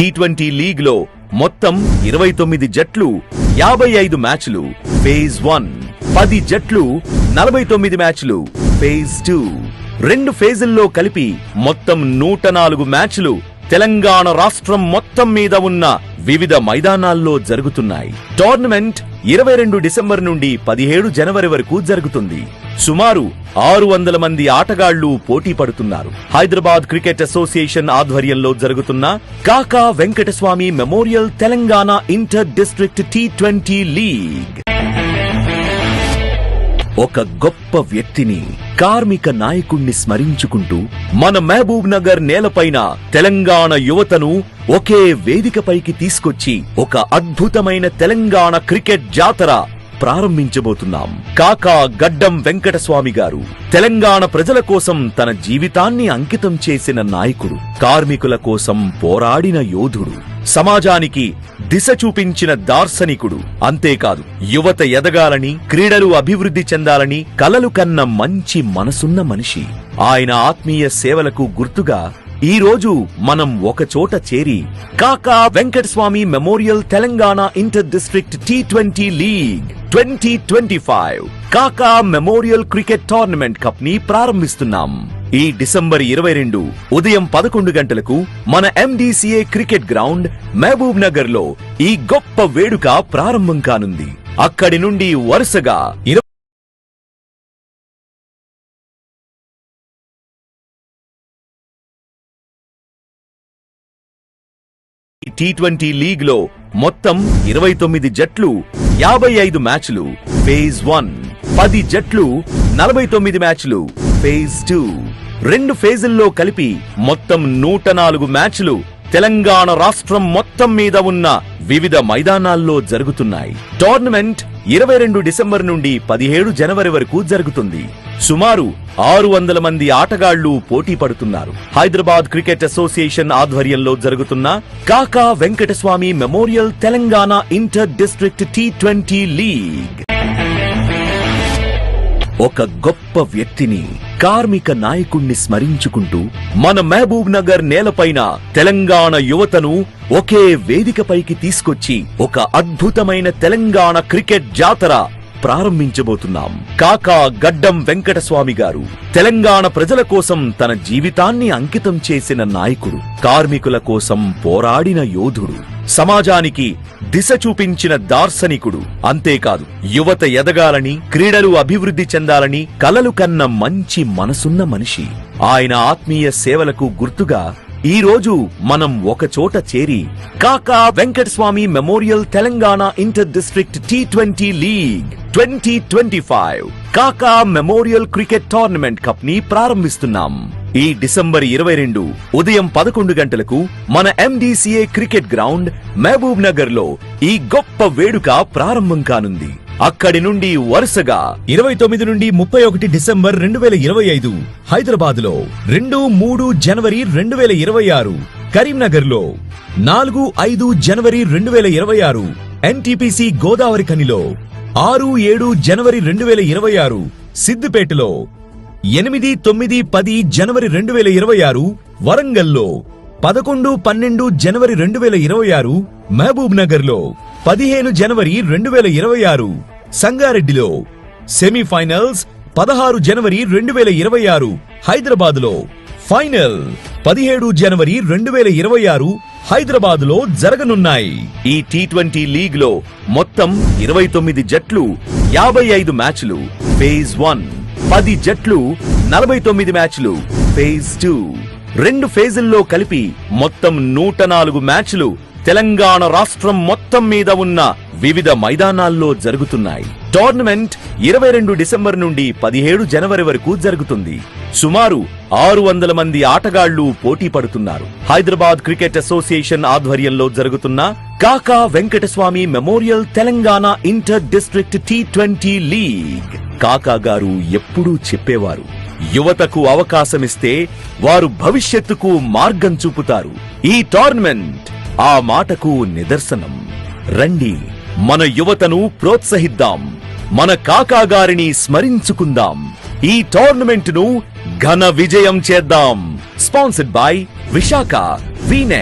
T20 league లో మొత్తం 29 జట్లు 55 మ్యాచ్లు ఫేజ్ 1, 10 జట్లు 49 మ్యాచ్లు ఫేజ్ 2, 2 ఫేజుల్లో కలిపి మొత్తం 104 మ్యాచ్లు తెలంగాణ రాష్ట్రం మొత్తం మీద ఉన్న వివిధ మైదానాల్లో జరుగుతున్నాయి. టోర్నమెంట్ 22 డిసెంబర్ నుండి 17 జనవరి వరకు జరుగుతుంది. సుమారు 600 మంది ఆటగాళ్లు పోటీ పడుతున్నారు. హైదరాబాద్ క్రికెట్ అసోసియేషన్ ఆధ్వర్యంలో జరుగుతున్న Kaka Venkataswamy memorial Telangana inter district టీ20 లీగ్ ఒక గొప్ప వ్యక్తిని, కార్మిక నాయకుణ్ణి స్మరించుకుంటూ మన మహబూబ్ నగర్ నేలపైన తెలంగాణ యువతను ఒకే వేదికపైకి తీసుకొచ్చి ఒక అద్భుతమైన తెలంగాణ క్రికెట్ జాతర ప్రారంభించబోతున్నాం. కాకా గడ్డం వెంకటస్వామి గారు తెలంగాణ ప్రజల కోసం తన జీవితాన్ని అంకితం చేసిన నాయకుడు, కార్మికుల కోసం పోరాడిన యోధుడు, సమాజానికి దిశ చూపించిన దార్శనికుడు. అంతేకాదు, యువత ఎదగాలని, క్రీడలు అభివృద్ధి చెందాలని కలలు కన్న మంచి మనసున్న మనిషి. ఆయన ఆత్మీయ సేవలకు గుర్తుగా ఈ రోజు మనం ఒక చోట చేరి కాకా Venkataswamy memorial Telangana inter district టీ20 లీగ్ 2025 కాకా మెమోరియల్ క్రికెట్ టోర్నమెంట్ కప్ ని ప్రారంభిస్తున్నాం. ఈ డిసెంబర్ 22 ఉదయం 11 గంటలకు మన MDCA cricket ground Mahbubnagar లో ఈ గొప్ప వేడుక ప్రారంభం కానుంది. అక్కడి నుండి వరుసగా టీ20 లీగ్ లో మొత్తం 29 జట్లు 55 మ్యాచ్లు ఫేజ్ 1, 10 జట్లు 49 మ్యాచ్లు ఫేజ్ 2, 2 ఫేజుల్లో కలిపి మొత్తం 104 మ్యాచ్లు తెలంగాణ రాష్ట్రం మొత్తం మీద ఉన్న వివిధ మైదానాల్లో జరుగుతున్నాయి. టోర్నమెంట్ 22 డిసెంబర్ నుండి 17 జనవరి వరకు జరుగుతుంది. సుమారు 600 మంది ఆటగాళ్లు పోటీ పడుతున్నారు. హైదరాబాద్ క్రికెట్ అసోసియేషన్ ఆధ్వర్యంలో జరుగుతున్న Kaka Venkataswamy memorial Telangana inter district టీ20 లీగ్ ఒక గొప్ప వ్యక్తిని, కార్మిక నాయకుణ్ణి స్మరించుకుంటూ మన మహబూబ్ నగర్ నేలపైన తెలంగాణ యువతను ఒకే వేదికపైకి తీసుకొచ్చి ఒక అద్భుతమైన తెలంగాణ క్రికెట్ జాతర ప్రారంభించబోతున్నాం. కాకా గడ్డం వెంకటస్వామి గారు తెలంగాణ ప్రజల కోసం తన జీవితాన్ని అంకితం చేసిన నాయకుడు, కార్మికుల కోసం పోరాడిన యోధుడు, సమాజానికి దిశ చూపించిన దార్శనికుడు. అంతేకాదు, యువత ఎదగాలని, క్రీడలు అభివృద్ధి చెందాలని కలలు కన్న మంచి మనసున్న మనిషి. ఆయన ఆత్మీయ సేవలకు గుర్తుగా ఈ రోజు మనం ఒక చోట చేరి కాకా Venkataswamy memorial Telangana inter district టీ20 లీగ్ 2025 కాకా మెమోరియల్ క్రికెట్ టోర్నమెంట్ కప్ ని ప్రారంభిస్తున్నాం. ఈ డిసెంబర్ 22 ఉదయం 11 గంటలకు మన MDCA cricket ground Mahbubnagar లో ఈ గొప్ప వేడుక ప్రారంభం కానుంది. అక్కడి నుండి వరుసగా 29 నుండి 31 డిసెంబర్ 2025 హైదరాబాద్ లో, 2, 3 జనవరి 2026 కరీంనగర్ లో, 4, 5 జనవరి 2026 NTPC గోదావరి ఖనిలో, 6, 7 జనవరి 2026 సిద్దిపేటలో, 8, 9, 10 జనవరి 2026 వరంగల్లో, 11, 12 జనవరి 2026 మహబూబ్ నగర్ లో, 15 జనవరి 2026 సంగారెడ్డిలో, సెమీఫైనల్స్ 16 జనవరి 2026 హైదరాబాద్ లో, ఫైనల్ 17 జనవరి 2026 హైదరాబాద్ లో జరగనున్నాయి. ఈ టీ20 లీగ్ లో మొత్తం 29 జట్లు 55 మ్యాచ్లు ఫేజ్ 1, 10 జట్లు 49 మ్యాచ్లు ఫేజ్ 2, 2 ఫేజుల్లో కలిపి మొత్తం 104 మ్యాచ్లు తెలంగాణ రాష్ట్రం మొత్తం మీద ఉన్న వివిధ మైదానాల్లో జరుగుతున్నాయి. టోర్నమెంట్ 22 డిసెంబర్ నుండి 17 జనవరి వరకు జరుగుతుంది. సుమారు 600 మంది ఆటగాళ్లు పోటీ పడుతున్నారు. హైదరాబాద్ క్రికెట్ అసోసియేషన్ ఆధ్వర్యంలో జరుగుతున్న Kaka Venkataswamy memorial Telangana inter district టీ20 లీగ్. కాకా గారు ఎప్పుడూ చెప్పేవారు, యువతకు అవకాశమిస్తే వారు భవిష్యత్తుకు మార్గం చూపుతారు. ఈ టోర్నమెంట్ ఆ మాటకు నిదర్శనం. రండి, మన యువతను ప్రోత్సహిద్దాం, మన కాకా గారిని స్మరించుకుందాం, ఈ టోర్నమెంట్ ను ఘన విజయం చేద్దాం. Sponsored by Visakha 𝗃𝗃𝗲𝗃𝗲𝗿𝗏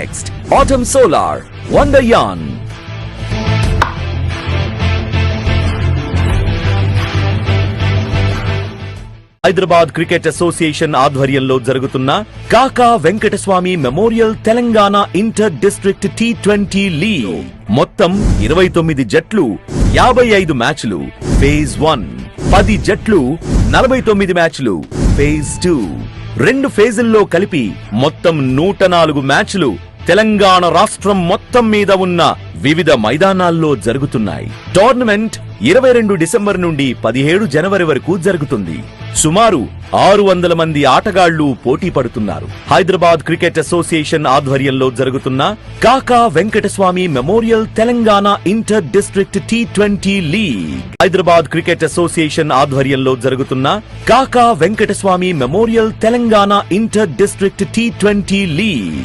Hyderabad cricket association ఆధ్వర్యంలో జరుగుతున్న Kaka Venkataswamy memorial Telangana inter district టీ20 లీగ్ మొత్తం 29 జట్లు 55 మ్యాచ్లు ఫేజ్ 1, 10 జట్లు 49 మ్యాచ్లు ఫేజ్ 2, 2 ఫేజుల్లో కలిపి మొత్తం 104 మ్యాచ్లు తెలంగాణ రాష్ట్రం మొత్తం మీద ఉన్న వివిధ మైదానాల్లో జరుగుతున్నాయి. టోర్నమెంట్ 22 డిసెంబర్ నుండి 17 జనవరి వరకు జరుగుతుంది. సుమారు 600 మంది ఆటగాళ్లు పోటీ పడుతున్నారు. హైదరాబాద్ క్రికెట్ అసోసియేషన్ ఆధ్వర్యంలో జరుగుతున్న Kaka Venkataswamy memorial Telangana inter district టీ20 లీగ్ హైదరాబాద్ క్రికెట్ అసోసియేషన్ ఆధ్వర్యంలో జరుగుతున్న Kaka Venkataswamy memorial Telangana inter district టీ20 లీగ్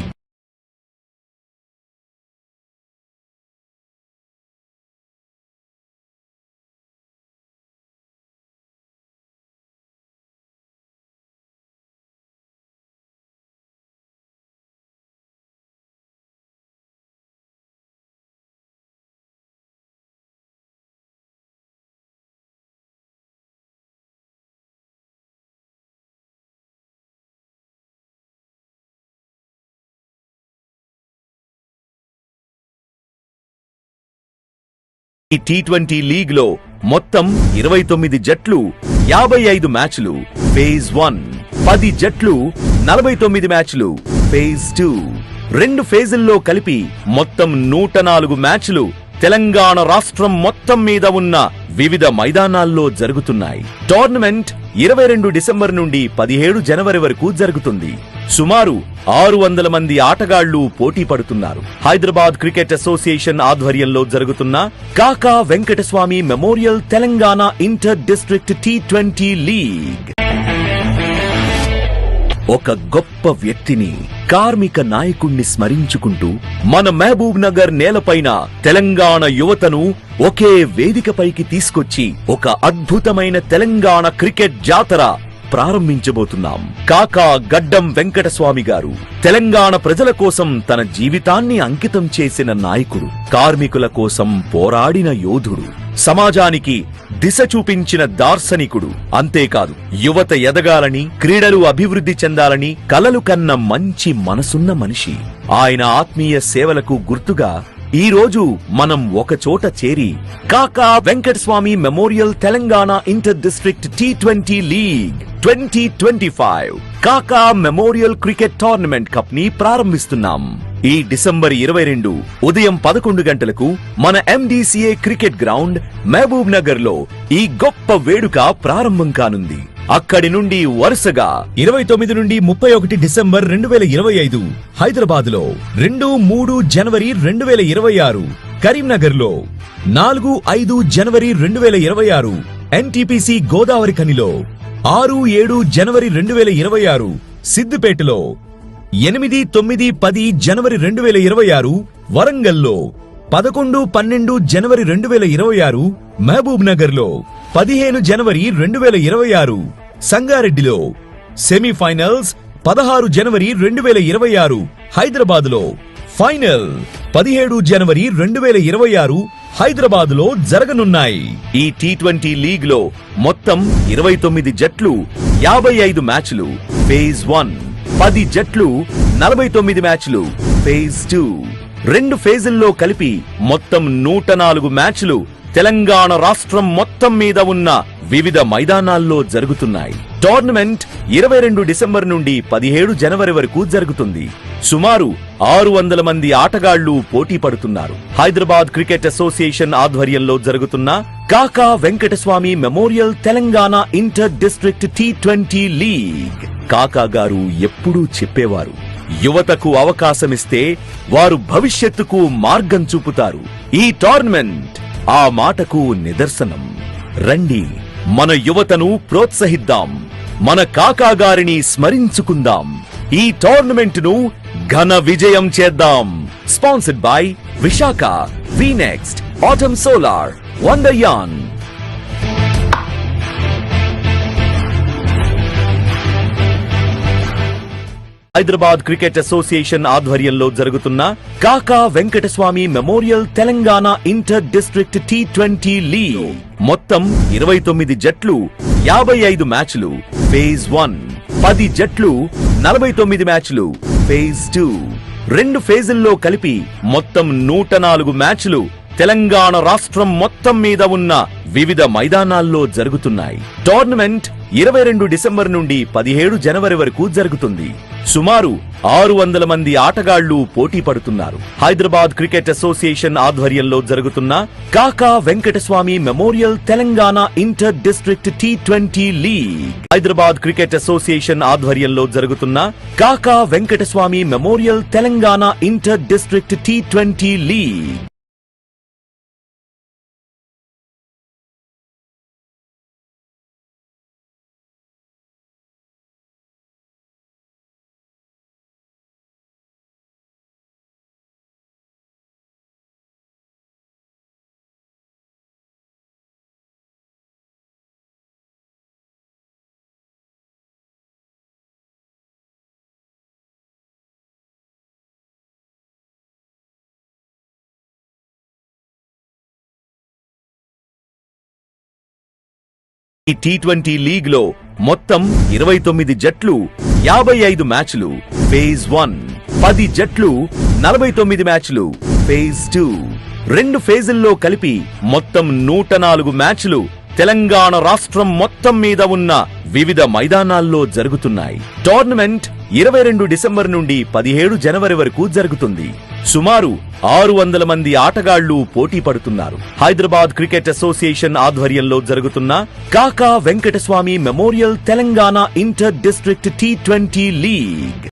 ఈ టీ20 లీగ్ లో మొత్తం 29 జట్లు 55 మ్యాచ్లు ఫేజ్ 1, 10 జట్లు 49 మ్యాచ్లు ఫేజ్ 2, 2 ఫేజుల్లో కలిపి మొత్తం 104 మ్యాచ్లు తెలంగాణ రాష్ట్రం మొత్తం మీద ఉన్న వివిధ మైదానాల్లో జరుగుతున్నాయి. టోర్నమెంట్ 22 డిసెంబర్ నుండి 17 జనవరి వరకు జరుగుతుంది. సుమారు 600 మంది ఆటగాళ్లు పోటీ పడుతున్నారు. హైదరాబాద్ క్రికెట్ అసోసియేషన్ ఆధ్వర్యంలో జరుగుతున్న Kaka Venkataswamy memorial Telangana inter district టీ20 లీగ్ ఒక గొప్ప వ్యక్తిని, కార్మిక నాయకుణ్ణి స్మరించుకుంటూ మన మహబూబ్ నగర్ నేలపైన తెలంగాణ యువతను ఒకే వేదికపైకి తీసుకొచ్చి ఒక అద్భుతమైన తెలంగాణ క్రికెట్ జాతర ప్రారంభించబోతున్నాం. కాకా గడ్డం వెంకటస్వామి గారు తెలంగాణ ప్రజల కోసం తన జీవితాన్ని అంకితం చేసిన నాయకుడు, కార్మికుల కోసం పోరాడిన యోధుడు, సమాజానికి దిశ చూపించిన దార్శనికుడు. అంతేకాదు, యువత ఎదగాలని, క్రీడలు అభివృద్ధి చెందాలని కలలు కన్న మంచి మనసున్న మనిషి. ఆయన ఆత్మీయ సేవలకు గుర్తుగా ఈ రోజు మనం ఒక చోట చేరి కాకా Venkataswamy memorial Telangana inter district టీ20 లీగ్ 2025 కాకా మెమోరియల్ క్రికెట్ టోర్నమెంట్ కప్ ని ప్రారంభిస్తున్నాం. ఈ డిసెంబర్ 22 ఉదయం 11 గంటలకు మన MDCA cricket ground Mahbubnagar లో ఈ గొప్ప వేడుక ప్రారంభం కానుంది. అక్కడి నుండి వరుసగా 29 నుండి 31 డిసెంబర్ 2025 హైదరాబాద్ లో, 2, 3 జనవరి 2026 కరీంనగర్ లో, 4, 5 జనవరి 2026 NTPC గోదావరి ఖనిలో, 6, 7 జనవరి 2026 సిద్దిపేటలో, 8, 9, 10 జనవరి 2026 వరంగల్లో, 11, 12 జనవరి 2026 మహబూబ్ నగర్ లో, 15 జనవరి 2026 సంగారెడ్డిలో, సెమీఫైనల్స్ 16 జనవరి 2026 హైదరాబాద్ లో, ఫైనల్ 17 జనవరి 2026 హైదరాబాద్ లో జరగనున్నాయి. ఈ టీ20 లీగ్ లో మొత్తం 29 జట్లు 55 మ్యాచ్లు ఫేజ్ 1, 10 జట్లు 49 మ్యాచ్లు ఫేజ్ 2, 2 ఫేజుల్లో కలిపి మొత్తం 104 మ్యాచ్లు తెలంగాణ రాష్ట్రం మొత్తం మీద ఉన్న వివిధ మైదానాల్లో జరుగుతున్నాయి. టోర్నమెంట్ 22 డిసెంబర్ నుండి 17 జనవరి వరకు జరుగుతుంది. సుమారు 600 మంది ఆటగాళ్లు పోటీ పడుతున్నారు. హైదరాబాద్ క్రికెట్ అసోసియేషన్ ఆధ్వర్యంలో జరుగుతున్న Kaka Venkataswamy memorial Telangana inter district టీ20 లీగ్ కాకా గారు ఎప్పుడూ చెప్పేవారు, యువతకు అవకాశమిస్తే వారు భవిష్యత్తుకు మార్గం చూపుతారు. ఈ టోర్నమెంట్ ఆ మాటకు నిదర్శనం. రండి, మన యువతను ప్రోత్సహిద్దాం, మన కాకా గారిని స్మరించుకుందాం, ఈ టోర్నమెంట్ ను ఘన విజయం చేద్దాం. Sponsored by Visakha, VNext, Autumn Solar, Wonderyarn. Hyderabad cricket association ఆధ్వర్యంలో జరుగుతున్న Kaka Venkataswamy memorial Telangana inter district T20 league మొత్తం 29 జట్లు 55 మ్యాచ్లు ఫేజ్ 1, 10 జట్లు 49 మ్యాచ్లు ఫేజ్ 2, 2 ఫేజుల్లో కలిపి మొత్తం 104 మ్యాచ్లు తెలంగాణ రాష్ట్రం మొత్తం మీద ఉన్న వివిధ మైదానాల్లో జరుగుతున్నాయి. టోర్నమెంట్ 22 డిసెంబర్ నుండి 17 జనవరి వరకు జరుగుతుంది. సుమారు 600 మంది ఆటగాళ్లు పోటీ పడుతున్నారు. హైదరాబాద్ క్రికెట్ అసోసియేషన్ ఆధ్వర్యంలో జరుగుతున్న Kaka Venkataswamy memorial Telangana inter district T20 league Hyderabad cricket association ఆధ్వర్యంలో జరుగుతున్న Kaka Venkataswamy memorial Telangana inter district T20 league ఈ T20 లీగ్ లో మొత్తం 29 జట్లు 55 మ్యాచ్లు ఫేజ్ 1, 10 జట్లు 49 మ్యాచ్లు ఫేజ్ 2, 2 ఫేజుల్లో కలిపి మొత్తం 104 మ్యాచ్లు తెలంగాణ రాష్ట్రం మొత్తం మీద ఉన్న వివిధ మైదానాల్లో జరుగుతున్నాయి. టోర్నమెంట్ 22 డిసెంబర్ నుండి 17 జనవరి వరకు జరుగుతుంది. సుమారు 600 మంది ఆటగాళ్లు పోటీ పడుతున్నారు. హైదరాబాద్ క్రికెట్ అసోసియేషన్ ఆధ్వర్యంలో జరుగుతున్న Kaka Venkataswamy memorial Telangana inter district T20 league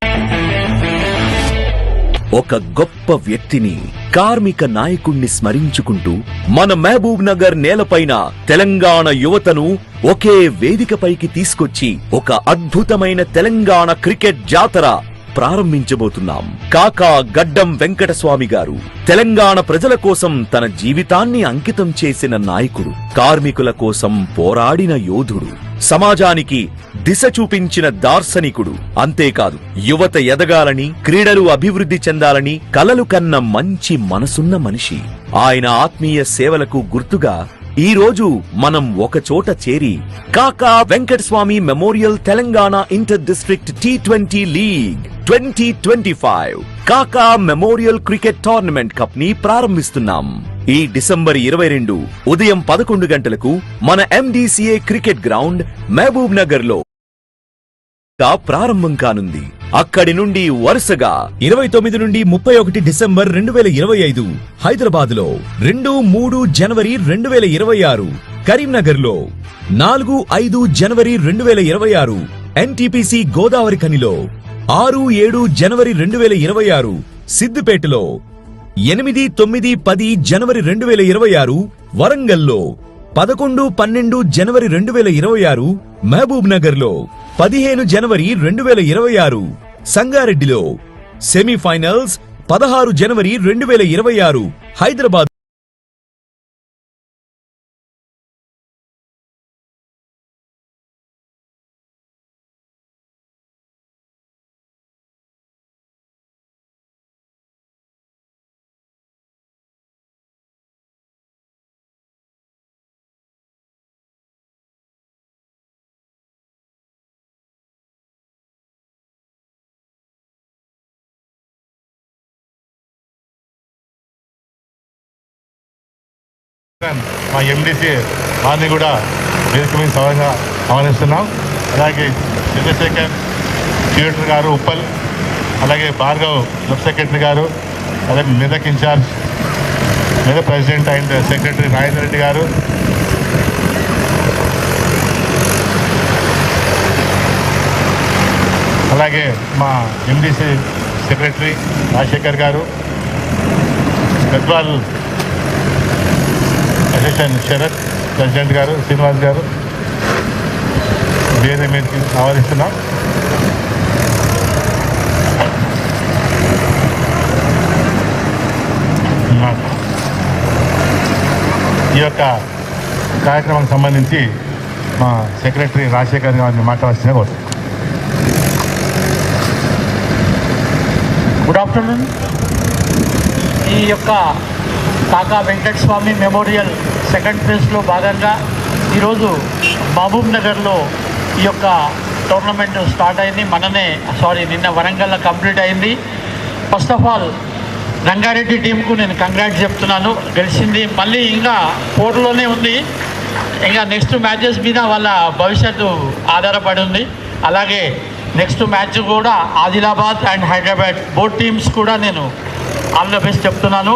ఒక గొప్ప వ్యక్తిని, కార్మిక నాయకుణ్ణి స్మరించుకుంటూ మన మహబూబ్ నగర్ నేలపైన తెలంగాణ యువతను ఒకే వేదికపైకి తీసుకొచ్చి ఒక అద్భుతమైన తెలంగాణ క్రికెట్ జాతర ప్రారంభించబోతున్నాం. కాకా గడ్డం వెంకటస్వామి గారు తెలంగాణ ప్రజల కోసం తన జీవితాన్ని అంకితం చేసిన నాయకుడు, కార్మికుల కోసం పోరాడిన యోధుడు, సమాజానికి దిశ చూపించిన దార్శనికుడు. అంతేకాదు యువత ఎదగాలని, క్రీడలు అభివృద్ధి చెందాలని కలలు కన్న మంచి మనసున్న మనిషి. ఆయన ఆత్మీయ సేవలకు గుర్తుగా ఈ రోజు మనం ఒక చోట చేరి కాకా Venkataswamy memorial Telangana inter district T20 league 2025 కాకా మెమోరియల్ క్రికెట్ టోర్నమెంట్ కప్ ని ప్రారంభిస్తున్నాం. ఈ డిసెంబర్ 22 ఉదయం 11 గంటలకు మన MDCA cricket ground Mahbubnagar లో ప్రారంభం కానుంది. అక్కడి నుండి వరుసగా 29 నుండి 31 డిసెంబర్ 2025 హైదరాబాద్ లో, 2, 3 జనవరి 2026 కరీంనగర్ లో, 4, 5 జనవరి 2026 NTPC గోదావరి ఖనిలో, 6, 7 జనవరి 2026 సిద్దిపేటలో, 8, 9, 10 జనవరి 2026 వరంగల్లో, 11, 12 జనవరి 2026 మహబూబ్ నగర్ లో, 15 జనవరి 2026 సంగారెడ్డిలో, సెమీఫైనల్స్ 16 జనవరి 2026 హైదరాబాద్. మా MDC వారిని కూడా వేదిక మీద సభగా ఆహ్వానిస్తున్నాం. అలాగే చంద్రశేఖర్ థియేటర్ గారు ఉప్పల్, అలాగే భార్గవ్ సబ్ సెక్రటరీ గారు, అలాగే Medak incharge, Medak president and secretary Rajender Reddy గారు, అలాగే మా MDC సెక్రటరీ రాజశేఖర్ గారు, గద్వాల్ అసిస్టెంట్ శరత్ ప్రెసిడెంట్ గారు, శ్రీనివాస్ గారు వేరే మీదకి ఆహ్వానిస్తున్నాం. ఈ యొక్క కార్యక్రమానికి సంబంధించి మా సెక్రటరీ రాజశేఖర్ గారిని మాట్లాడాల్సిన కోరుతున్నాం. Good afternoon. ఈ యొక్క కాకా వెంకటస్వామి మెమోరియల్ సెకండ్ ఫేజ్లో భాగంగా ఈరోజు మహబూబ్ నగర్లో ఈ యొక్క టోర్నమెంట్ స్టార్ట్ అయింది. నిన్న వరంగల్లో కంప్లీట్ అయింది. ఫస్ట్ ఆఫ్ ఆల్ రంగారెడ్డి టీంకు నేను కంగ్రాట్స్ చెప్తున్నాను, గెలిచింది. మళ్ళీ ఇంకా పోటీలోనే ఉంది, ఇంకా నెక్స్ట్ మ్యాచెస్ మీద వాళ్ళ భవిష్యత్తు ఆధారపడి ఉంది. అలాగే నెక్స్ట్ మ్యాచ్ కూడా Adilabad and Hyderabad both teams కూడా నేను ఆల్ ద బెస్ట్ చెప్తున్నాను.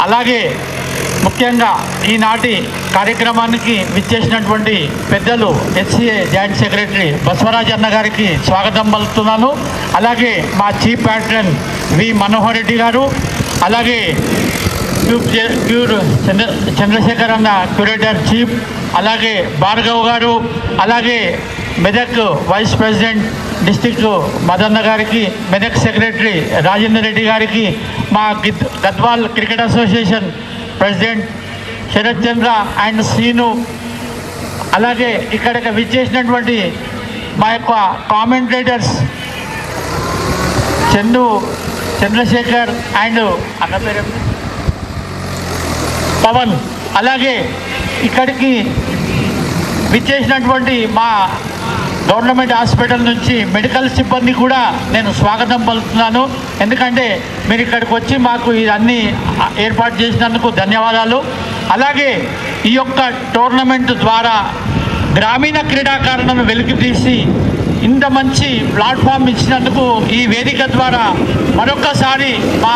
అలాగే ముఖ్యంగా ఈనాటి కార్యక్రమానికి విచ్చేసినటువంటి పెద్దలు 𝗬్సిఏ జాయింట్ సెక్రటరీ బసవరాజ్ అన్న గారికి స్వాగతం పలుకుతున్నాను. అలాగే మా చీఫ్ ప్యాట్రన్ 𝗵𝗺𝗃 గారు, అలాగే 𝗀𝗶𝗃𝗃 అన్న క్యూరేటర్ చీఫ్, అలాగే భార్గవ్ గారు, అలాగే Medak vice president district Madanna గారికి, మెదక్ సెక్రటరీ రాజేందర్ రెడ్డి గారికి, మా Gadwal cricket association president Sharath Chandra and Srinu, అలాగే ఇక్కడికి విచ్చేసినటువంటి మా యొక్క కామెంటేటర్స్ చంద్రశేఖర్ అండ్ అన్న పేరు పవన్, అలాగే ఇక్కడికి విచ్చేసినటువంటి మా గవర్నమెంట్ హాస్పిటల్ నుంచి మెడికల్ సిబ్బంది కూడా నేను స్వాగతం పలుకుతున్నాను. ఎందుకంటే మీరు ఇక్కడికి వచ్చి మాకు ఇవన్నీ ఏర్పాటు చేసినందుకు ధన్యవాదాలు. అలాగే ఈ యొక్క టోర్నమెంట్ ద్వారా గ్రామీణ క్రీడాకారులను వెలికితీసి ఇంత మంచి ప్లాట్ఫామ్ ఇచ్చినందుకు ఈ వేదిక ద్వారా మరొకసారి మా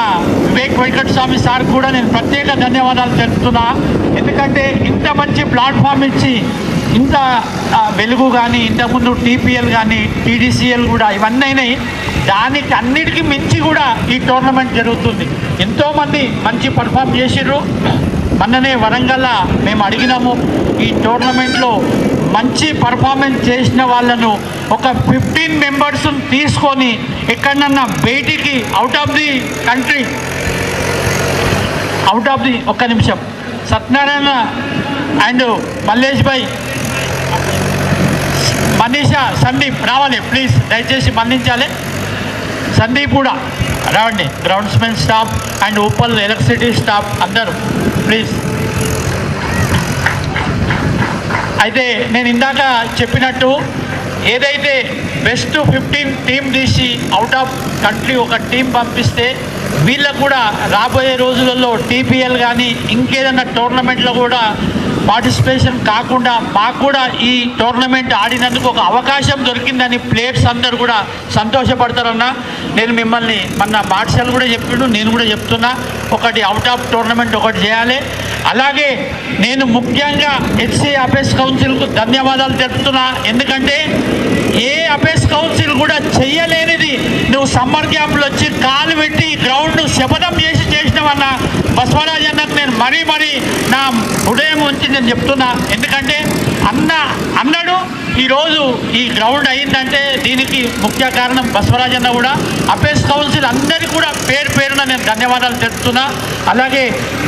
వెంకటస్వామి సార్ కూడా నేను ప్రత్యేక ధన్యవాదాలు తెలుపుతున్నా. ఎందుకంటే ఇంత మంచి ప్లాట్ఫామ్ ఇచ్చి ఇంత వెలుగు కానీ, ఇంతకుముందు టీపీఎల్ కానీ, టీడీసీఎల్ కూడా ఇవన్నీ అయినాయి. దానికి అన్నిటికీ మించి కూడా ఈ టోర్నమెంట్ జరుగుతుంది. ఎంతోమంది మంచి పర్ఫామ్ చేసిర్రు. మొన్ననే వరంగల్లో మేము అడిగినాము, ఈ టోర్నమెంట్లో మంచి పర్ఫార్మెన్స్ చేసిన వాళ్ళను ఒక 15 మెంబర్స్ తీసుకొని ఎక్కడన్నా బయటికి అవుట్ ఆఫ్ ది కంట్రీ, ఒక్క నిమిషం, సత్యనారాయణ అండ్ మల్లేష్ భాయ్, మనీషా, సందీప్ రావాలి ప్లీజ్, దయచేసి మన్నించాలి. సందీప్ కూడా రావండి, groundsmen staff and Uppal electricity staff అందరూ ప్లీజ్. అయితే నేను ఇందాక చెప్పినట్టు ఏదైతే బెస్ట్ 15 టీం తీసి అవుట్ ఆఫ్ కంట్రీ ఒక టీం పంపిస్తే వీళ్ళకు కూడా రాబోయే రోజులలో టీపీఎల్ కానీ ఇంకేదన్నా టోర్నమెంట్లో కూడా పార్టిసిపేషన్ కాకుండా మాకు కూడా ఈ టోర్నమెంట్ ఆడినందుకు ఒక అవకాశం దొరికిందని ప్లేయర్స్ అందరూ కూడా సంతోషపడతారన్న. నేను మిమ్మల్ని మొన్న మార్షల్ కూడా చెప్పిండు, నేను కూడా చెప్తున్నా, ఒకటి అవుట్ ఆఫ్ టోర్నమెంట్ ఒకటి చేయాలి. అలాగే నేను ముఖ్యంగా 𝗬్సి అపీస్ కౌన్సిల్కు ధన్యవాదాలు తెలుపుతున్నా. ఎందుకంటే ఏ అపీస్ కౌన్సిల్ కూడా చెయ్యలేనిది నువ్వు సమ్మర్ క్యాంపులు వచ్చి కాలు పెట్టి గ్రౌండ్ శపథం చేసినవన్న బసవరాజ్ అన్నకు నేను మరీ నా హృదయం ఉంచి నేను చెప్తున్నా. ఎందుకంటే అన్నాడు ఈరోజు ఈ గ్రౌండ్ అయిందంటే దీనికి ముఖ్య కారణం బసవరాజ్ అన్న. కూడా అపీస్ కౌన్సిల్ అందరికీ కూడా పేరున నేను ధన్యవాదాలు తెలుపుతున్నా. అలాగే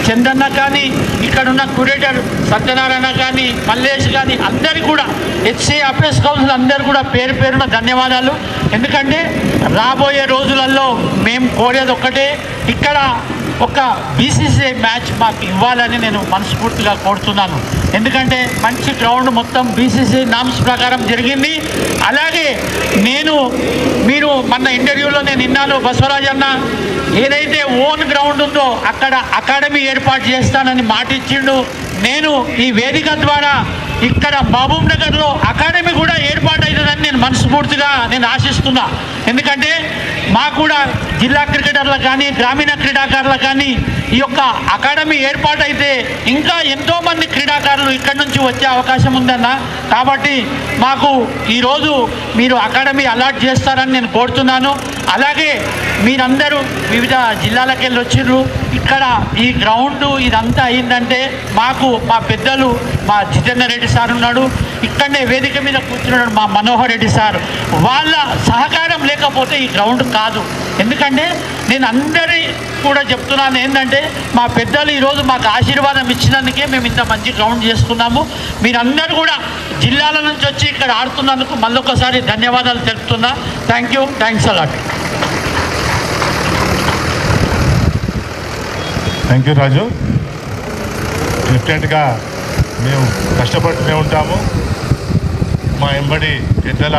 చందన్న కానీ, ఇక్కడున్న క్యూరేటర్ సత్యనారాయణ కానీ, మల్లేష్ కానీ అందరికీ కూడా 𝗬్సి అపీస్ కౌన్సిల్ అందరూ కూడా పేరున ధన్యవాదాలు. ఎందుకంటే రాబోయే రోజులలో మేము కోరేది ఒక్కటే, ఇక్కడ ఒక బీసీసీ మ్యాచ్ మాకు ఇవ్వాలని నేను మనస్ఫూర్తిగా కోరుతున్నాను. ఎందుకంటే మంచి గ్రౌండ్ మొత్తం బీసీసీ నామ్స్ ప్రకారం జరిగింది. అలాగే మీరు మన ఇంటర్వ్యూలో నేను విన్నాను, బసవరాజ్ అన్న ఏదైతే ఓన్ గ్రౌండ్ ఉందో అక్కడ అకాడమీ ఏర్పాటు చేస్తానని మాట ఇచ్చిండు. నేను ఈ వేదిక ద్వారా ఇక్కడ మహబూబ్ నగర్లో అకాడమీ కూడా ఏర్పాటు అవుతుందని నేను మనస్ఫూర్తిగా ఆశిస్తున్నా. ఎందుకంటే మాకు కూడా జిల్లా క్రికెటర్లకు కానీ, గ్రామీణ క్రీడాకారులకు కానీ ఈ యొక్క అకాడమీ ఏర్పాటైతే ఇంకా ఎంతోమంది క్రీడాకారులు ఇక్కడి నుంచి వచ్చే అవకాశం ఉందన్న. కాబట్టి మాకు ఈరోజు మీరు అకాడమీ అలాట్ చేస్తారని నేను కోరుతున్నాను. అలాగే మీరందరూ వివిధ జిల్లాలకు వెళ్ళి వచ్చిర్రు. ఇక్కడ ఈ గ్రౌండ్ ఇదంతా అయిందంటే మాకు మా పెద్దలు, మా జితేందర్ రెడ్డి సార్ ఉన్నాడు, ఇక్కడనే వేదిక మీద కూర్చున్నాడు మా మనోహర్ రెడ్డి సార్, వాళ్ళ సహకారం లేకపోతే ఈ గ్రౌండ్ కాదు. ఎందుకంటే నేను అందరి కూడా చెప్తున్నాను ఏంటంటే మా పెద్దలు ఈరోజు మాకు ఆశీర్వాదం ఇచ్చినందుకే మేము ఇంత మంచి గ్రౌండ్ చేసుకున్నాము. మీరందరూ కూడా జిల్లాల నుంచి వచ్చి ఇక్కడ ఆడుతున్నందుకు మళ్ళొకసారి ధన్యవాదాలు తెలుపుతున్నా. Thanks a lot. Thank you Raju. డెఫినెట్గా మేము కష్టపడుతూనే ఉంటాము. మా ఎంబడి పెద్దల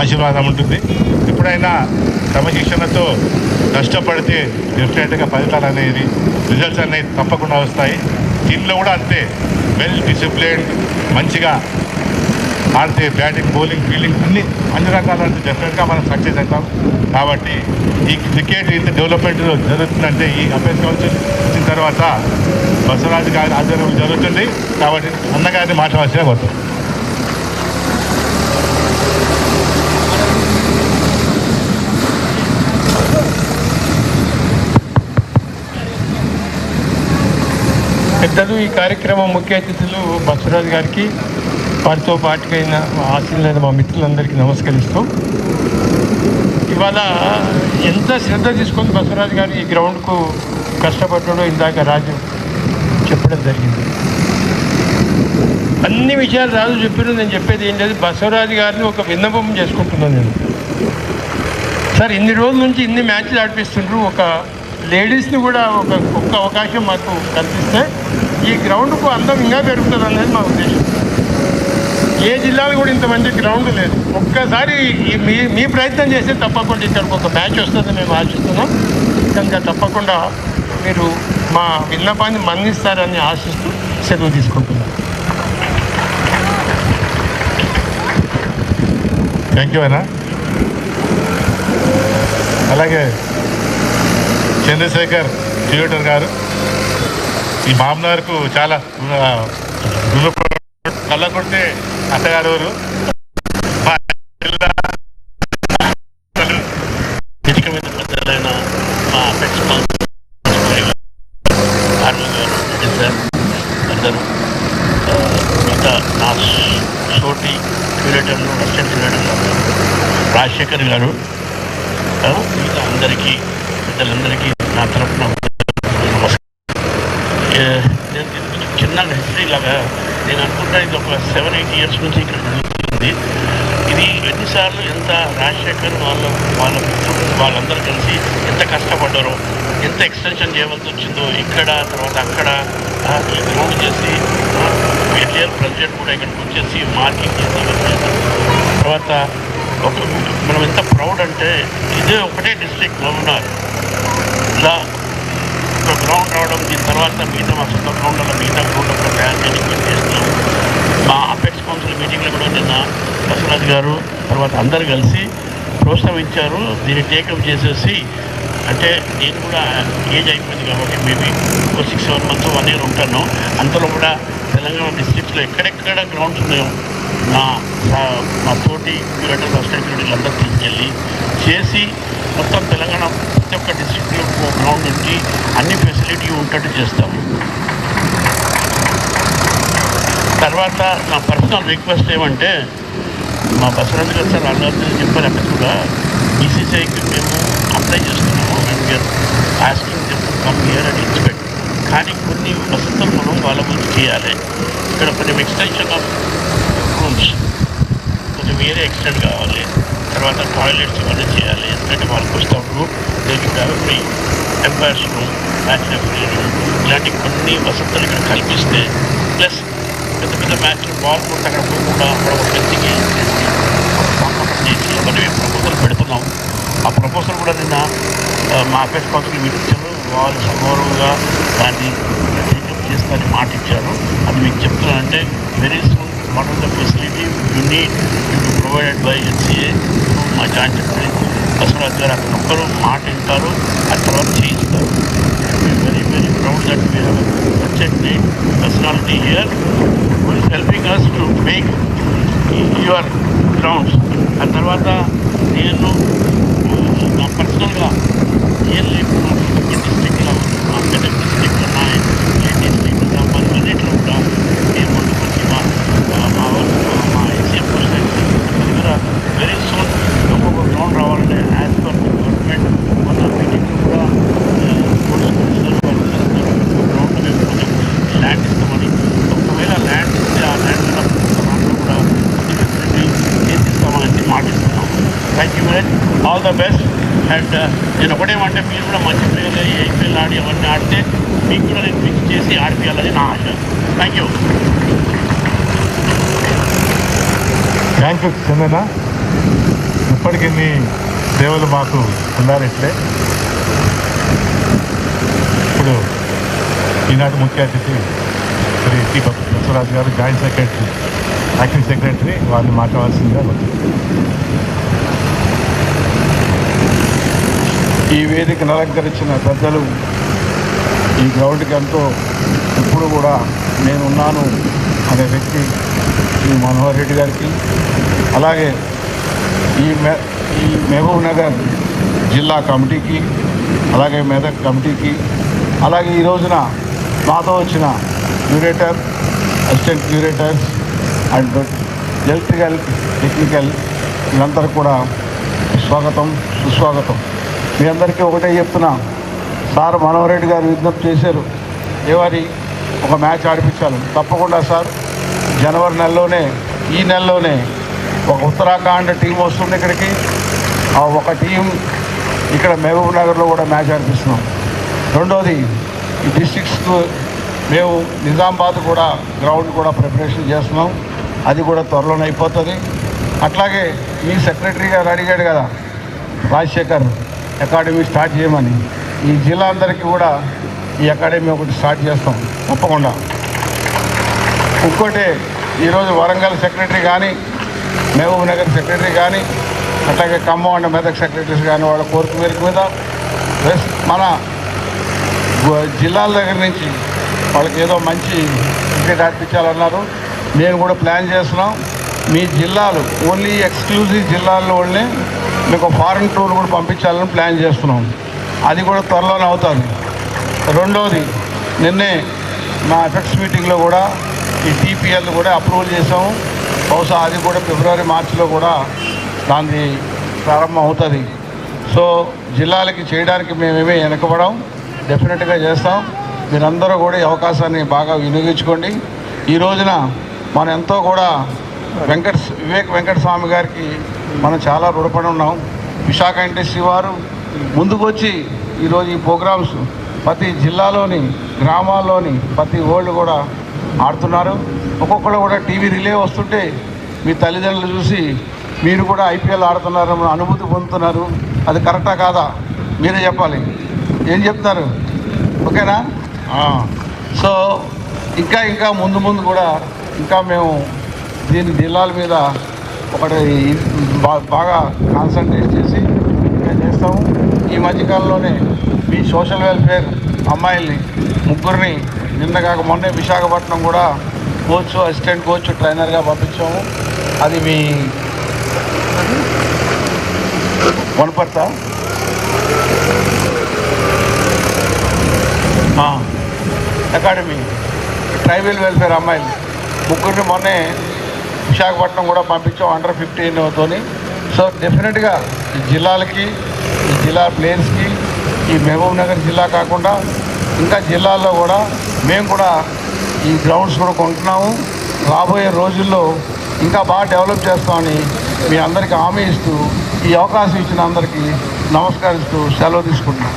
ఆశీర్వాదం ఉంటుంది. ఎప్పుడైనా క్రమశిక్షణతో కష్టపడితే డెఫినెట్గా ఫలితాలు అనేది రిజల్ట్స్ అనేవి తప్పకుండా వస్తాయి. టీంలో కూడా అంతే, వెల్ డిసిప్లిన్డ్, మంచిగా ఆడితే బ్యాటింగ్, బౌలింగ్, ఫీల్డింగ్ అన్ని రకాలంటే డెఫినెట్గా మనం సక్సెస్ అవుతాం. కాబట్టి ఈ క్రికెట్ ఇంత డెవలప్మెంట్ జరుగుతుందంటే ఈ అభ్యర్థి కౌన్సిల్ వచ్చిన తర్వాత బసవరాజు గారి ఆధ్వర్యంలో జరుగుతుంది. కాబట్టి అన్నగారిని మాట్లాడాల్సిన కోరుతాం. పెద్దలు, ఈ కార్యక్రమం ముఖ్య అతిథులు బసవరాజు గారికి, వారితో పాటుకైన ఆశీర్లైన మా మిత్రులందరికీ నమస్కరిస్తూ, ఇవాళ ఎంత శ్రద్ధ తీసుకొని బసవరాజు గారు ఈ గ్రౌండ్కు కష్టపడ్డాడో ఇందాక రాజు చెప్పడం జరిగింది. అన్ని విషయాలు రాజు చెప్పారు. నేను చెప్పేది ఏం లేదు, బసవరాజు గారిని ఒక విన్నపం చేసుకుంటున్నాను నేను. సార్, ఇన్ని రోజుల నుంచి ఇన్ని మ్యాచ్లు ఆడిపిస్తుండ్రు, ఒక లేడీస్ని కూడా ఒక్క అవకాశం మాకు కల్పిస్తే ఈ గ్రౌండ్కు అందం ఇంకా పెరుగుతుంది అనేది మా ఉద్దేశం. ఏ జిల్లాలో కూడా ఇంత మంచి గ్రౌండ్ లేదు. ఒక్కసారి మీ ప్రయత్నం చేస్తే తప్పకుండా ఇక్కడికి ఒక మ్యాచ్ వస్తుందని మేము ఆశిస్తున్నాం. కనుక తప్పకుండా మీరు మా విన్నపాన్ని మన్నిస్తారని ఆశిస్తూ సెలవు తీసుకుంటున్నాం. థ్యాంక్ యూ అన్న. అలాగే చంద్రశేఖర్ థియేటర్ గారు ఈ మామనార్కు చాలా కళ్ళకొట్టే అత్తగారు పెద్దలైన మా ప్రిన్సిపల్ సార్ అందరూ, మిగతా నా సోటి క్యూరేటర్లు, అసిస్టెంట్ క్యూరేటర్లు, రాజశేఖర్ గారు, మిగతా అందరికీ పెద్దలందరికీ నా తరఫున నమస్కారం. నేను చిన్న హిస్టరీ లాగా నేను అనుకుంటా, ఇది ఒక 7-8 years నుంచి ఇక్కడ జరుగుతుంది. ఇది ఎన్నిసార్లు ఎంత రాజశేఖర్ వాళ్ళందరూ కలిసి ఎంత కష్టపడ్డారో, ఎంత ఎక్స్టెన్షన్ చేయవలసి వచ్చిందో ఇక్కడ, తర్వాత అక్కడ గ్రౌండ్ చేసి ఎన్టీఆర్ ప్రెసిడెంట్ కూడా ఇక్కడికి వచ్చేసి మార్కింగ్ చేసి, తర్వాత మనం ఎంత ప్రౌడ్ అంటే ఇదే ఒకటే డిస్ట్రిక్ట్ మహబూబ్నగర్ ఇలా ఒక గ్రౌండ్ రావడం, దీని తర్వాత మిగతా మా సొంత గ్రౌండ్లలో మిగతా గ్రౌండ్లో కూడా తయారు చేయడానికి చేస్తున్నాం. మా అపెక్స్ కౌన్సిల్ మీటింగ్లో కూడా నిన్న బసవరాజు గారు తర్వాత అందరు కలిసి ప్రోత్సహించారు. దీన్ని టేకప్ చేసేసి, అంటే నేను కూడా ఏజ్ అయిపోయింది కాబట్టి మేబీ ఒక 6-7 months 1 year ఉంటాను. అంతలో కూడా తెలంగాణ డిస్ట్రిక్ట్స్లో ఎక్కడెక్కడ గ్రౌండ్స్ ఉన్నాయో మా తోటి క్యూరేటర్, అసిస్టెంట్ క్యూరేటర్లు అందరూ తీసుకెళ్ళి చేసి మొత్తం తెలంగాణ ప్రతి ఒక్క డిస్ట్రిక్ట్లో గ్రౌండ్ నుంచి అన్ని ఫెసిలిటీ ఉంటట్టు చేస్తాము. తర్వాత నా పర్సనల్ రిక్వెస్ట్ ఏమంటే, మా బసవరాజు గారు సార్ అందరూ చెప్పారు, అక్కడ కూడా 𝗬𝗁𝐶కి మేము అప్లై చేస్తున్నాము and we are asking them to come here and inspect. కానీ కొన్ని వసతులు మనం వాళ్ళ గురించి చేయాలి. ఇక్కడ కొంచెం ఎక్స్టెన్షన్ ఆఫ్ రూమ్స్ కొంచెం వేరే ఎక్స్టెండ్ కావాలి. తర్వాత టాయిలెట్స్ ఇవన్నీ చేయాలి. ఎందుకంటే వాళ్ళకి వస్తాము free umpires room, bachelor free room, ఇలాంటి కొన్ని వసతులు ఇక్కడ కల్పిస్తే, ప్లస్ పెద్ద పెద్ద మ్యాచ్లు బాల్ కొట్టి అక్కడ పోకుండా అక్కడ ఒక పెద్దకి చేసి అవన్నీ మేము ప్రపోజల్ పెడుతున్నాం. ఆ ప్రపోజల్ కూడా నిన్న మా అఫేర్స్ కౌన్సిల్ మీటింగ్లో వాళ్ళు సగౌరవంగా దాన్ని టేకప్ చేస్తారని మాట ఇచ్చారు. అది మీకు చెప్తున్నానంటే very soon what are the facility you need to provided by 𝗬𝗁𝐶 మా జాయింట్ సెక్రటరీ బసవరాజు గారు అక్కడ ఒక్కరు మాట వింటారు, ఆ తర్వాత చేయిస్తారు. Very very proud that we have such a great personality here who is helping us to make your grounds. ఆ తర్వాత నేను నా పర్సనల్గా ఏం లేకుండా డిస్ట్రిక్ట్లో మెదక్ డిస్ట్రిక్ట్ ఉన్నాయి, ఏ డిస్ట్రిక్ట్ మరి అన్నింటిలో కూడా నేను ముందుకు వచ్చి మా ఎస్సీఎం దగ్గర వెరీ సూన్ ఒక్కొక్క గ్రౌండ్ రావాలంటే యాజ్ పర్ గవర్నమెంట్ మన మీటింగ్లో కూడా గ్రౌండ్ మేము కొంచెం ల్యాండ్ ఇస్తామని, ఒకవేళ ల్యాండ్ ఇస్తే ఆ ల్యాండ్ కూడా ఏం ఇస్తామని మాటిస్తున్నాము. Thank you very much, all the best. And నేను ఒకటేమంటే మీరు కూడా మంచి ప్లేయర్లు IPL ఆడి అవన్నీ ఆడితే మీకు కూడా నేను ఫిక్స్ చేసి ఆడిపియాలని నా ఆశ. Thank you. Thank you Chandanna. ఇప్పటికీ నీ సేవలు మాకు ఉండాలిట్లే. ఇప్పుడు ఈనాటి ముఖ్య అతిథి శ్రీ 𝗃𝗶𝗃𝗲 గారు, జాయింట్ సెక్రటరీ, యాక్టింగ్ సెక్రటరీ, వారిని మాట్లాడాల్సిందిగా ఈ వేదికను అలంకరించిన పెద్దలు, ఈ గ్రౌండ్కి ఎంతో ఇప్పుడు కూడా నేనున్నాను అనే వ్యక్తి శ్రీ మనోహర్ రెడ్డి గారికి, అలాగే ఈ మహబూబ్ నగర్ జిల్లా కమిటీకి, అలాగే మెదక్ కమిటీకి, అలాగే ఈ రోజున మాతో వచ్చిన curator, assistant curators and electrical, technical వీళ్ళందరికీ కూడా స్వాగతం, సుస్వాగతం. మీ అందరికీ ఒకటే చెప్తున్నా, సార్ మనోహర్ రెడ్డి గారు విజ్ఞప్తి చేశారు, ఏమని ఒక మ్యాచ్ ఆడిపించాలి. తప్పకుండా సార్, జనవరి నెలలోనే, ఈ నెలలోనే ఒక ఉత్తరాఖండ్ టీం వస్తుంది ఇక్కడికి. ఆ ఒక టీం ఇక్కడ మహబూబ్ నగర్లో కూడా మ్యాచ్ ఆడిపిస్తున్నాం. రెండోది, ఈ డిస్ట్రిక్ట్స్కు మేము నిజామాబాద్ కూడా గ్రౌండ్ కూడా ప్రిపరేషన్ చేస్తున్నాం. అది కూడా త్వరలోనే అయిపోతుంది. అట్లాగే మీ సెక్రటరీ గారు అడిగాడు కదా రాజశేఖర్ అకాడమీ స్టార్ట్ చేయమని, ఈ జిల్లా అందరికీ కూడా ఈ అకాడమీ ఒకటి స్టార్ట్ చేస్తాం తప్పకుండా. ఇంకోటి, ఈరోజు వరంగల్ సెక్రటరీ కానీ, మహబూబ్ నగర్ సెక్రటరీ కానీ, అట్లాగే ఖమ్మం అండ్ మెదక్ సెక్రటరీస్ కానీ వాళ్ళ కోరిక మేరకు మీద మన జిల్లాల దగ్గర నుంచి వాళ్ళకి ఏదో మంచి క్రికెట్ ఆడిపించాలన్నారు. నేను కూడా ప్లాన్ చేస్తున్నాం. మీ జిల్లాలు ఓన్లీ ఎక్స్క్లూజివ్ జిల్లాల్లో వాళ్ళని మీకు ఫారెన్ టూర్ కూడా పంపించాలని ప్లాన్ చేస్తున్నాం. అది కూడా త్వరలోనే అవుతుంది. రెండవది, నిన్నే మా ఎఫెక్ట్స్ మీటింగ్లో కూడా ఈ టీపీఎల్ కూడా అప్రూవల్ చేసాము. బహుశా అది కూడా ఫిబ్రవరి, మార్చిలో కూడా దాన్ని ప్రారంభం అవుతుంది. సో జిల్లాలకి చేయడానికి మేమేమీ వెనకబడం, డెఫినెట్గా చేస్తాం. మీరందరూ కూడా ఈ అవకాశాన్ని బాగా వినియోగించుకోండి. ఈ రోజున మనం ఎంతో కూడా వివేక్ వెంకటస్వామి గారికి మనం చాలా రుణపడి ఉన్నాం. విశాఖ ఇండస్ట్రీ వారు ముందుకు వచ్చి ఈరోజు ఈ ప్రోగ్రామ్స్ ప్రతి జిల్లాలోని, గ్రామాల్లోని ప్రతి ఓళ్ళు కూడా ఆడుతున్నారు. ఒక్కొక్కరు కూడా టీవీ రిలే వస్తుంటే మీ తల్లిదండ్రులు చూసి మీరు కూడా ఐపీఎల్ ఆడుతున్నారని అనుభూతి పొందుతున్నారు. అది కరెక్టా కాదా మీరే చెప్పాలి. ఏం చెప్తారు? ఓకేనా? సో ఇంకా ముందు కూడా ఇంకా మేము దీని జిల్లాల మీద ఒకటి బాగా కాన్సన్ట్రేట్ చేసి ఇంకా చేస్తాము. ఈ మధ్యకాలంలోనే మీ సోషల్ వెల్ఫేర్ అమ్మాయిల్ని ముగ్గురిని నిన్న కాక మొన్నే విశాఖపట్నం కూడా కోచ్, అసిస్టెంట్ కోచ్, ట్రైనర్గా పంపించాము. అది మీ వనపర్త అకాడమీ ట్రైబల్ వెల్ఫేర్ అమ్మాయిలు ముగ్గురిని మొన్నే విశాఖపట్నం కూడా పంపించాం అండర్ 15తోని. సో డెఫినెట్గా ఈ జిల్లాలకి, ఈ జిల్లా ప్లేయర్స్కి, ఈ మహబూబ్ నగర్ జిల్లా కాకుండా ఇంకా జిల్లాల్లో కూడా మేము కూడా ఈ గ్రౌండ్స్ కూడా కొంటున్నాము. రాబోయే రోజుల్లో ఇంకా బాగా డెవలప్ చేస్తామని మీ అందరికీ హామీ ఇస్తూ ఈ అవకాశం ఇచ్చిన అందరికీ నమస్కరిస్తూ సెలవు తీసుకుంటున్నాం.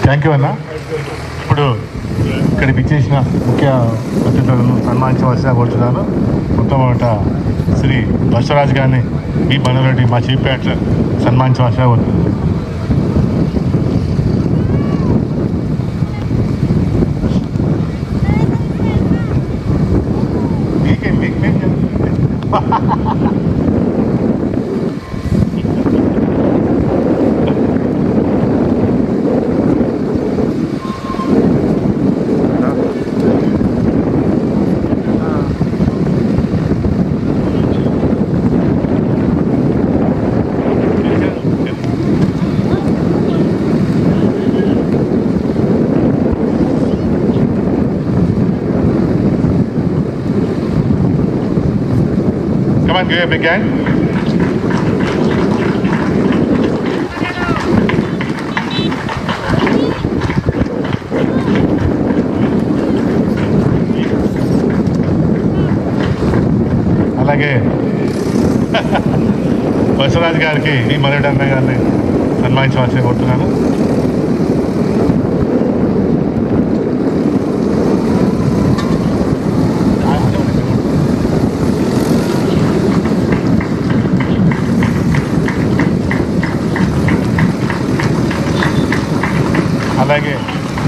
థ్యాంక్ యూ అన్న. ఇప్పుడు ఇక్కడికి ఇచ్చేసిన ముఖ్య అతిథులను సన్మానించవలసిగా కోరుతున్నాను. మొట్టమొదట శ్రీ బసవరాజు గారిని ఈ మనోరెడ్డి మా చీఫ్ యాక్టర్ సన్మానించవలసిగా కోరుతున్నాను. Come on, give a big hand. అలాగే బసవరాజు గారికి ఈ మరొకటి అన్నయ్య గారిని సన్మానించవలసిందిగా కోరుతున్నాను. అలాగే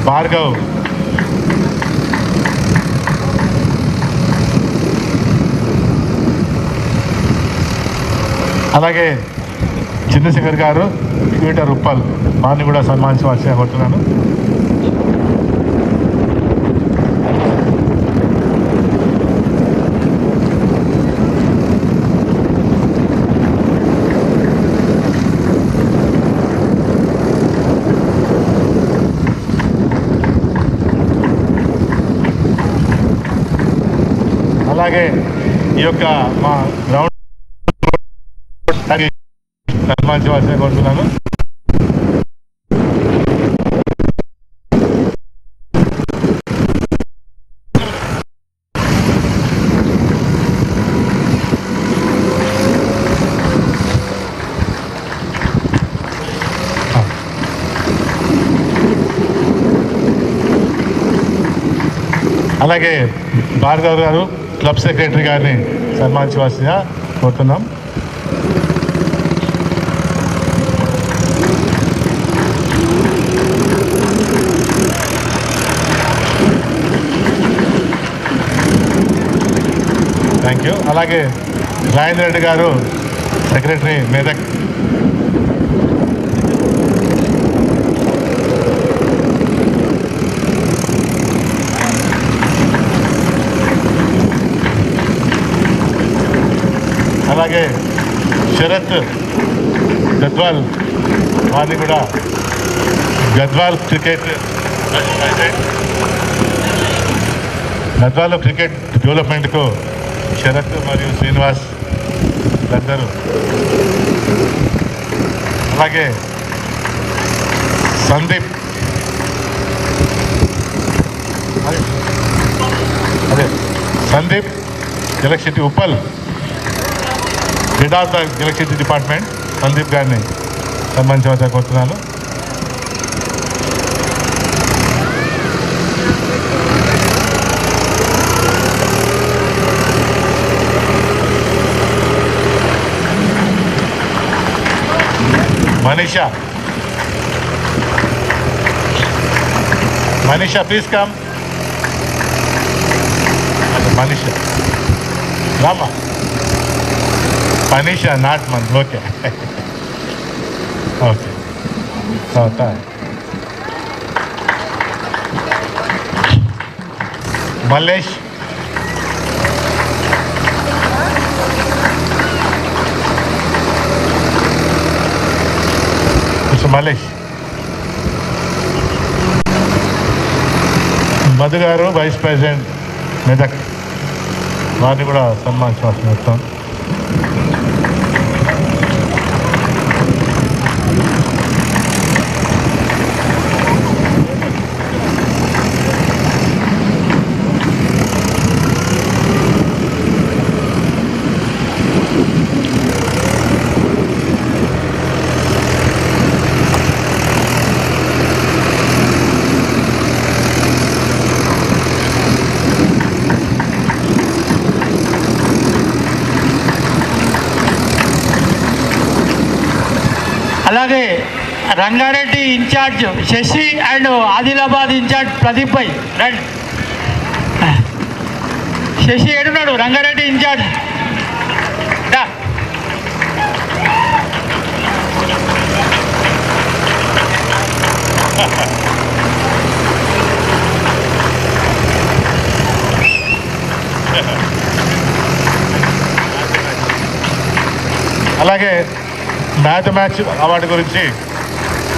భార్గవ్ అలాగే చంద్రశేఖర్ గారు 𝗃𝗏𝗃𝗃 వారిని కూడా సన్మానించవలసిందిగా కోరుతున్నాను. అలాగే ఈ యొక్క మా గ్రౌండ్ సన్మానించవలసిందిగా కోరుతున్నాను. అలాగే భార్గవ్ గారు క్లబ్ సెక్రటరీ గారిని సన్మానించవలసిందిగా కోరుతున్నాం. Thank you. అలాగే రాజేంద్ర రెడ్డి గారు సెక్రటరీ మెదక్. అలాగే శరత్ గద్వాల్ వారిని కూడా గద్వాల్ క్రికెట్ గద్వాల్లో క్రికెట్ డెవలప్మెంట్కు శరత్ మరియు శ్రీనివాస్ అందరూ. అలాగే Sandeep Sandeep electricity Uppal head of the electricity department Sandeep గారిని సన్మానించవలసిందిగా కోరుతున్నాను. Manisha, please come. Manisha. Rama. Manisha, not Man. Okay. Okay. So, Malesh. Mr. Malesh. Madhu గారు వైస్ ప్రెసిడెంట్ మెదక్ వారిని కూడా సన్మానించవలసిన వస్తాం. అలాగే Rangareddy incharge Shashi and Adilabad incharge Pradeep భాయ్ రండి. శశి ఏడున్నాడు రంగారెడ్డి ఇన్ఛార్జ్. అలాగే మ్యాచ్ అవార్డు గురించి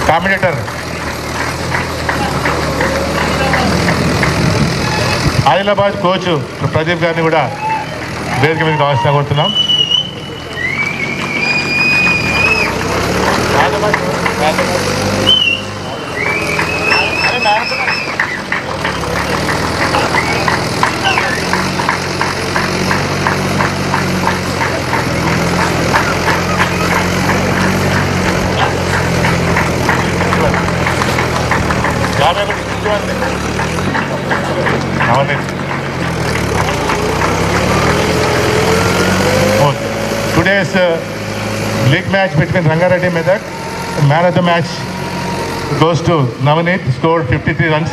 కాంబినేటర్ ఆదిలాబాద్ కోచ్ ప్రదీప్ గారిని కూడా వేదిక మీద కావాల్సిన కోరుతున్నాం. Today's league match between Rangareddy Medak. Man of the match goes to Navneet, scored 53 runs.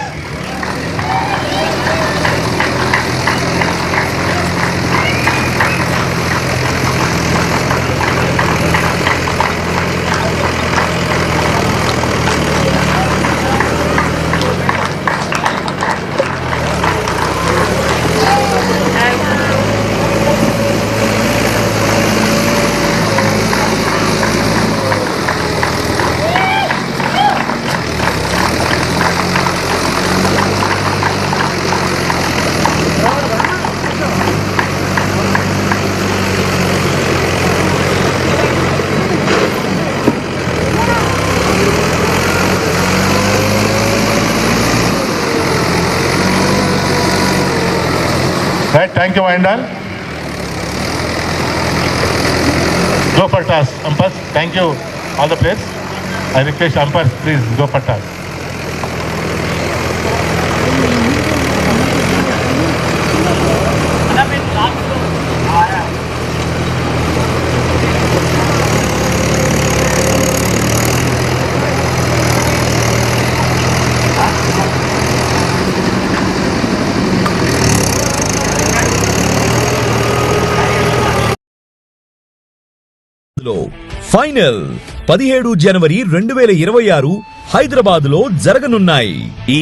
Right, thank you, Vandal. Go for toss, umpires. Thank you, all the players. I request umpires, please go for toss. Final 17 జనవరి 2026 హైదరాబాద్ లో జరగనున్నాయి. ఈ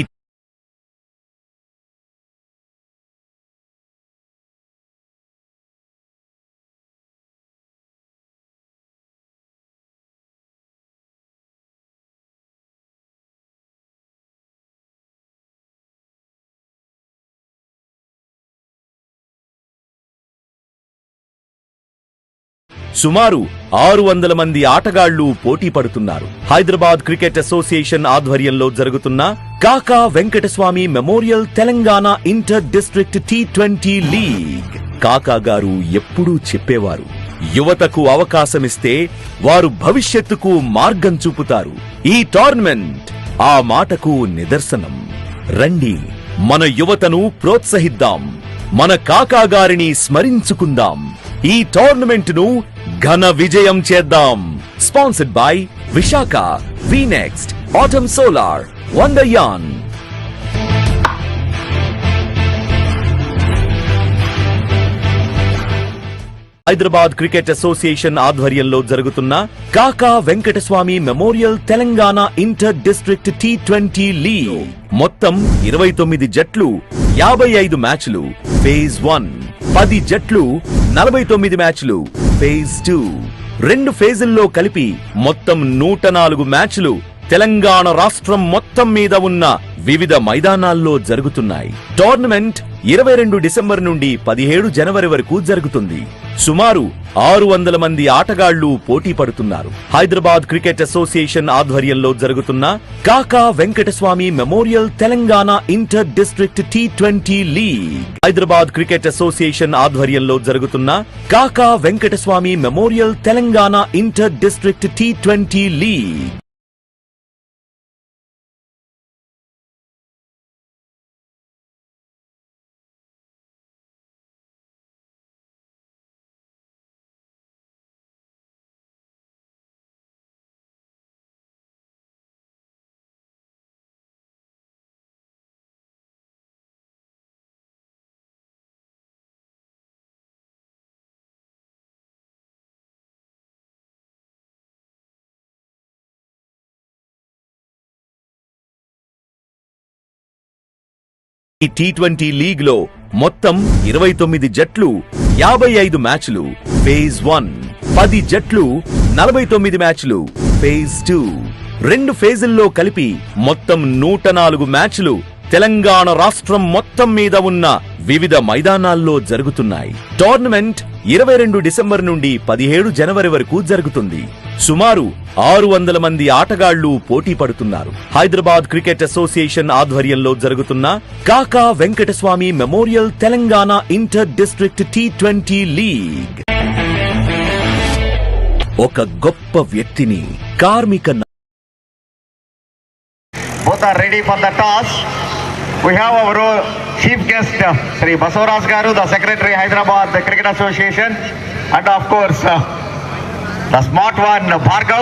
సుమారు 600 మంది ఆటగాళ్లు పోటీ పడుతున్నారు. Hyderabad cricket association ఆధ్వర్యంలో జరుగుతున్న Kaka Venkataswamy memorial Telangana inter district T20 league. కాకా గారు ఎప్పుడూ చెప్పేవారు, యువతకు అవకాశమిస్తే వారు భవిష్యత్తుకు మార్గం చూపుతారు. ఈ టోర్నమెంట్ ఆ మాటకు నిదర్శనం. రండి, మన యువతను ప్రోత్సహిద్దాం, మన కాకా గారిని స్మరించుకుందాం, ఈ టోర్నమెంట్ ను ఘన విజయం చేద్దాం. Sponsored by Visakha, VNext, atom solar, Wonderyan. Hyderabad cricket association ఆధ్వర్యంలో జరుగుతున్న Kaka Venkataswamy memorial Telangana inter district T20 league. మొత్తం 29 జట్లు, 55 మ్యాచ్లు ఫేజ్ 1, 10 జట్లు, 49 మ్యాచ్లు ఫేజ్ 2. 2 ఫేజుల్లో కలిపి మొత్తం 104 మ్యాచ్లు తెలంగాణ రాష్ట్రం మొత్తం మీద ఉన్న వివిధ మైదానాల్లో జరుగుతున్నాయి. టోర్నమెంట్ 22 డిసెంబర్ నుండి 17 జనవరి వరకు జరుగుతుంది. సుమారు 600 మంది ఆటగాళ్లు పోటీ పడుతున్నారు. హైదరాబాద్ క్రికెట్ అసోసియేషన్ ఆధ్వర్యంలో జరుగుతున్న Kaka Venkataswamy memorial Telangana inter district T20 league. Hyderabad cricket association ఆధ్వర్యంలో జరుగుతున్న Kaka Venkataswamy memorial Telangana inter district T20 league. ఈ T20 లీగ్ లో మొత్తం 29 జట్లు, 55 మ్యాచ్లు ఫేజ్ 1, 10 జట్లు, 49 మ్యాచ్లు ఫేజ్ 2. 2 ఫేజుల్లో కలిపి మొత్తం 104 మ్యాచ్లు తెలంగాణ రాష్ట్రం మొత్తం మీద ఉన్న వివిధ మైదానాల్లో జరుగుతున్నాయి. టోర్నమెంట్ 22 డిసెంబర్ నుండి 17 జనవరి వరకు జరుగుతుంది. సుమారు 600 మంది ఆటగాళ్లు పోటీ పడుతున్నారు. హైదరాబాద్ క్రికెట్ అసోసియేషన్ ఆధ్వర్యంలో జరుగుతున్న Kaka Venkataswamy memorial Telangana inter district T20 league. ఒక గొప్ప వ్యక్తిని, కార్మిక both are ready for the toss. We have our chief guest, Sri Basavaraj Garu, the Secretary, Hyderabad, the Cricket Association, and of course, the smart one, 𝗃𝗏,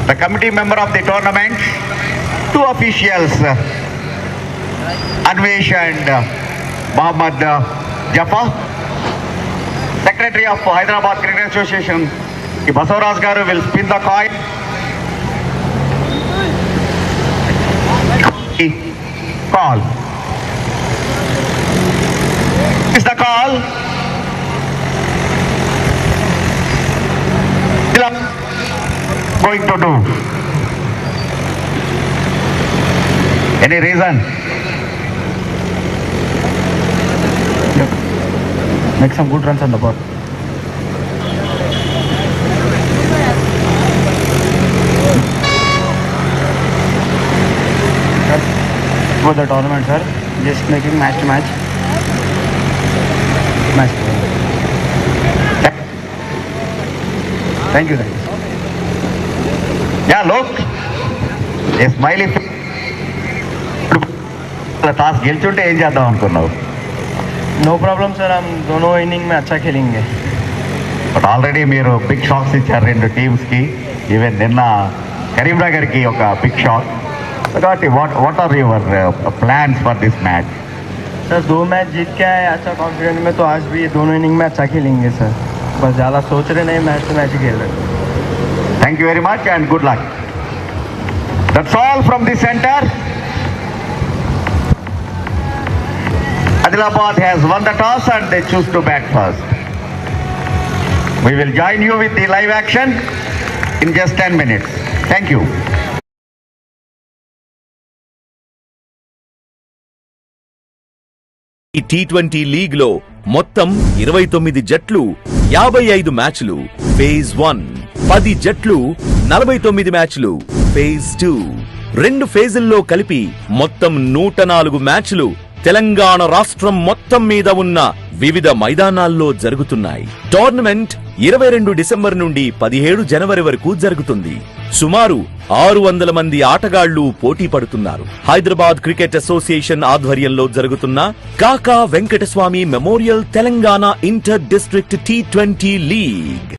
the committee member of the tournament, two officials, 𝗀𝗏𝗏𝗏 and 𝗵𝗶𝗴𝗵𝗏. Secretary of Hyderabad Cricket Association, Basavaraj Garu will spin the coin. Call. Is the call? Going to do? Any reason? Make some good runs on the board. For the tournament, sir, just making match to match. Thank you. Yeah, look. A smiley toss గెలుచుంటే ఏం చేద్దాం అనుకున్నావు? No problem, sir. हम दोनों inning में अच्छा खेलेंगे. But already మీరు big shocks ఇచ్చారు రెండు టీమ్స్కి. ఈవెన్ నిన్న కరీంనగర్కి ఒక big shock. What are your plans for this match? Sir 2 match जीत के आए अच्छा कॉन्फिडेंट में, तो आज भी दोनों इनिंग में अच्छा खेलेंगे सर. बस ज़्यादा सोच रहे नहीं, मैच to मैच ही खेल रहे. Thank you very much and good luck. That's all from the center. Adilabad has won the toss and they choose to bat first. We will join you with the live action in just 10 minutes. Thank you. ఈ T20 league లో మొత్తం 29 జట్లు 55 మ్యాచ్లు phase 1, 10 జట్లు 49 మ్యాచ్లు phase 2, 2 ఫేజుల్లో కలిపి మొత్తం 104 మ్యాచ్లు తెలంగాణ రాష్ట్రం మొత్తం మీద ఉన్న వివిధ మైదానాల్లో జరుగుతున్నాయి. టోర్నమెంట్ 22 డిసెంబర్ నుండి 17 జనవరి వరకు జరుగుతుంది. సుమారు 600 మంది ఆటగాళ్లు పోటీ పడుతున్నారు. హైదరాబాద్ క్రికెట్ అసోసియేషన్ ఆధ్వర్యంలో జరుగుతున్న Kaka Venkataswamy memorial Telangana inter district టీ20 లీగ్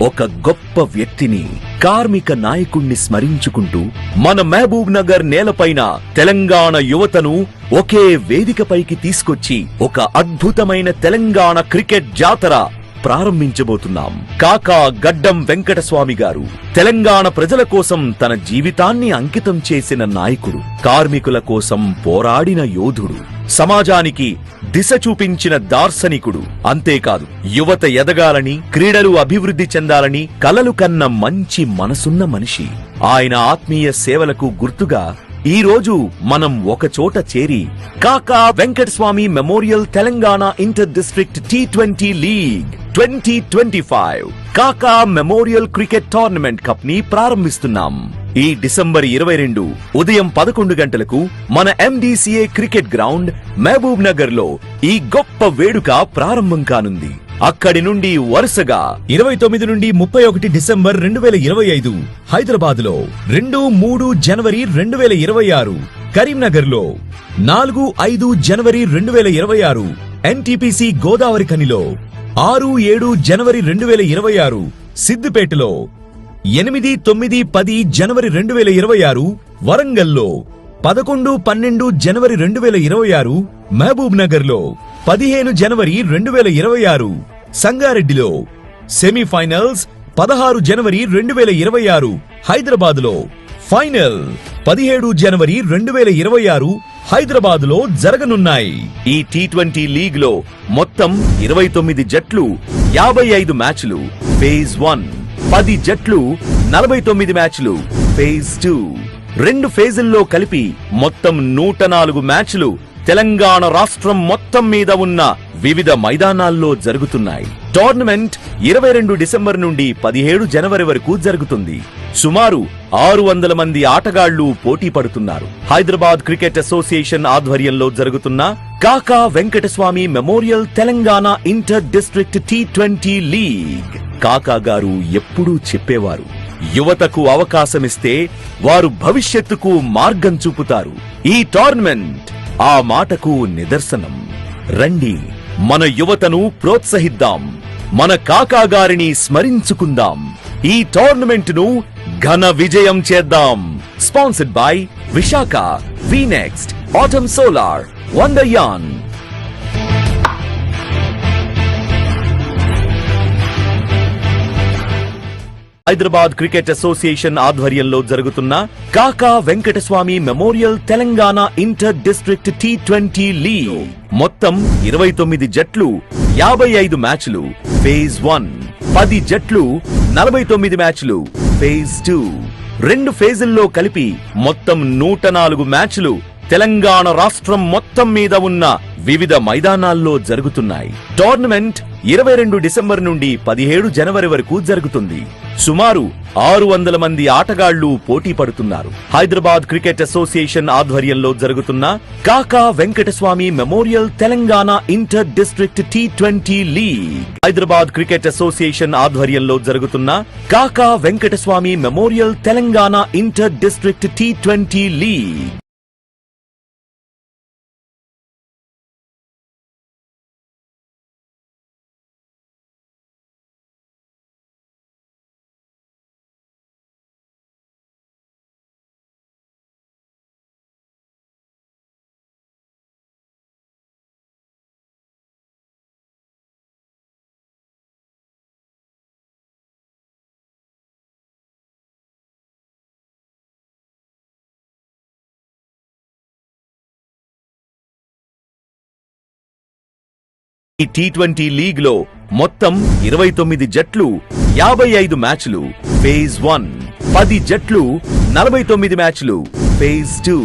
ఒక గొప్ప వ్యక్తిని, కార్మిక నాయకుణ్ణి స్మరించుకుంటూ మన మహబూబ్ నగర్ నేలపైన తెలంగాణ యువతను ఒకే వేదికపైకి తీసుకొచ్చి ఒక అద్భుతమైన తెలంగాణ క్రికెట్ జాతర ప్రారంభించబోతున్నాం. కాకా గడ్డం వెంకటస్వామి గారు తెలంగాణ ప్రజల కోసం తన జీవితాన్ని అంకితం చేసిన నాయకుడు, కార్మికుల కోసం పోరాడిన యోధుడు, సమాజానికి దిశ చూపించిన దార్శనికుడు. అంతేకాదు యువత ఎదగాలని, క్రీడలు అభివృద్ధి చెందాలని కలలు కన్న మంచి మనసున్న మనిషి. ఆయన ఆత్మీయ సేవలకు గుర్తుగా ఈ రోజు మనం ఒక చోట చేరి కాకా Venkataswamy memorial Telangana inter district టీ20 లీగ్ 2025 కాకా మెమోరియల్ క్రికెట్ టోర్నమెంట్ కప్ ని ప్రారంభిస్తున్నాం. ఈ డిసెంబర్ 22 ఉదయం 11 గంటలకు మన MDCA cricket ground Mahbubnagar లో ఈ గొప్ప వేడుక ప్రారంభం కానుంది. అక్కడి నుండి వరుసగా 29 నుండి 31 డిసెంబర్ 2025 హైదరాబాద్ లో, 2, 3 జనవరి 2026 కరీంనగర్ లో, 4, 5 జనవరి 2026 NTPC గోదావరి ఖనిలో, 6, 7 జనవరి 2026 సిద్దిపేటలో, 8, 9, 10 జనవరి 2026 వరంగల్లో, 11, 12 జనవరి 2026 మహబూబ్ నగర్ లో, 15 జనవరి 2026 సంగారెడ్డిలో, సెమీఫైనల్స్ 16 జనవరి 2026 హైదరాబాద్ లో, ఫైనల్ 17 జనవరి 2026 హైదరాబాద్ లో జరగనున్నాయి. ఈ టీ20 లీగ్ లో మొత్తం 29 జట్లు 55 మ్యాచ్లు ఫేజ్ 1, 10 జట్లు 49 మ్యాచ్లు ఫేజ్ 2, 2 ఫేజుల్లో కలిపి మొత్తం 104 మ్యాచ్లు తెలంగాణ రాష్ట్రం మొత్తం మీద ఉన్న వివిధ మైదానాల్లో జరుగుతున్నాయి. టోర్నమెంట్ 22 డిసెంబర్ నుండి 17 జనవరి వరకు జరుగుతుంది. సుమారు 600 మంది ఆటగాళ్లు పోటీ పడుతున్నారు. హైదరాబాద్ క్రికెట్ అసోసియేషన్ ఆధ్వర్యంలో జరుగుతున్న Kaka Venkataswamy memorial Telangana inter district టీ20 లీగ్. కాకా గారు ఎప్పుడూ చెప్పేవారు, యువతకు అవకాశమిస్తే వారు భవిష్యత్తుకు మార్గం చూపుతారు. ఈ టోర్నమెంట్ ఆ మాటకు నిదర్శనం. రండి, మన యువతను ప్రోత్సహిద్దాం, మన కాకా గారిని స్మరించుకుందాం, ఈ టోర్నమెంట్ ను ఘన విజయం చేద్దాం. Sponsored by Visakha, VNext, atom solar, Wonderyan. Hyderabad cricket association ఆధ్వర్యంలో జరుగుతున్న Kaka Venkataswamy memorial Telangana inter district T20 league మొత్తం 29 జట్లు, 55 మ్యాచ్లు ఫేజ్ 1, 10 జట్లు, 49 మ్యాచ్లు ఫేజ్ 2. 2 ఫేజుల్లో కలిపి మొత్తం 104 మ్యాచ్లు తెలంగాణ రాష్ట్రం మొత్తం మీద ఉన్న వివిధ మైదానాల్లో జరుగుతున్నాయి. టోర్నమెంట్ 22 డిసెంబర్ నుండి 17 జనవరి వరకు జరుగుతుంది. సుమారు 600 మంది ఆటగాళ్లు పోటీ పడుతున్నారు. హైదరాబాద్ క్రికెట్ అసోసియేషన్ ఆధ్వర్యంలో జరుగుతున్న Kaka Venkataswamy memorial Telangana inter district T20 league. Hyderabad cricket association ఆధ్వర్యంలో జరుగుతున్న Kaka Venkataswamy memorial Telangana inter district T20 league. ఈ T20 లీగ్ లో మొత్తం 29 జట్లు, 55 మ్యాచ్లు ఫేజ్ 1, 10 జట్లు, 49 మ్యాచ్లు ఫేజ్ 2.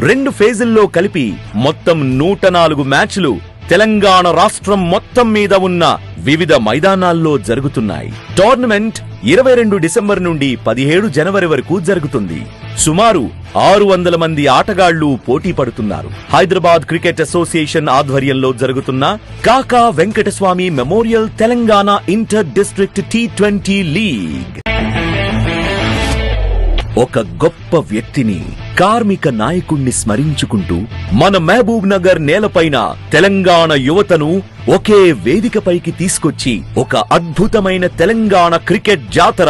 2 ఫేజుల్లో కలిపి మొత్తం 104 మ్యాచ్లు తెలంగాణ రాష్ట్రం మొత్తం మీద ఉన్న వివిధ మైదానాల్లో జరుగుతున్నాయి. టోర్నమెంట్ 22 డిసెంబర్ నుండి 17 జనవరి వరకు జరుగుతుంది. సుమారు 600 మంది ఆటగాళ్లు పోటీ పడుతున్నారు. హైదరాబాద్ క్రికెట్ అసోసియేషన్ ఆధ్వర్యంలో జరుగుతున్న Kaka Venkataswamy memorial Telangana inter district T20 league. ఒక గొప్ప వ్యక్తిని, కార్మిక నాయకుణ్ణి స్మరించుకుంటూ మన మహబూబ్ నగర్ నేలపైన తెలంగాణ యువతను ఒకే వేదికపైకి తీసుకొచ్చి ఒక అద్భుతమైన తెలంగాణ క్రికెట్ జాతర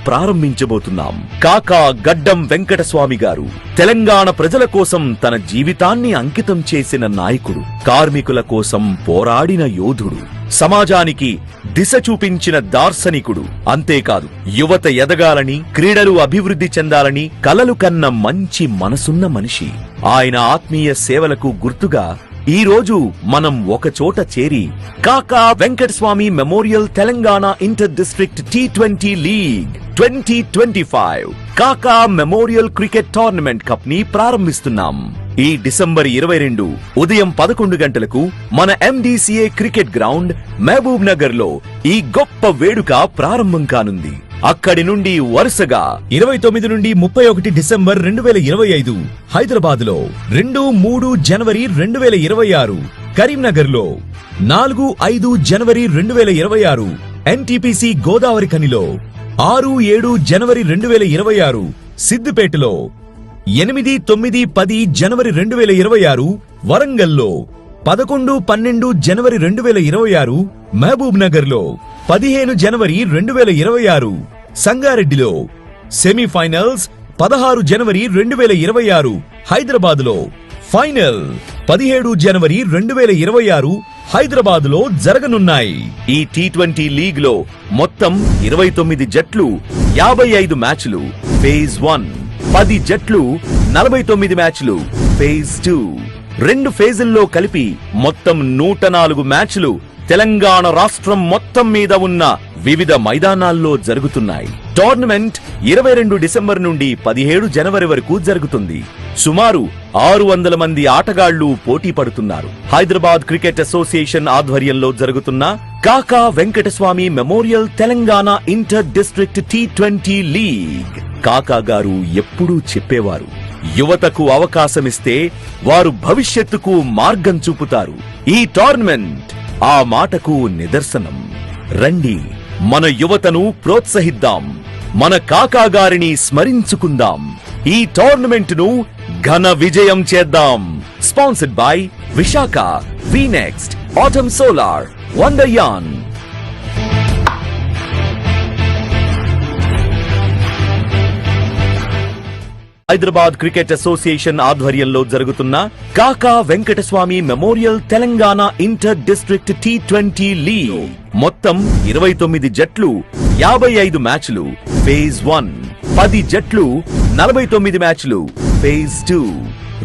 ప్రారంభించబోతున్నాం. కాకా గడ్డం వెంకటస్వామి గారు తెలంగాణ ప్రజల కోసం తన జీవితాన్ని అంకితం చేసిన నాయకుడు, కార్మికుల కోసం పోరాడిన యోధుడు, సమాజానికి దిశ చూపించిన దార్శనికుడు. అంతేకాదు, యువత ఎదగాలని, క్రీడలు అభివృద్ధి చెందాలని కలలు కన్న మంచి మనసున్న మనిషి. ఆయన ఆత్మీయ సేవలకు గుర్తుగా ఈ రోజు మనం ఒక చోట చేరి కాకా Venkataswamy memorial Telangana inter district T20 league 2025 కాకా మెమోరియల్ క్రికెట్ టోర్నమెంట్ కప్ ని ప్రారంభిస్తున్నాం. ఈ డిసెంబర్ 22 ఉదయం 11 గంటలకు మన MDCA cricket ground Mahbubnagar లో ఈ గొప్ప వేడుక ప్రారంభం కానుంది. అక్కడి నుండి వరుసగా 29 నుండి 31 డిసెంబర్ 2025 హైదరాబాద్ లో, 2-3 జనవరి 2026 కరీంనగర్ లో, 4-5 జనవరి 2026 NTPC గోదావరి ఖనిలో, 6-7 జనవరి 2026 సిద్దిపేటలో, 8-9-10 జనవరి 2026 వరంగల్లో, 11-12 జనవరి 2026 మహబూబ్ నగర్ లో, 15 జనవరి 2026 సంగారెడ్డిలో, సెమీఫైనల్స్ 16 జనవరి 2026 హైదరాబాద్ లో, ఫైనల్ 17 జనవరి 2026 హైదరాబాద్ లో జరగనున్నాయి. ఈ T20 లీగ్ లో మొత్తం 29 జట్లు, 55 మ్యాచ్లు ఫేజ్ 1, 10 జట్లు, 49 మ్యాచ్లు ఫేజ్ 2. 2 ఫేజుల్లో కలిపి మొత్తం 104 మ్యాచ్లు తెలంగాణ రాష్ట్రం మొత్తం మీద ఉన్న వివిధ మైదానాల్లో జరుగుతున్నాయి. టోర్నమెంట్ 22 డిసెంబర్ నుండి 17 జనవరి వరకు జరుగుతుంది. సుమారు 600 మంది ఆటగాళ్లు పోటీ పడుతున్నారు. హైదరాబాద్ క్రికెట్ అసోసియేషన్ ఆధ్వర్యంలో జరుగుతున్న Kaka Venkataswamy memorial Telangana inter district T20 league. కాకా గారు ఎప్పుడూ చెప్పేవారు, యువతకు అవకాశమిస్తే వారు భవిష్యత్తుకు మార్గం చూపుతారు. ఈ టోర్నమెంట్ ఆ మాటకు నిదర్శనం. రండి, మన యువతను ప్రోత్సహిద్దాం, మన కాకా గారిని స్మరించుకుందాం. ఈ టోర్నమెంట్ ను ఘన విజయం చేద్దాం. Sponsored by Visakha, VNext, atom solar, Wonderyan. Hyderabad cricket association ఆధ్వర్యంలో జరుగుతున్న Kaka Venkataswamy memorial Telangana inter district T20 league. మొత్తం 29 జట్లు, 55 మ్యాచ్లు ఫేజ్ 1, 10 జట్లు, 49 మ్యాచ్లు ఫేజ్ 2.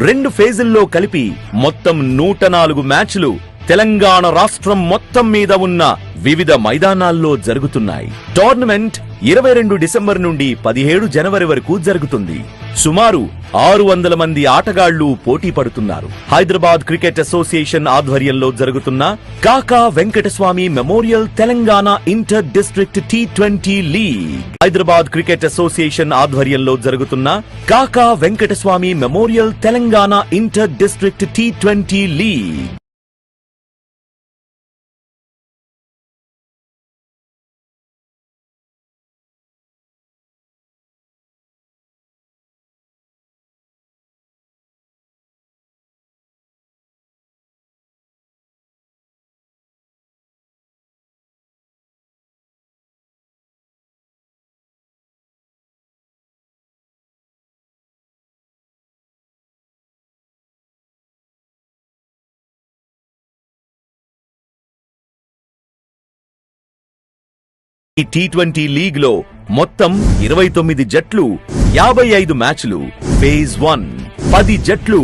2 ఫేజుల్లో కలిపి మొత్తం 104 మ్యాచ్లు తెలంగాణ రాష్ట్రం మొత్తం మీద ఉన్న వివిధ మైదానాల్లో జరుగుతున్నాయి. టోర్నమెంట్ 22 డిసెంబర్ నుండి 17 జనవరి వరకు జరుగుతుంది. సుమారు 600 మంది ఆటగాళ్లు పోటీ పడుతున్నారు. హైదరాబాద్ క్రికెట్ అసోసియేషన్ ఆధ్వర్యంలో జరుగుతున్న Kaka Venkataswamy memorial Telangana inter district T20 league. Hyderabad cricket association ఆధ్వర్యంలో జరుగుతున్న Kaka Venkataswamy memorial Telangana inter district T20 league. ఈ T20 లీగ్ లో మొత్తం 29 జట్లు, 55 మ్యాచ్లు ఫేజ్ 1, 10 జట్లు,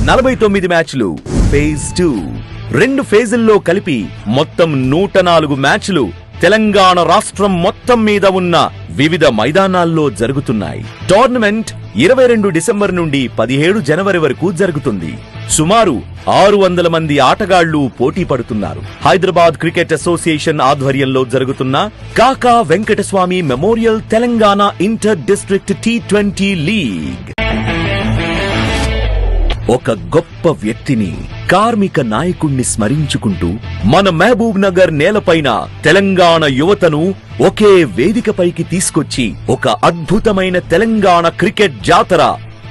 49 మ్యాచ్లు ఫేజ్ 2. 2 ఫేజుల్లో కలిపి మొత్తం 104 మ్యాచ్లు తెలంగాణ రాష్ట్రం మొత్తం మీద ఉన్న వివిధ మైదానాల్లో జరుగుతున్నాయి. టోర్నమెంట్ 22 డిసెంబర్ నుండి 17 జనవరి వరకు జరుగుతుంది. సుమారు 600 మంది ఆటగాళ్లు పోటీ పడుతున్నారు. హైదరాబాద్ క్రికెట్ అసోసియేషన్ ఆధ్వర్యంలో జరుగుతున్న Kaka Venkataswamy memorial Telangana inter district T20 league. ఒక గొప్ప వ్యక్తిని, కార్మిక నాయకుణ్ణి స్మరించుకుంటూ మన మహబూబ్ నగర్ నేలపైన తెలంగాణ యువతను ఒకే వేదికపైకి తీసుకొచ్చి ఒక అద్భుతమైన తెలంగాణ క్రికెట్ జాతర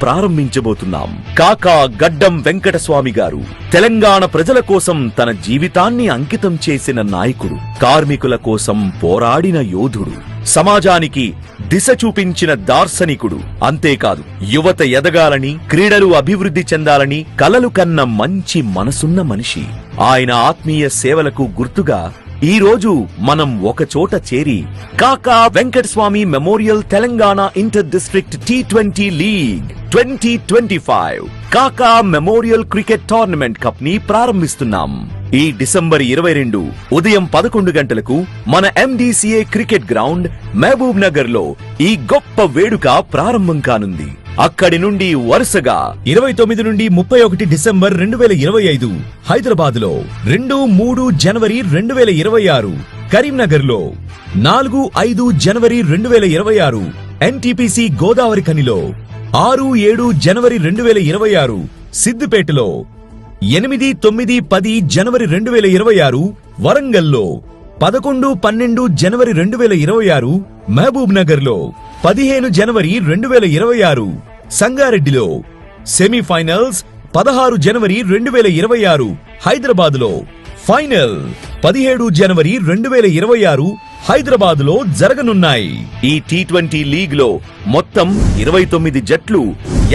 ప్రారంభించబోతున్నాం. కాకా గడ్డం వెంకటస్వామి గారు తెలంగాణ ప్రజల కోసం తన జీవితాన్ని అంకితం చేసిన నాయకుడు, కార్మికుల కోసం పోరాడిన యోధుడు, సమాజానికి దిశ చూపించిన దార్శనికుడు. అంతేకాదు, యువత ఎదగాలని, క్రీడలు అభివృద్ధి చెందాలని కలలు కన్న మంచి మనసున్న మనిషి. ఆయన ఆత్మీయ సేవలకు గుర్తుగా ఈ రోజు మనం ఒక చోట చేరి కాకా Venkataswamy memorial Telangana inter district T20 league 2025 కాకా మెమోరియల్ క్రికెట్ టోర్నమెంట్ కప్ ని ప్రారంభిస్తున్నాం. ఈ డిసెంబర్ 22 ఉదయం 11 గంటలకు మన MDCA cricket ground Mahbubnagar లో ఈ గొప్ప వేడుక ప్రారంభం కానుంది. అక్కడి నుండి వరుసగా 29 నుండి 31 డిసెంబర్ 2025 హైదరాబాద్ లో, 2-3 జనవరి 2026 కరీంనగర్ లో, 4-5 జనవరి 2026 NTPC గోదావరి ఖనిలో, 6-7 జనవరి 2026 సిద్దిపేటలో, 8-9-10 జనవరి 2026 వరంగల్లో, 11-12 జనవరి 2026 మహబూబ్ నగర్ లో, 15 జనవరి 2026 సంగారెడ్డిలో, సెమీఫైనల్స్ 16 జనవరి 2026 హైదరాబాద్ లో, ఫైనల్ 17 జనవరి 2026 హైదరాబాద్ లో జరగనున్నాయి. ఈ T20 లీగ్ లో మొత్తం 29 జట్లు,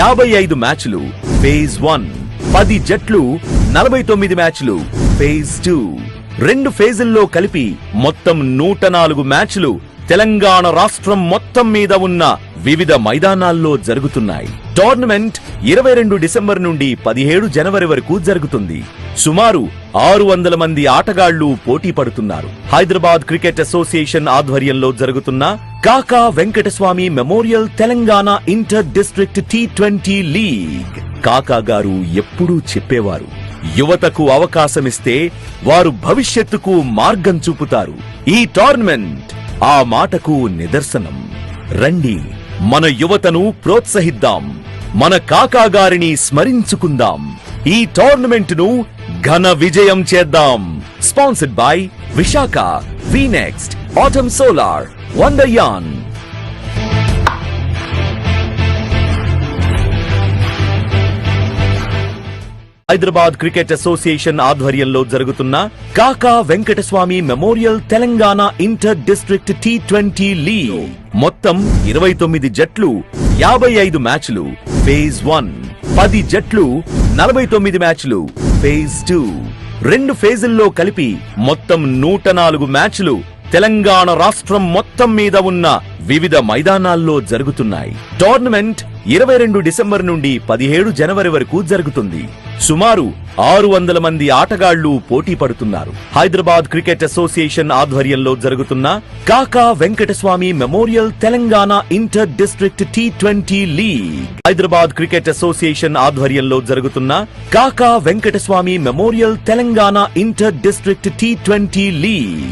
55 మ్యాచ్లు ఫేజ్ 1, 10 జట్లు, 49 మ్యాచ్లు ఫేజ్ 2. 2 ఫేజుల్లో కలిపి మొత్తం 104 మ్యాచ్లు తెలంగాణ రాష్ట్రం మొత్తం మీద ఉన్న వివిధ మైదానాల్లో జరుగుతున్నాయి. టోర్నమెంట్ 22 డిసెంబర్ నుండి 17 జనవరి వరకు జరుగుతుంది. సుమారు 600 మంది ఆటగాళ్లు పోటీ పడుతున్నారు. హైదరాబాద్ క్రికెట్ అసోసియేషన్ ఆధ్వర్యంలో జరుగుతున్న Kaka Venkataswamy memorial Telangana inter district T20 league. కాకా గారు ఎప్పుడూ చెప్పేవారు, యువతకు అవకాశమిస్తే వారు భవిష్యత్తుకు మార్గం చూపుతారు. ఈ టోర్నమెంట్ ఆ మాటకు నిదర్శనం. రండి, మన యువతను ప్రోత్సహిద్దాం, మన కాకా గారిని స్మరించుకుందాం, ఈ టోర్నమెంట్ ను ఘన విజయం చేద్దాం. Sponsored by Visakha, VNext, atom solar, Wonderyan. Hyderabad cricket association ఆధ్వర్యంలో జరుగుతున్న Kaka Venkataswamy memorial Telangana inter district T20 league మొత్తం 29 జట్లు 55 మ్యాచ్లు ఫేజ్ 1, 10 జట్లు 49 మ్యాచ్లు ఫేజ్ 2, 2 ఫేజుల్లో కలిపి మొత్తం 104 మ్యాచ్లు తెలంగాణ రాష్ట్రం మొత్తం మీద ఉన్న వివిధ మైదానాల్లో జరుగుతున్నాయి. టోర్నమెంట్ 22 డిసెంబర్ నుండి 17 జనవరి వరకు జరుగుతుంది. సుమారు 600 మంది ఆటగాళ్లు పోటీ పడుతున్నారు. హైదరాబాద్ క్రికెట్ అసోసియేషన్ ఆధ్వర్యంలో జరుగుతున్న Kaka Venkataswamy memorial Telangana inter district T20 league Hyderabad cricket association ఆధ్వర్యంలో జరుగుతున్న Kaka Venkataswamy memorial Telangana inter district T20 league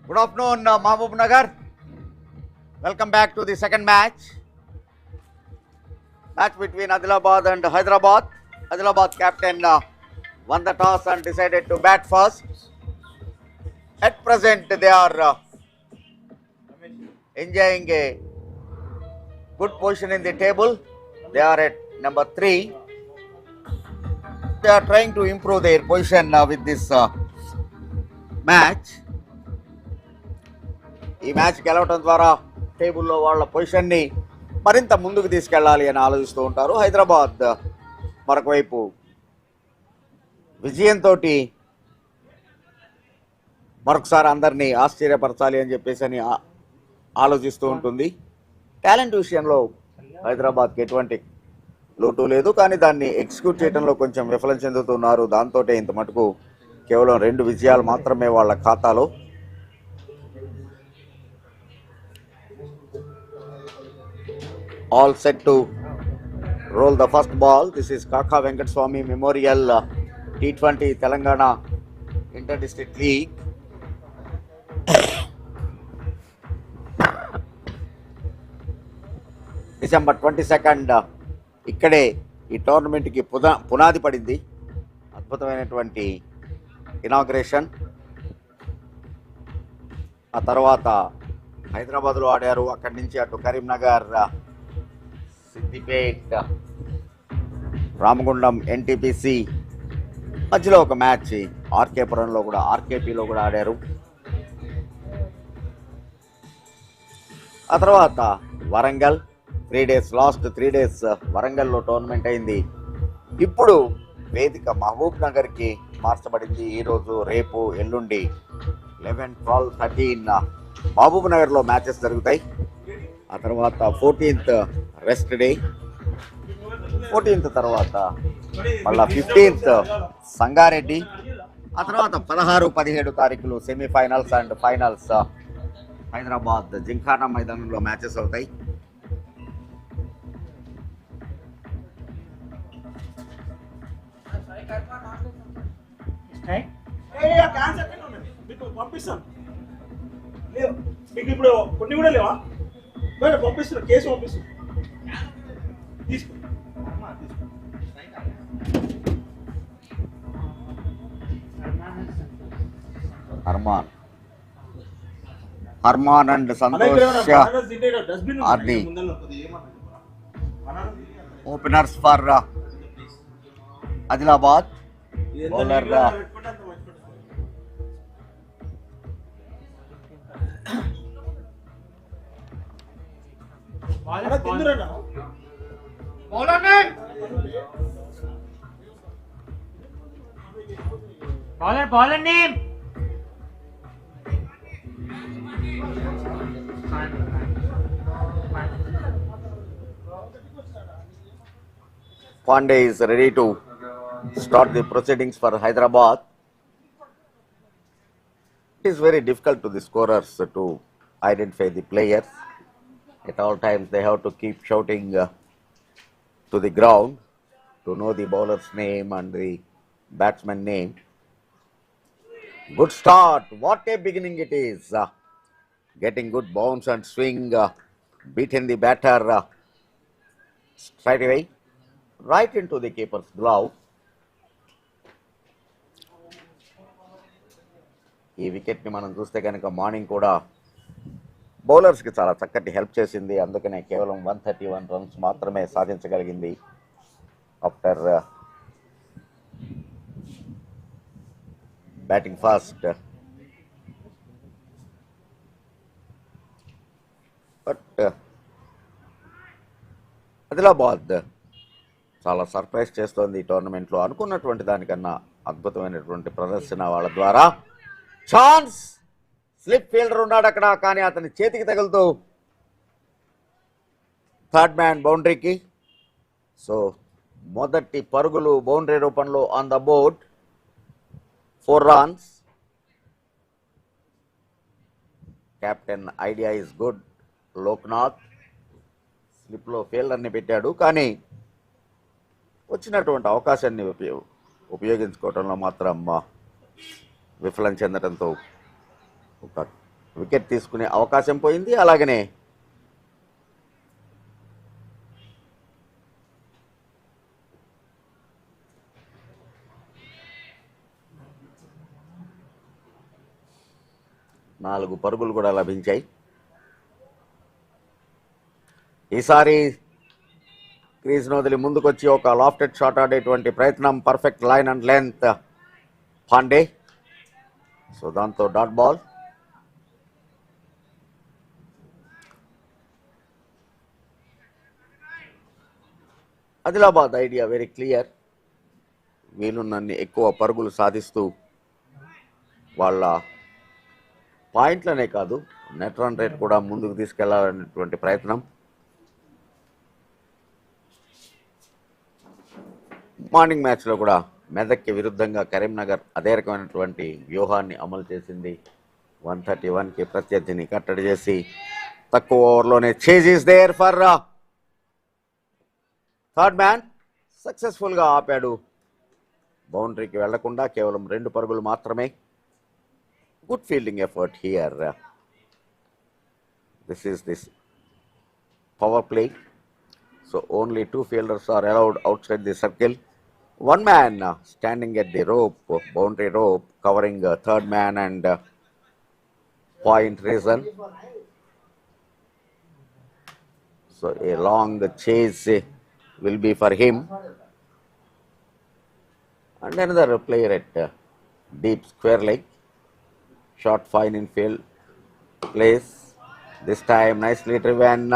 Good afternoon, MAHBUBNAGAR. Welcome back to the second match. Match between Adilabad and Hyderabad. Adilabad captain won the toss and decided to bat first. At present, they are enjoying a good position in the table. They are at number 3. They are trying to improve their position with this match. ఈ match గెలవడం ద్వారా టేబుల్లో వాళ్ళ పొజిషన్ని మరింత ముందుకు తీసుకెళ్ళాలి అని ఆలోచిస్తూ ఉంటారు. హైదరాబాద్ మరొక వైపు విజయంతో మరొకసారి అందరినీ ఆశ్చర్యపరచాలి అని చెప్పేసి అని ఆలోచిస్తూ ఉంటుంది. టాలెంట్ విషయంలో హైదరాబాద్కి ఎటువంటి లోటు లేదు, కానీ దాన్ని ఎగ్జిక్యూట్ చేయడంలో కొంచెం విఫలం చెందుతున్నారు. దాంతో ఇంత మటుకు కేవలం 2 విజయాలు మాత్రమే వాళ్ళ ఖాతాలో. All set to roll the first ball. This is Kaka Venkataswamy Memorial T20 Telangana Inter-District League. December 22nd ఇక్కడే ఈ టోర్నమెంట్కి పునాది పడింది. అద్భుతమైనటువంటి ఇనాగ్రేషన్. ఆ తర్వాత హైదరాబాద్లో ఆడారు. అక్కడి నుంచి అటు కరీంనగర్, సిద్దిపేట్, రామగుండం, NTPC మధ్యలో ఒక మ్యాచ్ ఆర్కేపురంలో కూడా ఆర్కేపీలో కూడా ఆడారు. ఆ తర్వాత వరంగల్ 3 days లాస్ట్ 3 days వరంగల్లో టోర్నమెంట్ అయింది. ఇప్పుడు వేదిక మహబూబ్ నగర్కి మార్చబడింది. ఈరోజు, రేపు, ఎల్లుండి 11, 12, 13 మహబూబ్ నగర్లో మ్యాచెస్ జరుగుతాయి. ఆ తర్వాత 14th రెస్ట్ డే. 14th తర్వాత మళ్ళా 15th సంగారెడ్డి. ఆ తర్వాత 16, 17 తారీఖులు semifinals and finals Hyderabad Gymkhana మైదానంలో మ్యాచెస్ అవుతాయి. మీకు ఇప్పుడు కొన్ని కూడా లేవా? పంపిస్తున్నా, కేసు పంపిస్తున్నా. తీసుకో. Arman and Santosh are the openers for Adilabad. Bowler bowler name. Pandey is ready to start the proceedings for Hyderabad. It is very difficult to the scorers to identify the players. At all times they have to keep shouting to the ground to know the bowler's name and the batsman name. Good start. What a beginning it is. Getting good bounce and swing. Beaten the batter straight away right into the keeper's glove. ఈ వికెట్ని మనం చూస్తే కనుక morning కూడా బౌలర్స్కి చాలా చక్కటి help చేసింది. అందుకనే కేవలం 131 రన్స్ మాత్రమే సాధించగలిగింది. After batting fast, but Adilabad చాలా సర్ప్రైజ్ చేస్తోంది ఈ టోర్నమెంట్లో. అనుకున్నటువంటి దానికన్నా అద్భుతమైనటువంటి ప్రదర్శన వాళ్ళ ద్వారా. ఛాన్స్, స్లిప్ ఫీల్డర్ ఉన్నాడు అక్కడ, కానీ అతని చేతికి తగులుతూ థర్డ్ మ్యాన్ బౌండరీకి. సో మొదటి పరుగులు బౌండరీ రూపంలో on the board, 4 runs. Captain idea is good. Loknath స్లిప్లో ఫీల్డర్ని పెట్టాడు, కానీ వచ్చినటువంటి అవకాశాన్ని ఉపయోగించుకోవడంలో మాత్రం విఫలం చెందడంతో ఒక వికెట్ తీసుకునే అవకాశం పోయింది. అలాగనే నాలుగు పరుగులు కూడా లభించాయి. ఈసారి క్రీజ్ వదిలి ముందుకొచ్చి ఒక లాఫ్టెడ్ షాట్ ఆడేటువంటి ప్రయత్నం. Perfect line and length Pandey. So దాంతో dot ball. Adilabad idea very clear. వీలున్నన్ని ఎక్కువ పరుగులు సాధిస్తూ వాళ్ళ పాయింట్లనే కాదు నెట్ రన్ రేట్ కూడా ముందుకు తీసుకెళ్లాలనేటువంటి ప్రయత్నం. మార్నింగ్ మ్యాచ్లో కూడా మెదక్కి విరుద్ధంగా కరీంనగర్ అదే రకమైనటువంటి వ్యూహాన్ని అమలు చేసింది. 131కి ప్రత్యర్థిని కట్టడి చేసి తక్కువ ఓవర్లోనే chase is there for third man. సక్సెస్ఫుల్గా ఆపాడు. బౌండరీకి వెళ్లకుండా కేవలం 2 పరుగులు మాత్రమే. Good fielding effort here. This is this power play. So only 2 fielders are allowed outside the circle. One man standing at the rope, boundary rope, covering third man and point reason. So a long chase will be for him. And another player at deep square leg. Shot fine in field place. This time nicely driven.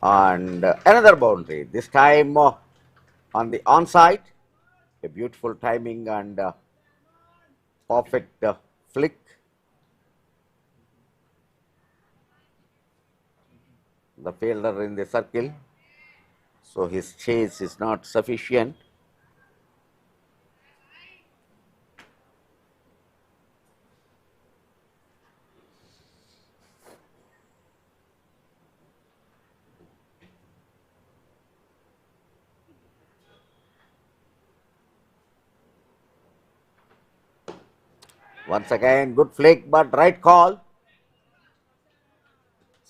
And another boundary, this time on the onside. A beautiful timing and perfect flick. The fielder in the circle, so his chase is not sufficient. Once again, good flick, but right call.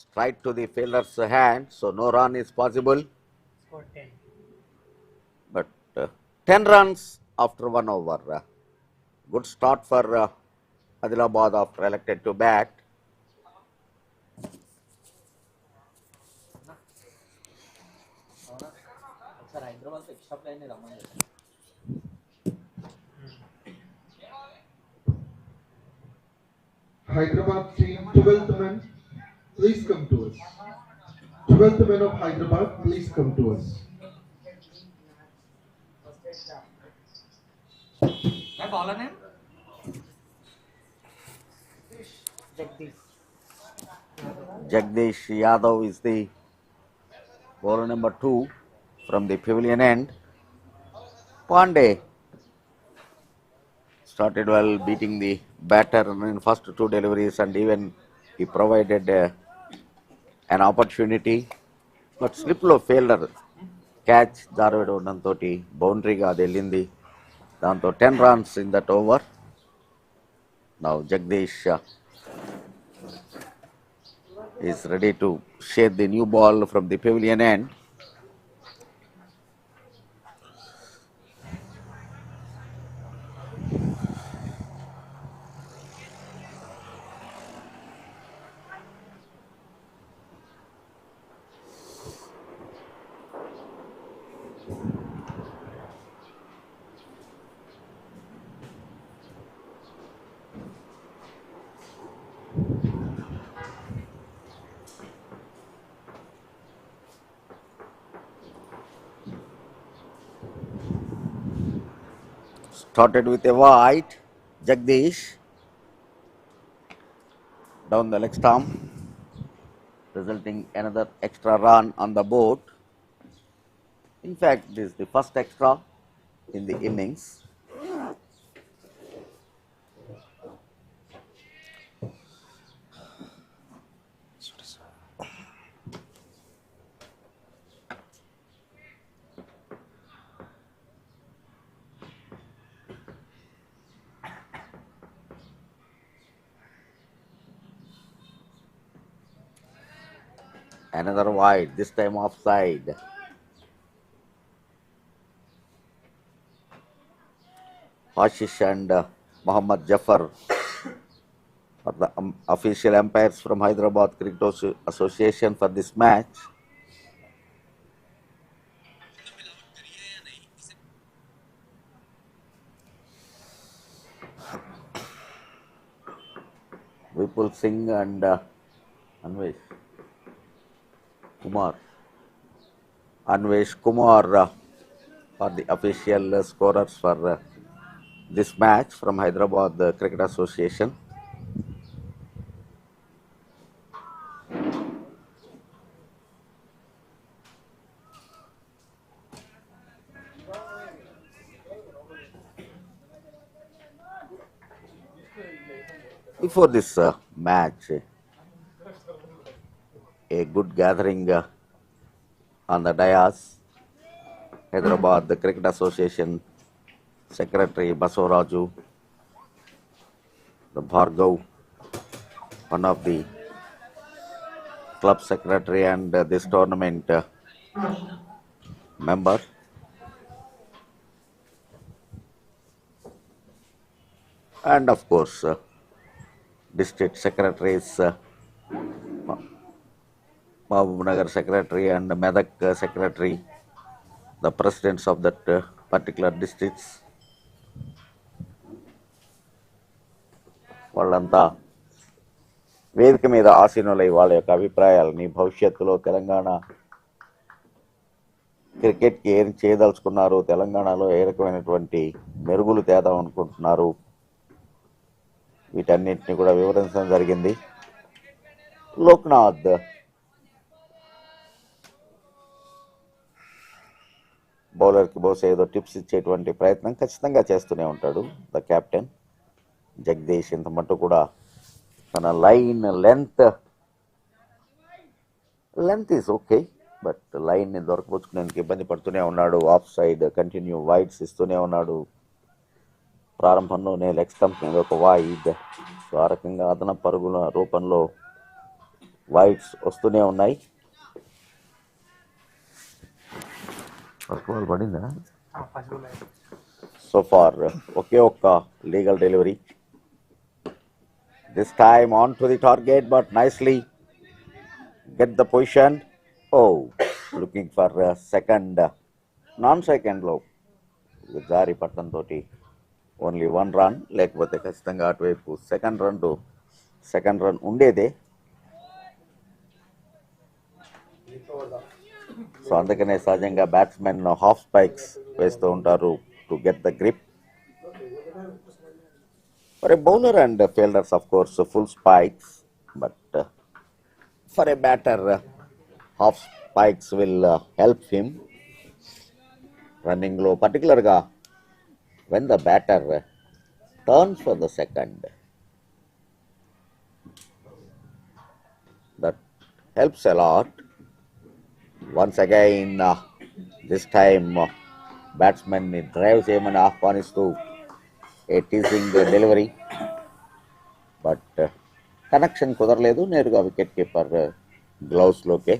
Straight to the fielder's hand, so no run is possible. Score 10. But 10 runs after 1 over. Good start for Adilabad after elected to bat. Hyderabad team, 12th man, please come to us. 12th man of Hyderabad, please come to us. My bowler name? Jagdish Yadav is the bowler number 2 from the pavilion end. Pandey started well, beating the batter in first 2 deliveries, and even he provided an opportunity. But slip low fielder catch 𝗀𝗏𝗏 𝗏𝗏 boundary ga delindi. Danto 10 runs in that over. Now Jagdish is ready to share the new ball from the pavilion end. Started with a wide, Jagdish down the leg stump, resulting another extra run on the board. In fact, this is the first extra in the innings. Another wide, this time offside. Ashish and Mohammad Jafar are the official umpires from Hyderabad Cricket Association for this match. 𝗬𝗺𝗃𝗃 and 𝗬𝗃𝗃𝗃 are the official scorers for this match from Hyderabad Cricket Association. Before this match, a good gathering on the dais. Hyderabad, the Cricket Association Secretary Basavaraju, the 𝗃𝗏, one of the club secretary and this tournament member. And of course, district secretaries, MAHBUBNAGAR secretary and Medak secretary, the presidents of that particular districts. వాళ్ళంతా వేదిక మీద ఆసీనులై వాళ్ళ యొక్క అభిప్రాయాలని భవిష్యత్తులో తెలంగాణ క్రికెట్కి ఏం చేయదలుచుకున్నారు, తెలంగాణలో ఏ రకమైనటువంటి మెరుగులు తేదాం అనుకుంటున్నారు, వీటన్నిటిని కూడా వివరించడం జరిగింది. లోక్నాథ్ బౌలర్కి బహుశా ఏదో టిప్స్ ఇచ్చేటువంటి ప్రయత్నం ఖచ్చితంగా చేస్తూనే ఉంటాడు. ద కెప్టెన్ జగదీష్ ఇంత మట్టు కూడా తన line length is okay, but లైన్ని దొరకపుచ్చుకునేందుకు ఇబ్బంది పడుతూనే ఉన్నాడు. ఆఫ్ సైడ్ కంటిన్యూ వైడ్స్ ఇస్తూనే ఉన్నాడు. ప్రారంభంలోనే లెగ్ స్టంప్ మీద ఒక వైడ్, సో ఆ రకంగా అదన పరుగుల రూపంలో వైడ్స్ వస్తూనే ఉన్నాయి. పడిందా సో ఫార్ ఒకే ఒక్క legal delivery. This time on to the target, but nicely get the position. Oh, looking for second, non-second low. జారి పట్టంతో ఓన్లీ 1 run, లేకపోతే ఖచ్చితంగా అటువైపు సెకండ్ రన్ ఉండేదే. సో అందుకనే సహజంగా బ్యాట్స్మెన్ హాఫ్ స్పైక్స్ వేస్తూ ఉంటారు to get the grip. For a bowler and fielders, of course, full spikes, but for a batter, half spikes will help him running low, particularly when the batter turns for the second. That helps a lot. Once again, this time batsman drives him and ఆహ్వానిస్తూ a teasing delivery, but connection కుదరలేదు, నేరుగా wicket keeper గ్లౌస్లోకే.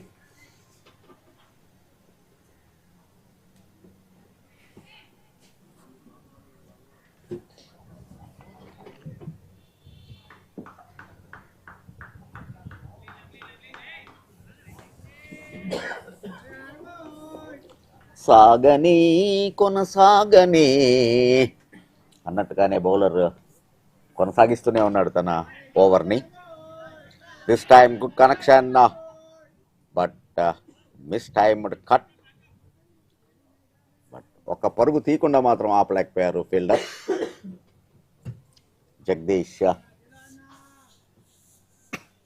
సాగని కొనసాగని అన్నట్టుగానే bowler కొనసాగిస్తూనే ఉన్నాడు తన ఓవర్ని. This time good connection, but mistimed cut. But ఒక పరుగు తీయకుండా మాత్రం ఆపలేకపోయారు ఫీల్డర్ జగదీష్.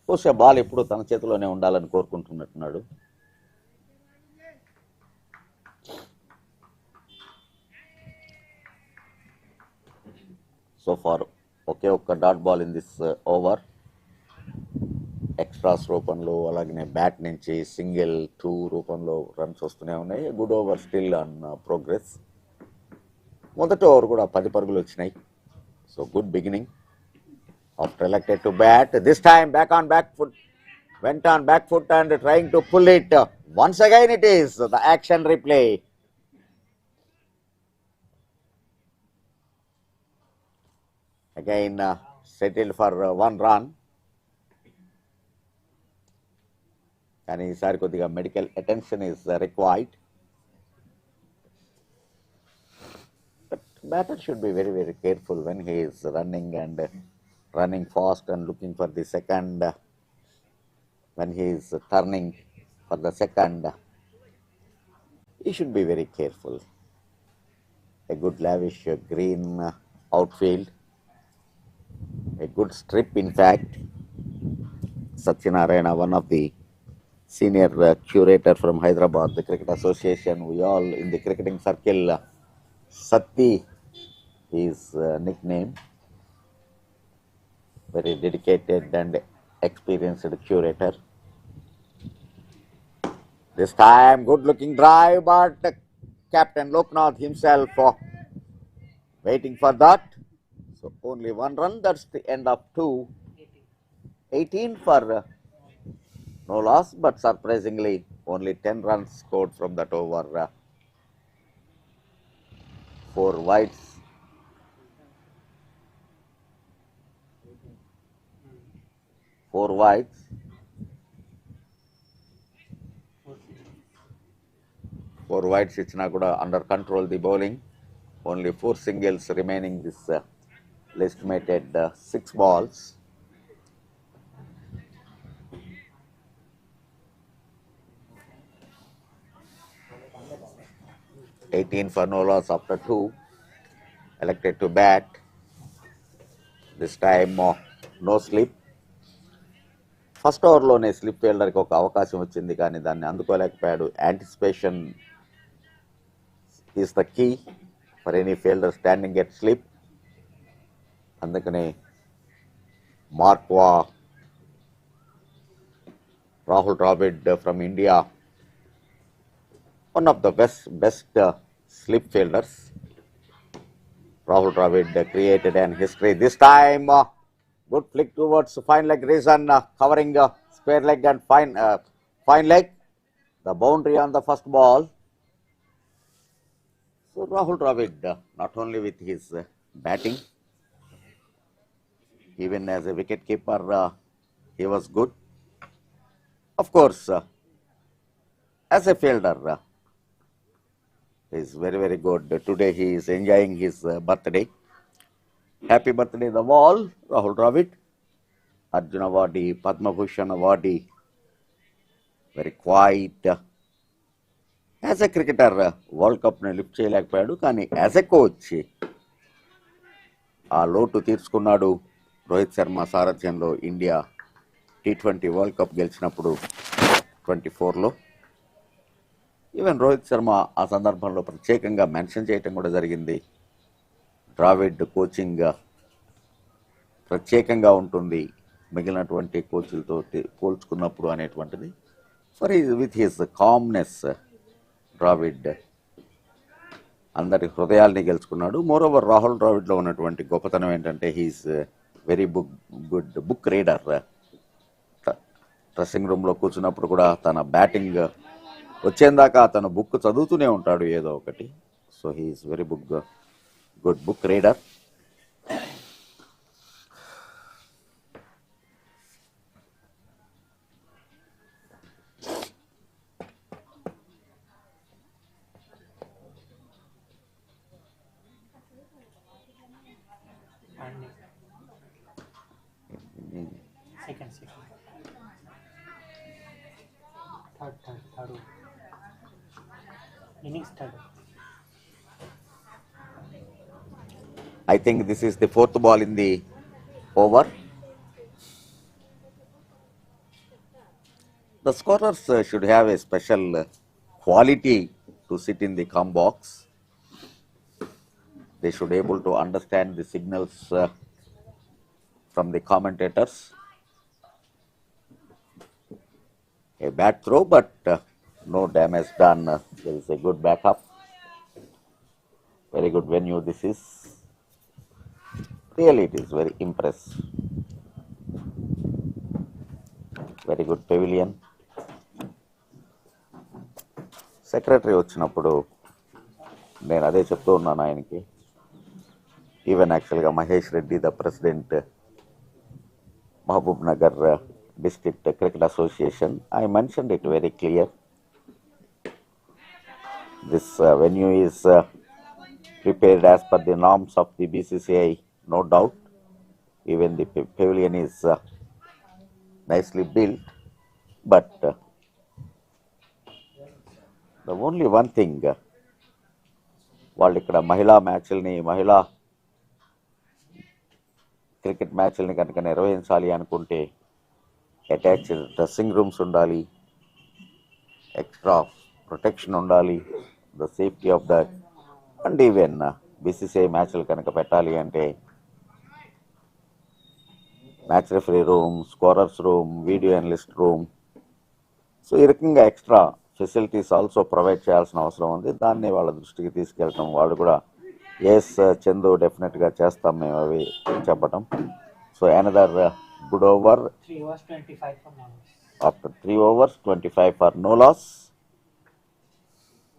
బహుశా బాల్ ఎప్పుడు తన చేతిలోనే ఉండాలని కోరుకుంటున్నట్టున్నాడు. సో ఫార్ ఒకే ఒక్క dot ball in this over. Extras రూపంలో అలాగనే బ్యాట్ నుంచి సింగిల్ 2 రూపంలో రన్స్ వస్తూనే ఉన్నాయి. Good over still on progress. మొదటి ఓవర్ కూడా 10 పరుగులు వచ్చినాయి. So good beginning after elected to bat. This time back foot, went on back foot and trying to pull it. Once again it is the action replay. Again settled for 1 run. And ఈసారి కొద్దిగా medical attention is required. But batter should be very, very careful when he is running fast and looking for the second. When he is turning for the second, he should be very careful. A good lavish green outfield. A good strip, in fact. Satyanarayana, one of the senior curator from Hyderabad, the Cricket Association, we all in the cricketing circle, Satti is nickname. Very dedicated and experienced curator. This time good looking drive, but Captain Loknath himself waiting for that. So only 1 run, that's the end of 2. 18 for no loss, but surprisingly only 10 runs scored from that over. 4 wides. Four wides ఇచ్చినా కూడా under control the bowling. Only 4 singles remaining this estimated 6 balls. $18 for no loss after 2. Elected to bat. This time no slip. First ఓవర్లోనే slip ఫీల్డర్కి ఒక అవకాశం వచ్చింది, కానీ దాన్ని అందుకోలేకపోయాడు. Anticipation is the key for any fielder standing at slip. అందుకని Mark Waugh, Rahul Dravid from India, one of the best slip fielders. Rahul Dravid created an history. This time good flick towards fine leg reason, covering square leg and fine leg. The boundary on the first ball. So Rahul Dravid, not only with his batting, even as a wicket keeper, he was good. Of course, as a fielder, he is very, very good. Today he is enjoying his birthday. Happy birthday the wall, Rahul Dravid. Arjuna Awardee, Padma Bhushan Awardee. Very quiet. As a cricketer, World Cup ne lift చేయలేకపోయాడు, కానీ as a coach ఆ లోటు తీర్చుకున్నాడు. రోహిత్ శర్మ సారథ్యంలో India T20 world cup గెలిచినప్పుడు 24లో. Even Rohit Sharma ఆ సందర్భంలో ప్రత్యేకంగా mention చేయటం కూడా జరిగింది. ద్రావిడ్ కోచింగ్ ప్రత్యేకంగా ఉంటుంది మిగిలినటువంటి కోచ్లతో పోల్చుకున్నప్పుడు అనేటువంటిది. For with his calmness Dravid అందరి హృదయాల్ని గెలుచుకున్నాడు. మోరోవర్ రాహుల్ ద్రావిడ్లో ఉన్నటువంటి గొప్పతనం ఏంటంటే he is very good book reader. Dressing రూమ్లో కూర్చున్నప్పుడు కూడా తన బ్యాటింగ్ వచ్చేందాకా తన బుక్ చదువుతూనే ఉంటాడు ఏదో ఒకటి. So he is very good book reader. Third. Innings third. I think this is the fourth ball in the over. The scorers should have a special quality to sit in the com box. They should be able to understand the signals from the commentators. A bad throw, but no damage done. There is a good backup. Very good venue this is. Really it is very impressive. Very good pavilion. Secretary వచ్చినప్పుడు నేను అదే చెప్తూ ఉన్నాను ఆయనకి. Even యాక్చువల్గా Mahesh Reddy, the president MAHBUBNAGAR District Cricket Association, I mentioned it very clear. This venue is prepared as per the norms of the BCCI, no doubt. Even the pavilion is nicely built, but the only one thing, వాళ్ళు ఇక్కడ మహిళా మ్యాచ్ల్ని, మహిళా cricket మ్యాచ్ల్ని కనుక నిర్వహించాలి అనుకుంటే attached dressing rooms ఉండాలి, extra protection ఉండాలి, the safety of that. And even BCCI మ్యాచ్లు కనుక పెట్టాలి అంటే match referee room, scorers room, video analyst room, so ఈ రకంగా ఎక్స్ట్రా ఫెసిలిటీస్ ఆల్సో ప్రొవైడ్ చేయాల్సిన అవసరం ఉంది. దాన్ని వాళ్ళ దృష్టికి తీసుకెళ్ళటం, వాళ్ళు కూడా ఎస్ చందు డెఫినెట్గా చేస్తాం మేము అవి చెప్పటం. So another good over. 3 overs 25 for no loss. After 3 overs 25 for no loss.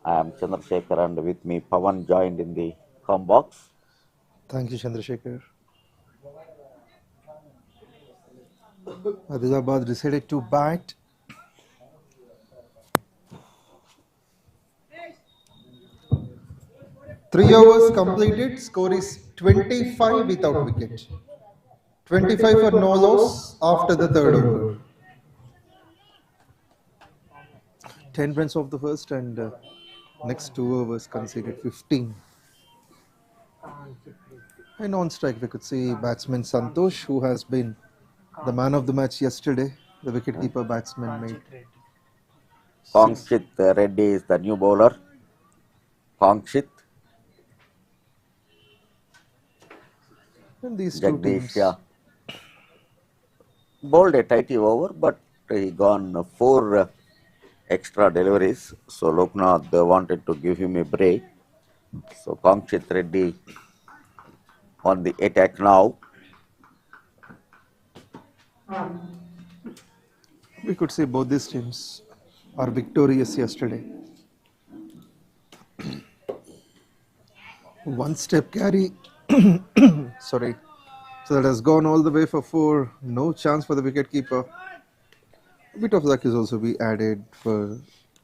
I am Chandrasekhar and with me Pawan joined in the com box. Thank you, Chandrasekhar. Adilabad decided to bat. Three overs completed. Score is 25 without wicket. 25 for no loss after the third over. 10 runs of the first and next 2 overs conceded 15. And on strike we could see batsman Santosh, who has been the man of the match yesterday. The wicketkeeper batsman made. 𝗃𝗃𝗃𝗃 is the new bowler. 𝗃𝗃𝗃𝗃. And these two teams bowled a tighty over, but he gone 4 extra deliveries. So Loknath wanted to give him a break. So 𝗃𝗃𝗃𝗃 on the attack now. We could say both these teams are victorious yesterday. One step carry. Sorry. So that has gone all the way for 4. No chance for the wicketkeeper. A bit of luck is also be added for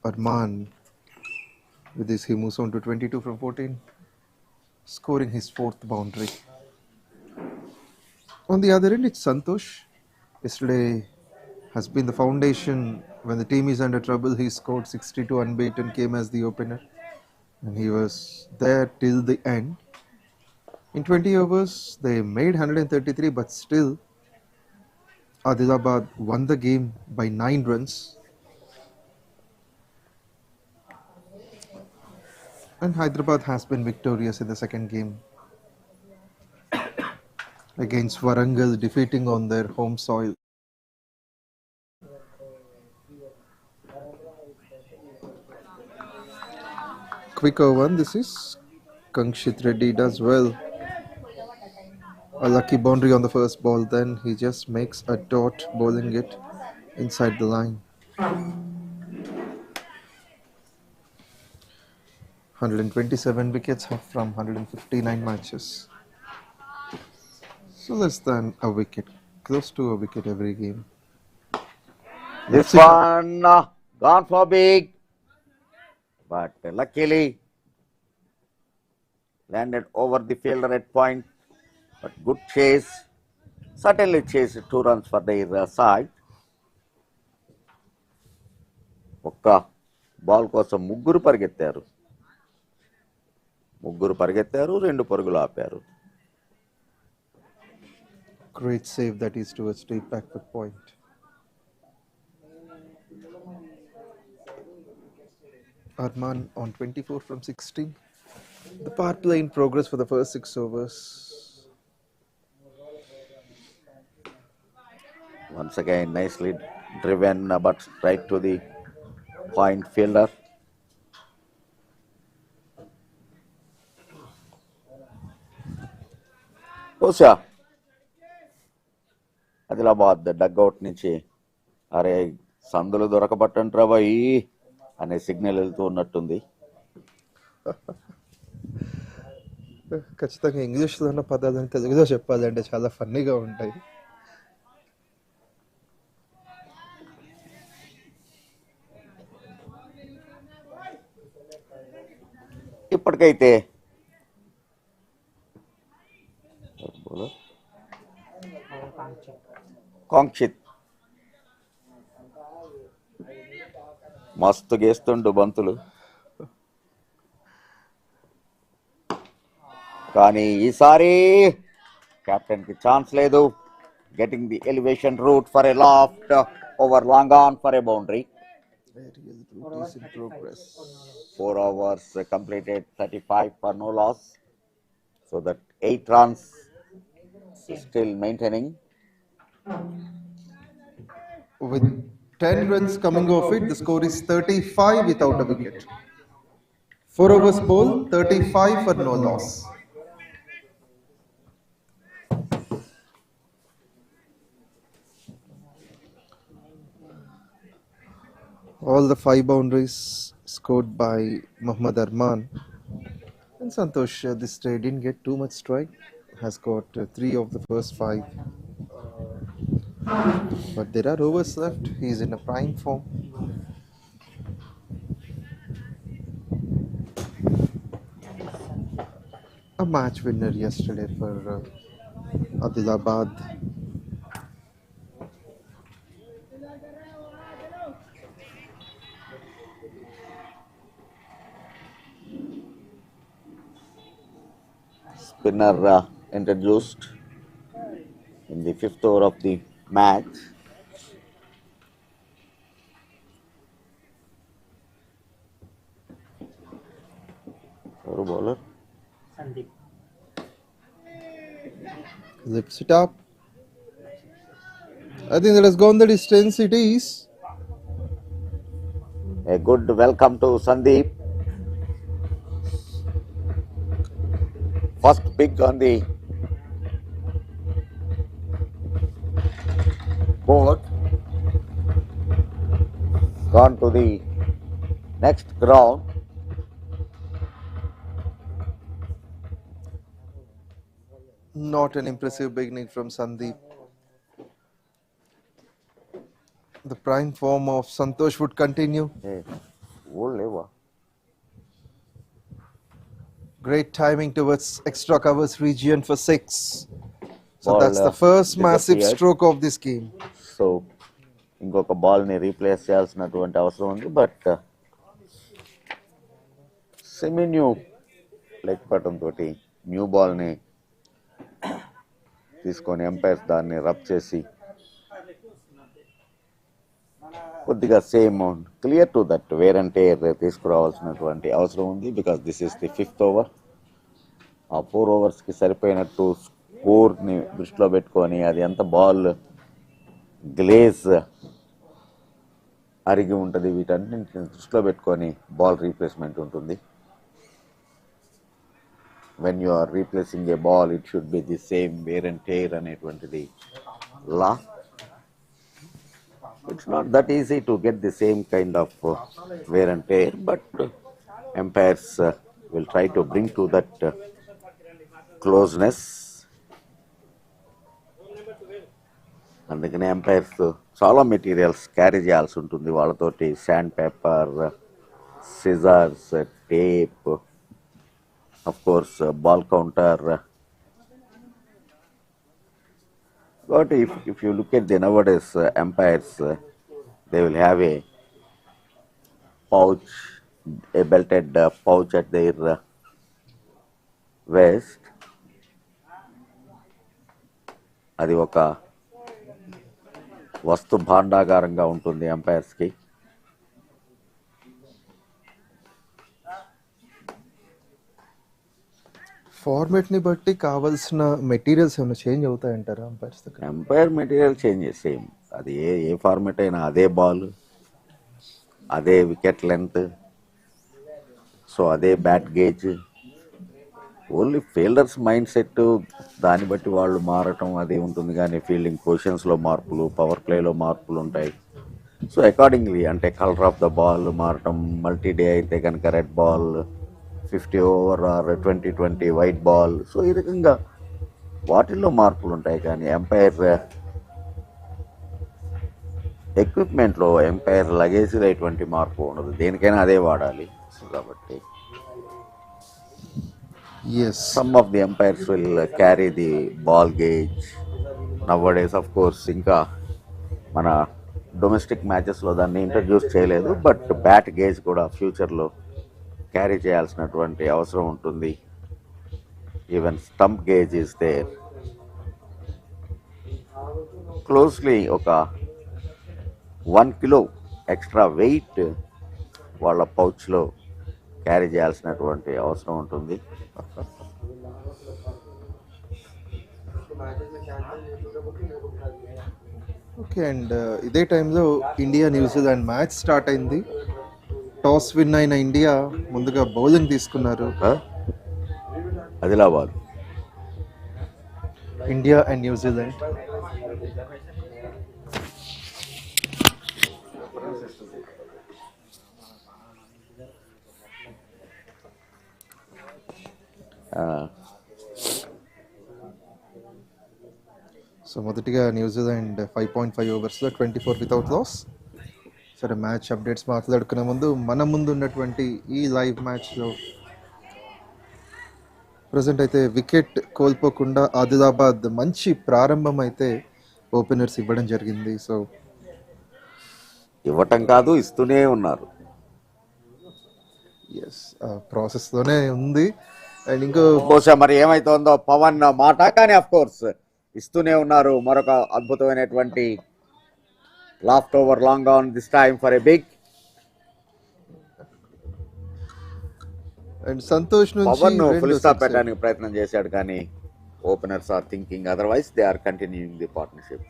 Arman. With this, he moves on to 22 from 14, scoring his 4th boundary. On the other end, it's Santosh. Yesterday has been the foundation. When the team is under trouble, he scored 62 unbeaten, came as the opener, and he was there till the end. In 20 overs, they made 133, but still Adilabad won the game by 9 runs. And Hyderabad has been victorious in the second game against Warangal, defeating on their home soil. Quick over one, this is Kankshit Reddy does well. A lucky boundary on the first ball, then he just makes a dot, bowling it inside the line. 127 wickets from 159 matches. So less than a wicket, close to a wicket every game. This one gone for big, but luckily landed over the fielder at point. But good chase, certainly chased 2 runs for their side. ఒక్క ball కోసం ముగ్గురు పరిగెత్తారు, 2 పరుగులు ఆపారు. Great save that is towards straight backward point. Arman on 24 from 16. The power play in progress for the first 6 overs. Once again, nicely driven, but right to the point fielder. బహుశా Adilabad dugout నుంచి అరే సందులు దొరకబట్టంట్రా bye అనే signal వెళ్తూ ఉన్నట్టుంది. ఖచ్చితంగా ఇంగ్లీష్లో ఉన్న పదాలను తెలుగులో చెప్పాలంటే చాలా ఫన్నీగా ఉంటాయి. ఇప్పటికైతే కాంక్షిత్ మస్తు గేస్తుండు బంతులు, కానీ ఈసారి కెప్టెన్ కి ఛాన్స్ లేదు. Getting the elevation right for a loft over long on for a boundary. Is in progress. 4 overs completed, 35 for no loss. So that 8 runs still maintaining. With 10 runs coming off it, the score is 35 without a wicket. 4 overs bowled, 35 for no loss. All the 5 boundaries scored by Mohammad Arman. And Santosh this day didn't get too much strike, has got 3 of the first 5. But there are overs left, he is in a prime form. A match winner yesterday for Adilabad. Spinner introduced in the 5th over of the match. Or bowler? Sandeep. Lifts it up. I think that has gone the distance. It is. A good welcome to Sandeep. First pick on the board. Gone to the next ground. Not an impressive beginning from Sandeep. The prime form of Santosh would continue. 𝗀𝗡𝗃𝗃. Great timing towards extra covers region for 6. So Ball, that's the first massive disappeared. stroke of this game. So ఇంకొక బాల్ని replace చేయాల్సినటువంటి అవసరం ఉంది. But semi new leg పట్టం తోటి new బాల్ని తీసుకొని empires దాన్ని రబ్ చేసి కొద్దిగా same clear to that wear and tear తీసుకురావాల్సినటువంటి అవసరం ఉంది. Because this is the 5th over. ఆ 4 ఓవర్స్కి సరిపోయినట్టు స్కోర్ని దృష్టిలో పెట్టుకొని అది ఎంత బాల్ గ్లేజ్ అరిగి ఉంటుంది వీటన్నింటిని దృష్టిలో పెట్టుకొని బాల్ రీప్లేస్మెంట్ ఉంటుంది. when you are replacing a ball, it should be the same wear and tear అనేటువంటిది law. It's not that easy to get the same kind of wear and tear, but umpires will try to bring to that closeness. అందుకనే empires చాలా materials carry చేయాల్సి ఉంటుంది వాళ్ళతోటి, sand paper, scissors, tape, of course ball counter. But if you look at the nowadays umpires, they will have a pouch, a belted pouch at their waist. అది ఒక వస్తు భాండాగారంగా ఉంటుంది ఎంపైర్స్కి. ఫార్మేట్ని బట్టి కావాల్సిన మెటీరియల్స్ ఏమైనా చేంజ్ అవుతాయంటారా అంపైర్స్ దగ్గర? ఎంపైర్ మెటీరియల్ చేంజ్ సేమ్, అది ఏ format అయినా అదే బాల్, అదే వికెట్ లెంత్, సో అదే bat gauge. Only fielders mind set దాన్ని బట్టి వాళ్ళు మారటం అదే ఉంటుంది, కానీ ఫీల్డింగ్ పొజిషన్స్లో మార్పులు, పవర్ ప్లేలో మార్పులు ఉంటాయి. సో అకార్డింగ్లీ అంటే కలర్ ఆఫ్ ద బాల్ మారటం, మల్టీ డే అయితే కనుక red ball, 50 over or 20-20 white ball, so ఈ రకంగా వాటిల్లో మార్పులు ఉంటాయి. కానీ ఎంపైర్ ఎక్విప్మెంట్లో ఎంపైర్ లగేజ్లో ఎటువంటి మార్పు ఉండదు, దేనికైనా అదే వాడాలి. సో కాబట్టి some of the umpires will carry the ball gauge nowadays. Of course ఇంకా మన డొమెస్టిక్ మ్యాచెస్లో దాన్ని ఇంట్రడ్యూస్ చేయలేదు, బట్ బ్యాట్ గేజ్ కూడా ఫ్యూచర్లో క్యారీ చేయాల్సినటువంటి అవసరం ఉంటుంది. Even stump gauge is there. Closely ఒక 1 కిలో ఎక్స్ట్రా వెయిట్ వాళ్ళ పౌచ్లో క్యారీ చేయాల్సినటువంటి అవసరం ఉంటుంది. ఓకే, అండ్ ఇదే టైంలో ఇండియా న్యూజిలాండ్ మ్యాచ్ స్టార్ట్ అయింది. టాస్ విన్ అయిన ఇండియా ముందుగా బౌలింగ్ తీసుకున్నారు. Adilabad, India and New Zealand. So మొదటిగా న్యూజిలాండ్ 5.5 ఓవర్స్లో 24 వితౌట్ లాస్. సరే, మ్యాచ్ అప్డేట్స్ మాట్లాడుకునే ముందు మన ముందు ఉన్నటువంటి ఈ లైవ్ మ్యాచ్లో ప్రజెంట్ అయితే వికెట్ కోల్పోకుండా ఆదిలాబాద్ మంచి ప్రారంభం అయితే ఓపెనర్స్ ఇవ్వడం జరిగింది. సో ఇవ్వటం కాదు, ఇస్తూనే ఉన్నారు. ఎస్, ప్రాసెస్లోనే ఉంది. అండ్ ఇంకో బహుశా మరి ఏమైతుందో పవన్ మాట, కానీ ఆఫ్ కోర్స్ ఇస్తూనే ఉన్నారు. మరొక అద్భుతమైనటువంటి loft over long on, this time for a big. And Santosh నుంచి పవన్ ఫుల్ స్టాప్ పెట్టడానికి ప్రయత్నం చేశాడు, కానీ openers are thinking otherwise, they are continuing the partnership.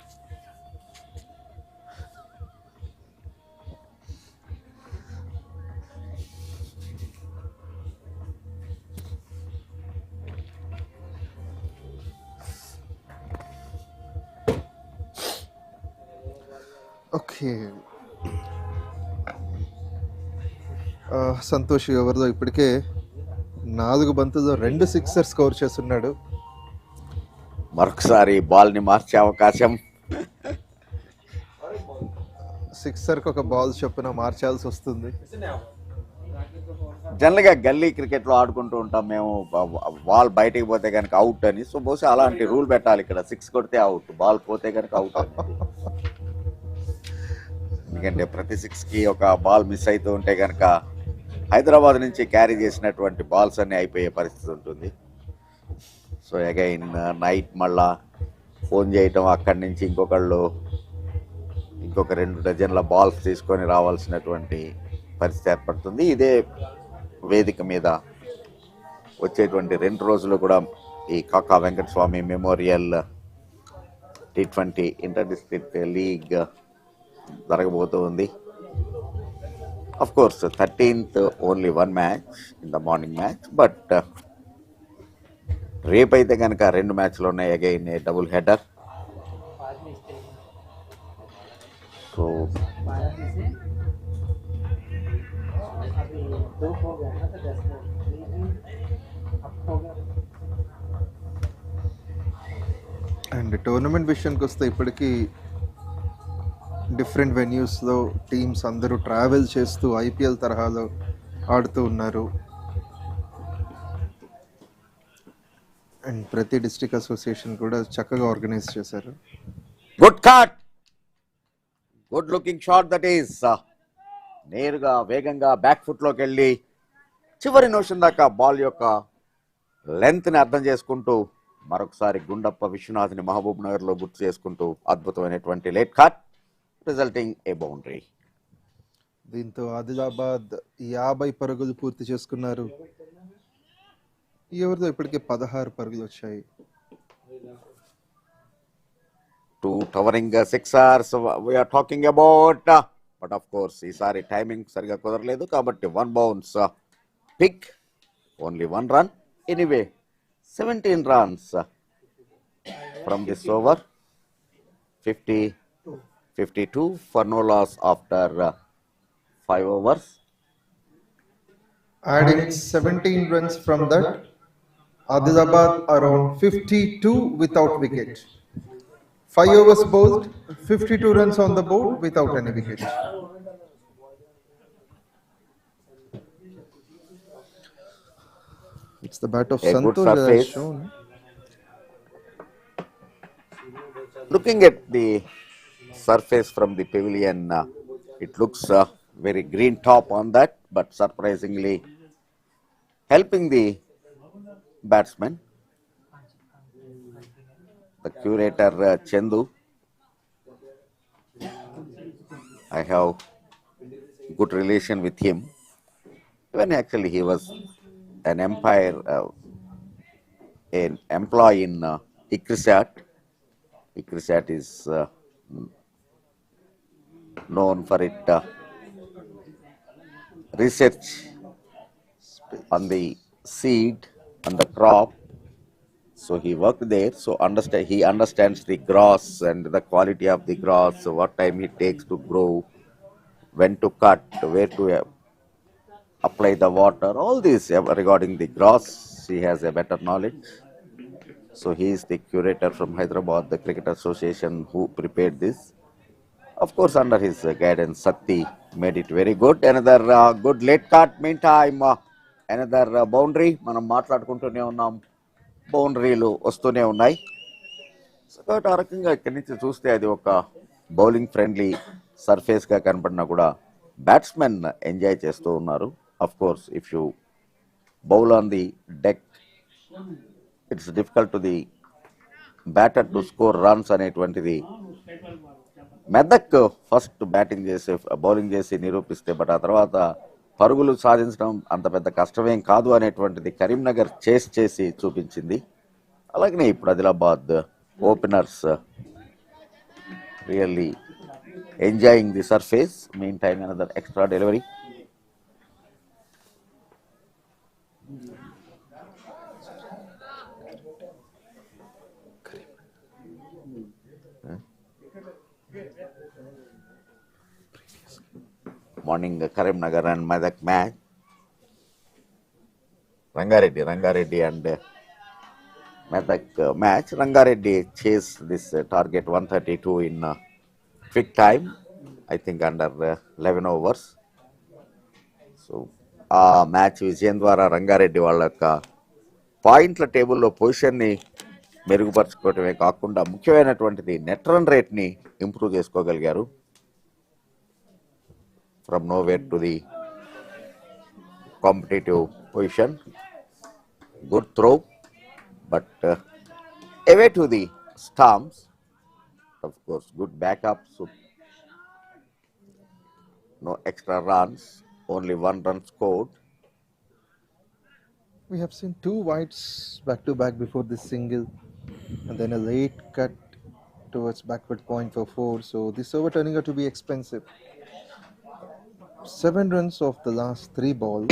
Okay, Santosh ఓవర్లో ఇప్పటికే 4 బంతుల్లో 2 సిక్సర్ స్కోర్ చేస్తున్నాడు. మరొకసారి బాల్ని మార్చే అవకాశం. సిక్సర్కి ఒక బాల్ చొప్పున మార్చాల్సి వస్తుంది. జనరల్గా గల్లీ క్రికెట్లో ఆడుకుంటూ ఉంటాం మేము, బాల్ బయటికి పోతే కనుక అవుట్ అని. సో బహుశా అలాంటి రూల్ పెట్టాలి ఇక్కడ, 6 కొడితే అవుట్, బాల్ పోతే కనుక అవుట్ అని. ఎందుకంటే ప్రతి 6కి ఒక బాల్ మిస్ అవుతూ ఉంటే కనుక హైదరాబాద్ నుంచి క్యారీ చేసినటువంటి బాల్స్ అన్నీ అయిపోయే పరిస్థితి ఉంటుంది. సో అగైన్ నైట్ మళ్ళా ఫోన్ చేయటం, అక్కడి నుంచి ఇంకొక 2 డజన్ల బాల్స్ తీసుకొని రావాల్సినటువంటి పరిస్థితి ఏర్పడుతుంది. ఇదే వేదిక మీద వచ్చేటువంటి 2 రోజులు కూడా ఈ Kaka Venkataswamy memorial T20 inter district league జరగబోతూ ఉంది. Of course, 13th only one match in the morning match, but రేపైతే కనుక 2 మ్యాచ్లు ఉన్నాయి, again A double header. So and tournament విషయానికి వస్తే ఇప్పటికీ డిఫరెంట్ వెన్యూస్లో టీమ్స్ అందరూ ట్రావెల్ చేస్తూ ఐపీఎల్ తరహాలో ఆడుతూ ఉన్నారు. అండ్ ప్రతి డిస్ట్రిక్ట్ అసోసియేషన్ కూడా చక్కగా ఆర్గనైజ్ చేశారు. Good cut, good looking shot. That is నేరుగా వేగంగా బ్యాక్ ఫుట్లోకి వెళ్ళి చివరి నిమిషం దాకా బాల్ యొక్క లెంత్ని అర్థం చేసుకుంటూ మరొకసారి గుండప్ప విశ్వనాథ్ని మహబూబ్ నగర్లో గుర్తు చేసుకుంటూ అద్భుతమైనటువంటి late cut resulting a boundary. దీంతో ఆదిలాబాద్ 50 పరుగులు పూర్తి చేసుకున్నారు. ఎవరితో ఇప్పటికే 16 పరుగులు వచ్చాయి. 2 towering sixers we are talking about, but of course ఈసారి టైమింగ్ సరిగా కుదరలేదు కాబట్టి 1 bounce pick, only 1 run. Anyway, 17 runs from this over, 52 for no loss after 5 overs. Adding 17 runs from that, Adilabad around 52 without wicket. 5 overs bowled, 52 runs on the board without any wicket. It's the bat of Santosh that has shown. Looking at the surface from the pavilion, it looks very green top on that, but surprisingly helping the batsman. The curator Chandu, I have good relation with him. Even actually he was an employee in 𝗃𝗃𝗃𝗃. 𝗃𝗃𝗃𝗃 is known for it research on the seed and the crop. So he worked there. So he understands the grass and the quality of the grass, what time it takes to grow, when to cut, where to apply the water. All this regarding the grass, he has a better knowledge. So he is the curator from Hyderabad, the Cricket Association, who prepared this. Of course, under his guidance, Satti made it very good. Another good late cut. Meantime, another boundary. మనం మాట్లాడుకుంటూనే ఉన్నాం, బౌండరీలు వస్తూనే ఉన్నాయి. So కాబట్టి ఆ రకంగా ఇక్కడి నుంచి చూస్తే అది ఒక బౌలింగ్ ఫ్రెండ్లీ సర్ఫేస్గా కనపడినా కూడా బ్యాట్స్మెన్ ఎంజాయ్ చేస్తూ ఉన్నారు. Of course if you bowl on the deck, it's difficult to the batter to score runs అనేటువంటిది మెదక్ ఫస్ట్ బ్యాటింగ్ చేసి బౌలింగ్ చేసి నిరూపిస్తే, బట్ ఆ తర్వాత పరుగులు సాధించడం అంత పెద్ద కష్టమేం కాదు అనేటువంటిది కరీంనగర్ చేసి చూపించింది. అలాగనే ఇప్పుడు Adilabad openers really enjoying the surface. Mean time another extra delivery. Morning Karimnagar and Medak match. Rangareddy and Medak match. Rangareddy chased this target 132 in quick time, I think under 11 overs. So ఆ match విజయం ద్వారా రంగారెడ్డి వాళ్ళ యొక్క పాయింట్ల టేబుల్లో పొజిషన్ని మెరుగుపరచుకోవటమే కాకుండా ముఖ్యమైనటువంటిది నెట్ రన్ రేట్ని ఇంప్రూవ్ చేసుకోగలిగారు. From nowhere to the competitive position. Good throw, but away to the stumps. Of course, good backup. So no extra runs, only 1 run scored. We have seen 2 wides back to back before this single, and then a late cut towards backward point for 4. So this over turning out to be expensive. 7 runs of the last 3 balls.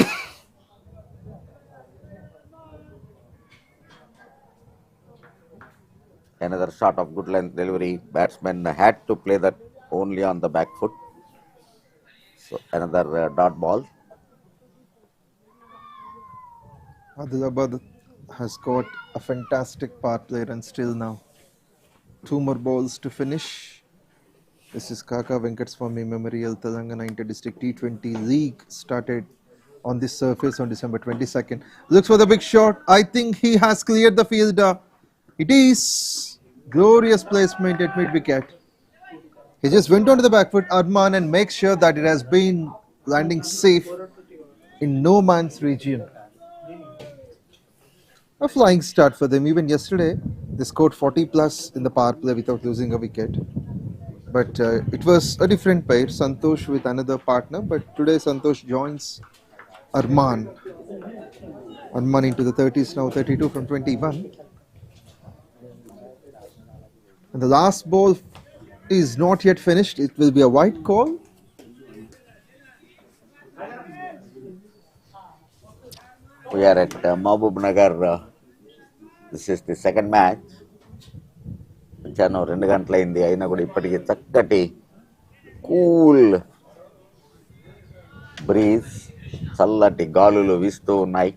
Another shot of good length delivery. Batsman had to play that only on the back foot. So another dot ball. Adilabad has got a fantastic power play run still now. 2 more balls to finish. This is KAKA 𝗙𝗃𝗃 Memorial Telangana Inter-District T20 League started on this surface on December 22nd. Looks for the big shot. I think he has cleared the fielder. It is glorious placement at mid-wicket. He just went onto the back foot, Arman, and makes sure that it has been landing safe in no man's region. A flying start for them. Even yesterday, they scored 40 plus in the power play without losing a wicket. But it was a different pair, Santosh with another partner. But today, Santosh joins Arman. Arman into the 30s now, 32 from 21. And the last ball is not yet finished. It will be a wide call. We are at MAHBUBNAGAR. This is the second match. మధ్యాహ్నం 2 గంటలైంది అయినా కూడా ఇప్పటికీ చక్కటి cool breeze, చల్లటి గాలులు వీస్తూ ఉన్నాయి.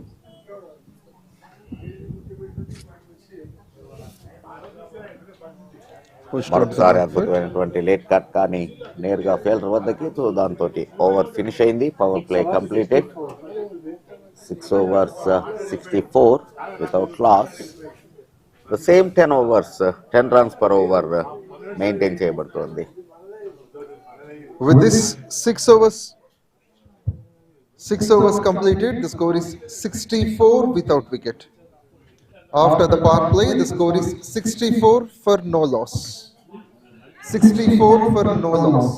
మరొకసారి అద్భుతమైనటువంటి లేట్ కట్ కానీ నేరుగా ఫీల్డర్ వద్దకి, దాంతో ఓవర్ ఫినిష్ అయింది. Power play completed. 6 overs 64 without loss. The same 10 overs 10 runs per over maintain చేయబడుతుంది. With this 6 overs completed, the score is 64 without wicket. After the power play, the score is 64 for no loss. 64 for no loss.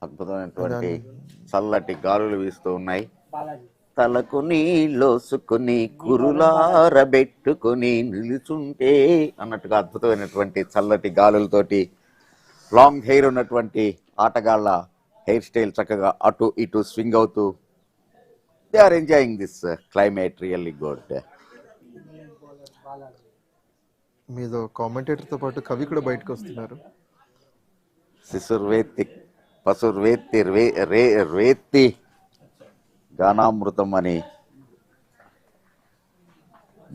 అద్భుతమైనటువంటి చల్లటి గాలులు వీస్తూ ఉన్నాయి. తలకు నీళ్ళోసుకుని కురులారబెట్టుకుని నిలుచుంటే అన్నట్టుగా అద్భుతమైనటువంటి చల్లటి గాలులతోటి long hair ఉన్నటువంటి ఆటగాళ్ళ హెయిర్ స్టైల్ చక్కగా అటు ఇటు స్వింగ్ అవుతూ they are enjoying this climate really good. మీలో కామెంటేటర్తో పాటు కవి కూడా బయటకు వస్తున్నారు. శిశుర్వేత్తి పశుర్వేత్తి రేత్తి గానామృతం అని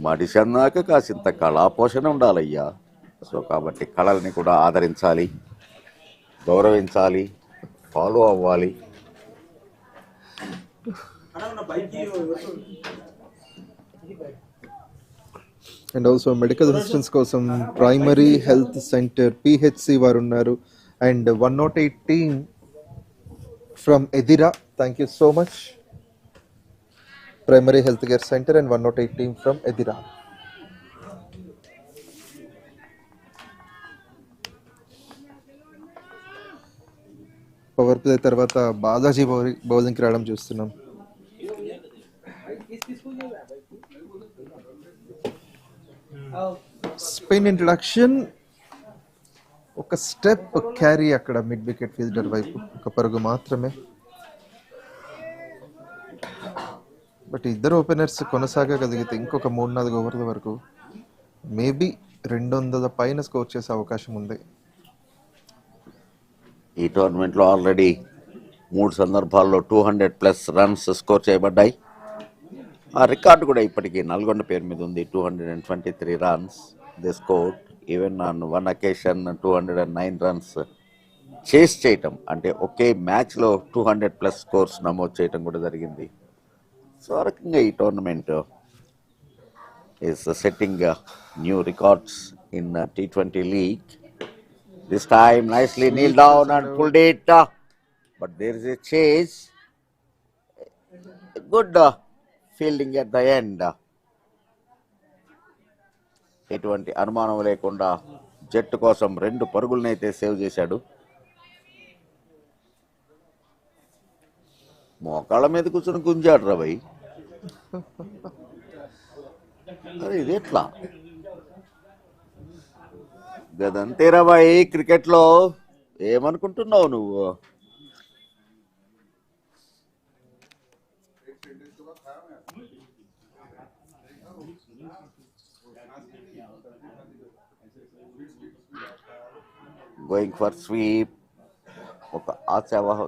మడిసి అన్నాక కాసింత కళా పోషణ ఉండాలయ్యా. సో కాబట్టి కళల్ని కూడా ఆదరించాలి, గౌరవించాలి, ఫాలో అవ్వాలి. అండ్ ఆల్సో మెడికల్ అసిస్టెన్స్ కోసం ప్రైమరీ హెల్త్ సెంటర్ PHC వారు ఉన్నారు. And 108 team from Edira. Thank you so much. Primary Health Care Center and 108 team from Edira. Power play తర్వాత బాలాజీ బౌలింగ్కి రావడం చూస్తున్నాం. స్పిన్ ఇంట్రడక్షన్, ఒక స్టెప్ క్యారీ అక్కడ mid wicket fielder వైపు, ఒక పరుగు మాత్రమే. బట్ ఇద్దరు ఓపెనర్స్ కొనసాగగలిగితే ఇంకొక 3-4 ఓవర్ల వరకు మేబీ 200 పైన స్కోర్ చేసే అవకాశం ఉంది. ఈ టోర్నమెంట్లో ఆల్రెడీ 3 సందర్భాల్లో 200+ రన్స్ స్కోర్ చేయబడ్డాయి. ఆ రికార్డు కూడా ఇప్పటికీ నల్గొండ పేరు మీద ఉంది. 223 runs they scored. Even on 1 occasion 209 runs చేస్ చేయటం, అంటే ఒకే మ్యాచ్లో 200+ స్కోర్స్ నమోదు చేయటం కూడా జరిగింది. సో ఆ రకంగా ఈ tournament is setting new records in T20 league. This time nicely kneeled down and pulled it, but there is a chase. Good fielding at the end. ఎటువంటి అనుమానం లేకుండా జట్టు కోసం 2 పరుగులనైతే సేవ్ చేశాడు. మోకాళ్ళ మీద కూర్చొని గుంజాడు రా భయ్. అరే ఇది ఎట్లా గదంతేరా బాయ్, క్రికెట్లో ఏమనుకుంటున్నావు నువ్వు? గోయింగ్ ఫర్ స్వీప్, ఒక ఆశావహ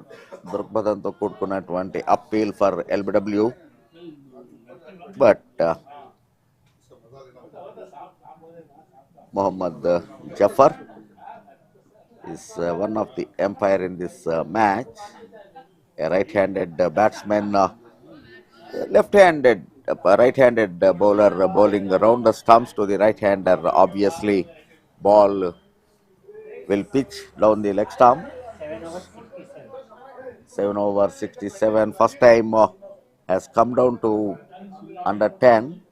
దృక్పథంతో కూడుకున్నటువంటి appeal for 𝗙𝗵𝗆, but Mohammad Jafar is one of the umpire in this match, a right-handed batsman, left-handed right-handed bowler bowling around the stumps to the right-hander. Obviously, ball will pitch down the leg stump. 7 over 67. First time has come down to under 10.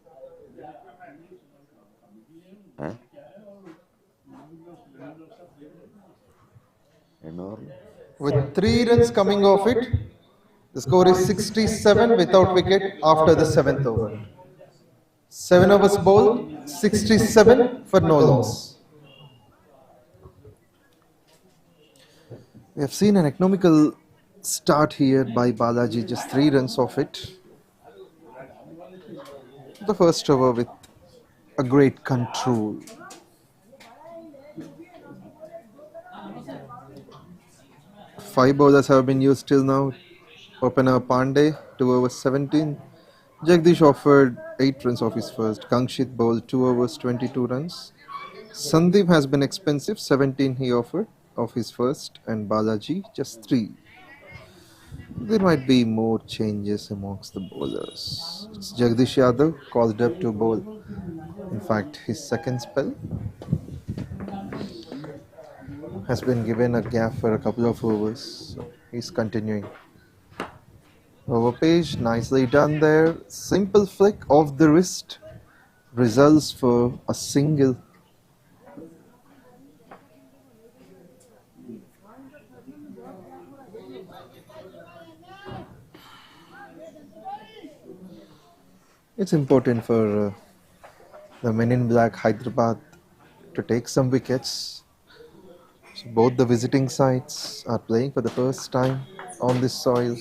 With 3 runs coming off it, the score is 67 without wicket after the 7th over. 7 overs bowled, 67 for no loss. We have seen an economical start here by Balaji, just 3 runs off it. The first over with a great control. Five bowlers have been used till now. Opener Pandey, 2 overs 17. Jagdish offered 8 runs off his first. Kangshit bowled 2 overs 22 runs. Sandeep has been expensive, 17 he offered of his first, and Balaji just 3. There might be more changes amongst the bowlers. It's Jagdish Yadav called up to bowl, in fact his second spell. Has been given a gap for a couple of overs, so he's continuing. 𝗬𝗏, nicely done there. Simple flick of the wrist results for a single. It's important for the men in black Hyderabad to take some wickets. So both the visiting sides are playing for the first time on this soil.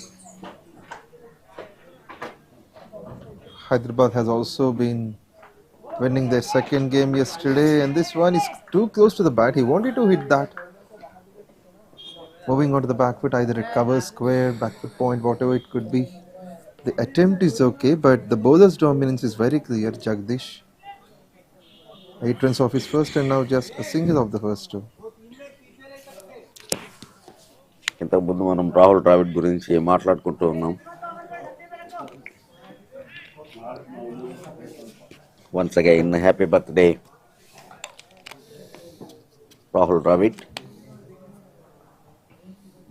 Hyderabad has also been winning their second game yesterday, and this one is too close to the bat. He wanted to hit that. Moving on to the back foot, either it covers square, back foot point, whatever it could be. The attempt is okay, but the bowler's dominance is very clear. Jagdish, 8 runs off his first, and now just a single of the first 2. ఇంతకుముందు మనం రాహుల్ ద్రావిడ్ గురించి మాట్లాడుకుంటూ ఉన్నాం. Once again happy birthday Rahul Dravid.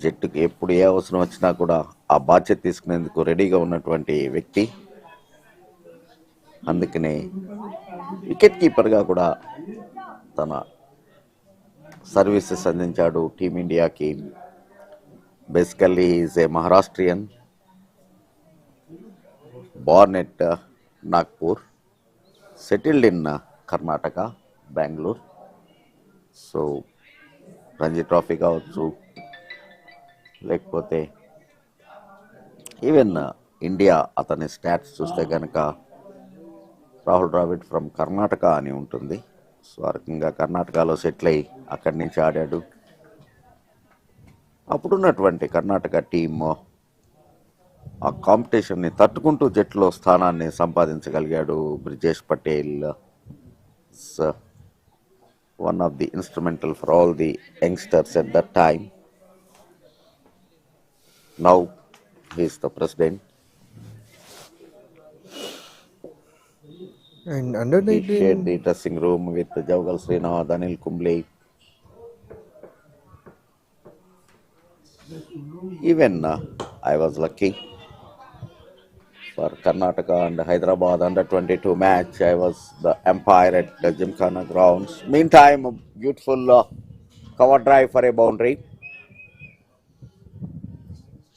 జట్టుకి ఎప్పుడు ఏ అవసరం వచ్చినా కూడా ఆ బాధ్యత తీసుకునేందుకు రెడీగా ఉన్నటువంటి వ్యక్తి. అందుకనే వికెట్ కీపర్గా కూడా తన సర్వీసెస్ అందించాడు టీమిండియాకి. Basically, he is a Maharashtrian, born at Nagpur, settled in Karnataka, Bangalore. So, Ranji Trophy కావచ్చు, లేకపోతే ఈవెన్ ఇండియా అతని స్టాట్స్ చూస్తే కనుక రాహుల్ ద్రావిడ్ ఫ్రమ్ కర్ణాటక అని ఉంటుంది. సో ఆ రకంగా కర్ణాటకలో సెటిల్ అయ్యి అక్కడి నుంచి ఆడాడు. అప్పుడున్నటువంటి కర్ణాటక టీమ్ ఆ కాంపిటీషన్ని తట్టుకుంటూ జట్టులో స్థానాన్ని సంపాదించగలిగాడు. Brijesh Patel one of the instrumental for all the youngsters at that time. Now he is the president. And under 19, he shared the dressing room with Jawagal Srinath, Anil Kumble. Even I was lucky for Karnataka and Hyderabad under 22 match. I was the umpire at the Gymkhana grounds. Meantime, a beautiful cover drive for a boundary.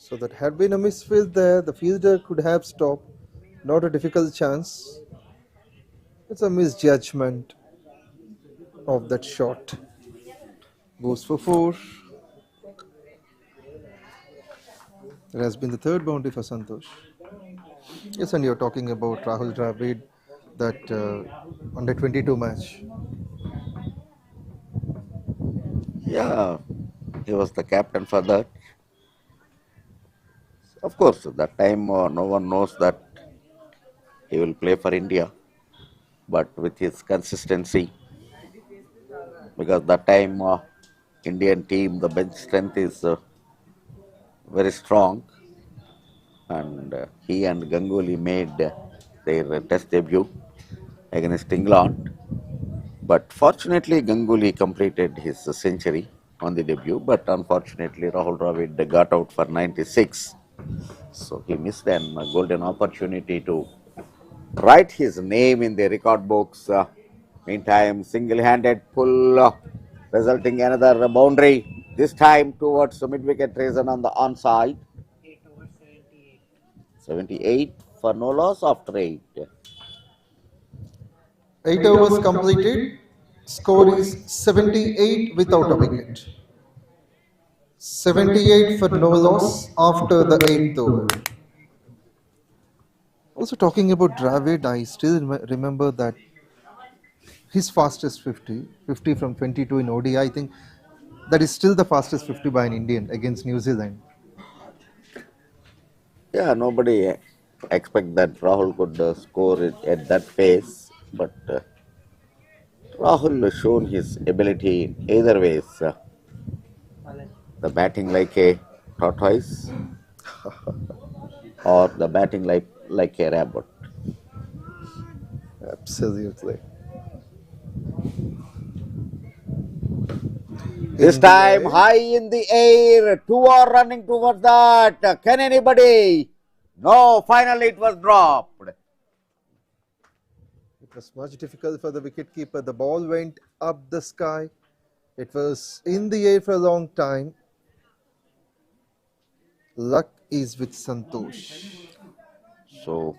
so that had been a misfield there. The fielder could have stopped. Not a difficult chance. It's a misjudgment of that shot. Goes for 4. It has been the 3rd boundary for Santosh. Yes, and you're talking about Rahul Dravid, that under 22 match. Yeah, he was the captain for that. Of course, that time no one knows that he will play for India, but with his consistency, because that time Indian team, the bench strength is very strong, and he and Ganguly made their test debut against England. But fortunately, Ganguly completed his century on the debut, but unfortunately, Rahul Dravid got out for 96. So he missed a golden opportunity to write his name in the record books. Meantime, single-handed pull resulting another boundary, this time towards mid-wicket Trajan on the onside. 78 for no loss after 8. 8 overs completed. Score is 78 without a wicket. 78 for no loss after the 8th over. Also talking about Dravid, I still remember that his fastest 50 from 22 in ODI, I think that is still the fastest 50 by an Indian against New Zealand. Yeah, nobody expect that Rahul could score it at that pace, but Rahul has shown his ability in either ways. The batting like a tortoise or the batting like a rabbit. Absolutely. This time high in the air, 2 are running towards that. Can anybody? No, finally it was dropped. It was much difficult for the wicketkeeper. The ball went up the sky. It was in the air for a long time. Luck is with Santosh. So,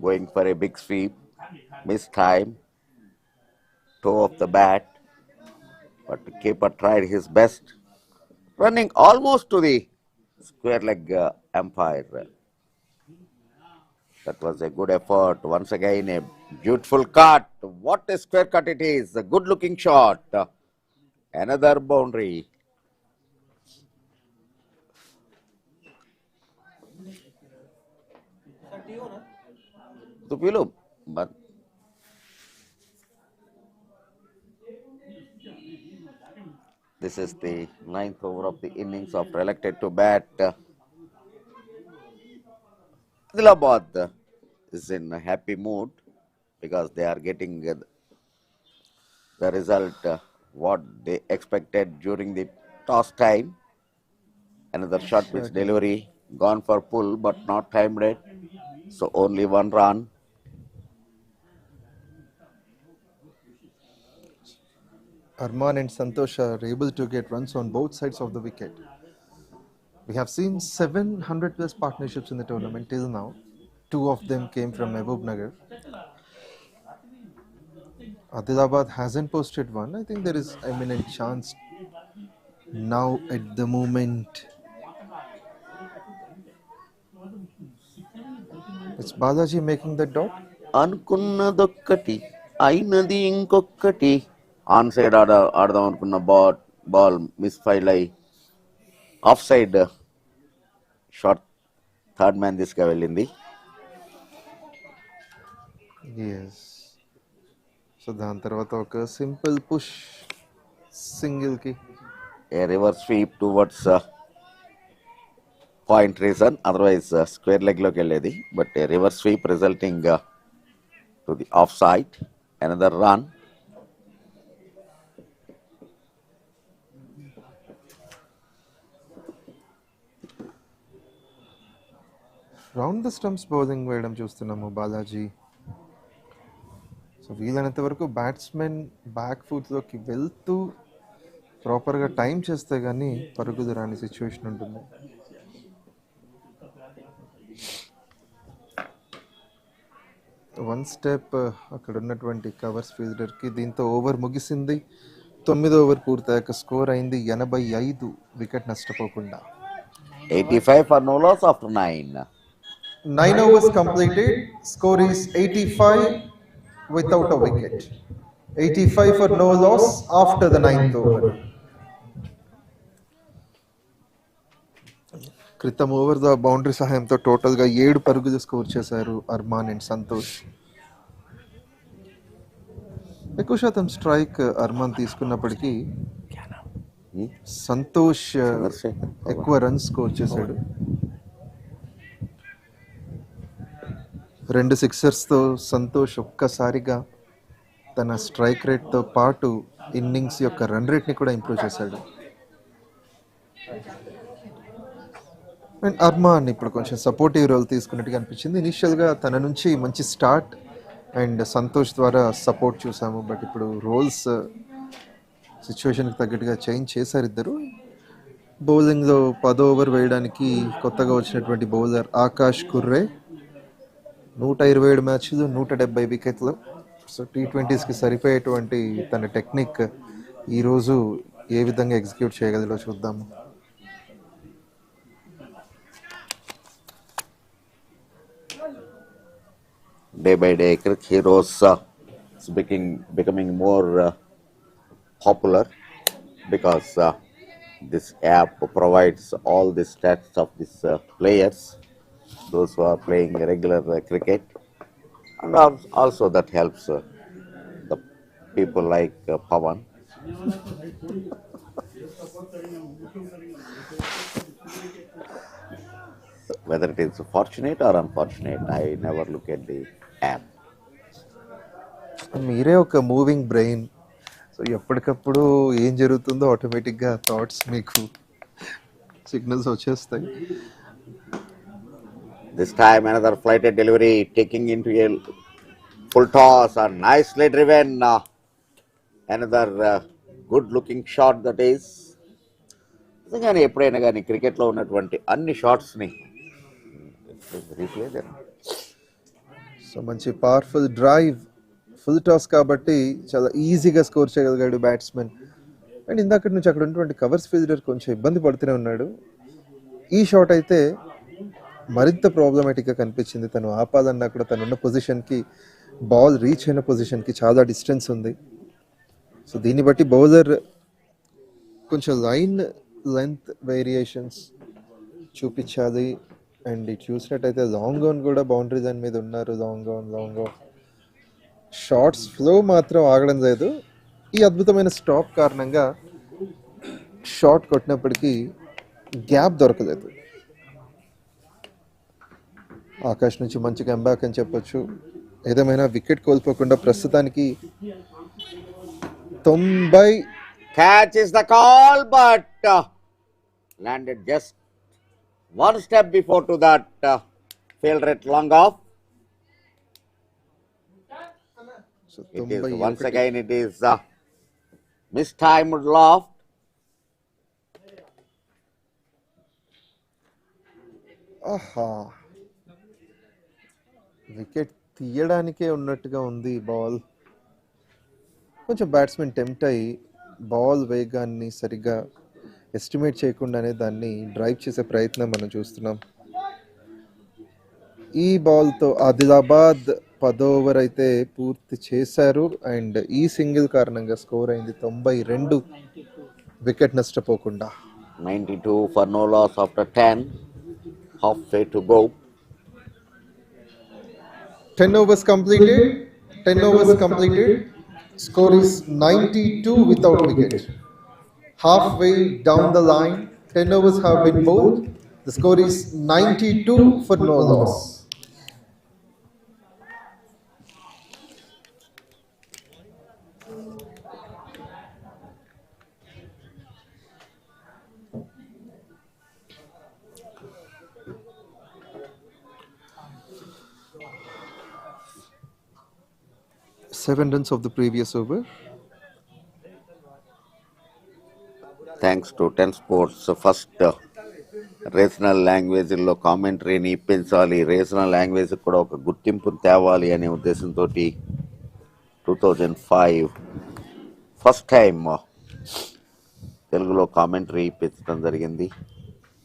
going for a big sweep, missed time, toe of the bat, but the keeper tried his best, running almost to the square leg umpire. That was a good effort. Once again, a beautiful cut. What a square cut it is. A good looking shot. Another boundary. But this is the 9th over of the innings of elected to bat. Adilabad is in a happy mood because they are getting the result what they expected during the toss time. Another short pitch delivery, gone for pull but not timed it. So only 1 run. Arman and Santosh are able to get runs on both sides of the wicket. We have seen 700 plus partnerships in the tournament till now. 2 of them came from MAHBUBNAGAR. Adilabad hasn't posted one. I think there is imminent chance now at the moment. It's Balaji making the dot. అనుకున్నదొక్కటి అయినది ఇంకొక్కటి on side ఆడదాం అనుకున్న ball మిస్ఫైల్ అయి of side short third man తీసుకు వెళ్ళింది. Yes. So దాని తర్వాత ఒక simple push single కి a reverse sweep towards point region, otherwise square leg లోకి వెళ్ళేది. But a reverse sweep resulting to the off side. Another run. Round the stumps bowling వేయడం చూస్తున్నాము బాలాజీ. సో వీలైనంత వరకు బ్యాట్స్మెన్ బ్యాక్ ఫుట్లోకి వెళ్తూ ప్రాపర్గా టైం చేస్తే కానీ పరుగులు రాని సిచ్యువేషన్ ఉంటుంది. వన్ స్టెప్ అక్కడ ఉన్నటువంటి కవర్స్ ఫీల్డర్కి. దీంతో ఓవర్ ముగిసింది. 9వ ఓవర్ పూర్తయ్యాక స్కోర్ అయింది 85, వికెట్ నష్టపోకుండా. 85 for no loss after 9. 9 overs completed. Score is 85 without a wicket. 85 for no loss after the 9th over. క్రితం ఓవర్ ద బౌండరీ సహాయంతో టోటల్గా 7 పరుగులు స్కోర్ చేశారు అర్మాన్ అండ్ సంతోష్. ఎక్కువ శాతం స్ట్రైక్ అర్మాన్ తీసుకున్నప్పటికీ సంతోష్ ఎక్కువ రన్స్ స్కోర్ చేశాడు. 2 సిక్సర్స్తో సంతోష్ ఒక్కసారిగా తన స్ట్రైక్ రేట్తో పాటు ఇన్నింగ్స్ యొక్క రన్ రేట్ని కూడా ఇంప్రూవ్ చేశాడు. అండ్ అర్మాన్ ఇప్పుడు కొంచెం సపోర్టివ్ రోల్ తీసుకున్నట్టుగా అనిపించింది. ఇనిషియల్గా తన నుంచి మంచి స్టార్ట్ అండ్ సంతోష్ ద్వారా సపోర్ట్ చూసాము. బట్ ఇప్పుడు రోల్స్ సిచ్యువేషన్కి తగ్గట్టుగా చేంజ్ చేశారు ఇద్దరు. బౌలింగ్లో 10 ఓవర్ వేయడానికి కొత్తగా వచ్చినటువంటి బౌలర్ ఆకాష్ కుర్రే 127 మ్యాచ్లు 170 వికెట్లు. సో T20స్కి సరిపోయేటువంటి తన టెక్నిక్ ఈరోజు ఏ విధంగా ఎగ్జిక్యూట్ చేయగలదో చూద్దాము. Day by day, cricket heroes is becoming more popular because this app provides all the stats of these players, those who are playing regular cricket, and also that helps the people like Pawan. Whether it is fortunate or unfortunate, I never look at the app. మీరే ఒక moving brain. So ఎప్పటికప్పుడు ఏం జరుగుతుందో ఆటోమేటిక్గా thoughts మీకు signals వచ్చేస్తాయి. This time another flighted delivery taking into a full toss and nicely driven. Another good looking shot that is. నిజంగానే ఎప్పుడైనా కానీ క్రికెట్లో ఉన్నటువంటి అన్ని షాట్స్ని రీప్లే చేయాలి. సో మంచి పవర్ఫుల్ డ్రైవ్, ఫుల్ టాస్ కాబట్టి చాలా ఈజీగా స్కోర్ చేయగలిగాడు బ్యాట్స్మెన్. అండ్ ఇందాక నుంచి అక్కడ ఉన్నటువంటి కవర్స్ ఫీల్డర్ కొంచెం ఇబ్బంది పడుతూనే ఉన్నాడు. ఈ షాట్ అయితే మరింత ప్రాబ్లమాటిక్గా కనిపించింది. తను ఆపాలన్నా కూడా తనున్న పొజిషన్కి, బాల్ రీచ్ అయిన పొజిషన్కి చాలా డిస్టెన్స్ ఉంది. సో దీన్ని బట్టి బౌలర్ కొంచెం లైన్ లెంత్ వేరియేషన్స్ చూపించాలి. అండ్ ఇటు చూసినట్టయితే లాంగ్ ఆన్ కూడా బౌండరీ లైన్ మీద ఉన్నారు. లాంగ్ ఆన్ షార్ట్స్ ఫ్లో మాత్రం ఆగడం లేదు. ఈ అద్భుతమైన స్టాప్ కారణంగా షాట్ కొట్టినప్పటికీ గ్యాప్ దొరకలేదు. ఆకాష్ నుంచి మంచి కంబ్యాక్ అని చెప్పొచ్చు. ఏదేమైనా వికెట్ కోల్పోకుండా ప్రస్తుతానికి 90. Catch is the call, but landed just one step before to that field rate long off. So it is once again it is mistimed loft. ఆహా, వికెట్ తీయడానికే ఉన్నట్టుగా ఉంది బాల్. కొంచెం బ్యాట్స్మెన్ టెంప్ట్ అయ్యి బాల్ వేగాన్ని సరిగ్గా estimate చేయకుండానే దాన్ని drive చేసే ప్రయత్నం మనం చూస్తున్నాం. ఈ బాల్తో ఆదిలాబాద్ 10 ఓవర్ అయితే పూర్తి చేశారు. అండ్ ఈ సింగిల్ కారణంగా స్కోర్ అయింది 92, వికెట్ నష్టపోకుండా. 92 for no loss after 10, halfway to go. 10 overs completed. Score is 92 without wicket. Halfway down the line, 10 overs have been bowled. The score is 92 for no loss. Seven runs of the previous over. Thanks to 10 Sports, first regional లాంగ్వేజ్లో కామెంటరీని ఇప్పించాలి, regional language కూడా ఒక గుర్తింపును తేవాలి అనే ఉద్దేశంతో 2005 first time తెలుగులో commentary ఇప్పించడం జరిగింది.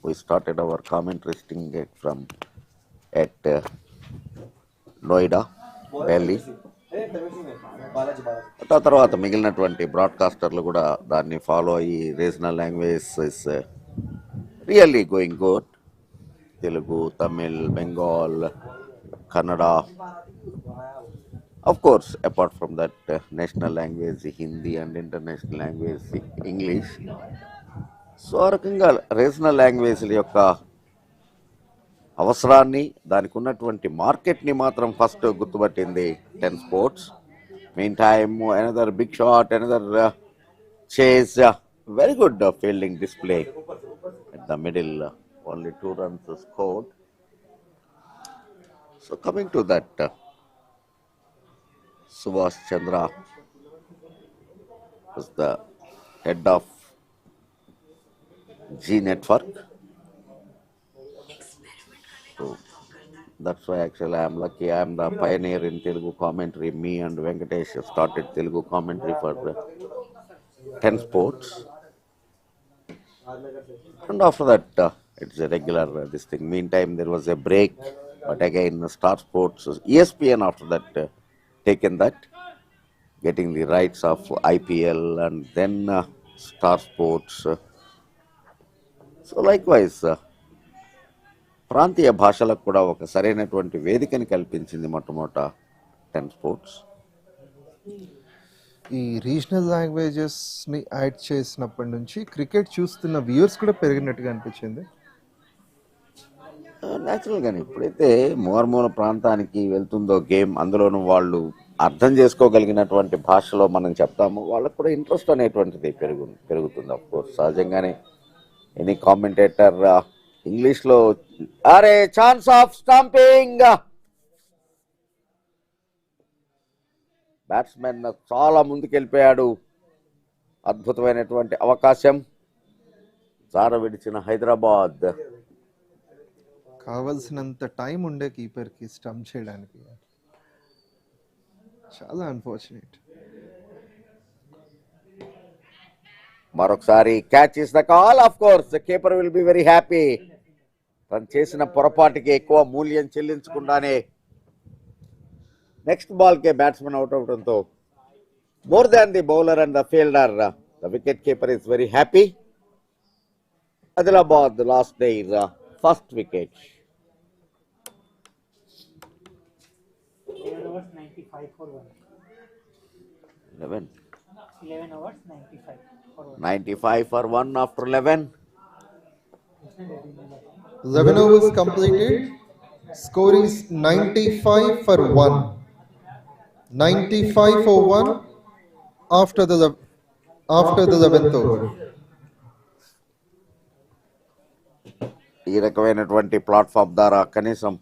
We started our commentary sting from at Noida, Delhi. ఆ తర్వాత మిగిలినటువంటి బ్రాడ్కాస్టర్లు కూడా దాన్ని ఫాలో అయ్యి regional language is really going good. Telugu, Tamil, Bengal, Kannada, of course apart from that national language Hindi and international language English. So ఆ రకంగా రీజనల్ లాంగ్వేజ్ల యొక్క అవసరాన్ని, దానికి ఉన్నటువంటి మార్కెట్ని మాత్రం ఫస్ట్ గుర్తుపట్టింది 10 sports. Mean time another big shot, another chase, very good fielding display at the middle, only 2 runs scored. So coming to that, Subhash Chandra was the head of G Network. So that's why actually I am lucky. I am the pioneer in Telugu commentary. Me and Venkatesh started Telugu commentary for 10 sports. And after that, it's a regular this thing. Meantime, there was a break. But again, Star Sports, ESPN after that taken that, getting the rights of IPL and then Star Sports. So likewise, ప్రాంతీయ భాషలకు కూడా ఒక సరైనటువంటి వేదికని కల్పించింది మొట్టమొదట 10 sports. ఈ regional లాంగ్వేజెస్ని add చేసినప్పటి నుంచి క్రికెట్ చూస్తున్న వ్యూవర్స్ కూడా పెరిగినట్టుగా అనిపించింది. న్యాచురల్గానే ఎప్పుడైతే మూల ప్రాంతానికి వెళ్తుందో గేమ్, అందులోనూ వాళ్ళు అర్థం చేసుకోగలిగినటువంటి భాషలో మనం చెప్తాము, వాళ్ళకు కూడా ఇంట్రెస్ట్ అనేటువంటిది పెరుగుతుంది. అఫ్కోర్స్ సహజంగానే ఎనీ కామెంటేటర్ ఇంగ్లీష్లో అరే ఛాన్స్ ఆఫ్ స్టాంపింగ్, బ్యాట్స్మెన్ చాలా ముందుకెళ్ళిపోయాడు, అద్భుతమైనటువంటి అవకాశం, జార విడిచిన హైదరాబాద్. కావాల్సినంత టైం ఉండే కీపర్కి స్టంప్ చేయడానికి, చాలా అన్ఫార్చునేట్. మరొకసారి catch is the call. Of course keeper will be very happy. తను చేసిన పొరపాటుకి ఎక్కువ మూల్యం చెల్లించకుండానే నెక్స్ట్ బాల్కే బ్యాట్స్మెన్ అవుట్ అవడంతో more than the bowler and the fielder, the wicket keeper is very happy. Adilabad last day first wicket. 11 overs 95 for 1. 11 overs 95 for 1. 95 for 1 after 11. 11 overs completed. Score is 95 for 1. 95 for 1 after the 11th over. ఈ రకమైనటువంటి platform ద్వారా కనీసం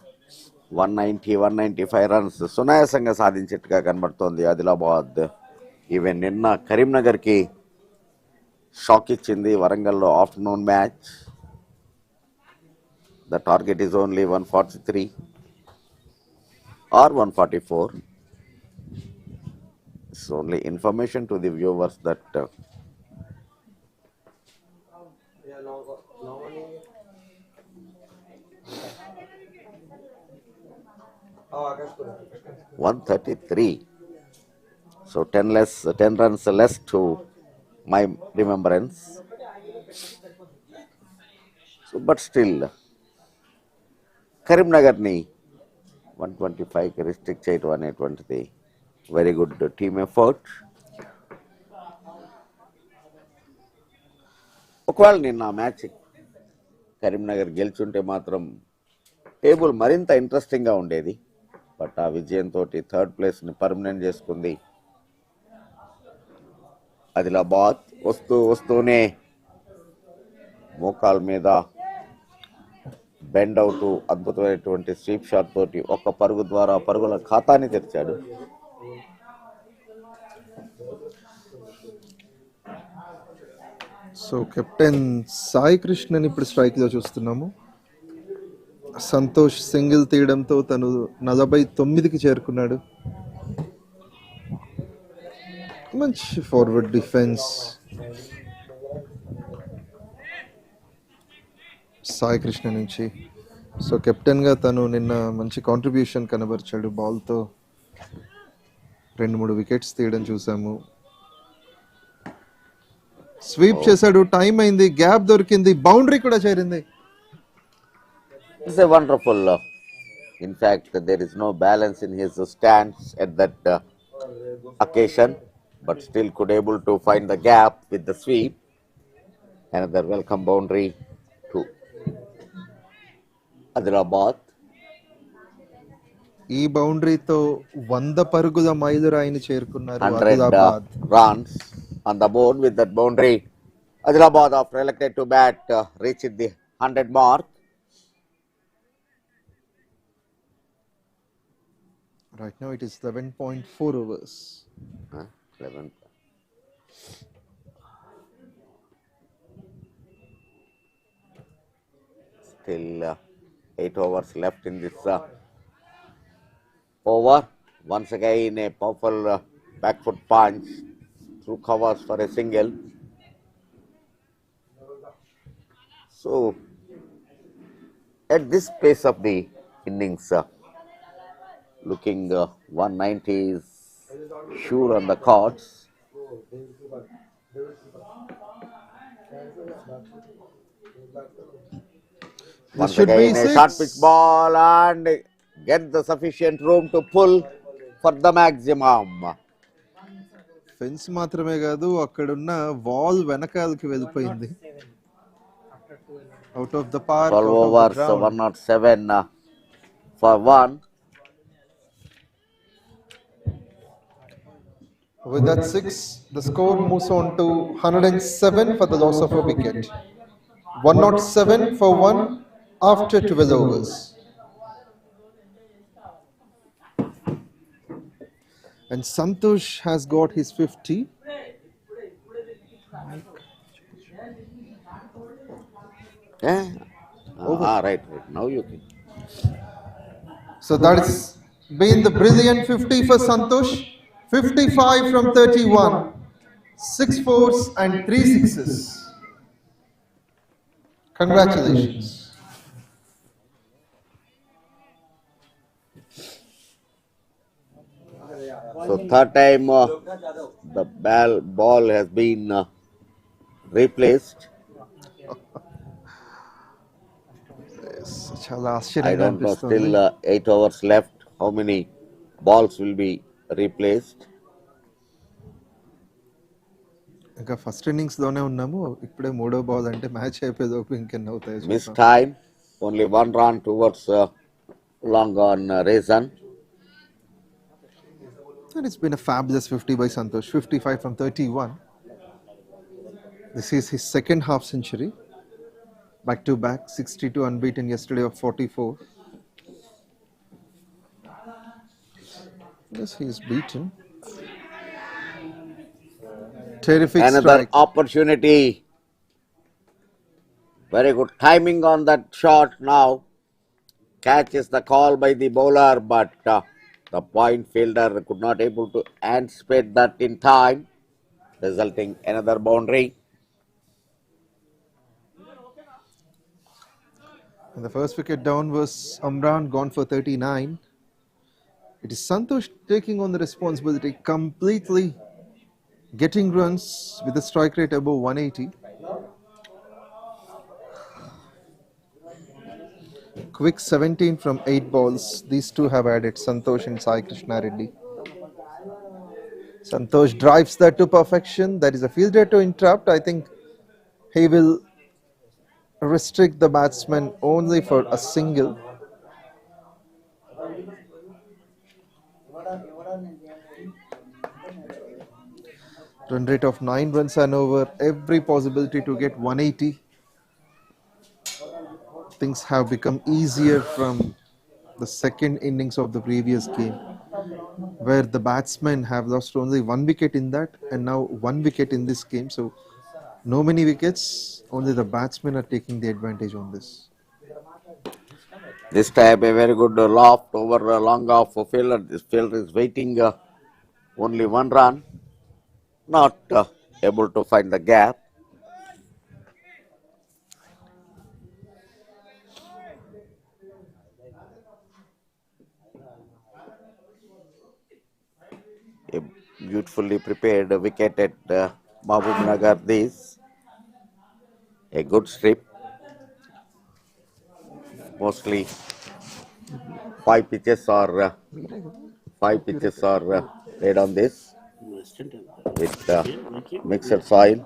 190-195 runs సునాయాసంగా సాధించేట్టుగా కనబడుతోంది Adilabad. Even నిన్న కరీంనగర్కి shock ఇచ్చింది వరంగల్లో afternoon match. The target is only 143 or 144. It's only information to the viewers that 133. So 10 runs less to my remembrance. So but still, Karimnagar ni 125 కి రిస్ట్రిక్ట్ చేయడం అనేటువంటిది వెరీ గుడ్ టీమ్ ఎఫర్ట్. ఒకవేళ నిన్న match Karimnagar గెలుచుంటే మాత్రం table మరింత ఇంట్రెస్టింగ్గా ఉండేది. But ఆ విజయంతో 3rd ప్లేస్ని పర్మనెంట్ చేసుకుంది ఆదిలాబాద్. వస్తూనే మోకాల్ మీద బెండ్ అవుతూ అద్భుతమైనటువంటి స్వీప్ షాట్ తోటి ఒక్క పరుగు ద్వారా పరుగుల ఖాతాని తెరిచాడు. సో కెప్టెన్ సాయి కృష్ణని ఇప్పుడు స్ట్రైక్లో చూస్తున్నాము. సంతోష్ సింగిల్ తీయడంతో తను 49కి చేరుకున్నాడు. మంచి ఫార్వర్డ్ డిఫెన్స్ సాయి కృష్ణ నుంచి. సో కెప్టెన్గా తను నిన్న మంచి కాంట్రిబ్యూషన్ కనబరిచాడు బాల్తో. 2-3 వికెట్స్ తీయడం చూసాము. స్వీప్ చేశాడు, టైం అయింది, గ్యాప్ దొరికింది, బౌండరీ కూడా చేరింది. It's a wonderful. In fact, there is no balance in his stance at that occasion, but still could able to find the gap with the sweep. Another welcome boundary to Adilabad. ఈ బౌండరీతో 100 పరుగుల మైలురాయిని చేరుకున్నారు 100 Adilabad. runs on the board with that boundary. Adilabad, after elected to bat, reached the 100 mark. Right now it is 11.4 overs. 11. Still 8 overs left in this over. Once again a powerful back foot punch through covers for a single. So at this pace of the innings, looking 190 is sure on the cards. Once again a short pitch ball and get the sufficient room to pull for the maximum. Fence మాత్రమే కాదు, అక్కడున్న wall వెనకాలకి వెళ్ళిపోయింది. Out of the park. 12 overs, 107 for 1. With that 6, the score moves on to 107 for the loss of a wicket. 107 for 1 after 12 overs. And Santosh has got his 50. Right. Now you can. So that has been the brilliant 50 for Santosh. 55 from 31. 6 fours and 3 sixes. Congratulations. So third time the ball has been replaced. I don't know, still 8 overs left. How many balls will be replaced? ఇంకా first innings లోనే ఉన్నాము, ఇప్పుడే మూడో ball అంటే match అయిపోయేలోపు ఇంకెన్ని అవుతాయి. Miss time, only 1 run towards long on Rezan. And it's been a fabulous 50 by Santosh. 55 from 31. This is his second half century. Back to back, 62 unbeaten yesterday of 44. Yes, he is beaten. Terrific Another strike. opportunity. Very good timing on that shot now. Catch is the call by the bowler, but the point fielder could not able to anticipate that in time, resulting another boundary. And the first wicket down was Amran, gone for 39. It is Santosh taking on the responsibility, completely getting runs with a strike rate above 180. Quick 17 from 8 balls. These two have added, Santosh and Sai Krishna Reddy. Santosh drives that to perfection. That is a fielder to interrupt. I think he will restrict the batsman only for a single. Run rate of 9 runs and over. Every possibility to get 180. Things have become easier from the second innings of the previous game, where the batsmen have lost only 1 wicket in that, and now 1 wicket in this game. So no many wickets, only the batsmen are taking the advantage on this. This time a very good loft over a long off fielder. This fielder is waiting only 1 run, not able to find the gap. beautifully prepared wicket at MAHBUBNAGAR. This a good strip. Mostly five pitches are laid on this with mixed soil.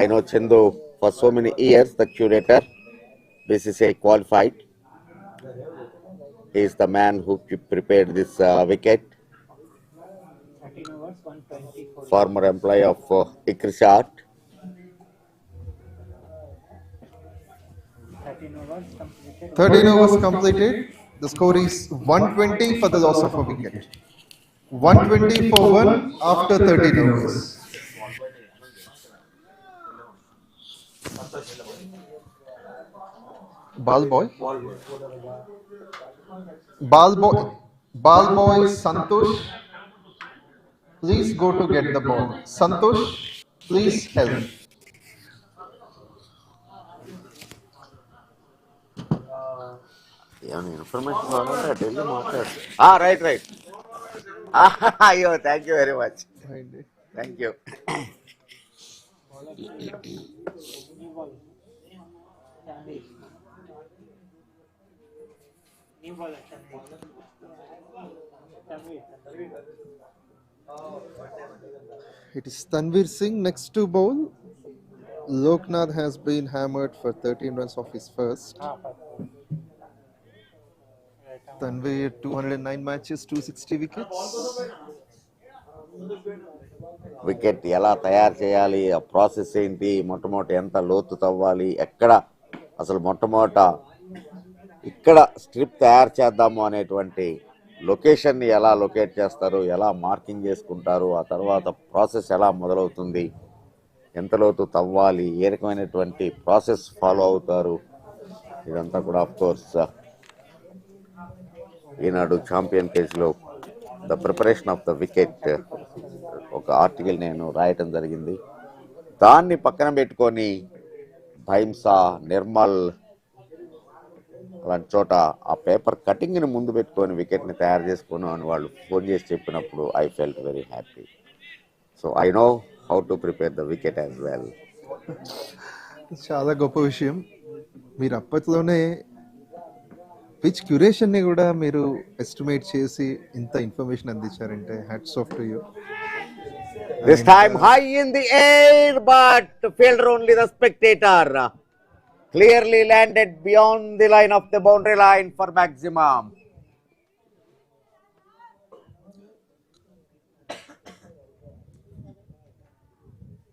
I know Chandu for so many years, the curator, 𝗬𝗃𝗃𝗃𝗃 qualified. He is the man who prepared this wicket. 13 overs, 124. Former employee of 𝗃𝗃𝗃𝗃 art. 13 overs completed. 13 overs completed. The score is 120 for the loss of a wicket. 120 for 1 after 13 overs. Ball boy. Ball boy Santosh. Please go to get the ball. Santosh, please help. Information. Right. Thank you very much. Thank you. It is 𝗃𝗏𝗃𝗃 next to bowl. Loknath has been hammered for 13 runs off his first. Tanvir 209 matches, 260 wickets. Wicket ఎలా తయారు చేయాలి, ఆ process ఏంటి, మొట్టమొదటి ఎంత లోతు తవ్వాలి, ఎక్కడ అసలు మొట్టమొదట ఇక్కడ స్ట్రిప్ తయారు చేద్దాము అనేటువంటి లొకేషన్ని ఎలా లొకేట్ చేస్తారు, ఎలా మార్కింగ్ చేసుకుంటారు, ఆ తర్వాత ప్రాసెస్ ఎలా మొదలవుతుంది, ఎంత లోతు తవ్వాలి, ఏ రకమైనటువంటి ప్రాసెస్ ఫాలో అవుతారు, ఇదంతా కూడా ఆఫ్ కోర్స్ ఈనాడు ఛాంపియన్ కేసులో the preparation of the wicket ఒక ఆర్టికల్ నేను రాయటం జరిగింది. దాన్ని పక్కన పెట్టుకొని 𝗫𝗏, నిర్మల్ అలాంటి చోట ఆ పేపర్ కటింగ్ని ముందు పెట్టుకొని వికెట్ని తయారు చేసుకున్నాం అని వాళ్ళు ఫోన్ చేసి చెప్పినప్పుడు I felt very happy. So I know how to prepare the wicket as well. చాలా గొప్ప విషయం. మీరు అప్పట్లోనే పిచ్ క్యూరేషన్ని కూడా మీరు ఎస్టిమేట్ చేసి ఇంత ఇన్ఫర్మేషన్ అందించారంటే hats off to you. This time high in the air, but fielder only the spectator. Clearly landed beyond the line of the boundary line for maximum.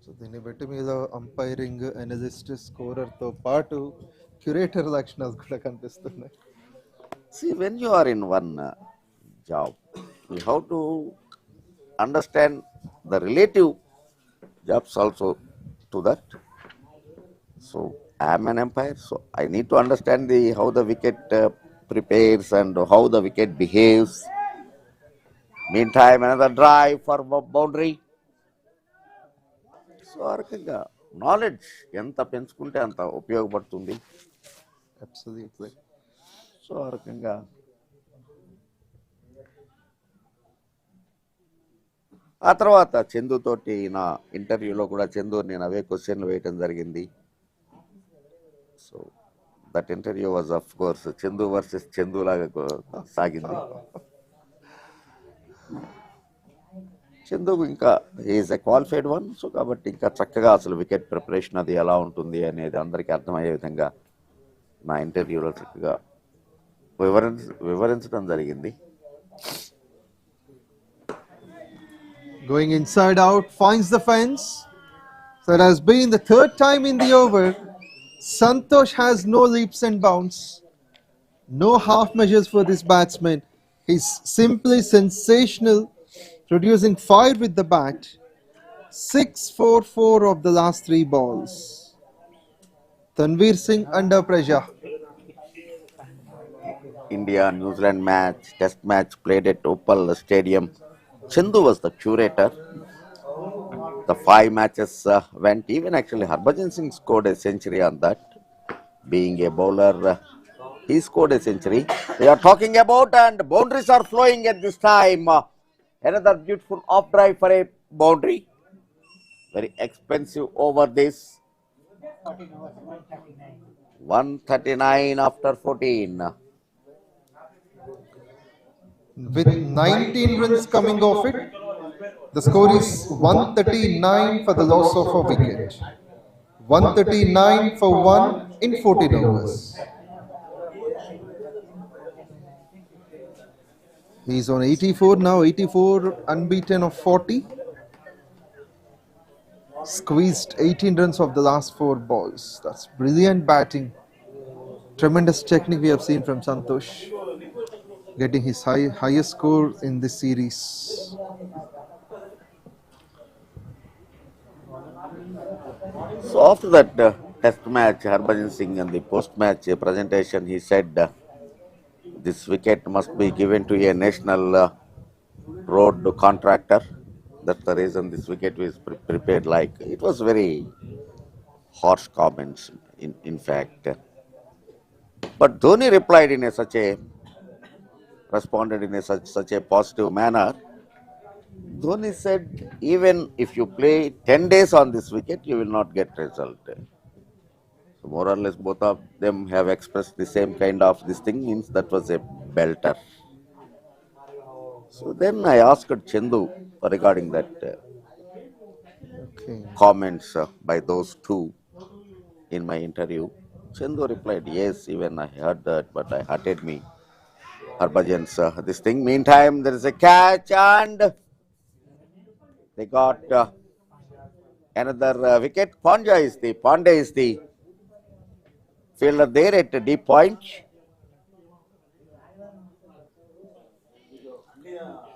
So దీన్ని బట్టి మీద అంపైరింగ్, అనలిస్ట్, స్కోరర్తో పాటు curator లక్షణాలు కూడా కనిపిస్తున్నాయి. See, when you are in one job, you have to understand the relative jobs also to that. So I am an umpire, so I need to understand how the wicket prepares and how the wicket behaves. Meantime, another drive for boundary. So ఆ రకంగా knowledge ఎంత పెంచుకుంటే అంత ఉపయోగపడుతుంది. Absolutely. So ఆ రకంగా ఆ తర్వాత చందుతోటి నా ఇంటర్వ్యూలో కూడా చందు నేను అవే క్వశ్చన్లు వేయటం జరిగింది. So that interview was of course Chandu versus Chandu లాగా సాగింది. చందు ఇంకా is a qualified one. So కాబట్టి ఇంకా చక్కగా అసలు వికెట్ ప్రిపరేషన్ అది ఎలా ఉంటుంది అనేది అందరికీ అర్థమయ్యే విధంగా నా ఇంటర్వ్యూలో చక్కగా వివరించడం జరిగింది. Going inside out, finds the fence. So it has been the third time in the over. Santosh has no leaps and bounds, no half measures for this batsman. He's simply sensational, producing 5 with the bat. 6-4-4 of the last 3 balls. Tanvir Singh under pressure. India-New Zealand match, test match played at 𝗃𝗏𝗃𝗃 Stadium. Chandu was the curator. The 5 matches went. Even actually Harbhajan Singh scored a century on that. being a bowler, he scored a century. We are talking about, and boundaries are flowing at this time. Another beautiful off drive for a boundary. Very expensive over this. 14 overs, 139. 139 after 14. With 19 runs coming off it, the score is 139 for the loss of a wicket. 139 for 1 in 14 overs. He's on 84 now, 84 unbeaten of 40. Squeezed 18 runs of the last 4 balls. That's brilliant batting. Tremendous technique we have seen from Santosh. Getting his highest score in this series. So after that test match, Harbhajan Singh and the post-match presentation, he said this wicket must be given to a national road contractor. That's the reason this wicket was prepared like. It was very harsh comments in fact. But Dhoni replied in responded in such a positive manner. Dhoni said, even if you play 10 days on this wicket, you will not get result. So more or less both of them have expressed the same kind of this thing, means that was a belter. So then I asked Chandu regarding that comments by those two in my interview. Chandu replied, yes, even I heard that, but I hurted me. Harbhajan's this thing. Meantime, there is a catch and they got another wicket. Pandya is the fielder there at the deep point.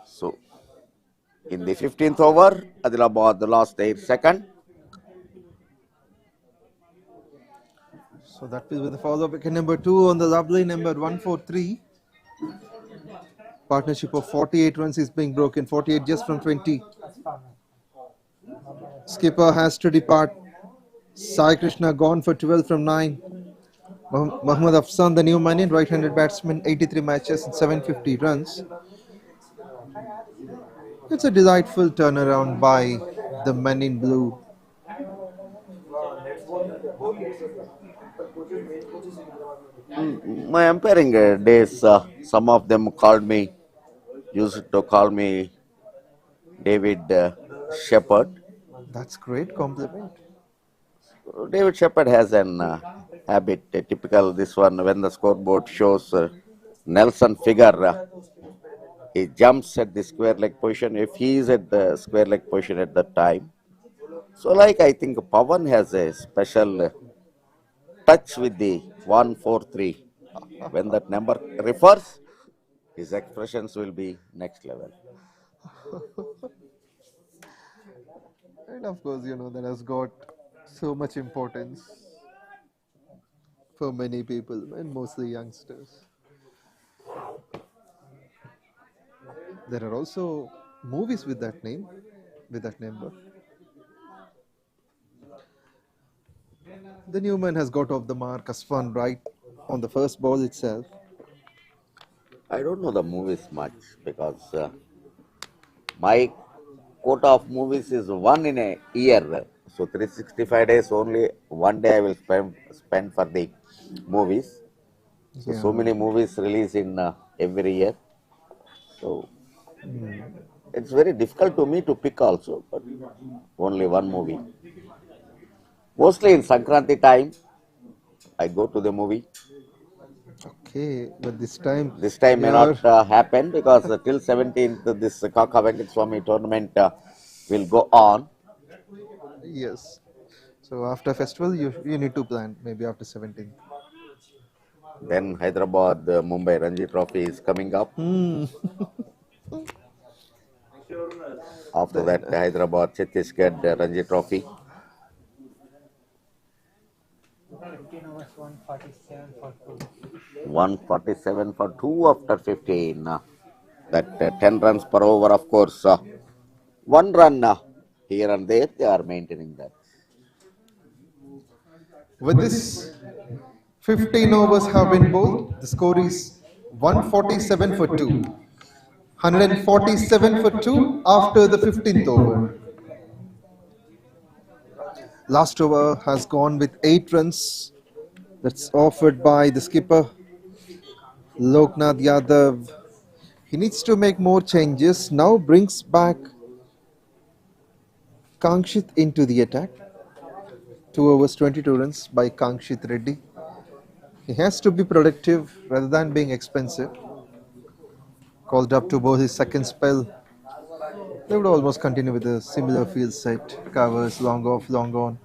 So, in the 15th over, Adilabad lost their second. So that will be the follow-up wicket number 2 on the lovely number 143. Partnership of 48 runs is being broken, 48 just from 20. Skipper has to depart. Sai Krishna gone for 12 from 9. Mohammad Afsan, the new Manian right-handed batsman, 83 matches and 750 runs. It's a delightful turnaround by the men in blue. My umpiring days, some of them used to call me David Shepherd. That's great compliment. David Shepherd has an habit, typical this one, when the scoreboard shows Nelson figure, he jumps at the square leg position if he is at the square leg position at that time. So like I think Pawan has a special touch with the 143. When that number refers, his expressions will be next level. And of course, that has got so much importance for many people and mostly youngsters. There are also movies with that name, with that number. The Newman has got off the mark, Aswan right on the first ball itself. I don't know the movies much because my quota of movies is one in a year. So 365 days, only one day I will spend for the movies. So many movies release in every year. So it's very difficult to me to pick also, but only one movie. Mostly in Sankranti time, I go to the movie. Okay, but this time may not happen because till 17th this KAKA VENKATASWAMY tournament will go on. Yes. So after festival, you need to plan maybe after 17th. Then Hyderabad Mumbai Ranji Trophy is coming up. After that, Hyderabad Chhattisgarh Ranji Trophy. 15 overs, 147 for 2. 147 for 2 after 15. That 10 runs per over, of course. 1 run here and there, they are maintaining that. With this 15 overs have been bowled. The score is 147 for 2. 147 for 2 after the 15th over. Last over has gone with 8 runs. That's offered by the skipper, Loknath Yadav. He needs to make more changes. Now brings back Kangshit into the attack. 2 overs, 22 runs by Kangshit Reddy. He has to be productive rather than being expensive. Called up to bowl his second spell. They would almost continue with a similar field set. Covers, long off, long on.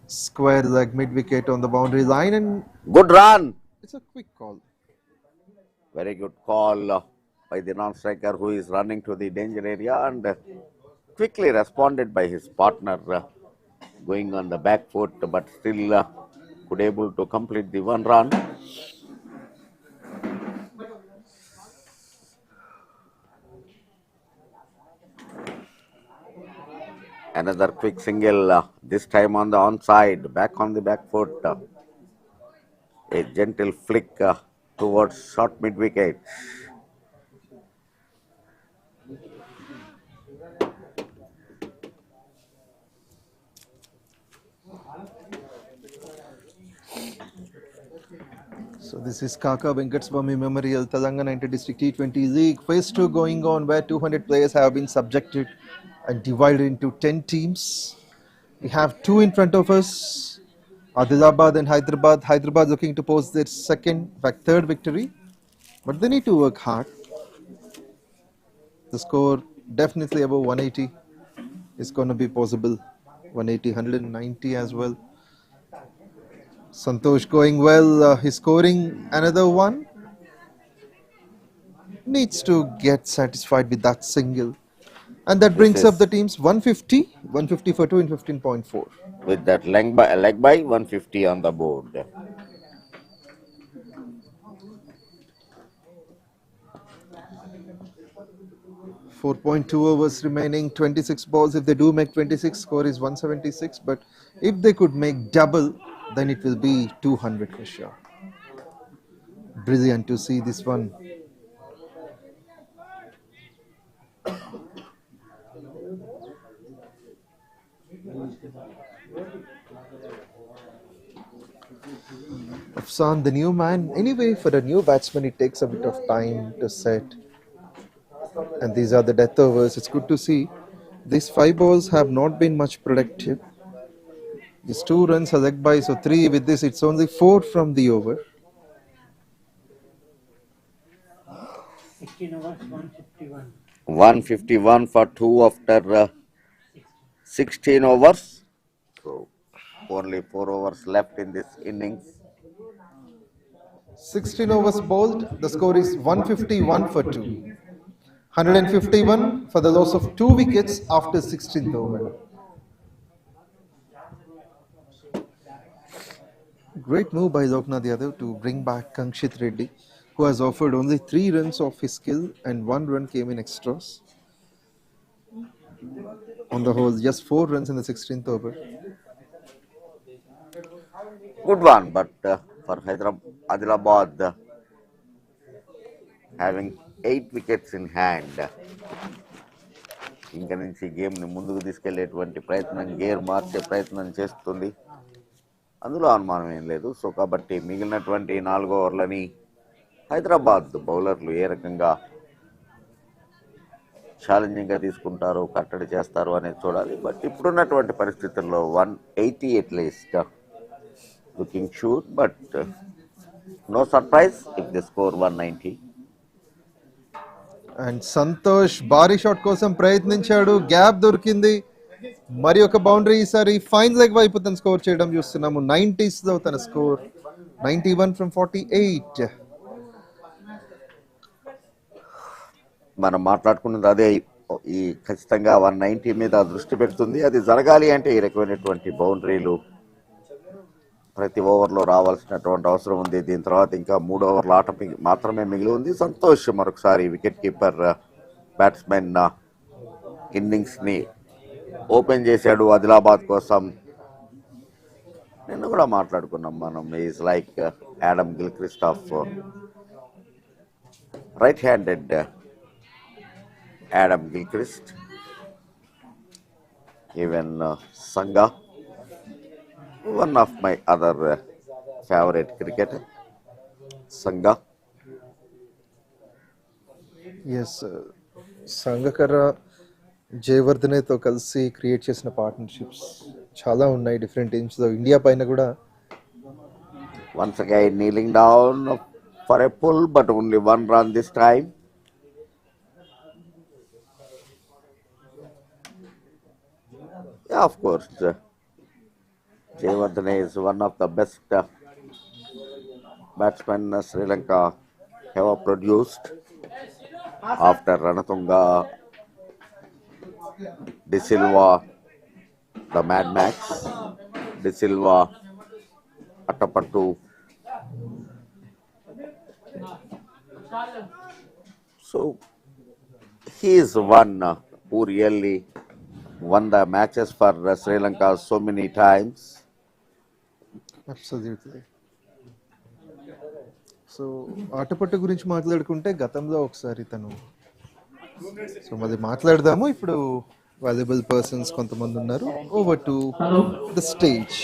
Square leg, mid wicket on the boundary line, and Good run. it's a quick call. Very good call by the non-striker who is running to the danger area and quickly responded by his partner going on the back foot, but still could able to complete the 1 run. Another quick single, this time on the onside, back on the back foot. A gentle flick towards short mid wicket. So this is KAKA 𝗙𝗃𝗃 Memorial Telangana Inter-District T20 League. Phase 2 going on, where 200 players have been subjected and divided into 10 teams. We have 2 in front of us, Adilabad and Hyderabad. Hyderabad looking to post their third victory, but they need to work hard. The score definitely above 180 is going to be possible. 180, 190 as well. Santosh going well, he's scoring another one. Needs to get satisfied with that single. And that brings up the teams 150 for 2 in 15.4. With that leg by 150 on the board. .2 overs remaining, 26 balls. If they do make 26, score is 176. But if they could make double, then it will be 200 for sure. Brilliant to see this one. Afsan, the new man. Anyway, for a new batsman, it takes a bit of time to set. And these are the death overs. It's good to see. These 5 balls have not been much productive. These 2 runs are leg by, so 3 with this, it's only 4 from the over. 16 overs, 151. 151 for 2 after 16 overs. So only 4 overs left in this innings. 16 overs bowled. The score is 151 for 2. 151 for the loss of 2 wickets after 16th over. Great move by Loknath Yadav to bring back Kangshit Reddy, who has offered only 3 runs off his skill and 1 run came in extras. On the whole, just 4 runs in the 16th over. Good one, but for Adilabad having 8 wickets in hand. ఇంకా నుంచి గేమ్ని ముందుకు తీసుకెళ్లేటువంటి ప్రయత్నం gear మార్చే ప్రయత్నం చేస్తుంది. అందులో అనుమానం ఏం లేదు. సో కాబట్టి మిగిలినటువంటి 4 ఓవర్లని హైదరాబాద్ బౌలర్లు ఏ రకంగా ఛాలెంజింగ్గా తీసుకుంటారు, కట్టడి చేస్తారు అనేది చూడాలి. బట్ ఇప్పుడున్నటువంటి పరిస్థితుల్లో 180 at least looking sure, but no surprise if the score 190. And Santosh భారీ షాట్ కోసం ప్రయత్నించాడు, గ్యాప్ దొరికింది. మరి ఒక బౌండరీ, ఈసారి ఫైన్ లెగ్ వైపు తను స్కోర్ చేయడం చూస్తున్నాము. 90s లో తన స్కోర్ 91 from 48. మనం మాట్లాడుకున్నది అదే. ఈ ఖచ్చితంగా 190 మీద దృష్టి పెడుతుంది. అది జరగాలి అంటే ఈ రకమైనటువంటి బౌండరీలు ప్రతి ఓవర్లో రావాల్సినటువంటి అవసరం ఉంది. దీని తర్వాత ఇంకా 3 ఓవర్ల ఆట మాత్రమే మిగిలి ఉంది. సంతోష్ మరొకసారి వికెట్ కీపర్ బ్యాట్స్మెన్ ఇన్నింగ్స్ని ఓపెన్ చేశాడు ఆదిలాబాద్ కోసం. నిన్న కూడా మాట్లాడుకున్నాం మనం. Is like Adam Gilchrist of right handed Adam Gilchrist, even Sanga, one of my other favorite cricketer, Sangha. Yes, Sangakkara జయవర్ధనేతో కలిసి క్రియేట్ చేసిన పార్ట్నర్షిప్స్ చాలా ఉన్నాయి డిఫరెంట్ టీమ్స్లో. ఇండియా పైన కూడా Once again kneeling down for a pull, but only one run this time. Yeah, of course, Jayawardene is one of the best batsmen Sri Lanka have produced after Ranatunga, De Silva, the Mad Max, De Silva, Attappattu. So he is one who really won the matches for Sri Lanka so many times. Absolutely. So Atapattu గురించి మాట్లాడుకుంటే గతంలో ఒకసారి తను, so మరి మాట్లాడదాము. ఇప్పుడు valuable persons కొంతమంది ఉన్నారు. Over to the stage.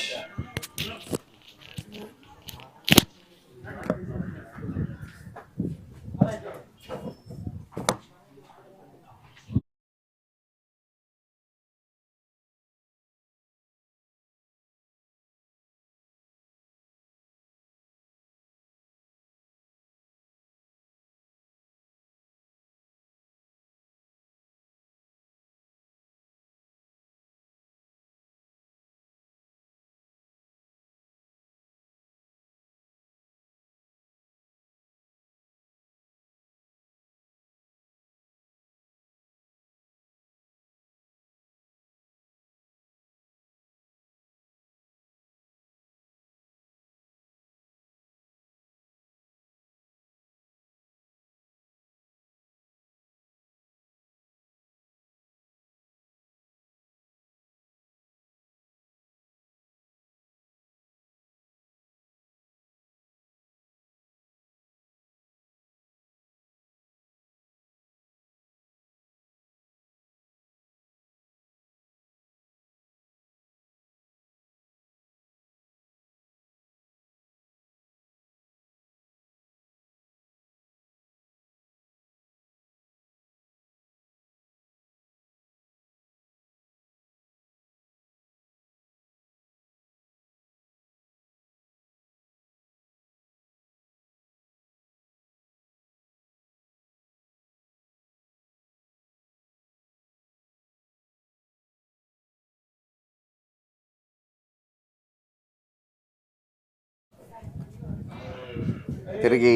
తిరిగి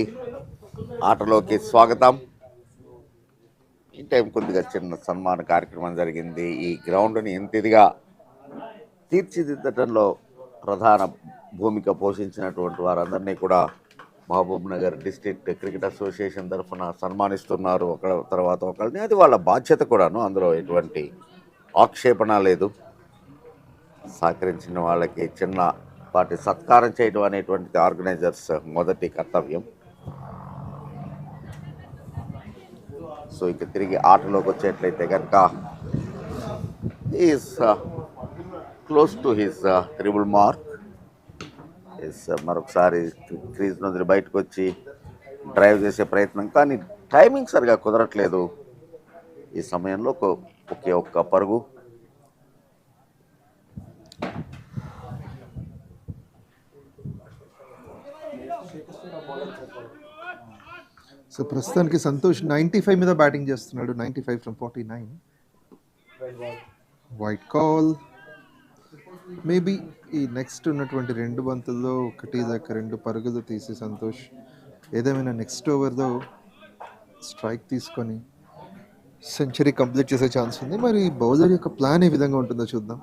ఆటలోకి స్వాగతం. ఈ టైం కొద్దిగా చిన్న సన్మాన కార్యక్రమం జరిగింది. ఈ గ్రౌండ్ని ఎంత ఇదిగా తీర్చిదిద్దటంలో ప్రధాన భూమిక పోషించినటువంటి వారందరినీ కూడా Mahbubnagar district cricket association తరఫున సన్మానిస్తున్నారు. ఒకళ్ళ తర్వాత ఒకళ్ళని, అది వాళ్ళ బాధ్యత కూడాను, అందులో ఎటువంటి ఆక్షేపణ లేదు. సహకరించిన వాళ్ళకి చిన్నపాటి సత్కారం చేయడం అనేటువంటిది ఆర్గనైజర్స్ మొదటి కర్తవ్యం. సో ఇక తిరిగి ఆటలోకి వచ్చేట్లయితే కనుక is close to his triple mark. మరొకసారి క్రీజ్ నుంచి బయటకు వచ్చి డ్రైవ్ చేసే ప్రయత్నం, కానీ టైమింగ్ సరిగా కుదరట్లేదు. ఈ సమయంలో ఒకే ఒక్క పరుగు. సో ప్రస్తుతానికి సంతోష్ 95 మీద బ్యాటింగ్ చేస్తున్నాడు. 95 ఫ్రమ్ 49. White call. మేబీ ఈ నెక్స్ట్ ఉన్నటువంటి 2 బంతుల్లో ఒకటి దాకా 2 పరుగులు తీసి సంతోష్ ఏదేమైనా నెక్స్ట్ ఓవర్లో స్ట్రైక్ తీసుకొని సెంచరీ కంప్లీట్ చేసే ఛాన్స్ ఉంది. మరి బౌలర్ యొక్క ప్లాన్ ఏ విధంగా ఉంటుందో చూద్దాం.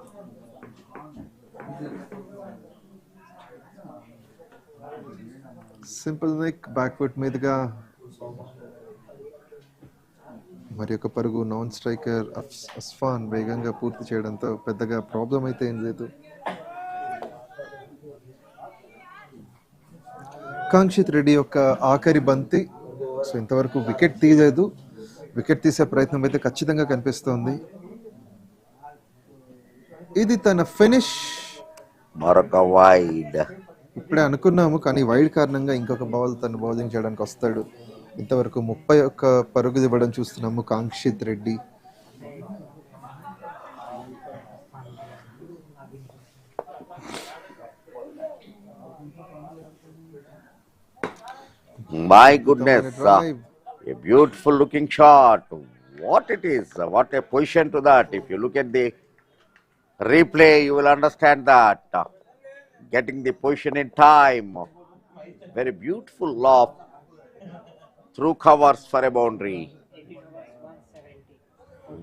సింపుల్ నెక్ బ్యాక్వర్డ్ మీదుగా మరి ఒక పరుగు. నాన్ స్ట్రైకర్ అస్ఫాన్ వేగంగా పూర్తి చేయడంతో పెద్దగా ప్రాబ్లం అయితే ఏం లేదు. కాంక్షిత్ రెడ్డి యొక్క ఆఖరి బంతి. సో ఇంతవరకు వికెట్ తీయలేదు. వికెట్ తీసే ప్రయత్నం అయితే ఖచ్చితంగా కనిపిస్తోంది. ఇది తన ఫినిష్. మరొక వైడ్. ఇప్పుడే అనుకున్నాము కానీ వైడ్ కారణంగా ఇంకొక బాల్ తను బౌలింగ్ చేయడానికి వస్తాడు. ఇంతవరకు 31 పరుగులు ఇవ్వడం చూస్తున్నాము కాంక్షిత్ Reddy. My goodness, a beautiful looking shot. What it is, what a position to that. If you look at the replay, you will understand that. Getting the position in time. Very beautiful lob through covers for a boundary.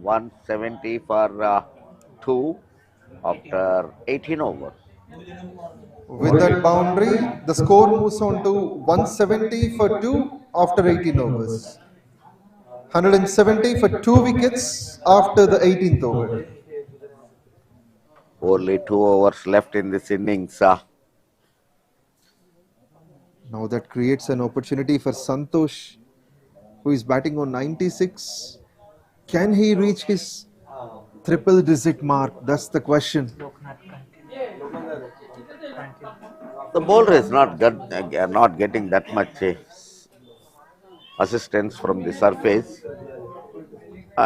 170 for 2 after 18 overs. With that boundary, the score moves on to 170 for 2 after 18 overs. 170 for 2 wickets after the 18th over. Only 2 overs left in this innings. Now that creates an opportunity for Santosh, who is batting on 96. Can he reach his triple digit mark? That's the question. The bowler is not getting that much assistance from the surface,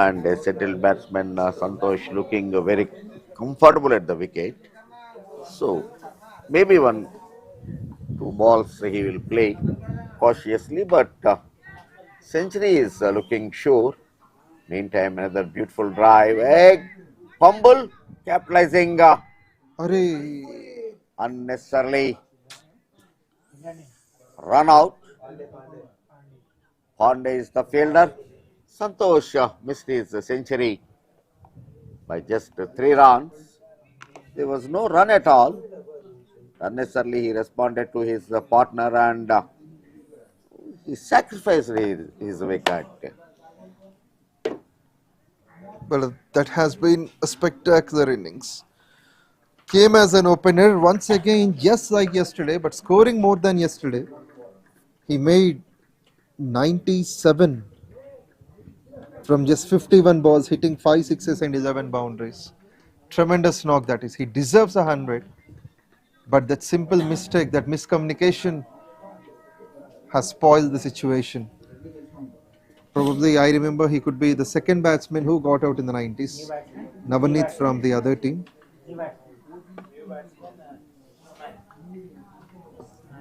and a settled batsman Santosh looking very comfortable at the wicket. So maybe 1-2 balls he will play cautiously, but century is looking sure. Meantime, another beautiful drive. Fumble, capitalizing unnecessarily run out. Pandey is the fielder. Santosh missed his century by just 3 runs. There was no run at all. Unnecessarily he responded to his partner and he sacrificed his wicket. Well, that has been a spectacular innings. Came as an opener once again, just like yesterday, but scoring more than yesterday. He made 97 from just 51 balls, hitting 5 sixes and 11 boundaries. Tremendous knock that is. He deserves 100, but that simple mistake, that miscommunication has spoiled the situation. Probably, I remember he could be the second batsman who got out in the 90s. Navaneet from the other team.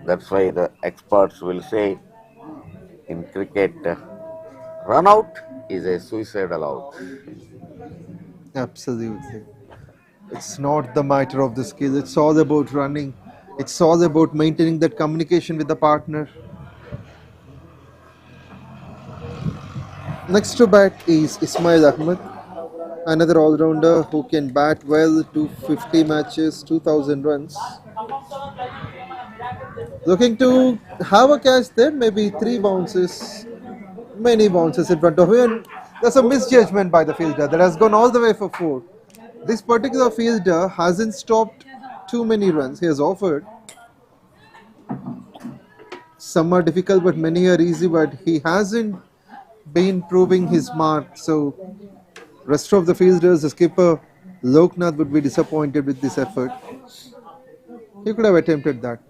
That's why the experts will say in cricket, run out is a suicidal out. Absolutely. It's not the matter of the skill. It's all about running. It's all about maintaining that communication with the partner. Next to bat is Ismail Ahmed, another all-rounder who can bat well, 250 matches, 2000 runs. Looking to have a catch there, maybe 3 bounces, many bounces in front of him. There's a misjudgment by the fielder that has gone all the way for 4. This particular fielder hasn't stopped too many runs. He has offered. Some are difficult, but many are easy, but he hasn't been proving his mark. So rest of the fielders, the skipper Loknath would be disappointed with this effort. He could have attempted that.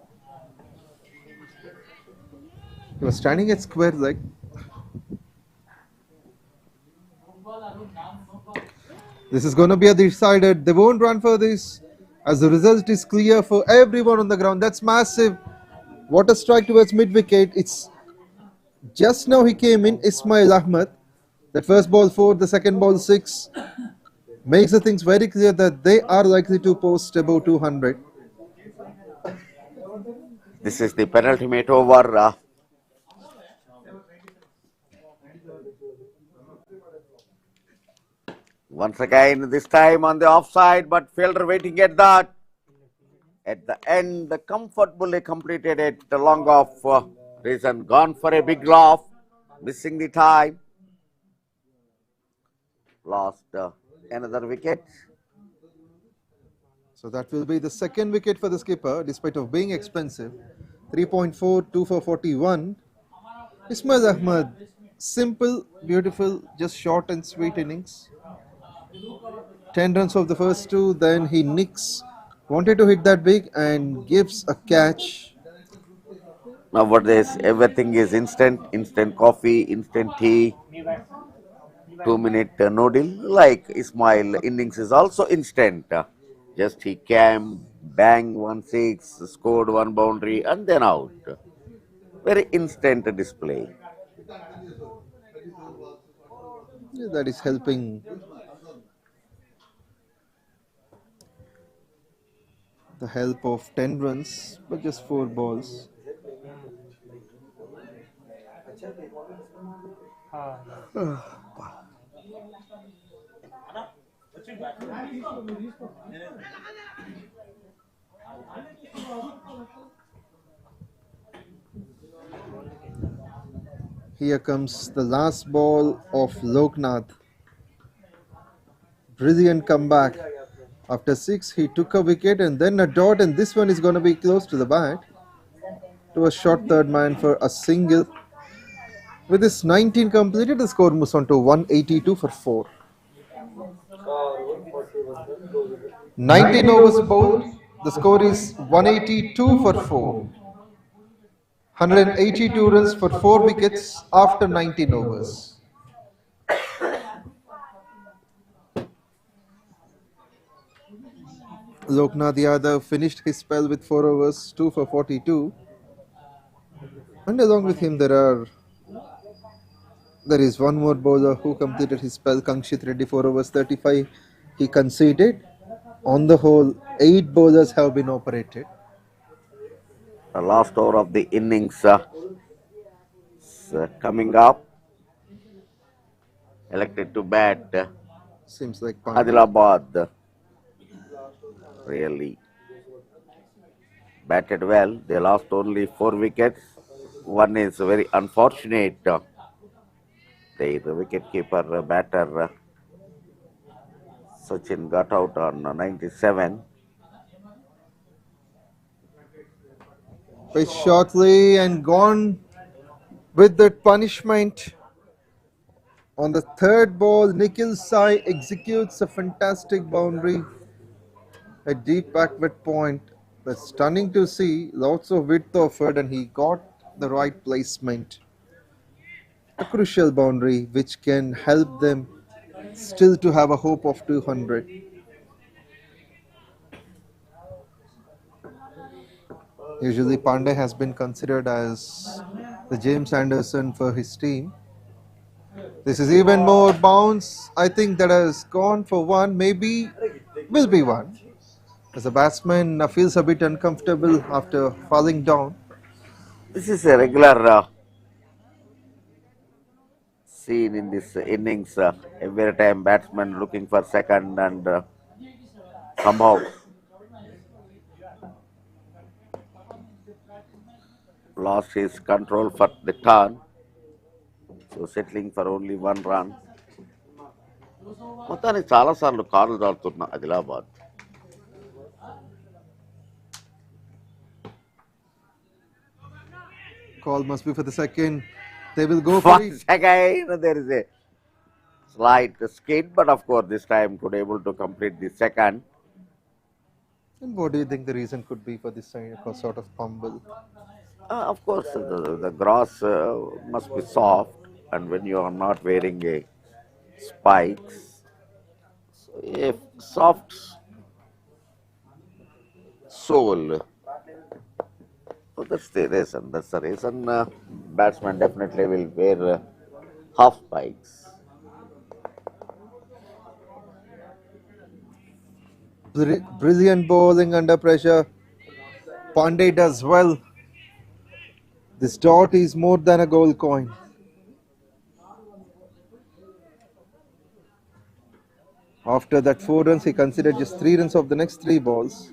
He was standing at square leg. This is going to be a decided. They won't run for this, as the result is clear for everyone on the ground. That's massive. What a strike towards mid-wicket. It's just now he came in, Ismail Ahmed. That first ball 4, the second ball 6. Makes the things very clear that they are likely to post above 200. This is the penultimate over. Once again, this time on the offside, but fielder waiting at that. At the end, comfortably completed it. Long off reason, gone for a big loft, missing the time. Lost another wicket. So that will be the second wicket for the skipper, despite of being expensive. 3.4, 2 for 41. Ismail Ahmad, simple, beautiful, just short and sweet innings. 10 runs of the first two, then he nicks, wanted to hit that big and gives a catch. Nowadays, everything is instant, instant coffee, instant tea, 2-minute noodle. Like Ismail, innings is also instant. Just he came, bang 1-6, scored one boundary and then out. Very instant display. Yeah, that is helping the help of 10 runs, but just 4 balls. Here comes the last ball of Loknath. Brilliant comeback. After 6, he took a wicket and then a dot, and this one is going to be close to the bat. To a short third man for a single. With this 19 completed, the score moves on to 182 for 4. 19 overs bowled, the score is 182 for 4. 182 runs for 4 wickets after 19 overs. Loknath Yadav finished his spell with 4 overs, 2 for 42. And along with him there is one more bowler who completed his spell, Kangshit Reddy, 4 overs, 35. He conceded. On the whole, 8 bowlers have been operated. The last over of the innings coming up. Elected to bat. Seems like Adilabad really batted well. They lost only 4 wickets. One is very unfortunate. The wicket-keeper batter Sachin got out on 97. Pitched shortly and gone with that punishment. On the third ball, 𝗃𝗃 executes a fantastic boundary. A deep backward point. That's stunning to see. Lots of width offered and he got the right placement. A crucial boundary which can help them still to have a hope of 200. Usually Pandey has been considered as the James Anderson for his team. This is even more bounce. I think that has gone for 1, maybe will be 1. As a batsman feels a bit uncomfortable after falling down. This is a regular scene in this innings. Every time batsman looking for second and somehow lost his control for the turn. So settling for only 1 run. మొత్తానికి చాలాసార్లు కార్లు దాడుతున్న Adilabad. Call must be for the second. They will go for it. Again, there is a slight skid, but of course this time could able to complete the second. And what do you think the reason could be for this sort of fumble? Of course, the grass must be soft, and when you are not wearing a spikes, so if soft sole, so that's the reason. That's the reason batsman definitely will wear half spikes. Brilliant bowling under pressure. Pandey does well. This dot is more than a gold coin. After that 4 runs, he considered just 3 runs of the next 3 balls.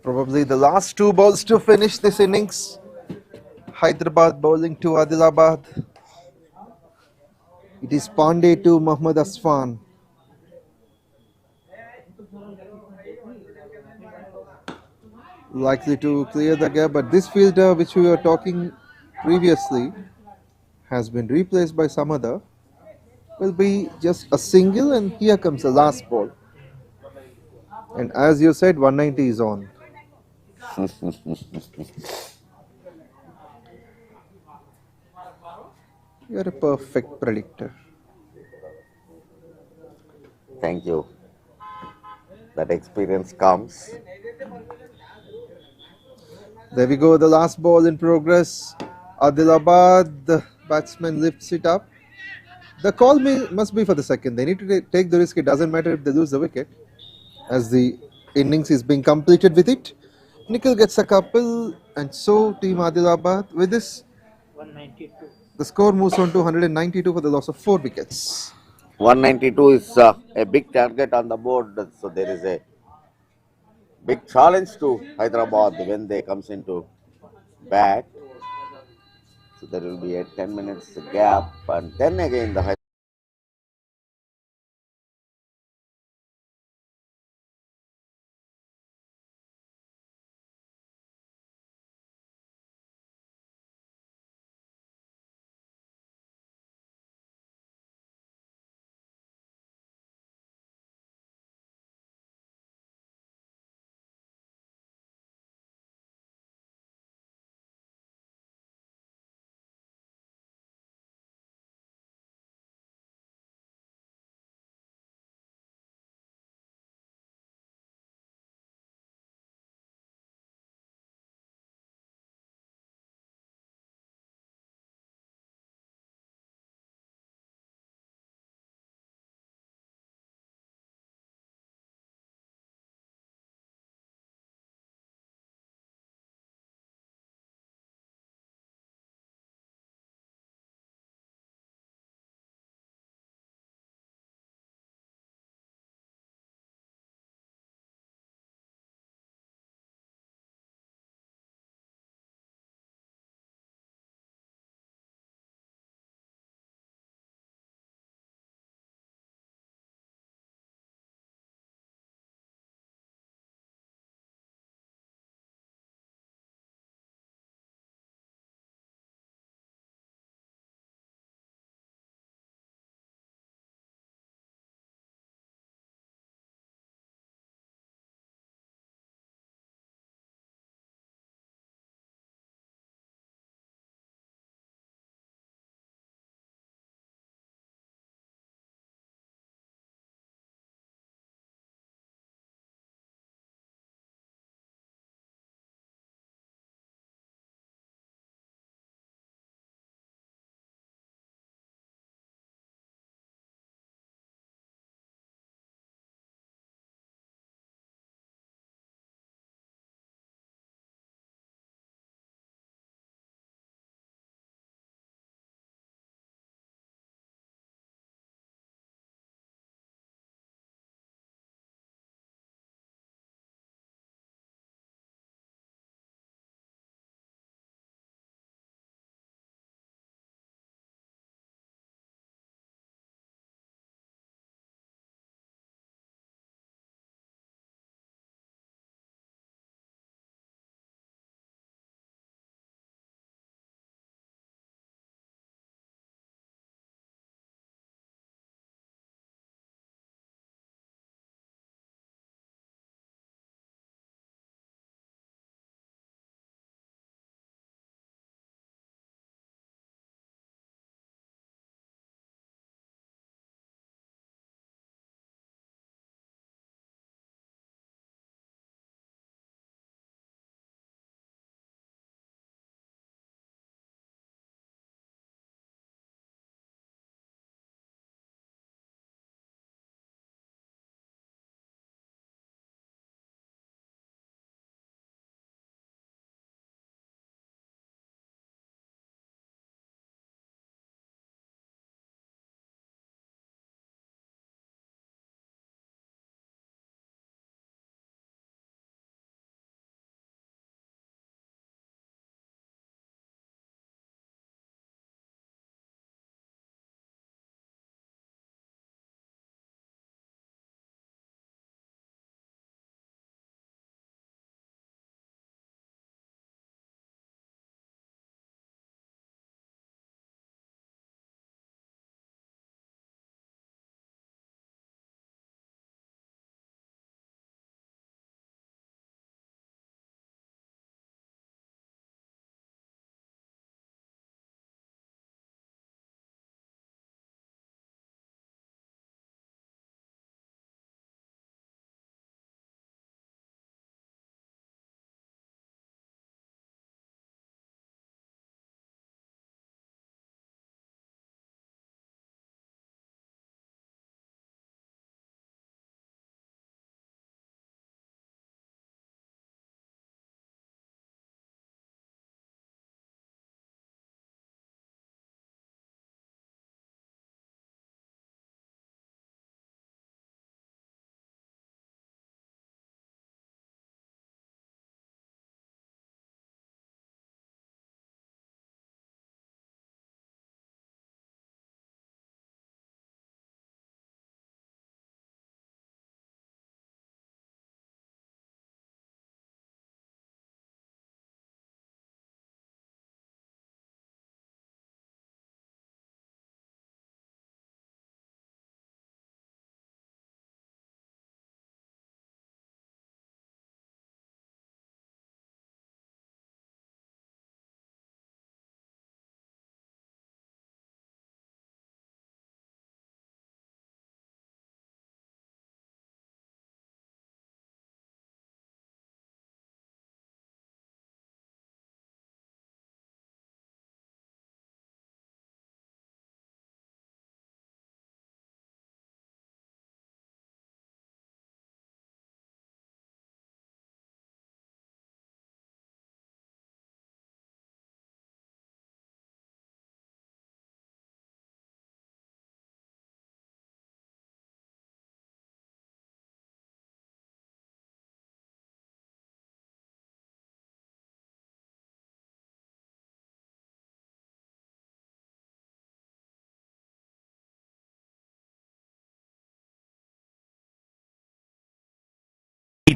Probably the last 2 balls to finish this innings. Hyderabad bowling to Adilabad. It is Pandey to Mohammad Asfan. likely to clear the gap, but this fielder which we were talking previously has been replaced by some other. Will be just a single, and here comes the last ball. And as you said, 190 is on. You're a perfect predictor. Thank you. That experience comes. There we go, the last ball in progress. Adilabad, the batsman lifts it up. The call must be for the second. They need to take the risk. It doesn't matter if they lose the wicket, as the innings is being completed with it. Nikhil gets a couple, and so Team Adilabad, with this, 192. the score moves on to 192 for the loss of 4 wickets. 192 is a big target on the board, so there is a big challenge to Hyderabad when they comes into bat. So there will be a 10 minutes gap, and then again the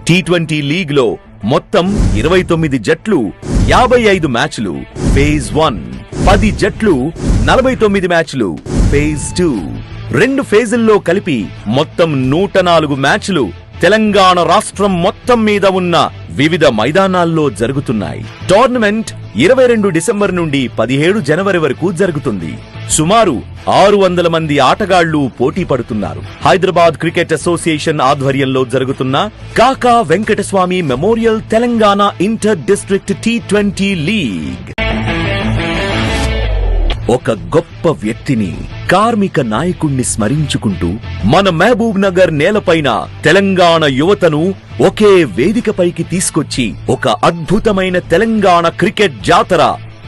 T20 league లో మొత్తం 29 జట్లు 55 మ్యాచ్లు phase 1, 10 జట్లు 49 మ్యాచ్లు phase 2, 2 ఫేజుల్లో కలిపి మొత్తం 104 మ్యాచ్లు తెలంగాణ రాష్ట్రం మొత్తం మీద ఉన్న వివిధ మైదానాల్లో జరుగుతున్నాయి. టోర్నమెంట్ 22 డిసెంబర్ నుండి 17 జనవరి వరకు జరుగుతుంది. సుమారు 600 మంది ఆటగాళ్లు పోటీ పడుతున్నారు. హైదరాబాద్ క్రికెట్ అసోసియేషన్ ఆధ్వర్యంలో జరుగుతున్న Kaka Venkataswamy memorial Telangana inter district టీ20 లీగ్ ఒక గొప్ప వ్యక్తిని, కార్మిక నాయకుణ్ణి స్మరించుకుంటూ మన మహబూబ్ నగర్ నేలపైన తెలంగాణ యువతను ఒకే వేదికపైకి తీసుకొచ్చి ఒక అద్భుతమైన తెలంగాణ క్రికెట్ జాతర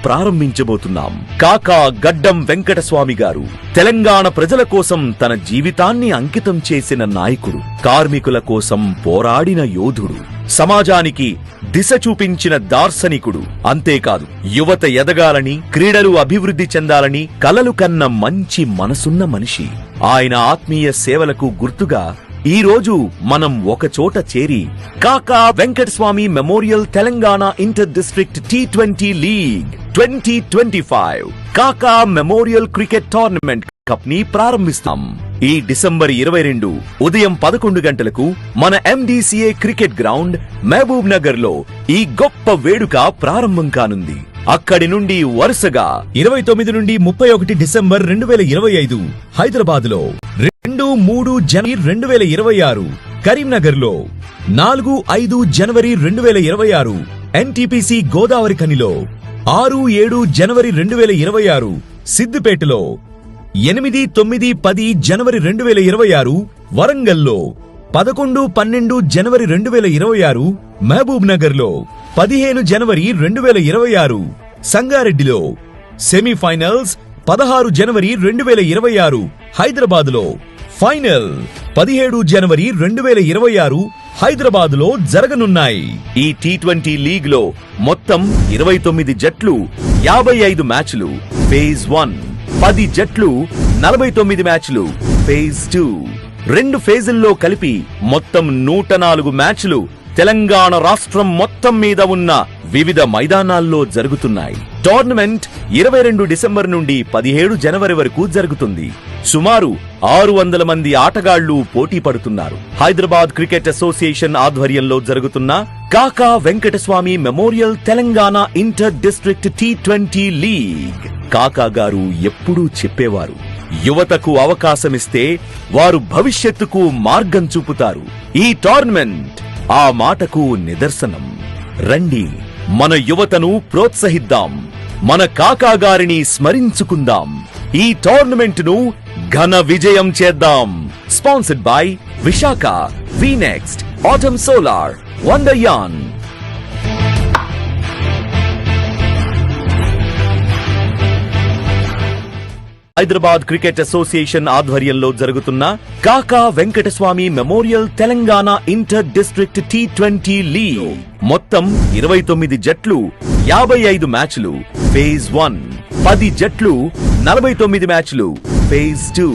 ప్రారంభించబోతున్నాం. కాకా గడ్డం వెంకటస్వామి గారు తెలంగాణ ప్రజల కోసం తన జీవితాన్ని అంకితం చేసిన నాయకుడు, కార్మికుల కోసం పోరాడిన యోధుడు, సమాజానికి దిశ చూపించిన దార్శనికుడు. అంతేకాదు యువత ఎదగాలని, క్రీడలు అభివృద్ధి చెందాలని కలలు కన్న మంచి మనసున్న మనిషి. ఆయన ఆత్మీయ సేవలకు గుర్తుగా ఈ రోజు మనం ఒక చోట చేరి కాకా Venkataswamy memorial Telangana inter district టీ20 లీగ్ 2025 కాకా మెమోరియల్ క్రికెట్ టోర్నమెంట్ కప్ ని ప్రారంభిస్తాం. ఈ డిసెంబర్ 22 ఉదయం 11 గంటలకు మన MDCA cricket ground Mahbubnagar లో ఈ గొప్ప వేడుక ప్రారంభం కానుంది. అక్కడి నుండి వరుసగా 29 నుండి 31 డిసెంబర్ 2025 హైదరాబాద్ లో, 2, 3 జనవరి 2026 కరీంనగర్ లో, 4, 5 జనవరి 2026 NTPC గోదావరి ఖనిలో, 6, 7 జనవరి 2026 సిద్దిపేటలో, 8, 9, 10 జనవరి 2026 వరంగల్లో, 11, 12 జనవరి 2026 మహబూబ్ నగర్ లో, 15 జనవరి 2026 సంగారెడ్డిలో, సెమీఫైనల్స్ 16 జనవరి 2026 హైదరాబాద్ లో, ఫైనల్ 17 జనవరి 2026 హైదరాబాద్ లో జరగనున్నాయి. ఈ టీ20 లీగ్ లో మొత్తం 29 జట్లు 55 మ్యాచ్లు ఫేజ్ 1, 10 జట్లు 49 మ్యాచ్లు ఫేజ్ 2, 2 ఫేజుల్లో కలిపి మొత్తం 104 మ్యాచ్లు తెలంగాణ రాష్ట్రం మొత్తం మీద ఉన్న వివిధ మైదానాల్లో జరుగుతున్నాయి. టోర్నమెంట్ 22 డిసెంబర్ నుండి 17 జనవరి వరకు జరుగుతుంది. సుమారు 600 మంది ఆటగాళ్లు పోటీ పడుతున్నారు. హైదరాబాద్ క్రికెట్ అసోసియేషన్ ఆధ్వర్యంలో జరుగుతున్న Kaka Venkataswamy memorial Telangana inter district టీ20 లీగ్. కాకా గారు ఎప్పుడూ చెప్పేవారు, యువతకు అవకాశమిస్తే వారు భవిష్యత్తుకు మార్గం చూపుతారు. ఈ టోర్నమెంట్ ఆ మాటకు నిదర్శనం. రండి, మన యువతను ప్రోత్సహిద్దాం, మన కాకా గారిని స్మరించుకుందాం, ఈ టోర్నమెంట్ ను ఘన విజయం చేద్దాం. Sponsored by Visakha, VNext, atom solar, Wonderyan. Hyderabad cricket association ఆధ్వర్యంలో జరుగుతున్న Kaka Venkataswamy memorial Telangana inter district టీ20 లీగ్ మొత్తం 29 జట్లు 55 మ్యాచ్లు ఫేజ్ 1, 10 జట్లు 49 మ్యాచ్లు ఫేజ్ 2,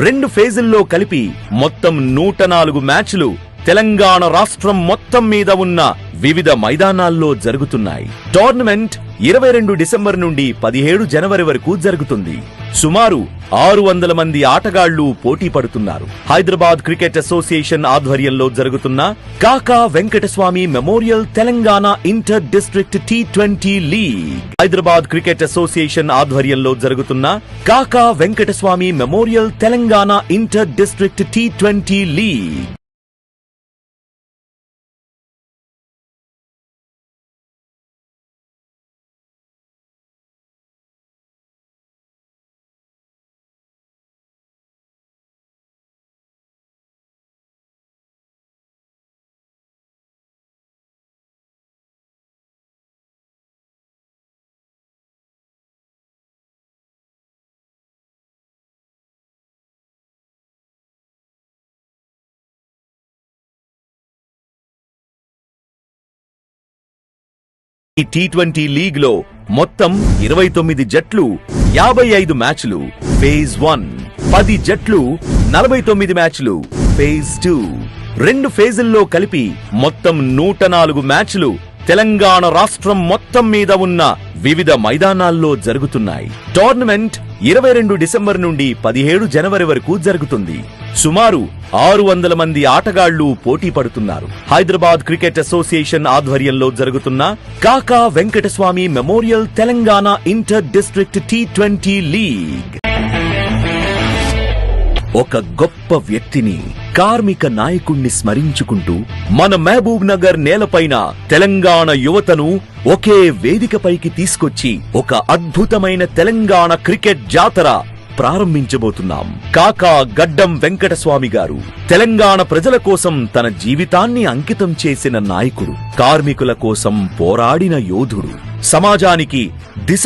2 ఫేజుల్లో కలిపి మొత్తం 104 మ్యాచ్లు తెలంగాణ రాష్ట్రం మొత్తం మీద ఉన్న వివిధ మైదానాల్లో జరుగుతున్నాయి. టోర్నమెంట్ 22 డిసెంబర్ నుండి 17 జనవరి వరకు జరుగుతుంది. సుమారు 600 మంది ఆటగాళ్లు పోటీ పడుతున్నారు. హైదరాబాద్ క్రికెట్ అసోసియేషన్ ఆధ్వర్యంలో జరుగుతున్న Kaka Venkataswamy memorial Telangana inter district టీ20 లీగ్. హైదరాబాద్ క్రికెట్ అసోసియేషన్ ఆధ్వర్యంలో జరుగుతున్న Kaka Venkataswamy memorial Telangana inter district టీ20 లీగ్. ఈ టీ20 లీగ్ లో మొత్తం 29 జట్లు 55 మ్యాచ్లు ఫేజ్ 1, 10 జట్లు 49 మ్యాచ్లు ఫేజ్ 2. 2 ఫేజుల్లో కలిపి మొత్తం 104 మ్యాచ్లు తెలంగాణ రాష్ట్రం మొత్తం మీద ఉన్న వివిధ మైదానాల్లో జరుగుతున్నాయి. టోర్నమెంట్ 22 డిసెంబర్ నుండి 17 జనవరి వరకు జరుగుతుంది. సుమారు 600 మంది ఆటగాళ్లు పోటీ పడుతున్నారు. హైదరాబాద్ క్రికెట్ అసోసియేషన్ ఆధ్వర్యంలో జరుగుతున్న Kaka Venkataswamy memorial Telangana inter district T20 league. ఒక గొప్ప వ్యక్తిని, కార్మిక నాయకుణ్ణి స్మరించుకుంటూ మన మహబూబ్ నగర్ నేలపైన తెలంగాణ యువతను ఒకే వేదికపైకి తీసుకొచ్చి ఒక అద్భుతమైన తెలంగాణ క్రికెట్ జాతర ప్రారంభించబోతున్నాం. కాకా గడ్డం వెంకటస్వామి గారు తెలంగాణ ప్రజల కోసం తన జీవితాన్ని అంకితం చేసిన నాయకుడు, కార్మికుల కోసం పోరాడిన యోధుడు, సమాజానికి దిశ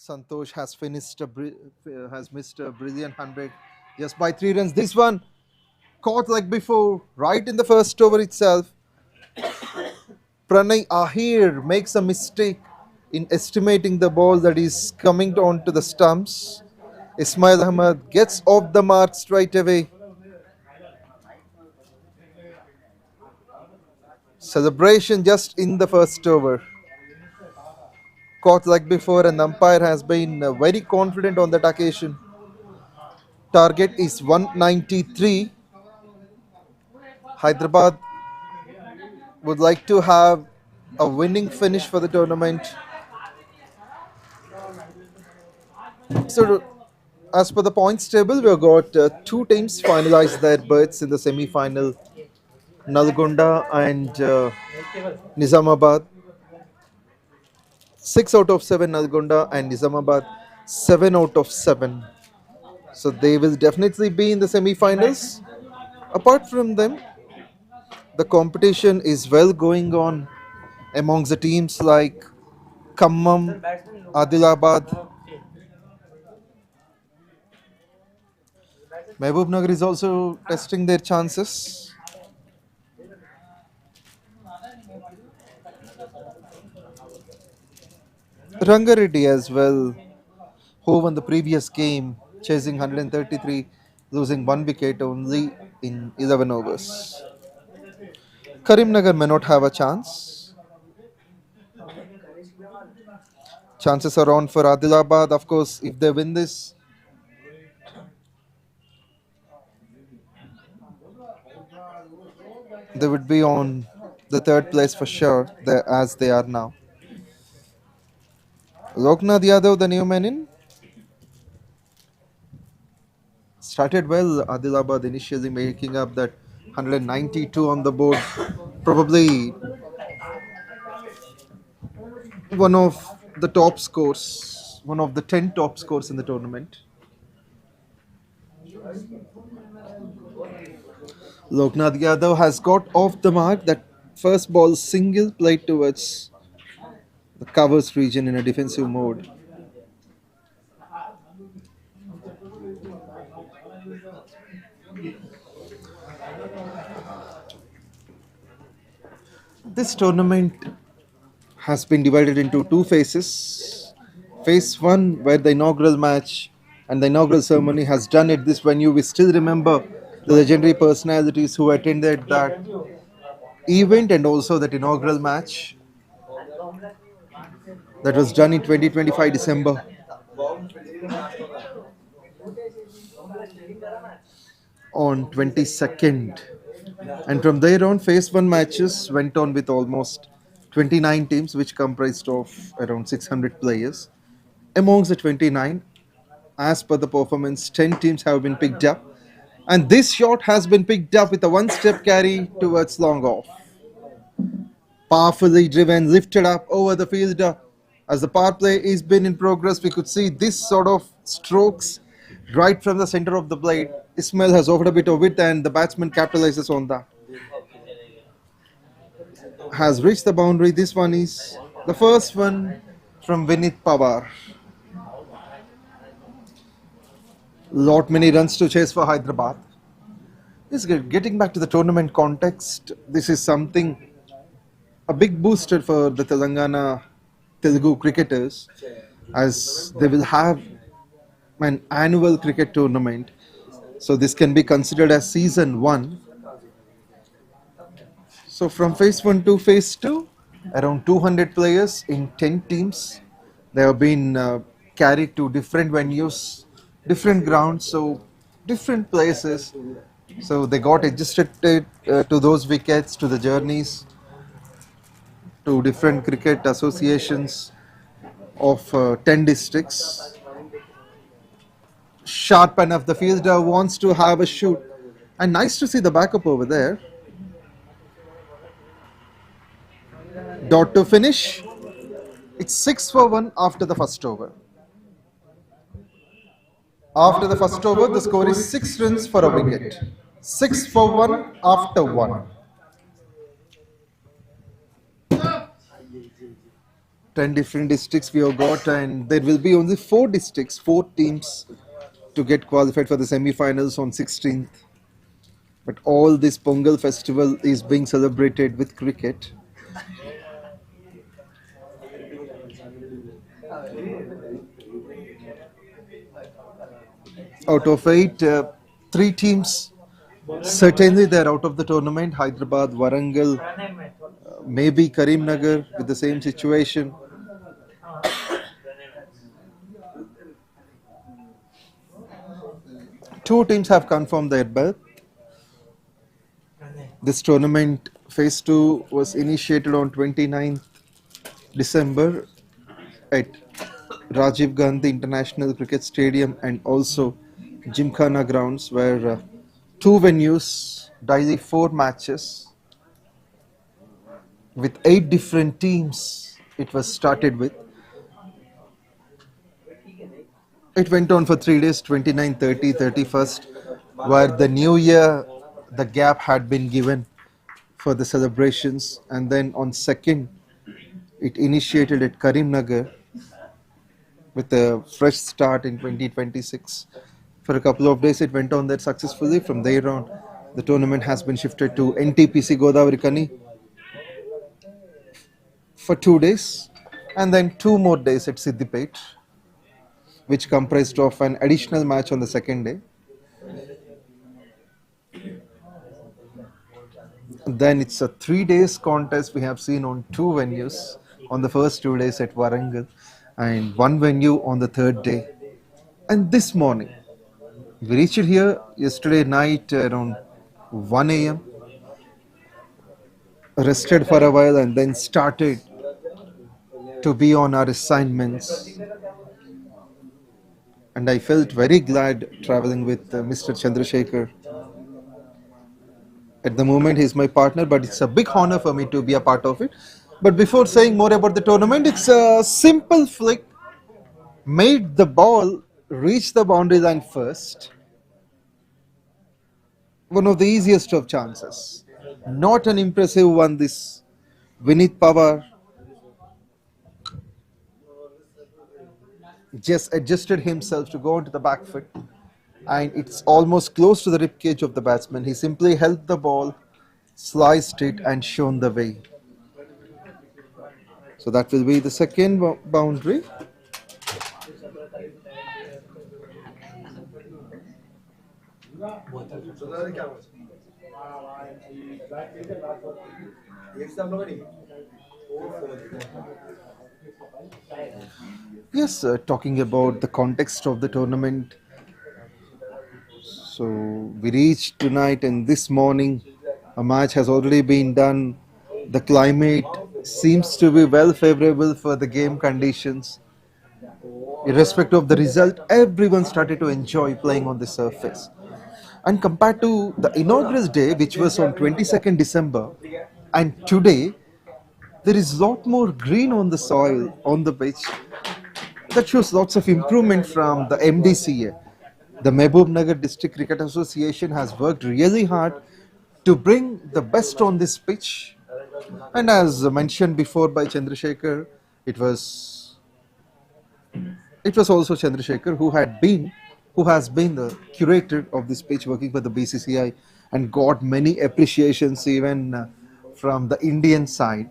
Santosh has missed a brilliant 100 just by 3 runs. This one caught like before, right in the first over itself. Pranay Ahir makes a mistake in estimating the ball that is coming onto the stumps. Ismail Ahmed gets off the mark straight away. Celebration just in the first over. Caught like before, and the umpire has been very confident on that occasion. Target is 193. Hyderabad would like to have a winning finish for the tournament. So, as per the points table, we've got 2 teams finalized their berths in the semi-final. Nalgonda and Nizamabad. 6 out of 7 Nalgonda and Nizamabad 7 out of 7. So they will definitely be in the semi-finals. Apart from them, the competition is well going on amongst the teams like Khammam, Adilabad. Mahbubnagar is also testing their chances. Rangareddy as well, who won the previous game, chasing 133, losing 1 wicket only in 11 overs. Karimnagar may not have a chance. Chances are on for Adilabad. Of course, if they win this, they would be on the 3rd place for sure, as they are now. Loknath Yadav, the new man in, started well. Adilabad initially making up that 192 on the board. Probably one of the top scores, one of the 10 top scores in the tournament. Loknath Yadav has got off the mark. That first ball single played towards the covers region in a defensive mode. This tournament has been divided into two phases. Phase 1, where the inaugural match and the inaugural ceremony has done at this venue. We still remember the legendary personalities who attended that event and also that inaugural match that was done in 2025 December. On 22nd, and from there on, phase 1 matches went on with almost 29 teams, which comprised of around 600 players. Amongst the 29, as per the performance, 10 teams have been picked up, and this shot has been picked up with a one-step carry towards long off. Powerfully driven, lifted up over the fielder. As the power play is been in progress, we could see this sort of strokes right from the center of the blade. Ismail has offered a bit of width and the batsman capitalizes on that. Has reached the boundary. This one is the first one from 𝗬𝗏𝗃𝗃. Lot many runs to chase for Hyderabad. This getting back to the tournament context, this is something, a big booster for the Telangana Telugu cricketers, as they will have an annual cricket tournament. So this can be considered as season 1. So from phase 1 to phase 2, around 200 players in 10 teams. They have been carried to different venues, different grounds, so different places. So they got adjusted to those wickets, to the journeys, to different cricket associations of 10 districts. Sharp enough, the fielder wants to have a shoot, and nice to see the backup over there. Dot to finish. It's 6 for 1 after the first over. After the first over, the score is 6 runs for a wicket. 6 for 1 after 1. 10 different districts we have got, and there will be only 4 districts, 4 teams to get qualified for the semi-finals on 16th. But all this Pongal festival is being celebrated with cricket. Out of 8, 3 teams, certainly they are out of the tournament. Hyderabad, Warangal, maybe Karimnagar with the same situation. Two teams have confirmed their berth. This tournament, phase 2, was initiated on 29th December at Rajiv Gandhi International Cricket Stadium and also Gymkhana grounds, where 2 venues, daily 4 matches with 8 different teams it was started with. It went on for 3 days, 29, 30, 31st, where the new year, the gap had been given for the celebrations, and then on 2nd, it initiated at Karimnagar with a fresh start in 2026. For a couple of days, it went on there successfully. From there on, the tournament has been shifted to 𝗍𝗃𝗃 Godavari for 2 days, and then 2 more days at Siddipet, which comprised of an additional match on the 2nd day. Then it's a 3 days contest we have seen on 2 venues on the first 2 days at Warangal and 1 venue on the 3rd day. And this morning, we reached here yesterday night around 1 a.m. rested for a while and then started to be on our assignments. And I felt very glad traveling with Mr. Chandrasekhar. At the moment, he's my partner, but it's a big honor for me to be a part of it. But before saying more about the tournament, it's a simple flick, made the ball reach the boundary line first. One of the easiest of chances. Not an impressive one, this 𝗬𝗏𝗃𝗃 just adjusted himself to go into the back foot, and it's almost close to the rib cage of the batsman. He simply held the ball, sliced it and shown the way. So that will be the second boundary. Yes, talking about the context of the tournament. So we reached tonight and this morning a match has already been done. The climate seems to be well favorable for the game conditions. Irrespective of the result, everyone started to enjoy playing on the surface. And compared to the inaugural day, which was on 22nd December, and today, there is a lot more green on the soil, on the pitch. That shows lots of improvement from the MDCA. The MAHBUBNAGAR District Cricket Association has worked really hard to bring the best on this pitch. And as mentioned before by Chandrasekhar, it was also Chandrasekhar who has been the curator of this pitch, working for the BCCI, and got many appreciations even from the Indian side.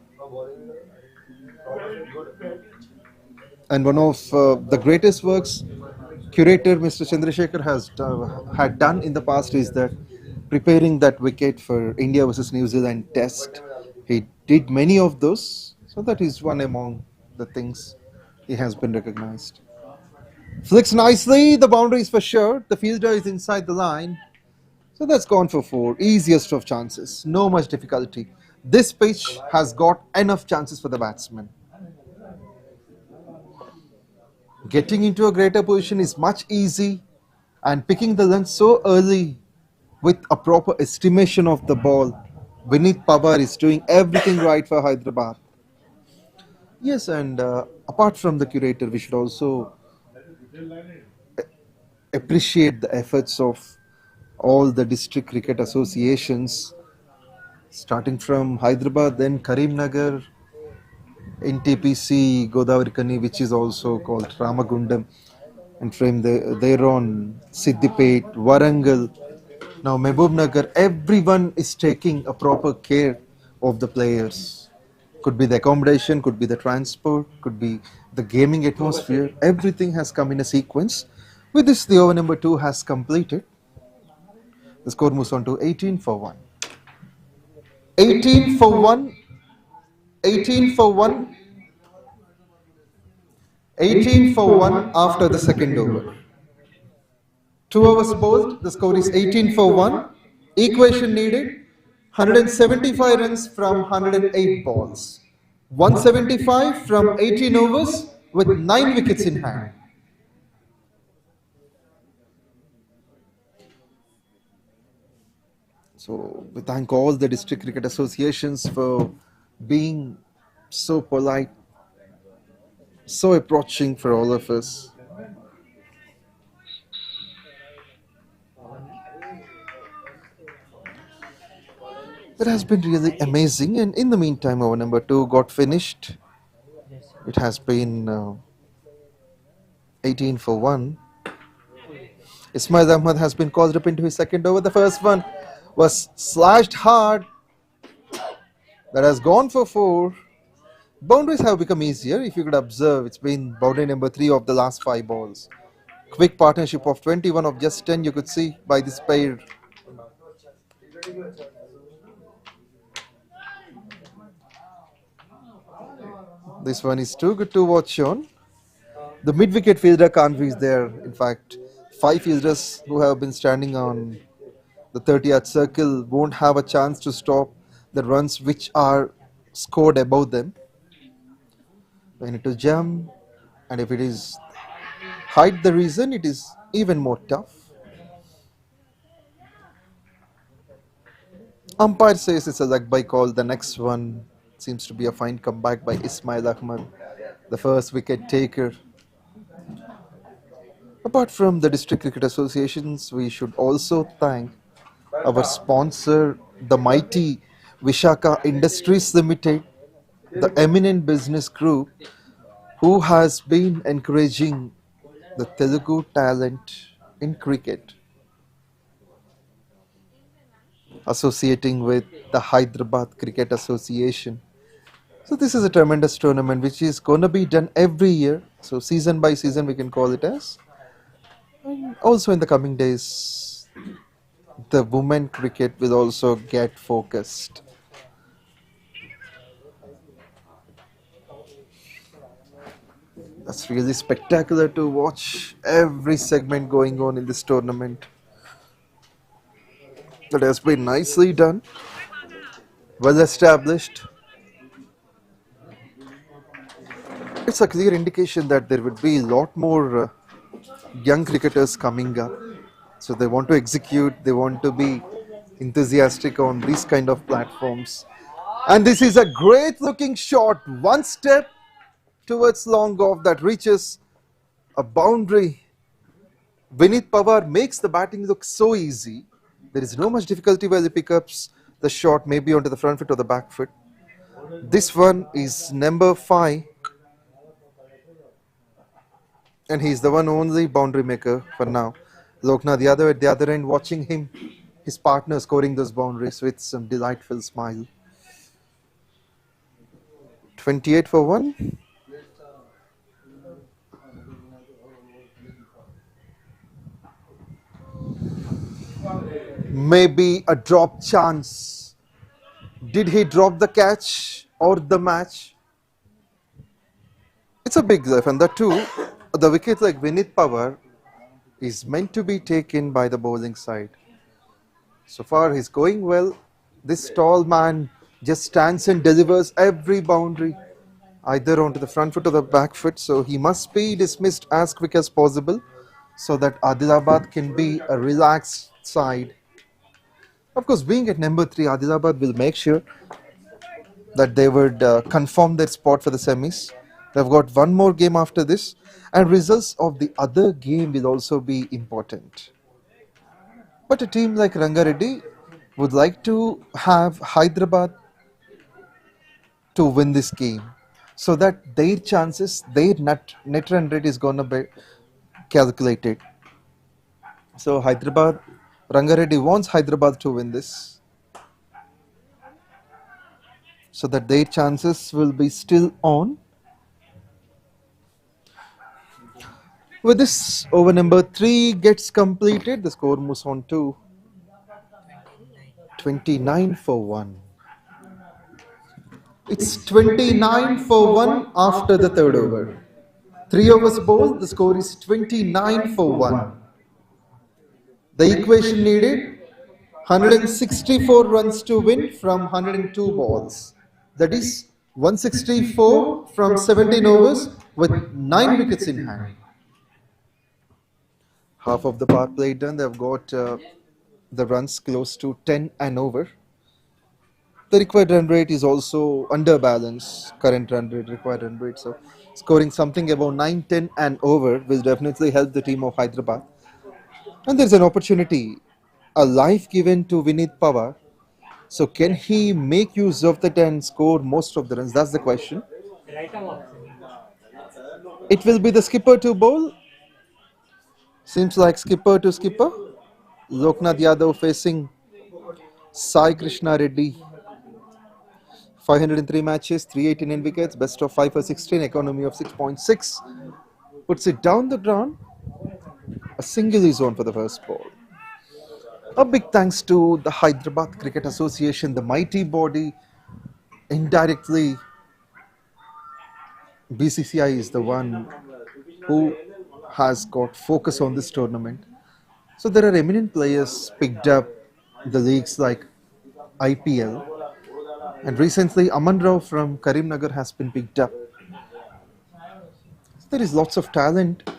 And one of the greatest works curator Mr. Chandrasekhar had done in the past is that preparing that wicket for India versus New Zealand test. He did many of those, so that is one among the things he has been recognized. Flicks nicely, the boundary is for sure, the fielder is inside the line, so that's gone for 4, easiest of chances, no much difficulty. This pitch has got enough chances for the batsman. Getting into a greater position is much easy, and picking the length so early with a proper estimation of the ball. 𝗵𝗵𝗃𝗵 is doing everything right for Hyderabad. Yes, and apart from the curator, we should also appreciate the efforts of all the district cricket associations, starting from Hyderabad, then Karimnagar, NTPC, Godavari, which is also called Ramagundam, and from there on Siddipet, Warangal. Now MAHBUBNAGAR, everyone is taking a proper care of the players. Could be the accommodation, could be the transport, could be the gaming atmosphere. Everything has come in a sequence. With this, the over number 2 has completed. The score moves on to 18 for 1. 18 for 1. 18 for 1. 18 for 1 after the second over. 2 overs bowled, the score is 18 for 1. Equation needed, 175 runs from 108 balls. 175 from 18 overs with 9 wickets in hand. So we thank all the district cricket associations for being so polite, so approaching for all of us. That has been really amazing, and in the meantime over number 2 got finished. It has been 18 for 1. Ismail Ahmad has been called up into his second over. The first one was slashed hard. That has gone for 4. Boundaries have become easier. If you could observe, it's been boundary number 3 of the last 5 balls. Quick partnership of 21 of just 10 you could see by this pair. This one is too good to watch on. The mid-wicket fielder can't reach there. In fact, 5 fielders who have been standing on the 30-yard circle won't have a chance to stop the runs which are scored above them. They need to jump, and if it is hide the reason, it is even more tough. Umpire says it's a leg by call. The next one seems to be a fine comeback by Ismail Ahmad, the first wicket taker. Apart from the district cricket associations, we should also thank our sponsor, the mighty Vishaka Industries Limited, the eminent business group who has been encouraging the Telugu talent in cricket, associating with the Hyderabad Cricket Association. So this is a tremendous tournament which is going to be done every year. So season by season we can call it as. And also in the coming days, the women cricket will also get focused. That's really spectacular to watch every segment going on in this tournament. That has been nicely done, well established. It's a clear indication that there would be a lot more young cricketers coming up. So they want to execute, they want to be enthusiastic on these kind of platforms. And this is a great looking shot, one step towards long off that reaches a boundary. 𝗬𝗏𝗃𝗲 makes the batting look so easy. There is no much difficulty while he picks up the shot, maybe onto the front foot or the back foot. This one is number 5. And he's the one only boundary maker for now. 𝗀𝗏𝗃𝗲 at the other end watching him, his partner scoring those boundaries with some delightful smile. 28 for 1. Maybe a drop chance. Did he drop the catch or the match? It's a big life, and that too, the wicket like 𝗬𝗏𝗃𝗲 is meant to be taken by the bowling side. So far he's going well. This tall man just stands and delivers every boundary either onto the front foot or the back foot. So he must be dismissed as quick as possible so that Adilabad can be a relaxed side. Of course, being at number 3, Adilabad will make sure that they would confirm their spot for the semis. They've got one more game after this, and results of the other game will also be important. But a team like Rangareddy would like to have Hyderabad to win this game so that their chances, their net run rate is going to be calculated. So Rangareddy wants Hyderabad to win this so that their chances will be still on. With this, over number 3 gets completed. The score moves on to 29 for 1. It's 29 for 1 after the third over. 3 overs bowled, the score is 29 for 1. The equation needed 164 runs to win from 102 balls. That is 164 from 17 overs with 9 wickets in hand. Half of the power play done. They've got the runs close to 10 and over. The required run rate is also under balance. Current run rate, required run rate. So scoring something above 9, 10 and over will definitely help the team of Hyderabad. And there's an opportunity, a life given to 𝗬𝗏𝗃𝗲. So can he make use of that and score most of the runs? That's the question. It will be the skipper to bowl. Seems like skipper to skipper. Loknath Yadav facing Sai Krishna Reddy. 503 matches, 389 wickets, best of 5 for 16, economy of 6.6. Puts it down the ground. A single is on for the first ball. A big thanks to the Hyderabad Cricket Association, the mighty body. Indirectly, BCCI is the one who has got focus on this tournament. So there are eminent players picked up the leagues like IPL, and recently Aman Rao from Karimnagar has been picked up. There is lots of talent.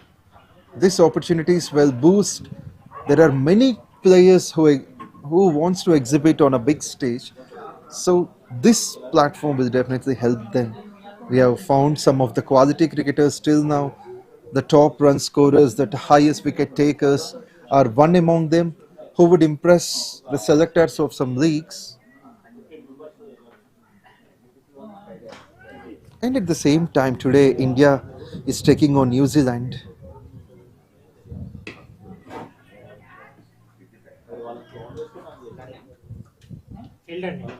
These opportunities will boost. There are many players who wants to exhibit on a big stage. So this platform will definitely help them. We have found some of the quality cricketers till now. The top run scorers, the highest wicket takers are one among them who would impress the selectors of some leagues. And at the same time today, India is taking on New Zealand.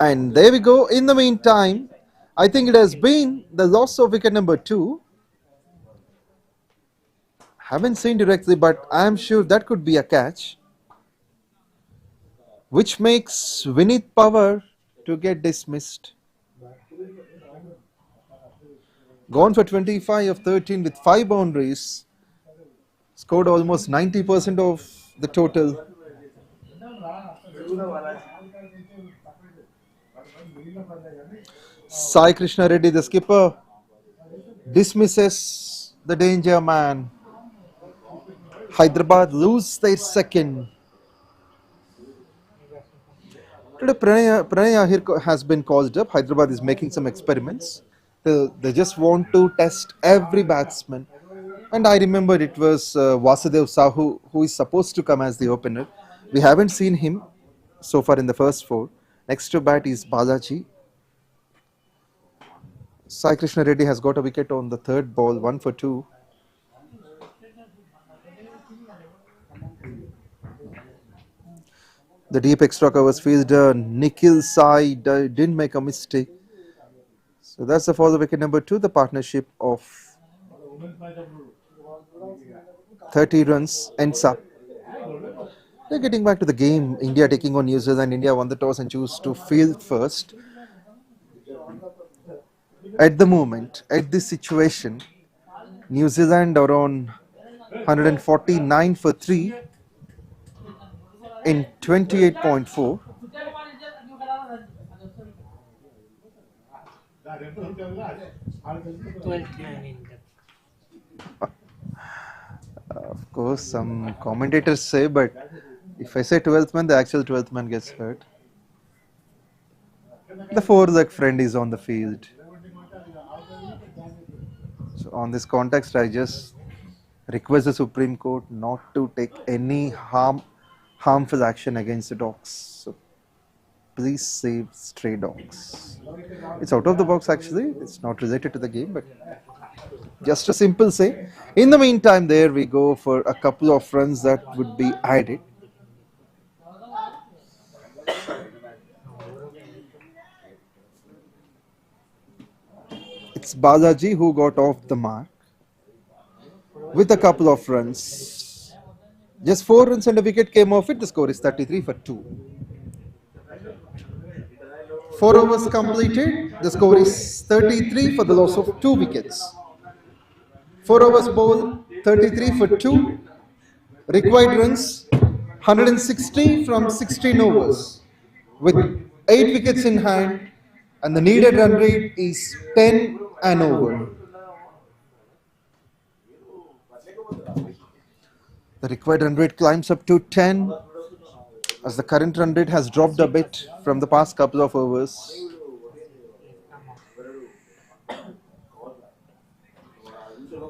And there we go. In the meantime, I think it has been the loss of wicket number 2. Haven't seen directly, but I am sure that could be a catch, which makes 𝗬𝗏𝗃𝗃 to get dismissed. Gone for 25 of 13 with 5 boundaries. Scored almost 90% of the total. 𝗫 Krishna Reddy, the skipper, dismisses the danger man. Hyderabad lose their second. Today Pranay Ahir has been called up. Hyderabad is making some experiments. They just want to test every batsman. And I remember it was Vasudev Sahu who is supposed to come as the opener. We haven't seen him so far in the first 4. Next to bat is Balaji. 𝗫 Krishna Reddy has got a wicket on the 3rd ball, 1 for 2. The deep extra covers fielder Nikhil Sai didn't make a mistake. So that's the fall of wicket number 2, the partnership of 30 runs ends up. They're getting back to the game. India taking on New Zealand. India won the toss and chose to field first. At the moment, at this situation, New Zealand are on 149 for 3 in 28.4. Of course, some commentators say, but if I say 12th man, the actual 12th man gets hurt. The 4-leg friend is on the field. So on this context, I just request the Supreme Court not to take any harmful action against the dogs. So please save stray dogs. It's out of the box actually. It's not related to the game, but just a simple say. In the meantime, there we go for a couple of runs that would be added. It's Balaji who got off the mark with a couple of runs. Just 4 runs and a wicket came off it. The score is 33 for 2. 4 overs completed. The score is 33 for the loss of 2 wickets. 4 overs bowled, 33 for 2. Required runs 160 from 16 overs with 8 wickets in hand, and the needed run rate is 10 and over. The required run rate climbs up to 10 as the current run rate has dropped a bit from the past couple of overs.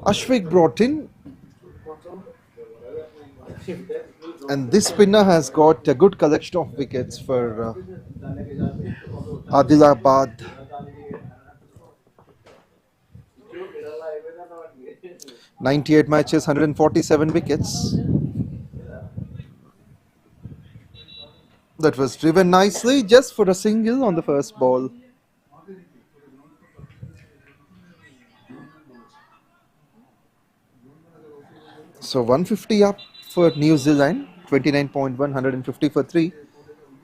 Ashwik brought in, and this spinner has got a good collection of wickets for Adilabad. '98 matches, 147 wickets. That was driven nicely just for a single on the first ball. So 150 up for New Zealand, 29.1, 150 for 3.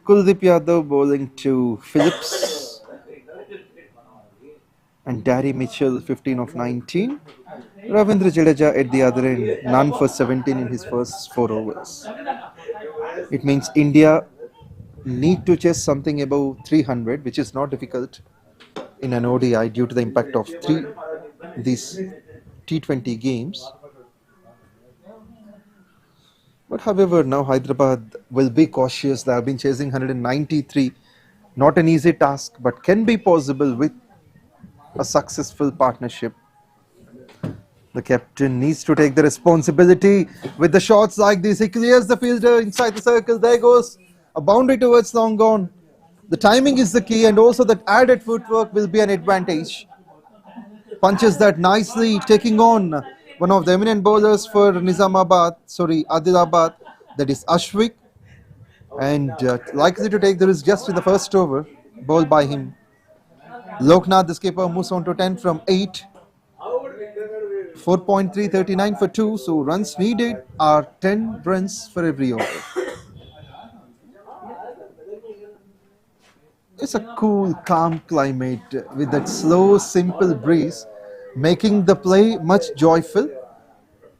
Kuldeep Yadav bowling to Phillips and Darry Mitchell, 15 of 19. Ravindra Jadeja at the other end, none for 17 in his first 4 overs. It means India need to chase something above 300, which is not difficult in an ODI due to the impact of these T20 games. But however, now Hyderabad will be cautious. They have been chasing 193. Not an easy task, but can be possible with a successful partnership. The captain needs to take the responsibility with the shots like this. He clears the fielder inside the circle. There goes a boundary towards long gone. The timing is the key, and also that added footwork will be an advantage. Punches that nicely, taking on one of the eminent bowlers for Adilabad, that is Ashwik, and likely to take the risk just in the first over, bowled by him. 𝗀𝗃𝗃, the skipper, moves on to 10 from 8. 4.339 for 2. So runs needed are 10 runs for every over. It's a cool, calm climate with that slow, simple breeze, making the play much joyful.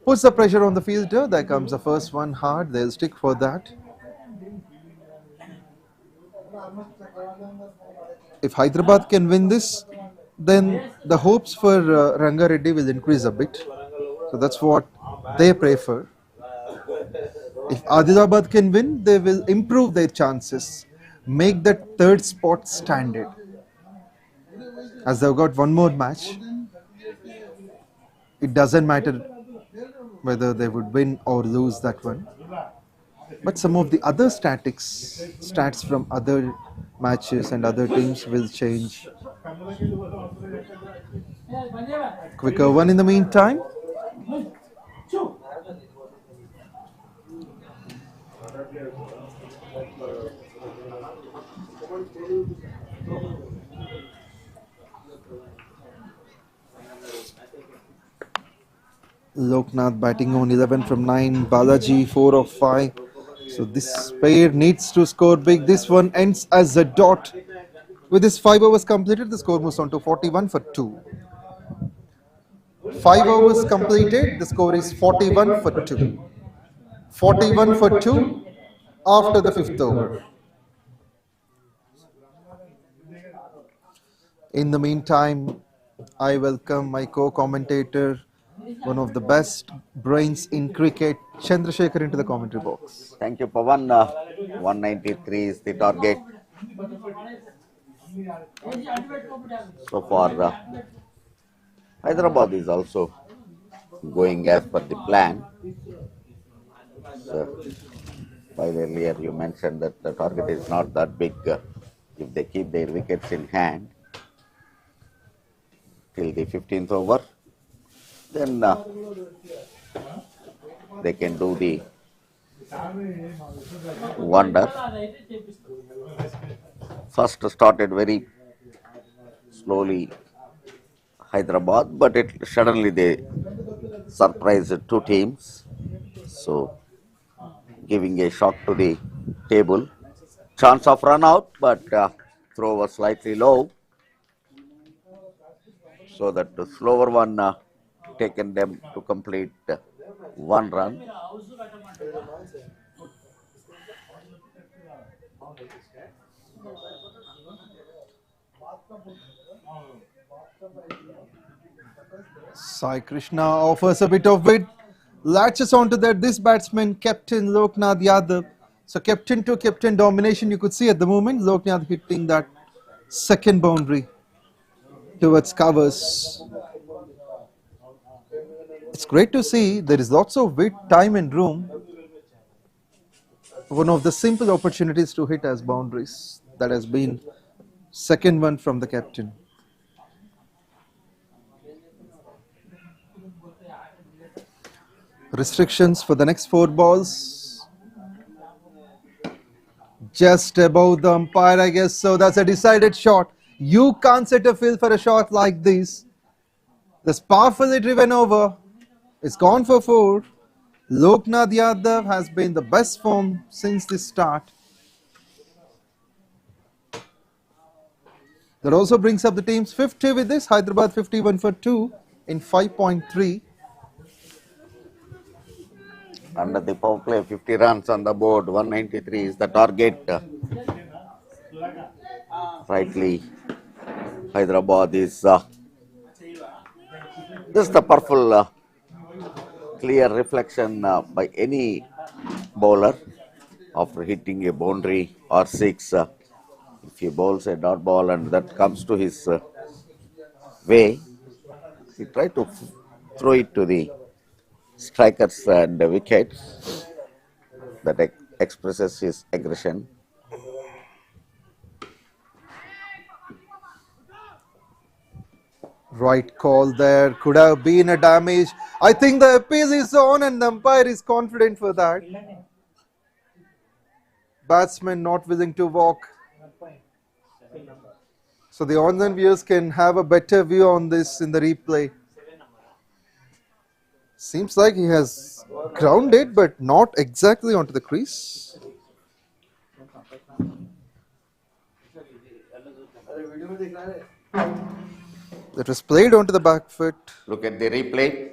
Puts the pressure on the fielder. There comes the first one hard. They'll stick for that. If Hyderabad can win this, then the hopes for Rangareddy will increase a bit. So that's what they pray for. If Adilabad can win, they will improve their chances, make that third spot standard. As they've got one more match, it doesn't matter whether they would win or lose that one. But some of the other stats from other matches and other teams will change. Quicker one in the meantime. 𝗀𝗃𝗃 batting on 11 from 9. Balaji 4 of 5. So this pair needs to score big. This one ends as a dot. With his 5 overs completed, the score moves on to 41 for 2. 5 overs completed, the score is 41 for 2. 41 for 2 after the 5th over. In the meantime, I welcome my co-commentator, one of the best brains in cricket, 𝗃𝗃 into the commentary box. Thank you, Pawan. 193 is the target. So far, Hyderabad is also going as per the plan. So, while earlier you mentioned that the target is not that big if they keep their wickets in hand till the 15th over, then they can do the wonder. First started very slowly Hyderabad, but suddenly they surprised 2 teams, so giving a shock to the table. Chance of run out, but throw was slightly low, so that the slower one taken them to complete 1 run. Sai Krishna offers a bit of width, latches onto that. This batsman, Captain 𝗀𝗃𝗃 Yadav. So captain to captain domination you could see at the moment. 𝗀𝗃𝗃 hitting that second boundary towards covers. It's great to see there is lots of width, time and room. One of the simple opportunities to hit as boundaries. That has been second one from the captain. Restrictions for the next 4 balls. Just above the umpire, I guess. So that's a decided shot. You can't set a field for a shot like this. This powerfully driven over. It's gone for 4. 𝗀𝗃𝗃 Yadav has been the best form since the start. That also brings up the team's 50 with this. Hyderabad 51 for 2 in 5.3. Under the power play, 50 runs on the board, 193 is the target. Rightly, Hyderabad is just the powerful, clear reflection by any bowler after hitting a boundary or 6. If he bowls a dot ball and that comes to his way, he tries to throw it to the strikers and the wickets. That expresses his aggression. Right call there. Could have been a damage. I think the appeal is on and the umpire is confident for that. Batsman not willing to walk. so the online viewers can have a better view on this in the replay. Seems like he has grounded, but not exactly onto the crease. That was played onto the back foot. Look at the replay.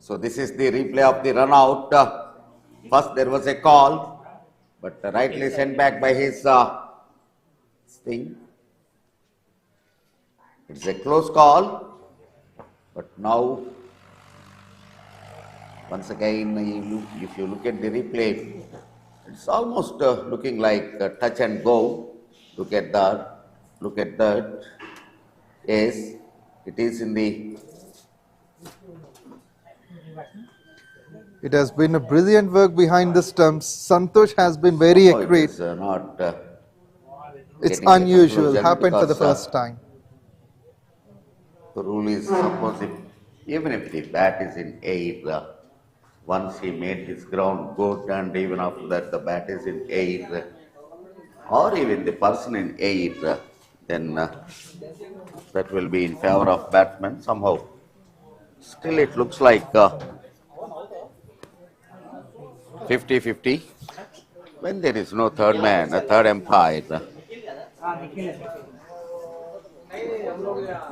So this is the replay of the run out. First there was a call, but rightly sent back by his thing. It's a close call, but now once again, if you look at the replay, it's almost looking like touch and go. Look at that. Look at that. Yes, it is in the. It has been a brilliant work behind the stumps. Santosh has been very accurate. It's not. It's unusual. Happened for the first time. The rule is, suppose even if the bat is in air, once he made his ground good, and even after that the bat is in air, or even the person in air, then that will be in favor of batsman somehow. Still it looks like 50-50. When there is no third man, a third umpire,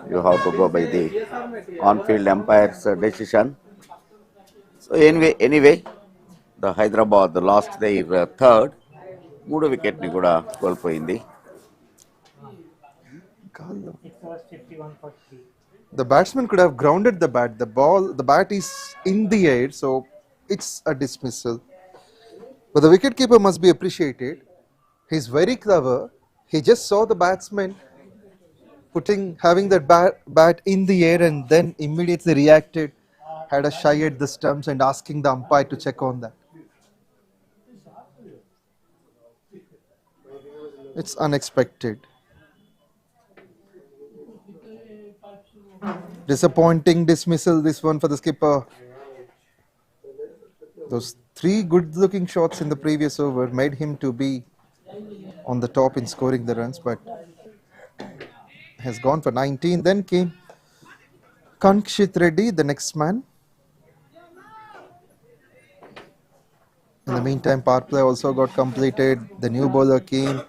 you have to go by the on-field umpire's decision. So anyway, the Hyderabad lost their third. 3 wicket ni kuda కోల్పోయింది. The batsman could have grounded the bat. The bat is in the air, so it's a dismissal. But the wicketkeeper must be appreciated. He's very clever. He just saw the batsman having that bat in the air and then immediately reacted, had a shy at the stumps and asking the umpire to check on that. It's unexpected. Disappointing dismissal, this one for the skipper. Those 3 good-looking shots in the previous over made him to be on the top in scoring the runs, but has gone for 19. Then came Kankshit Reddy, the next man. In the meantime, power play also got completed. The new bowler came.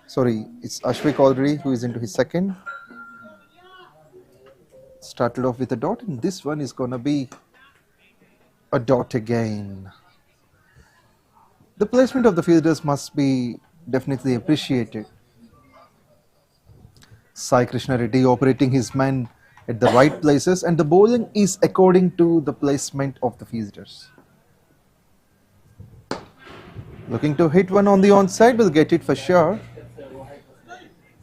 Sorry, it's Ashwik already, who is into his second. Started off with a dot, and this one is going to be a dot again. The placement of the fielders must be definitely appreciated. Sai Krishna Reddy operating his men at the right places, and the bowling is according to the placement of the fielders. Looking to hit one on the onside, will get it for sure.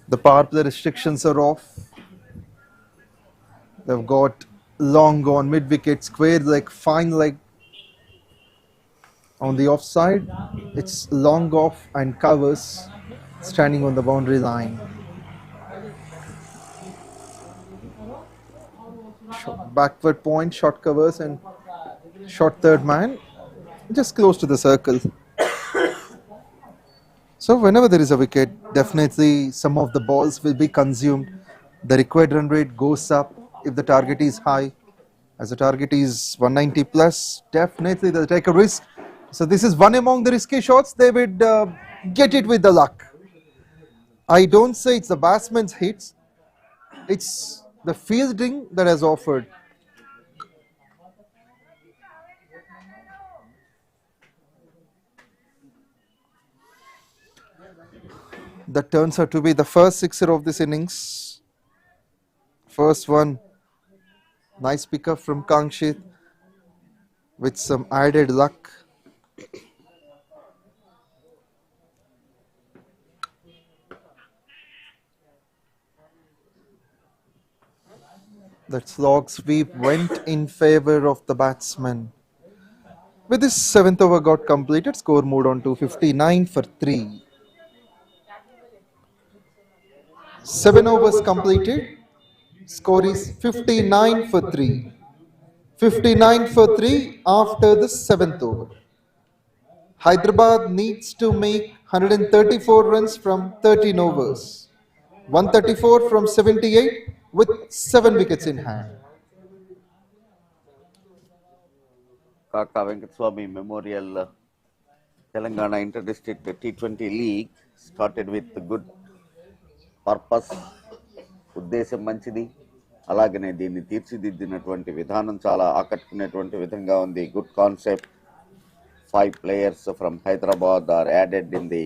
The power play restrictions are off. They've got long on, mid-wicket, square leg, fine leg. On the offside, it's long off and covers standing on the boundary line. Backward point, short covers and short third man, just close to the circle. So whenever there is a wicket, definitely some of the balls will be consumed. The required run rate goes up if the target is high. As the target is 190 plus, definitely they'll take a risk. So this is one among the risky shots. They would get it with the luck. I don't say it's the batsman's hits. It's the fielding that has offered. That turns out to be the first sixer of this innings. First one, nice pickup from Kankshit with some added luck. That slog sweep went in favor of the batsman. With this 7th over got completed, score moved on to 59 for 3. 7 overs completed, score is 59 for 3. 59 for 3 after the 7th over. Hyderabad needs to make 134 runs from 13 overs. 134 from 78 with 7 wickets in hand. KAKA Venkataswamy Memorial Telangana Inter-District T20 League started with good purpose. ఉద్దేశం మంచిది. అలాగనే దీన్ని తీర్చిదిద్దినటువంటి విధానం చాలా ఆకట్టుకునేటువంటి విధంగా ఉంది. Good concept. 5 players from Hyderabad are added in the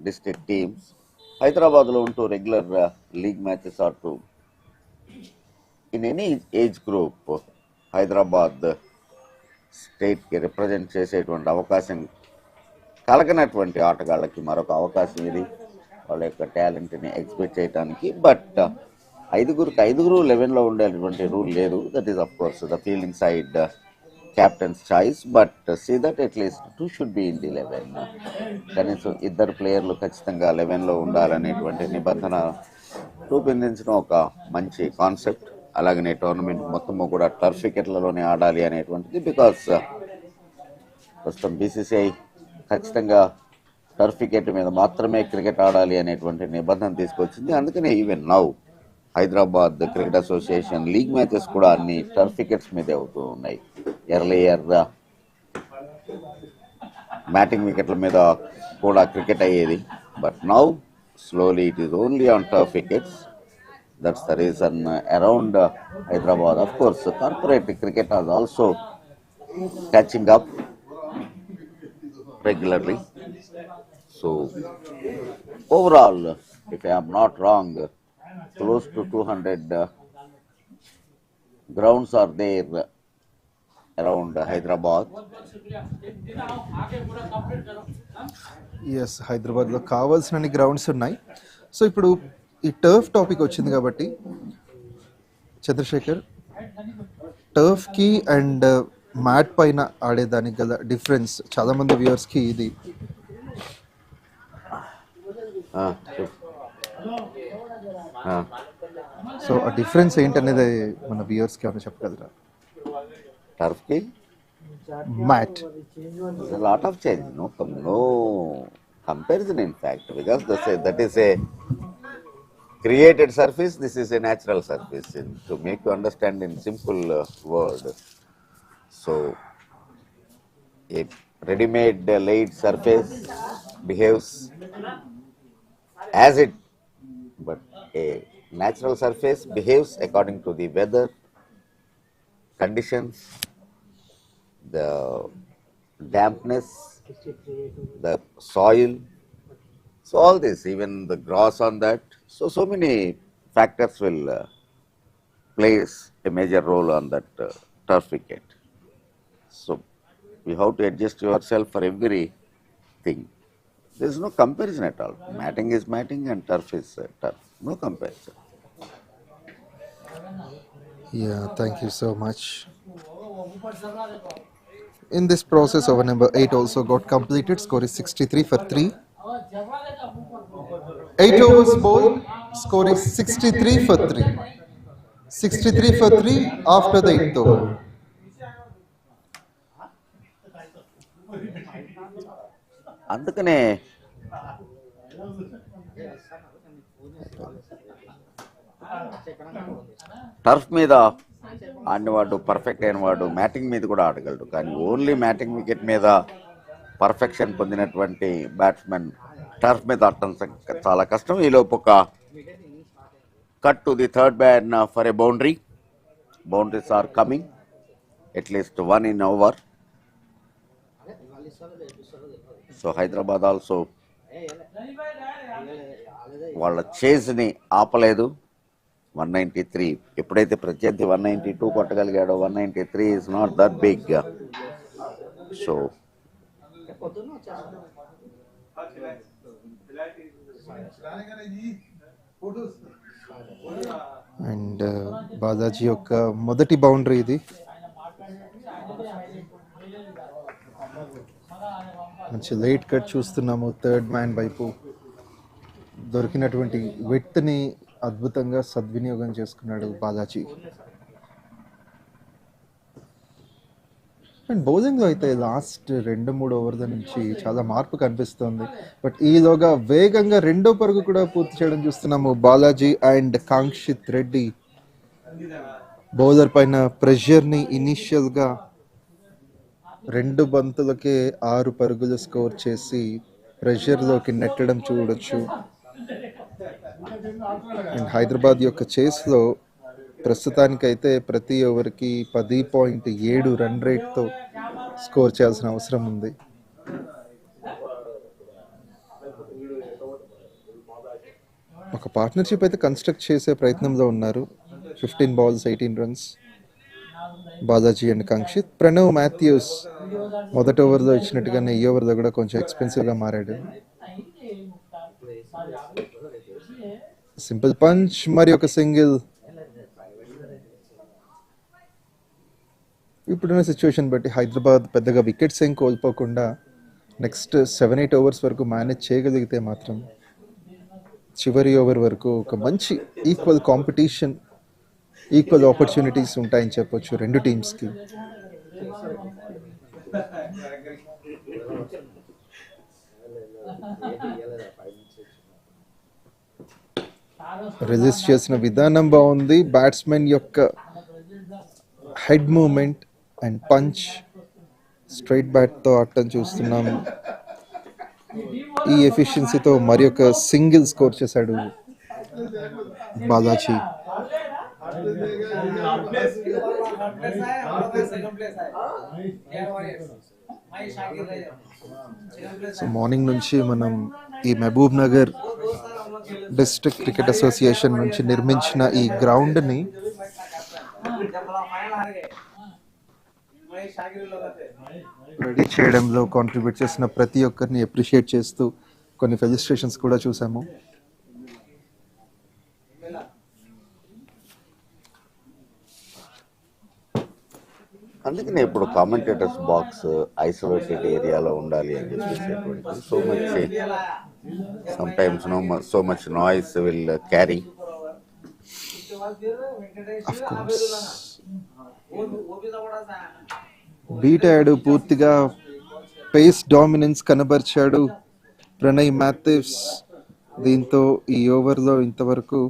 district teams. హైదరాబాద్లో ఉంటూ రెగ్యులర్ లీగ్ మ్యాచెస్ ఆడుతూ in any age group Hyderabad స్టేట్కి రిప్రజెంట్ చేసేటువంటి అవకాశం కలగనటువంటి ఆటగాళ్ళకి మరొక అవకాశం ఇది, వాళ్ళ యొక్క టాలెంట్ని ఎక్స్పెక్ట్ చేయడానికి. బట్ ఐదుగురు 11లో ఉండేటువంటి రూల్ లేదు. That is of course the fielding side captain's choice. But see that at least 2 should be in the 11. కనీసం 2 ప్లేయర్లు ఖచ్చితంగా 11లో ఉండాలనేటువంటి నిబంధన రూపొందించడం ఒక మంచి కాన్సెప్ట్. అలాగనే టోర్నమెంట్ మొత్తము కూడా టర్ఫ్ వికెట్లలోనే ఆడాలి అనేటువంటిది. బికాస్ ప్రస్తుతం బీసీసీఐ ఖచ్చితంగా టర్ఫ్ వికెట్ మీద మాత్రమే క్రికెట్ ఆడాలి అనేటువంటి నిబంధన తీసుకొచ్చింది. అందుకనే even now Hyderabad cricket association league matches కూడా అన్ని టర్ఫ్ వికెట్స్ మీదే అవుతూ ఉన్నాయి. ఎర్లియర్ మ్యాటింగ్ వికెట్ల మీద కూడా క్రికెట్ అయ్యేది. But now slowly it is only on turf wickets. That's the reason around Hyderabad. Of course, corporate cricket is also catching up regularly. So, overall, if I am not wrong, close to 200 grounds are there around Hyderabad. Yes, హైదరాబాద్లో కావాల్సినన్ని grounds ఉన్నాయి. So ఇప్పుడు ఈ turf topic వచ్చింది కాబట్టి Chandrasekhar, టర్ఫ్కి and mat పైన ఆడేదానికి గల difference చాలామంది వ్యూవర్స్కి ఇది. సో ఆ డిఫరెన్స్ ఏంటనేది మన వ్యూవర్స్కి ఏమైనా చెప్పగలరా? టర్ఫ్కి mat. There's a lot of change, no comparison in fact, because that is a created surface, this is a natural surface. To make you understand in simple word, so a ready-made laid surface behaves as it, but a natural surface behaves according to the weather conditions, the dampness, the soil, so all this, even the grass on that, so many factors will plays a major role on that turf wicket. So you have to adjust yourself for everything. There is no comparison at all. Matting is matting and turf is turf. No comparison. Yeah, thank you so much. In this process, over number 8 also got completed. Score is 63 for 3. 8 overs bowled. Score is 63 for 3. 63 for 3 after the 8th over. అందుకనే turf మీద ఆడినవాడు perfect అయినవాడు matting మీద కూడా ఆడగలడు. కానీ only matting wicket మీద perfection పొందినటువంటి బ్యాట్స్మెన్ టర్ఫ్ మీద ఆడటం చాలా కష్టం. ఈలోపు ఒక cut to the third man for a boundary. Boundaries are coming, at least 1 in over. So Hyderabad also వాళ్ళ చేజ్ని ఆపలేదు. 193, ఎప్పుడైతే ప్రత్యర్థి 192 కొట్టగలిగాడో 193 is not that big. So and Balaji యొక్క మొదటి బౌండరీ ఇది. మంచి లైట్ కట్ చూస్తున్నాము. థర్డ్ మ్యాన్ వైపు దొరికినటువంటి విడ్త్ని అద్భుతంగా సద్వినియోగం చేసుకున్నాడు బాలాజీ. అండ్ బౌలింగ్లో అయితే లాస్ట్ 2-3 ఓవర్ల నుంచి చాలా మార్పు కనిపిస్తుంది. బట్ ఈలోగా వేగంగా రెండో పరుగు కూడా పూర్తి చేయడం చూస్తున్నాము. బాలాజీ అండ్ కాంక్షిత్ రెడ్డి బౌలర్ పైన ప్రెషర్ని ఇనీషియల్గా 2 బంతులకే 6 పరుగులు స్కోర్ చేసి ప్రెషర్లోకి నెట్టడం చూడొచ్చు. అండ్ హైదరాబాద్ యొక్క చేస్లో ప్రస్తుతానికైతే ప్రతి ఓవర్కి 10.7 రన్ రేట్తో స్కోర్ చేయాల్సిన అవసరం ఉంది. ఒక పార్ట్నర్షిప్ అయితే కన్స్ట్రక్ట్ చేసే ప్రయత్నంలో ఉన్నారు. 15 balls 18 runs Balaji and Kankshit. Pranav Mathews మొదటి ఓవర్లో ఇచ్చినట్టుగానే ఈ ఓవర్లో కూడా కొంచెం ఎక్స్పెన్సివ్గా మారాడు. సింపుల్ పంచ్, మరి ఒక సింగిల్. ఇప్పుడున్న సిచ్యువేషన్ బట్టి హైదరాబాద్ పెద్దగా వికెట్స్ ఏం కోల్పోకుండా నెక్స్ట్ 7-8 ఓవర్స్ వరకు మేనేజ్ చేయగలిగితే మాత్రం చివరి ఓవర్ వరకు ఒక మంచి ఈక్వల్ కాంపిటీషన్, ఈక్వల్ ఆపర్చునిటీస్ ఉంటాయని చెప్పొచ్చు రెండు టీమ్స్కి. రిలీజ్ చేసిన విధానం బాగుంది. బ్యాట్స్మెన్ యొక్క head movement and punch, straight బ్యాట్తో ఆడటం చూస్తున్నాం. ఈ ఎఫిషియన్సీతో మరి ఒక సింగిల్ స్కోర్ చేశాడు బాలాజీ. సో మార్నింగ్ నుంచి మనం ఈ Mahbubnagar district cricket association నుంచి నిర్మించిన ఈ గ్రౌండ్ని రెడీ చేయడంలో కాంట్రిబ్యూట్ చేసిన ప్రతి ఒక్కరిని అప్రిషియేట్ చేస్తూ కొన్ని ఫెలిస్ట్రేషన్స్ కూడా చూసాము. అందుకనే ఇప్పుడు కామెంటేటర్స్ బాక్స్ ఐసోలేటెడ్ ఏరియాలో ఉండాలి అని చెప్పేసి so much sometimes so much noise will carry. Of course. Beat అయ్యాడు, పూర్తిగా పేస్ డామినెన్స్ కనబరిచాడు ప్రణయ్ మాథ్యూస్. దీంతో ఈ ఓవర్లో ఇంతవరకు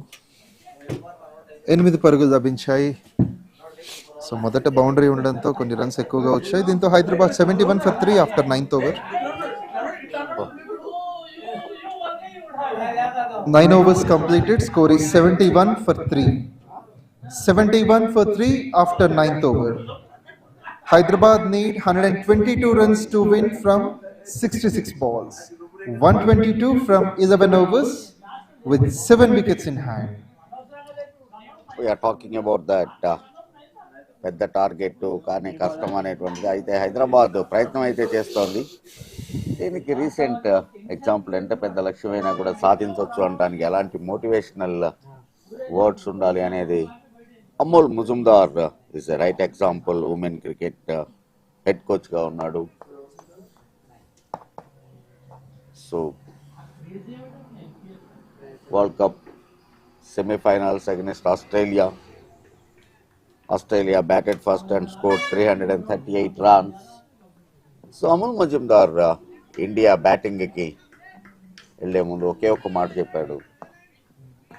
8 పరుగులు లభించాయి. సో మొదట బౌండరీ ఉండడంతో కొన్ని రన్స్ ఎక్కువగా వచ్చాయి. దీంతో Hyderabad 71 for 3 after 9th over. 9 overs completed, score is 71 for 3. 71 for 3 after 9th over. Hyderabad need 122 runs to win from 66 balls. 122 from 11 overs with 7 wickets in hand. We are talking about that పెద్ద target కానీ కష్టం అనేటువంటిది అయితే హైదరాబాద్ ప్రయత్నం అయితే చేస్తోంది. దీనికి recent example అంటే పెద్ద లక్ష్యమైనా కూడా సాధించవచ్చు అనడానికి ఎలాంటి మోటివేషనల్ వర్డ్స్ ఉండాలి అనేది Amol Muzumdar is a right example. Women cricket head కోచ్గా ఉన్నాడు. So world cup semifinals against Australia batted first and scored 338 runs. So Amol Muzumdar India బ్యాటింగ్కి వెళ్ళే ముందు ఒకే ఒక్క మాట చెప్పాడు,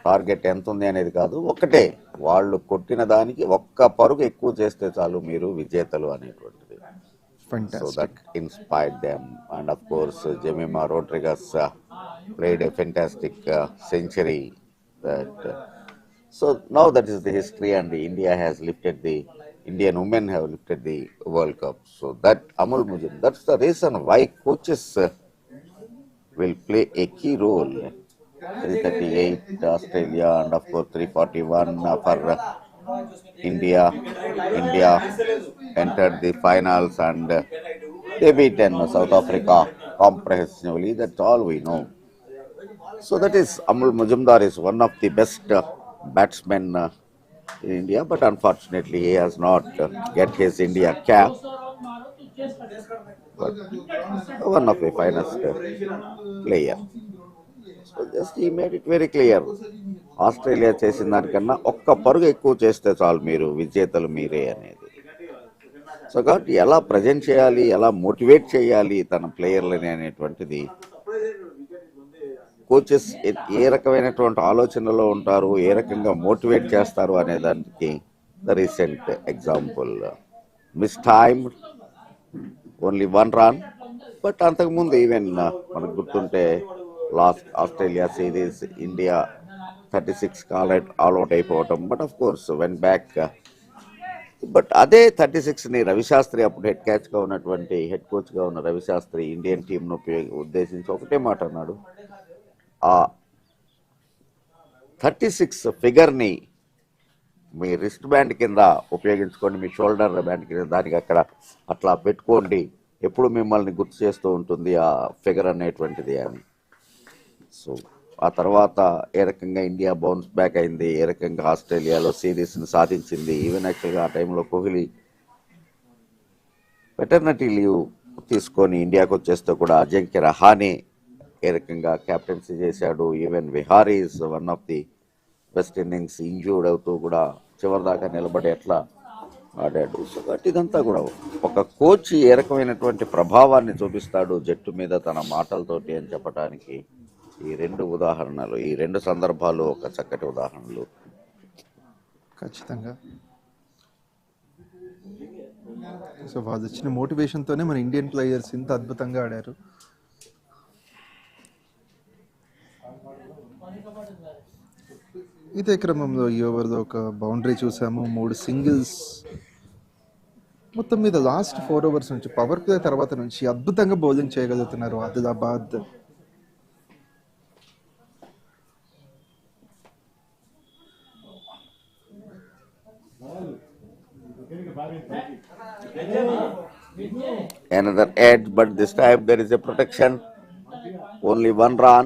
టార్గెట్ ఎంత ఉంది అనేది కాదు, ఒకటే, వాళ్ళు కొట్టిన దానికి ఒక్క పరుగు ఎక్కువ చేస్తే చాలు మీరు విజేతలు అనేటువంటిది. So that inspired them. And of course Jemimah Rodrigues played a fantastic century. So now that is the history, and India has lifted Indian women have lifted the World Cup. So that Amol Mujum, that's the reason why coaches will play a key role. 338 Australia and of course 341 for India. India entered the finals and they beaten South Africa comprehensively. That's all we know. So that is Amol Mujumdar is one of the best batsmen in India, but unfortunately he has not get his India cap. But one of the finest player. So just he made it very clear. Australia చేసిన దానికన్నా ఒక్క పరుగు ఎక్కువ చేస్తే చాలు మీరు విజేతలు మీరే అనేది. సో కాబట్టి ఎలా ప్రజెంట్ చేయాలి, ఎలా మోటివేట్ చేయాలి తన ప్లేయర్లని అనేటువంటిది కోచెస్ ఏ రకమైనటువంటి ఆలోచనలో ఉంటారు, ఏ రకంగా మోటివేట్ చేస్తారు అనే దానికి the recent example. Miss time only 1 run. But అంతకుముందు ఈవెన్ మనకు గుర్తుంటే last Australia series India 36 all out అయిపోవటం. But of course when back. But అదే 36ని రవిశాస్త్రి అప్పుడు హెడ్ కోచ్గా ఉన్న రవిశాస్త్రి ఇండియన్ టీంను ఉద్దేశించి ఒకటే మాట అన్నాడు, ఆ 36 ఫిగర్ని మీ రిస్ట్ బ్యాండ్ కింద ఉపయోగించుకోండి, మీ షోల్డర్ బ్యాండ్ కింద దానికి అక్కడ అట్లా పెట్టుకోండి, ఎప్పుడు మిమ్మల్ని గుర్తు చేస్తూ ఉంటుంది ఆ ఫిగర్ అనేటువంటిది అని. సో ఆ తర్వాత ఏ రకంగా ఇండియా బౌన్స్ బ్యాక్ అయింది, ఏ రకంగా ఆస్ట్రేలియాలో సిరీస్ని సాధించింది. ఈవెన్ యాక్చువల్గా ఆ టైంలో కోహ్లీ వెటర్నిటీ లీవ్ తీసుకొని ఇండియాకు వచ్చేస్తే కూడా అజింక్య రహానే ఏ రకంగా క్యాప్టెన్సీ చేశాడు. Even Vihari is one of the best innings, injured అవుతూ కూడా చివరిదాకా నిలబడి ఎట్లా ఆడాడు. సో కాబట్టి ఇదంతా కూడా ఒక కోచ్ ఏ రకమైనటువంటి ప్రభావాన్ని చూపిస్తాడు జట్టు మీద తన మాటలతోటి అని చెప్పడానికి ఈ 2 ఉదాహరణలు, ఈ 2 సందర్భాలు ఒక చక్కటి ఉదాహరణలు. ఖచ్చితంగా. సో వాళ్ళు ఇచ్చిన మోటివేషన్తోనే మన ఇండియన్ ప్లేయర్స్ ఇంత అద్భుతంగా ఆడారు. ఇదే క్రమంలో ఈ ఓవర్లో ఒక బౌండరీ చూసాము, 3 సింగిల్స్. మొత్తం మీద లాస్ట్ 4 ఓవర్స్ నుంచి పవర్ ప్లే తర్వాత నుంచి అద్భుతంగా బౌలింగ్ చేయగలుగుతున్నారు Adilabad. Another edge, but this time there is a protection. Only 1 run.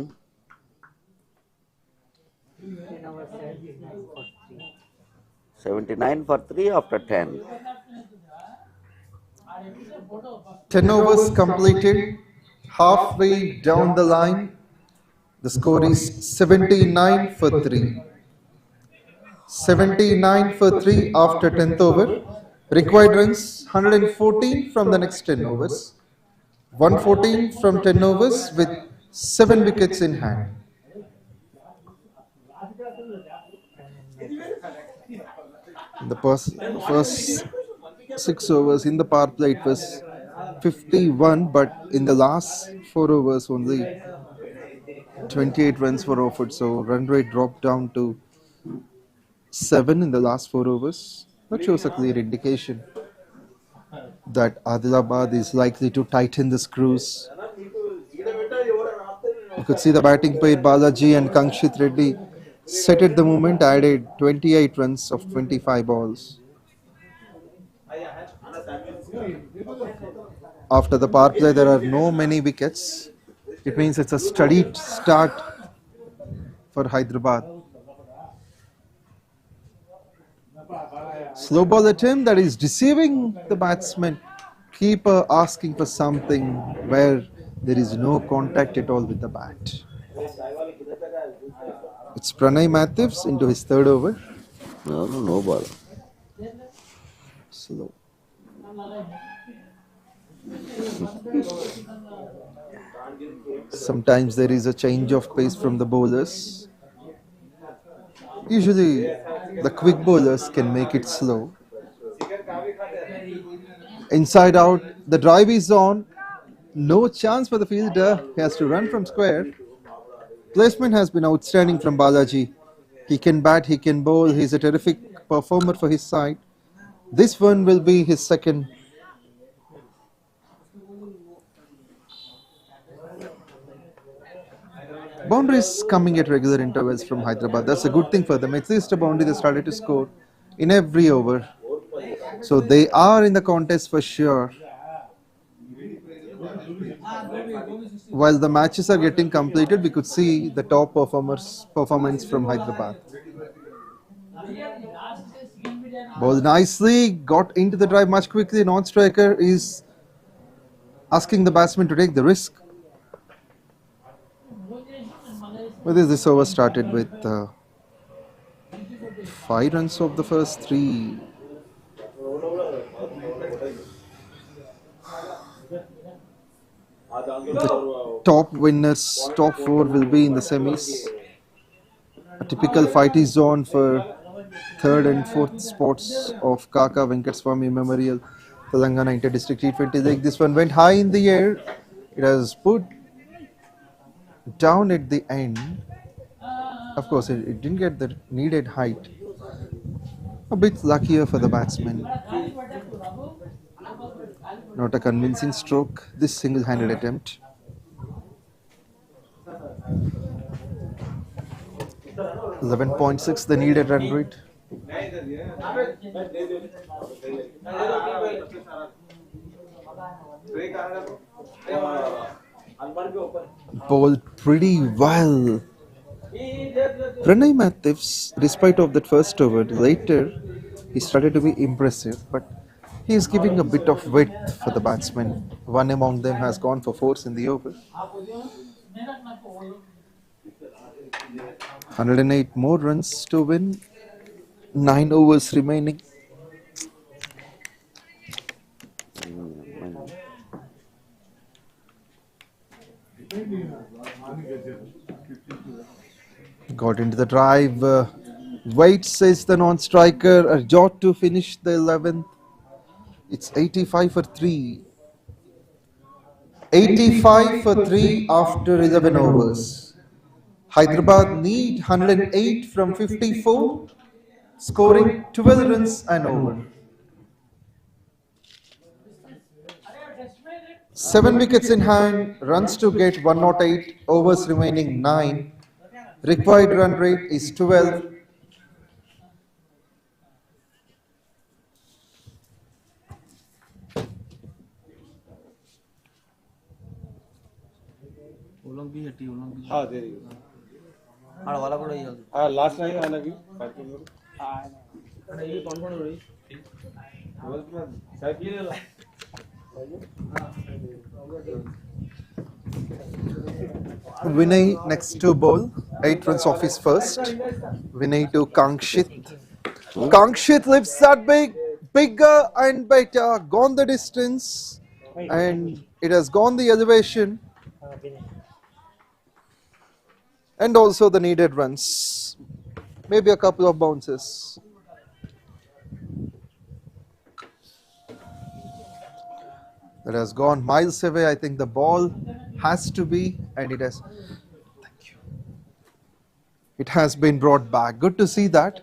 79 for 3 after 10. 10 overs completed, halfway down the line. The score is 79 for 3. 79 for 3 after 10th over. Required runs 114 from the next 10 overs. 114 from 10 overs with 7 wickets in hand. The first 6 overs in the power play it was 51, but in the last 4 overs only 28 runs were offered, so run rate dropped down to 7 in the last 4 overs. That shows a clear indication that Adilabad is likely to tighten the screws. You could see the batting pair Balaji and Kankshit Reddy set at the moment, added 28 runs of 25 balls. After the power play, there are no many wickets. It means it's a steady start for Hyderabad. Slow ball attempt that is deceiving the batsman. Keeper asking for something where there is no contact at all with the bat. It's Pranay Matthews into his 3rd over. No ball. Slow. Sometimes there is a change of pace from the bowlers. Usually the quick bowlers can make it slow. Inside out, the drive is on. No chance for the fielder. He has to run from square. Placement has been outstanding from Balaji. He can bat, he can bowl. He's a terrific performer for his side. This one will be his 2nd. Boundaries coming at regular intervals from Hyderabad. That's a good thing for them. At least a boundary they started to score in every over. So they are in the contest for sure. While the matches are getting completed, we could see the top performance from Hyderabad. Ball nicely, got into the drive much quickly. Non-striker is asking the batsman to take the risk. Whether this over started with 5 runs of the first 3. The top winners, top 4 will be in the semis. A typical fight is on for 3rd and 4th spots of KAKA 𝗃𝗃 Memorial Telangana Inter-District T20 League. This one went high in the air. It has put down at the end. Of course, it didn't get the needed height. A bit luckier for the batsman. Not a convincing stroke, this single-handed attempt. .6 the needed run rate. Bowled pretty well. MAHBUBNAGAR, despite of that first over, later he started to be impressive, but he is giving a bit of width for the batsman. One among them has gone for 4s in the over. 108 more runs to win. 9 overs remaining. Got into the drive. Wait, says the non-striker. A jot to finish the 11th. It's 85 for 3. 85 for 3 after 11 overs. Hyderabad need 108 from 54, scoring 12 runs and over. 7 wickets in hand, runs to get 108, overs remaining 9. Required run rate is 12. Last नहीं आना की Vinay next to bowl. 8 runs off his first. Vinay to 𝗃𝗃𝗃𝗃. 𝗃𝗃𝗃𝗃 lifts that bigger and better. Gone the distance. And it has gone the elevation. And also the needed runs. Maybe a couple of bounces. That has gone miles away. I think the ball has to be, and it has. Thank you. It has been brought back. Good to see that.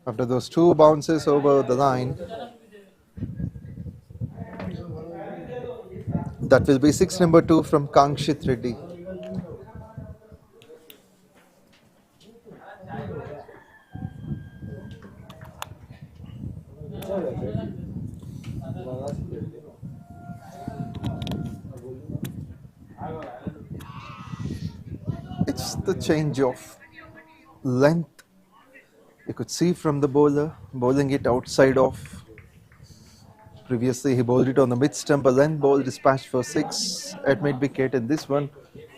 After those 2 bounces over the line. That will be 6 number 2 from Kankshit Reddy. It's the change of length. You could see from the bowler, bowling it outside off. Previously he bowled it on the mid stump, a length ball dispatched for 6 at mid-wicket, and this one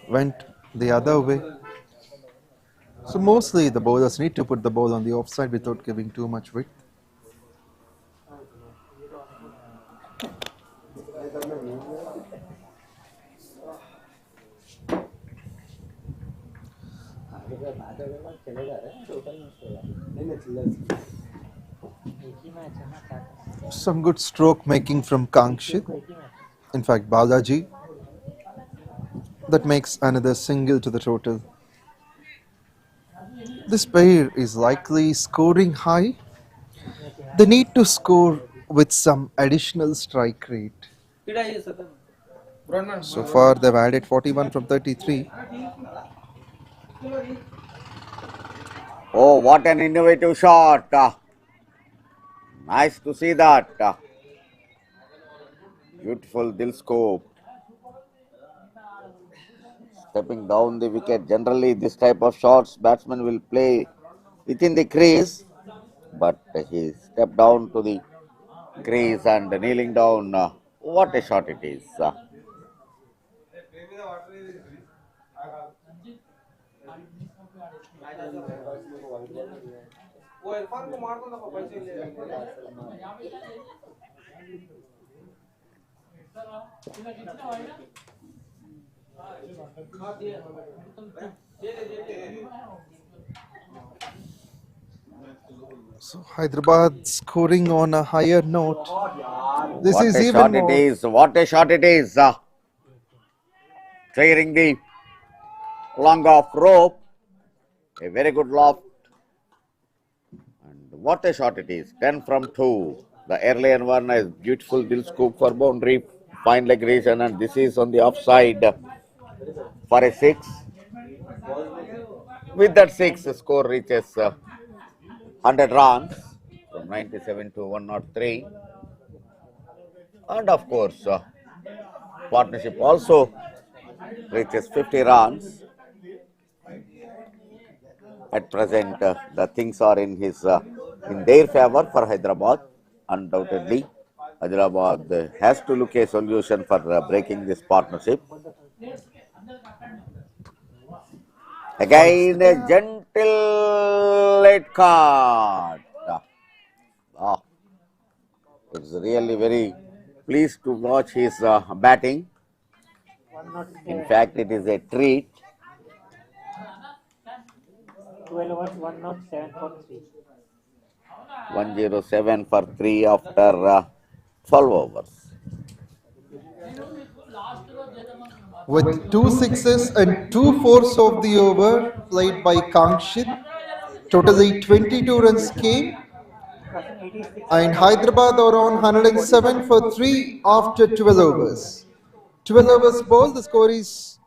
went the other way. So mostly the bowlers need to put the ball on the offside without giving too much width. Some good stroke making from Kankshit. In fact, Balaji. That makes another single to the total. This pair is likely scoring high. They need to score with some additional strike rate. So far they've added 41 from 33. Oh, what an innovative shot. Nice to see that. Beautiful 𝗙𝗃𝗃𝗃. Stepping down the wicket. Generally, this type of shots, batsman will play within the crease. But he stepped down to the crease and kneeling down. What a shot it is. So Hyderabad scoring on a higher note. This What is a even shot more. it is! What a shot it is! Clearing the long off rope. A very good loft. And what a shot it is! 10 from 2. The earlier one is beautiful bill scoop for boundary, fine leg region, and this is on the offside for a 6. With that 6, the score reaches 100 runs from 97 to 103. And of course, partnership also reaches 50 runs. At present, the things are in their favor for Hyderabad. Undoubtedly, Adilabad has to look a solution for breaking this partnership. Again, a gentle late card. It's really very pleased to watch his batting. In fact, it is a treat. 12 overs, 107 for 3. 107 for 3 after 12 overs. With 2 sixes and 2 fours of the over played by Kangshit, totally 22 runs came, and Hyderabad are on 107 for 3 after 12 overs. 12 overs bowled, the score is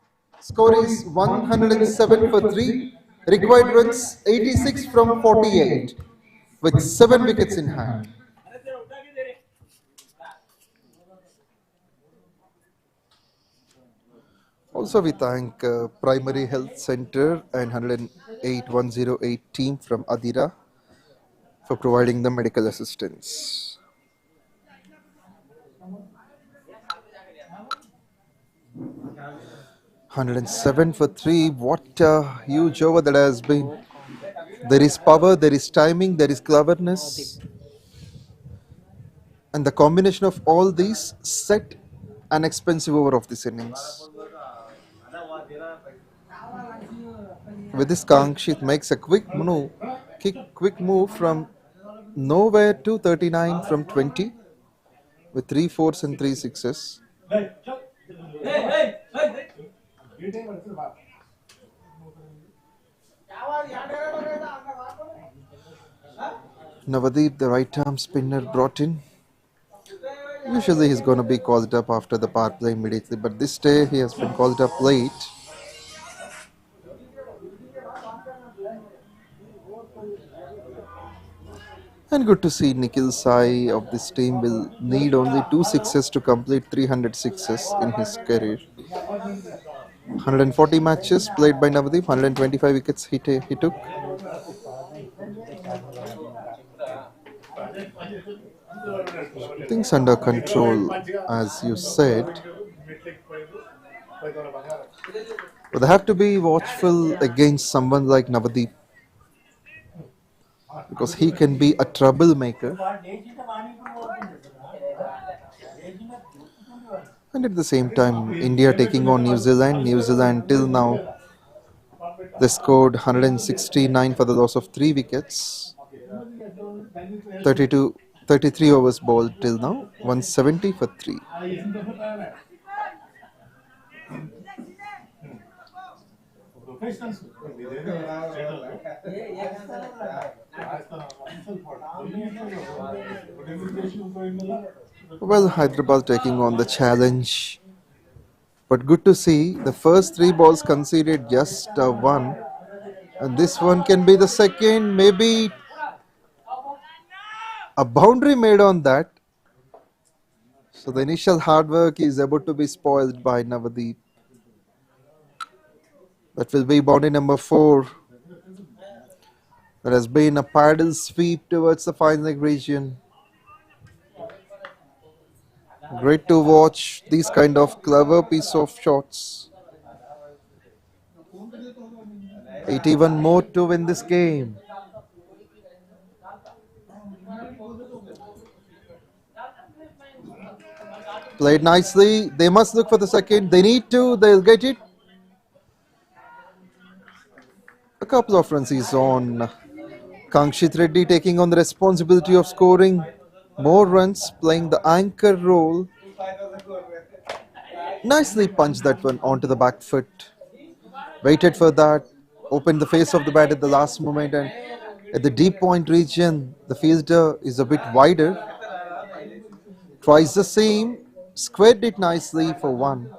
107 for 3, required runs 86 from 48, with 7 wickets in hand. Also, we thank Primary Health Center and 108-108 team from Adira for providing the medical assistance. $107 for 3. What a huge over that has been. There is power, there is timing, there is cleverness, and the combination of all these set an expensive over of this innings. With this, Kangshit makes a quick move from nowhere to 39 from 20 with 3 fours and 3 sixes. Navdeep, the right arm spinner, brought in. Usually he's going to be called up after the power play immediately, but this day he has been called up late. And good to see 𝗃𝗃𝗃 of this team will need only 2 sixes to complete 300 sixes in his career. 140 matches played by Navdeep, 125 wickets he took. Things under control, as you said. But they have to be watchful against someone like Navdeep, because he can be a troublemaker. And at the same time, India taking on New Zealand. New Zealand till now, they scored 169 for the loss of 3 wickets. 33 overs bowled till now, 170 for 3. Well, Hyderabad taking on the challenge, but good to see the first 3 balls conceded just a 1, and this one can be the second, maybe a boundary made on that. So the initial hard work is about to be spoiled by Navdeep. That will be boundary number 4. There has been a paddle sweep towards the fine leg region. Great to watch these kind of clever piece of shots. 81 more to win this game. Played nicely. They must look for the second. They need to. They'll get it. A couple of runs is on. Kankshit Reddy taking on the responsibility of scoring more runs, playing the anchor role. Nicely punched that one onto the back foot. Waited for that. Opened the face of the bat at the last moment, and at the deep point region, the fielder is a bit wider. Tries the same. Squared it nicely for one.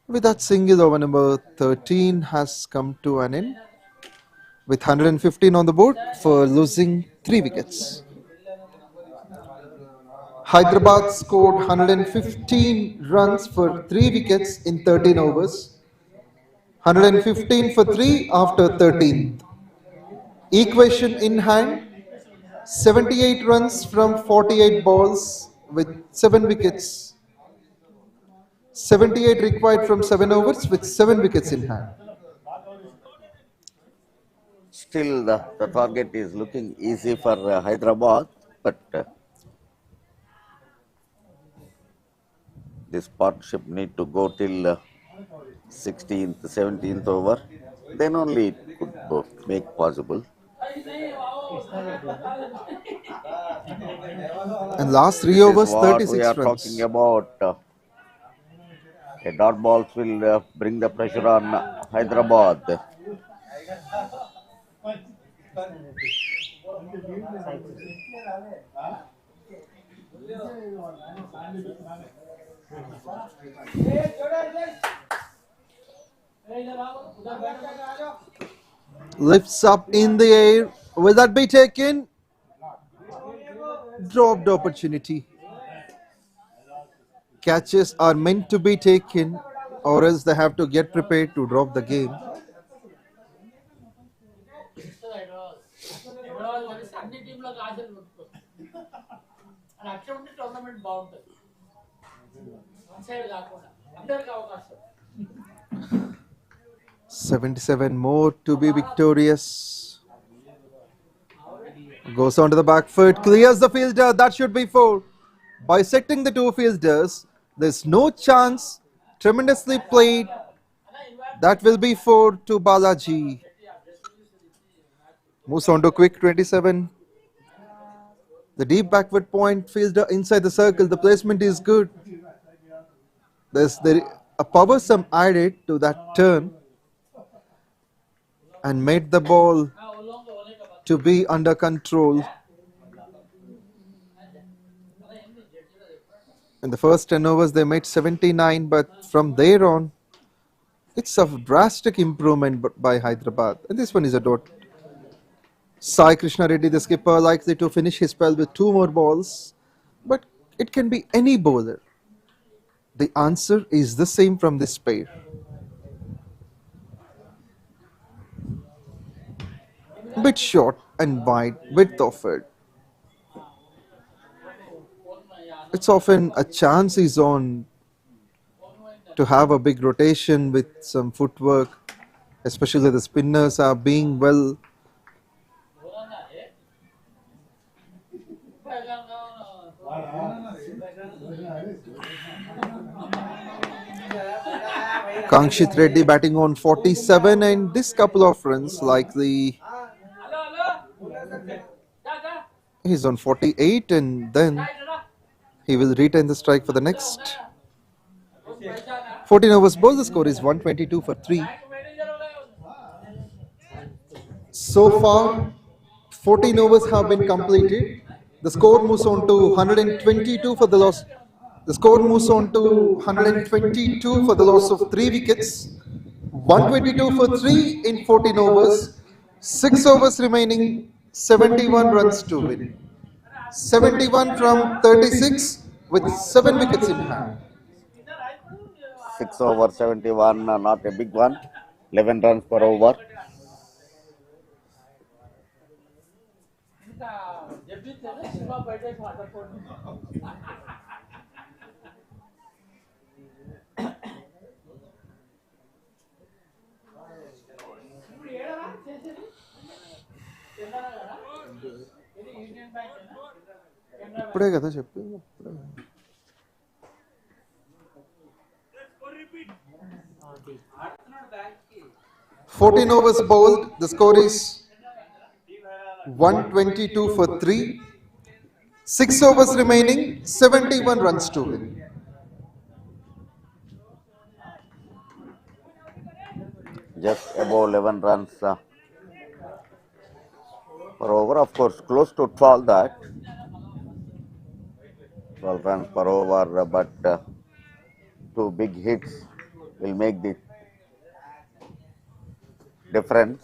With that, single over number 13 has come to an end with 115 on the board for losing 3 wickets. Hyderabad scored 115 runs for 3 wickets in 13 overs. 115 for 3 after 13th. Equation in hand, 78 runs from 48 balls with 7 wickets. 78 required from 7 overs with 7 wickets in hand. Still, the target is looking easy for Hyderabad, but this partnership need to go till 16th, 17th over. Then only it could make possible. And last 3 overs, 36 we are runs. Talking about a dot balls will bring the pressure on Hyderabad. Lifts up in the air. Will that be taken? Dropped opportunity. Catches are meant to be taken, or else they have to get prepared to drop the game. "77 more to be victorious." Goes onto the back foot, clears the fielder. That should be 4. Bisecting the 2 fielders, there's no chance. Tremendously played. That will be 4 to Balaji. Moves on to quick 27. The deep backward point, fielder inside the circle. The placement is good. There's a power sum added to that turn and made the ball to be under control. In the first 10 overs, they made 79, but from there on, it's a drastic improvement by Hyderabad. And this one is a dot. Sai Krishna Reddy, the skipper, likely to finish his spell with 2 more balls, but it can be any bowler. The answer is the same from this pair. Bit short and wide, width offered. It's often a chance is on to have a big rotation with some footwork, especially the spinners are being well. Kankshit Reddy batting on 47, and this couple of runs likely he's on 48, and then he will retain the strike for the next 14 overs. Ball, the score is 122 for 3. So far, 14 overs have been completed. The score moves on to 122 for the loss. The score moves on to 122 for the loss of 3 wickets. 122 for 3 in 14 overs. 6 overs remaining, 71 runs to win. 71 from 36 with 7 wickets in hand. 6 over 71, not a big one. 11 runs per over. ఇప్పుడే కదా చెప్పి 14 overs bowled. The score is 122 for 3. 6 overs remaining, 71 runs to win. Just above 11 runs per over, of course, close to 12 that. 12 runs per over, but 2 big hits will make the difference.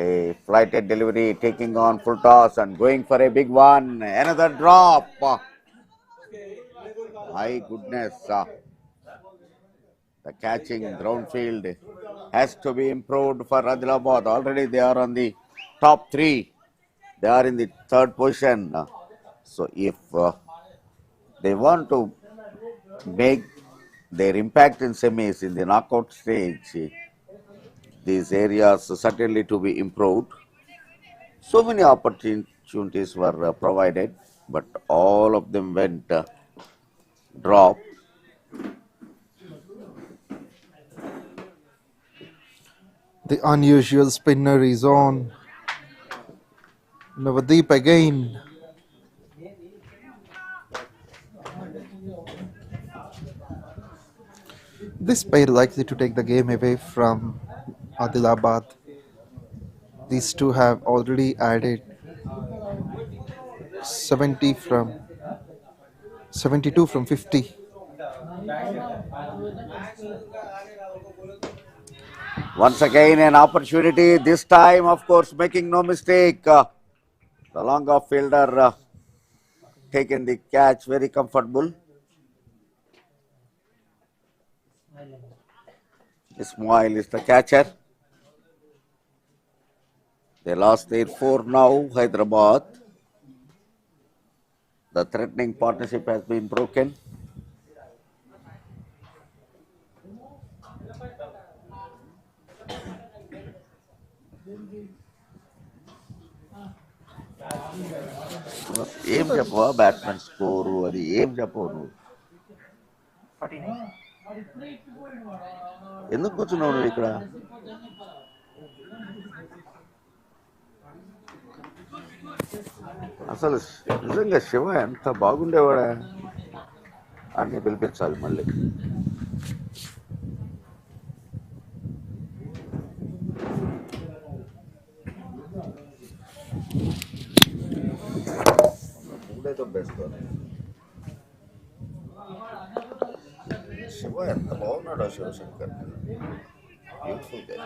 A flighted delivery, taking on full toss and going for a big one. Another drop. My goodness. The catching ground field has to be improved for Adilabad. Already they are on the top 3. They are in the 3rd position. So if they want to make their impact in semis in the knockout stage, these areas certainly to be improved. So many opportunities were provided, but all of them went drop. The unusual spinner is on. Navdeep again. This pair likely to take the game away from Adilabad. These two have already added 72 from 50. Once again an opportunity, this time of course making no mistake. The long off fielder taken the catch very comfortable. Ismail is the catcher. They lost their 4 now, Hyderabad. The threatening partnership has been broken. ఏం చెప్పవా batsmen score అది ఏం చెప్పవు నువ్వు ఎందుకు కూర్చున్నావు నువ్వు ఇక్కడ అసలు నిజంగా శివ ఎంత బాగుండేవాడా అన్ని పిలిపించాలి మళ్ళీ మూడేతో బెస్ట్ శివ ఎంత బాగున్నాడు శివశంకర్ బ్యూటిఫుల్ గా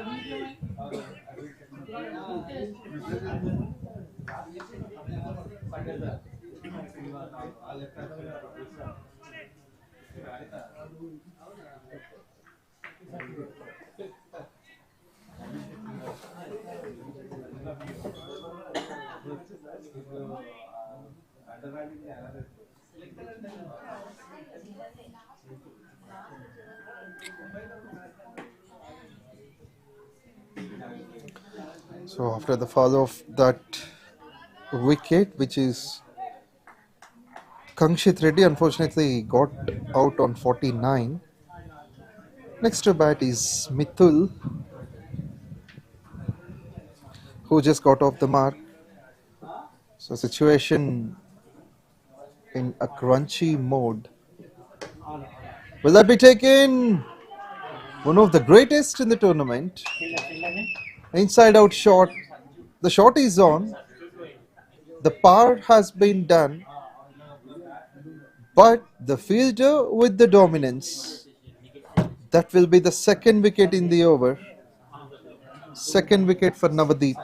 So after the fall of that wicket, which is 𝗃𝗃 unfortunately got out on 49. Next to bat is Mithul, who just got off the mark. So situation in a crunchy mode. Will that be taken? One of the greatest in the tournament. Inside out shot. The shot is on. The par has been done. But the fielder with the dominance. That will be the second wicket in the over. Second wicket for Navdeep.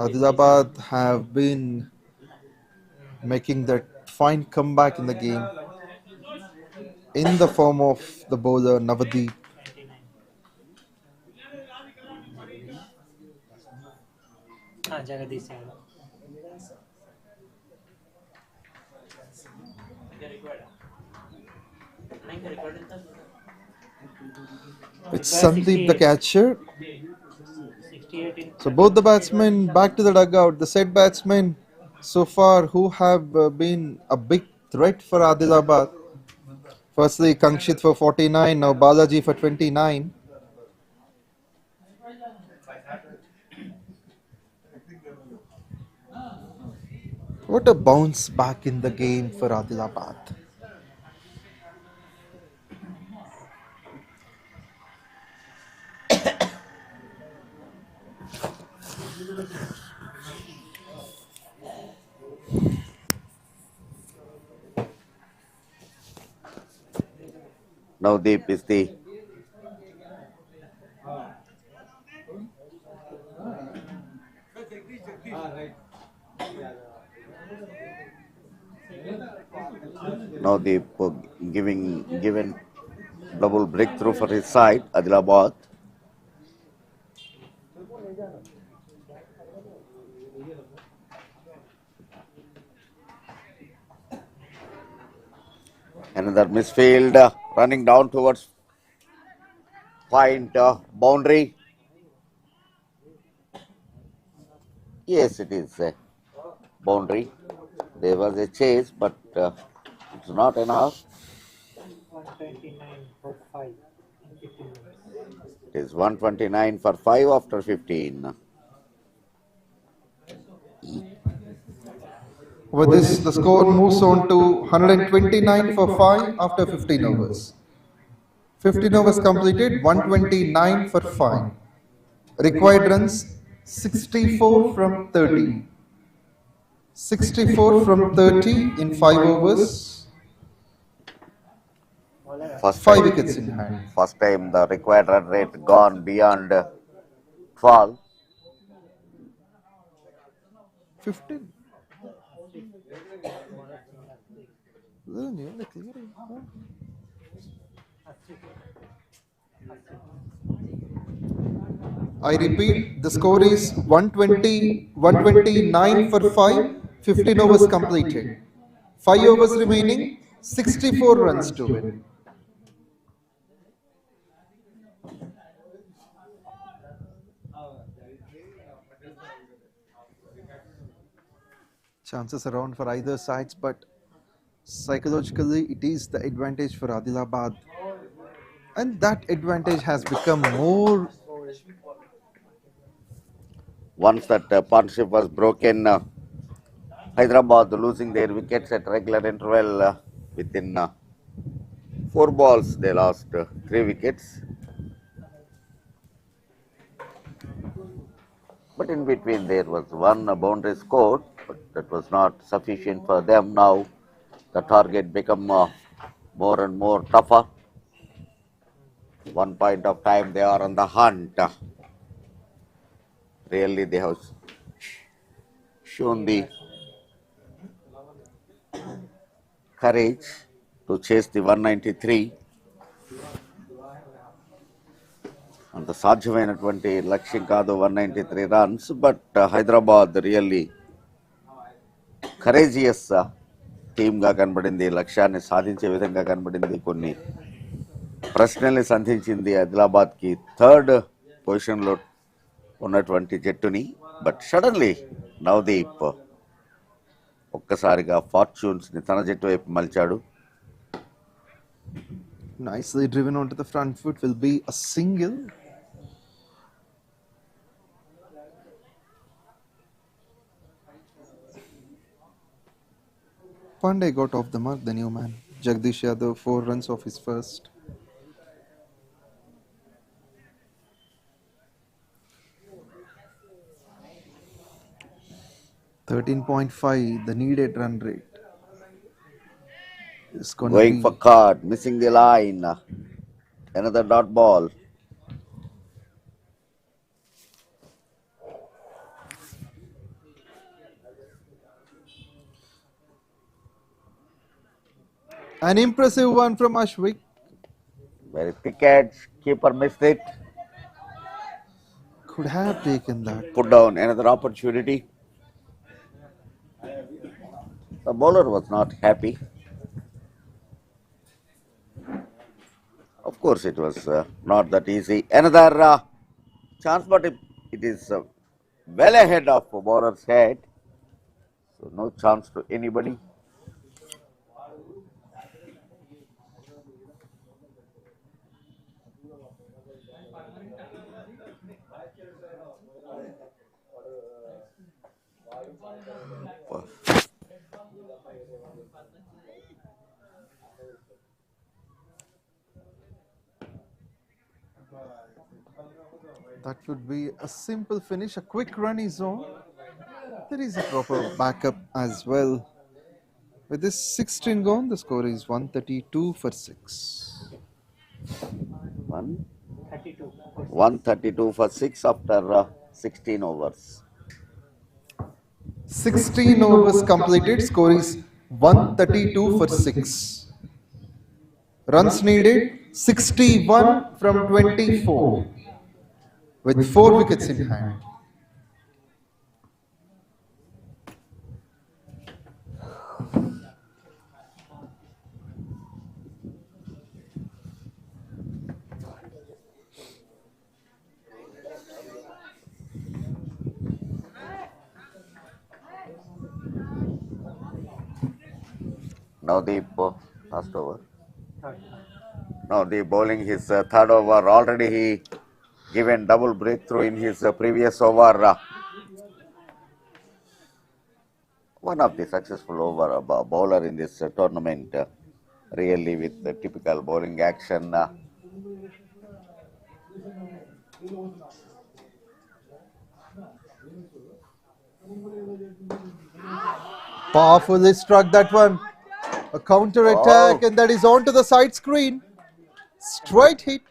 Adilabad have been making that fine comeback in the game in the form of the bowler Navdeep. It's Sandeep the catcher. 68 in So both the batsmen back to the dugout. The said batsmen so far who have been a big threat for Adilabad. Firstly, Kankshit for 49, now Balaji for 29. What a bounce back in the game for Adilabad. Navdeep is the given double breakthrough for his side, Adilabad. Another misfield, running down towards point boundary. Yes, it is a boundary. There was a chase, but it's not enough. 129 for 5 in 15 minutes. It is 129 for 5 after 15. With this, the score moves on to 129 for 5 after 15 overs. 15 overs completed, 129 for 5. Required runs 64 from 30. 64 from 30 in 5 overs. First 5 time, wickets in hand. First time the required run rate gone beyond 12. 15. I repeat, the score is 129 for 5, 15 overs completed. 5 overs remaining, 64 runs to win. Chances around for either sides, but psychologically it is the advantage for Adilabad, and that advantage has become more. Once that partnership was broken, Hyderabad losing their wickets at regular interval within 4 balls. They lost 3 wickets. But in between there was one boundary scored, but that was not sufficient for them. Now the target become more and more tougher. 1 point of time they are on the hunt. Really they have shown the courage to chase the 193 and the సాధ్యమైనటువంటి లక్ష్యం కాదు 193 runs, but Hyderabad really courageous team గా కనబడింది. లక్ష్యాన్ని సాధించే విధంగా కనబడింది. కొన్ని ప్రశ్నల్ని సంధించింది ఆదిలాబాద్ కి 3rd పొజిషన్ లో ఉన్నటువంటి జట్టుని. బట్ సడన్లీ నవదీప్ ఒక్కసారిగా ఫార్చ్యూన్స్ ని తన జట్టు వైపు మలిచాడు. Nicely driven onto the front foot, will be a single. Pandey got off the mark, the new man. Jagdish Yadav 4 runs off his first. .5, the needed run rate. Is Going for card, missing the line. Another dot ball. An impressive one from Ashwik. Very thick edge, keeper missed it. Could have taken that. Put down another opportunity. The bowler was not happy. Of course, it was not that easy. Another chance, but it is well ahead of bowler's head. So no chance to anybody. That would be a simple finish, a quick runny zone. There is a proper backup as well. With this 16 gone, the score is 132 for 6. 132 for 6 after 16 overs. 16 overs completed, score is 132 for 6. Runs needed 61 from 24 with 4 wickets in hand. Now the last over. Now the bowling his third over. Already he given double breakthrough in his previous over. One of the successful over bowler in this tournament. Really with the typical bowling action. Powerfully struck that one. A counter attack, and that is onto the side screen. Straight hit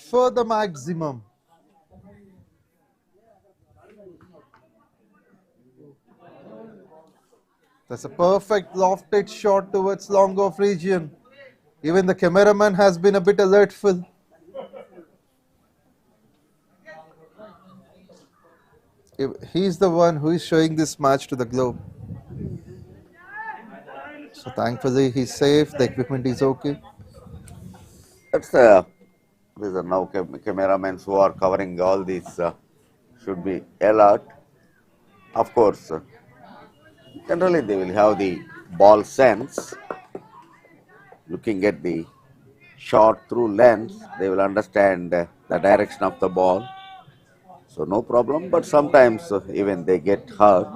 for the maximum. That's a perfect lofted shot towards long off region. Even the cameraman has been a bit alertful. He's the one who is showing this match to the globe. So thankfully he's safe, the equipment is okay. That's these are now cameramen who are covering all these should be alert. Of course, generally they will have the ball sense. Looking at the shot through lens, they will understand the direction of the ball. So no problem, but sometimes even they get hurt.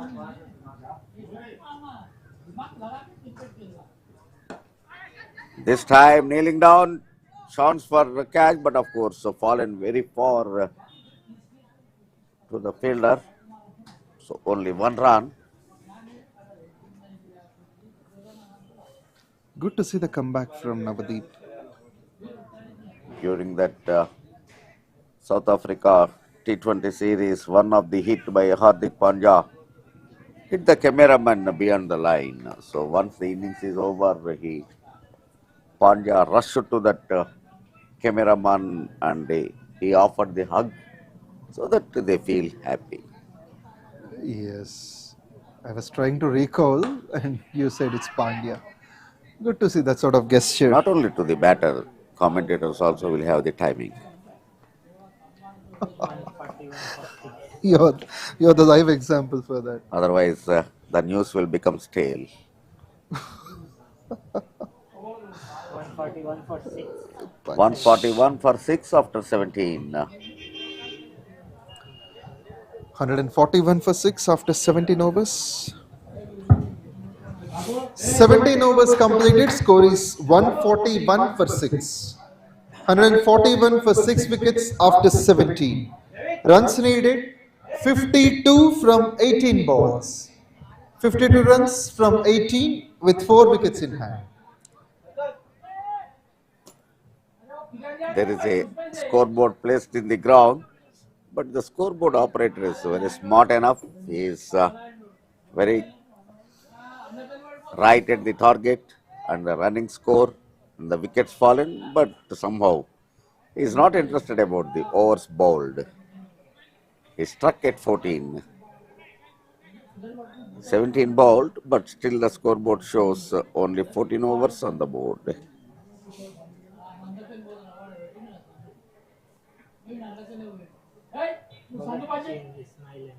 This time kneeling down, chance for a catch, but of course fallen very far to the fielder. So only 1 run. Good to see the comeback from Navdeep. During that South Africa T20 series, one of the hit by Hardik Pandya hit the cameraman beyond the line. So once the innings is over, Pandya rushed to that cameraman and he offered the hug so that they feel happy. Yes, I was trying to recall and you said it's Pandya. Good to see that sort of gesture. Not only to the batter, commentators also will have the timing. You're the live example for that. Otherwise, the news will become stale. 141 for 6. 141 for 6 after 17. 141 for 6 after 17 overs. 17 overs completed, score is 141 for 6. 141 for 6 wickets after 17. Runs needed 52 from 18 balls. 52 runs from 18 with 4 wickets in hand. There is a scoreboard placed in the ground, but the scoreboard operator is very smart enough. He is very right at the target and the running score and the wickets fallen, but somehow he is not interested about the overs bowled. He struck at 14. 17 bowled, but still the scoreboard shows only 14 overs on the board. change the smile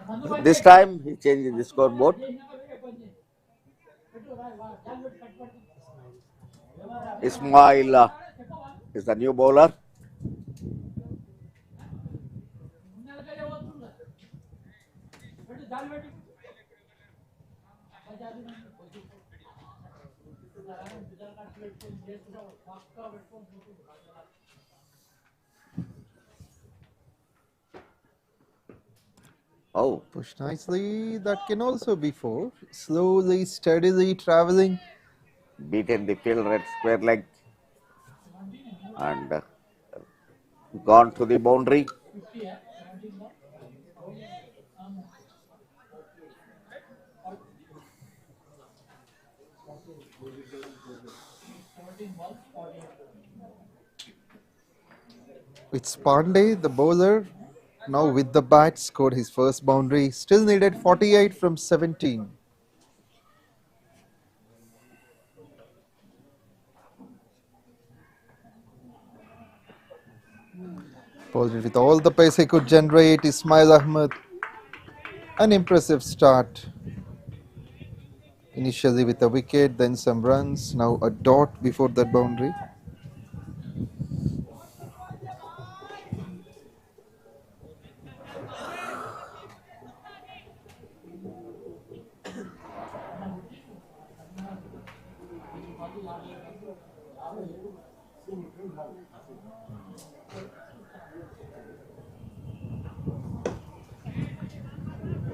and This time he changed the scoreboard. Ismail is the new bowler. Oh, Push nicely. That can also be 4. Slowly, steadily traveling. beaten the field at square leg and gone to the boundary. It's Pandey, the bowler, now with the bat, scored his first boundary. Still needed 48 from 17. Bowled it with all the pace he could generate. Ismail Ahmed, an impressive start. Initially with a wicket, then some runs, now a dot before that boundary.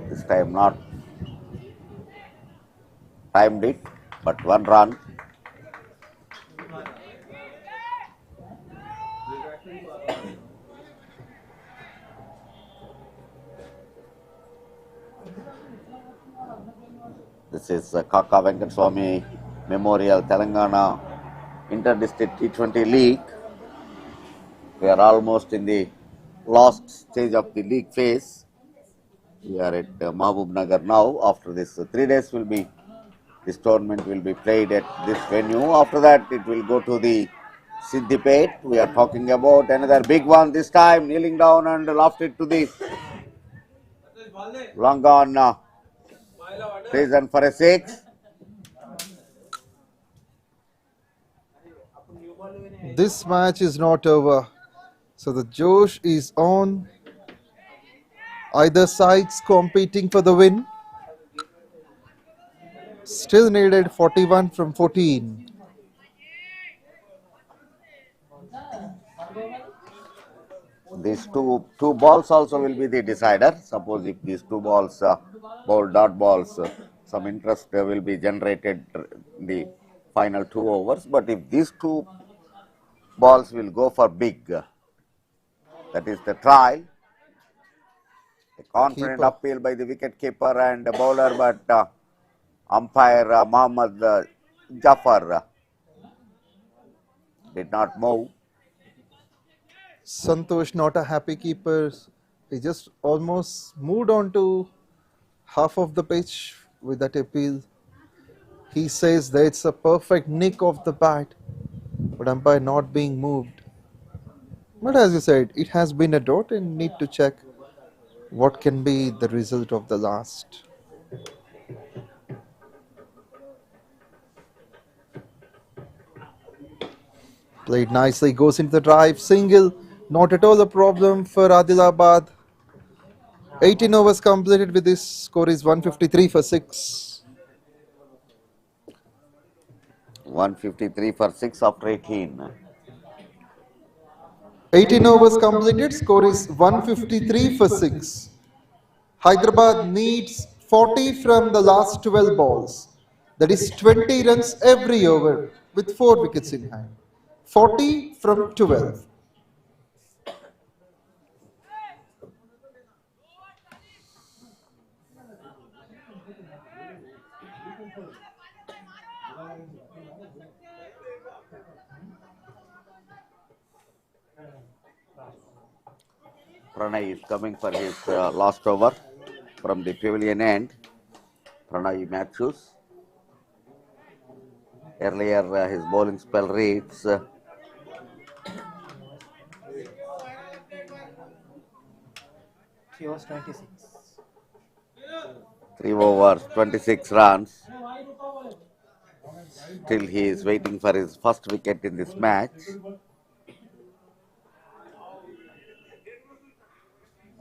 This time not timed it, but 1 run. This is KAKA Venkataswamy Memorial Telangana Inter-District T20 League. We are almost in the last stage of the league phase. We are at MAHBUBNAGAR now. After this 3 days this tournament will be played at this venue. After that it will go to the 𝗃𝗃𝗵. We are talking about another big one this time, kneeling down and lofted to the long on reason for a 6. This match is not over. So the Josh is on. Either sides competing for the win. Still needed 41 from 14. These two balls also will be the decider. Suppose if these 2 balls bowl dot balls, some interest will be generated in the final 2 overs. But if these 2 balls will go for big, that is the trial. A confident appeal by the wicket keeper and bowler, but umpire Mohammad Jafar did not move. Santosh not a happy keeper. He just almost moved on to half of the pitch with that appeal. He says that it's a perfect nick of the bat, but umpire not being moved. But as you said, it has been a dot and need to check what can be the result of the last. Played nicely, goes into the drive, single, not at all a problem for Adilabad. 18 overs completed with this score is 153 for 6. 153 for 6 after 18. 18 overs completed, score is 153 for 6. Hyderabad needs 40 from the last 12 balls. That is 20 runs every over with 4 wickets in hand. 40 from 12. Pranay is coming for his last over from the pavilion end. Pranay Matthews. Earlier his bowling spell reads 3 overs 26. 3 overs, 26 runs. Still he is waiting for his first wicket in this match.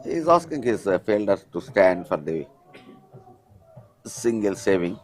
He is asking his fielders to stand for the single saving.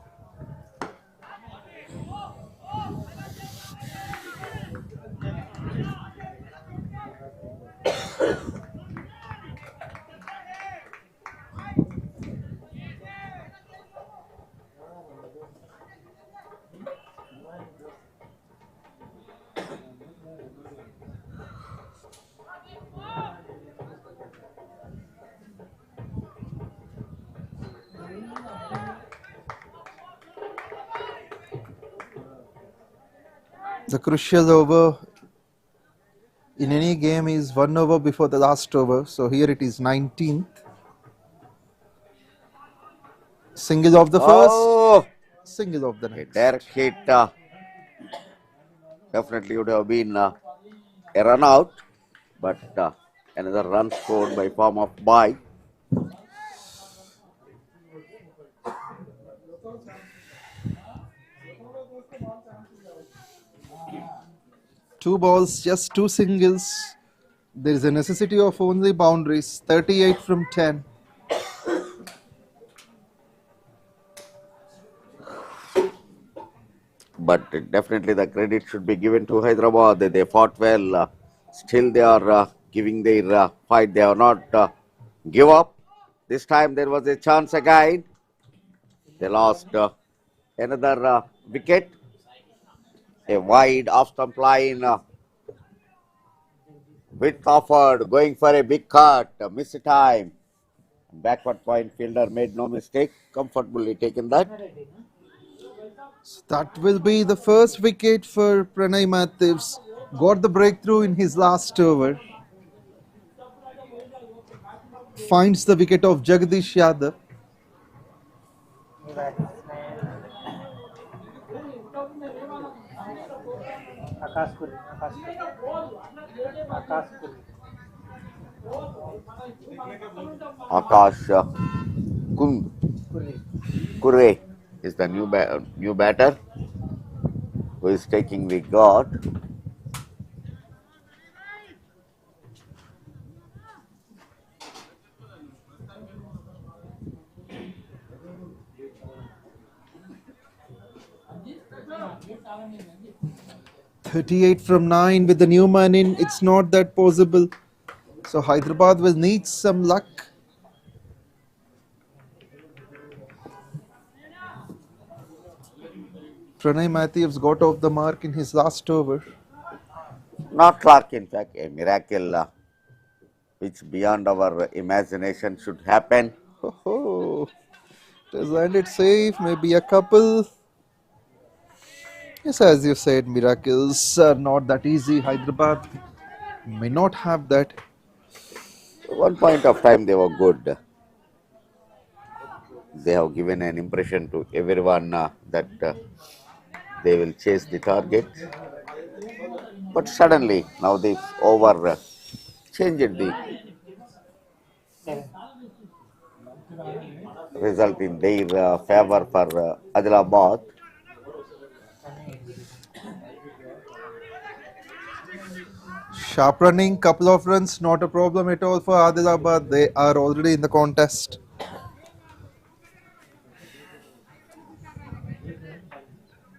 The crucial over in any game is 1 over before the last over. So here it is 19th. Single of the first, single of the next. Direct hit definitely would have been a run out, but another run scored by form of bye. Two balls, just two singles. There is a necessity of only boundaries. 38 from 10. But definitely the credit should be given to Hyderabad. They fought well. Still they are giving their fight. They have not give up. This time there was a chance again. They lost another wicket. A wide off-stump line. Width offered, going for a big cut. Miss time. Backward point fielder made no mistake. Comfortably taken that. So that will be the first wicket for 𝗙𝗏𝗪. Got the breakthrough in his last over. Finds the wicket of 𝗃𝗃𝗃𝗃. 𝗃𝗃𝗃𝗃𝗃 is the new batter who is taking the guard. 𝗙38 from 9 with the new man in. It's not that possible. So Hyderabad will need some luck. 𝗙𝗏𝗪's got off the mark in his last over. Not luck, in fact, a miracle which beyond our imagination should happen. Oh, it has landed safe, maybe a couple. Yes, as you said, miracles are not that easy. Hyderabad may not have that. At one point of time they were good. They have given an impression to everyone that they will chase the target. But suddenly, now this over changed the result in their favor for Adilabad. Sharp running, couple of runs, not a problem at all for Adilabad. They are already in the contest.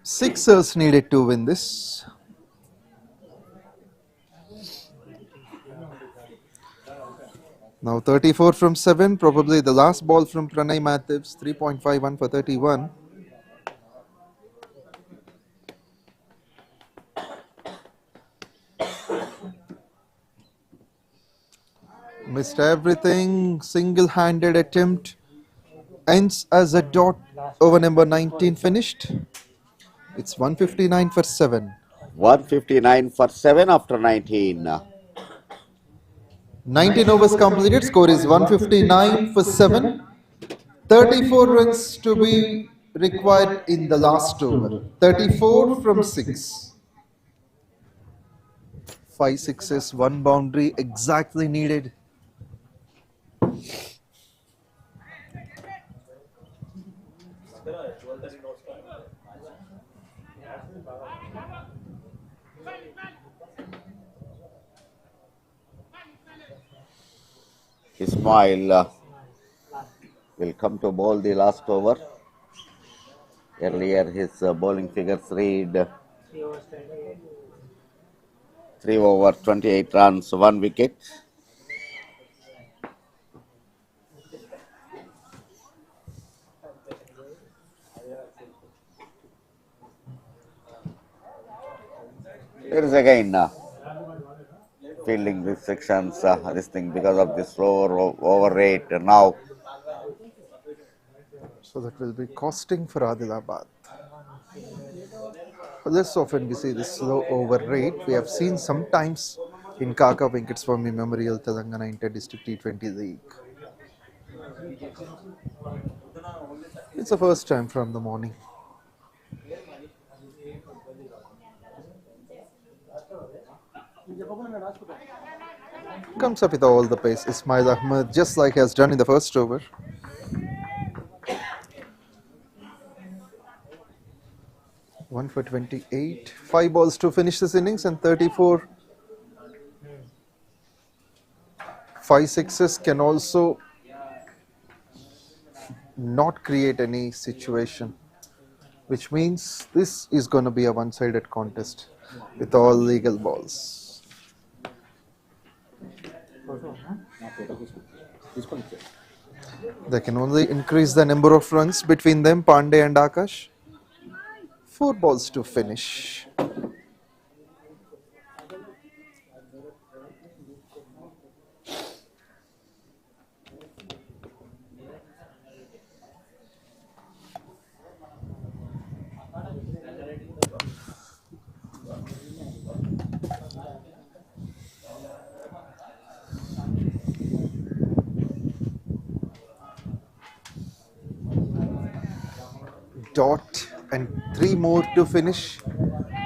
Sixers needed to win this. Now 34 from 7, probably the last ball from 𝗙𝗏𝗪's, 3.51 for 31. Missed everything, single-handed attempt, ends as a dot. Over number 19 finished. It's 159 for 7. 159 for 7 after 19. 19 overs completed, score is 159 for 7. 34 runs to be required in the last over. 34 from 6. 5 sixes, 1 boundary exactly needed. Ismail will come to bowl the last over. Earlier his bowling figures read 3 over 28 runs, 1 wicket. There is again fielding restrictions, this thing because of this slower over rate now. So that will be costing for Adilabad. Less often we see this slow over rate. We have seen sometimes in KAKA 𝗃𝗃𝗃𝗃 Memorial Telangana Inter-District T20 League. It's the first time from the morning. Comes up with all the pace. Ismail Ahmed, just like he has done in the first over. One for 28. 5 balls to finish this innings and 34. 5 sixes can also not create any situation, which means this is going to be a one-sided contest with all legal balls. They can only increase the number of runs between them, Pandey and Akash. 4 balls to finish. Dot and 3 more to finish.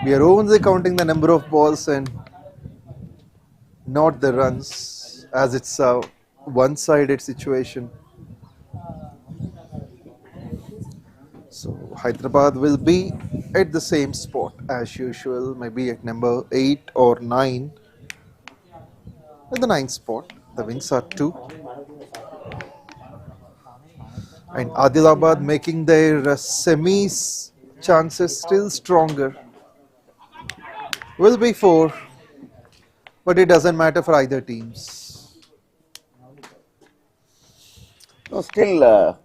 We are only counting the number of balls and not the runs, as it's a one-sided situation. So Hyderabad will be at the same spot as usual, maybe at number 8 or 9. At the 9th spot, the wins are 2. And Adilabad making their semis chances still stronger. Will be 4, but it doesn't matter for either teams. No, still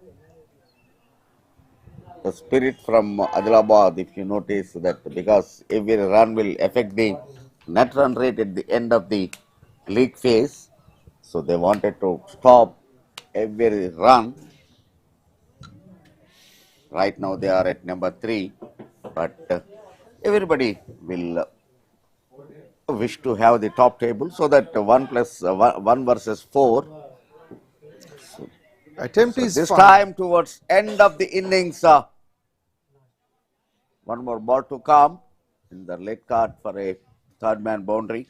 the spirit from Adilabad, if you notice that, because every run will affect the net run rate at the end of the league phase, so they wanted to stop every run. Right now they are at number 3, but everybody will wish to have the top table, so that 1 versus 4. Attempt is this fine. Time towards end of the innings, one more ball to come in the late card for a third man boundary.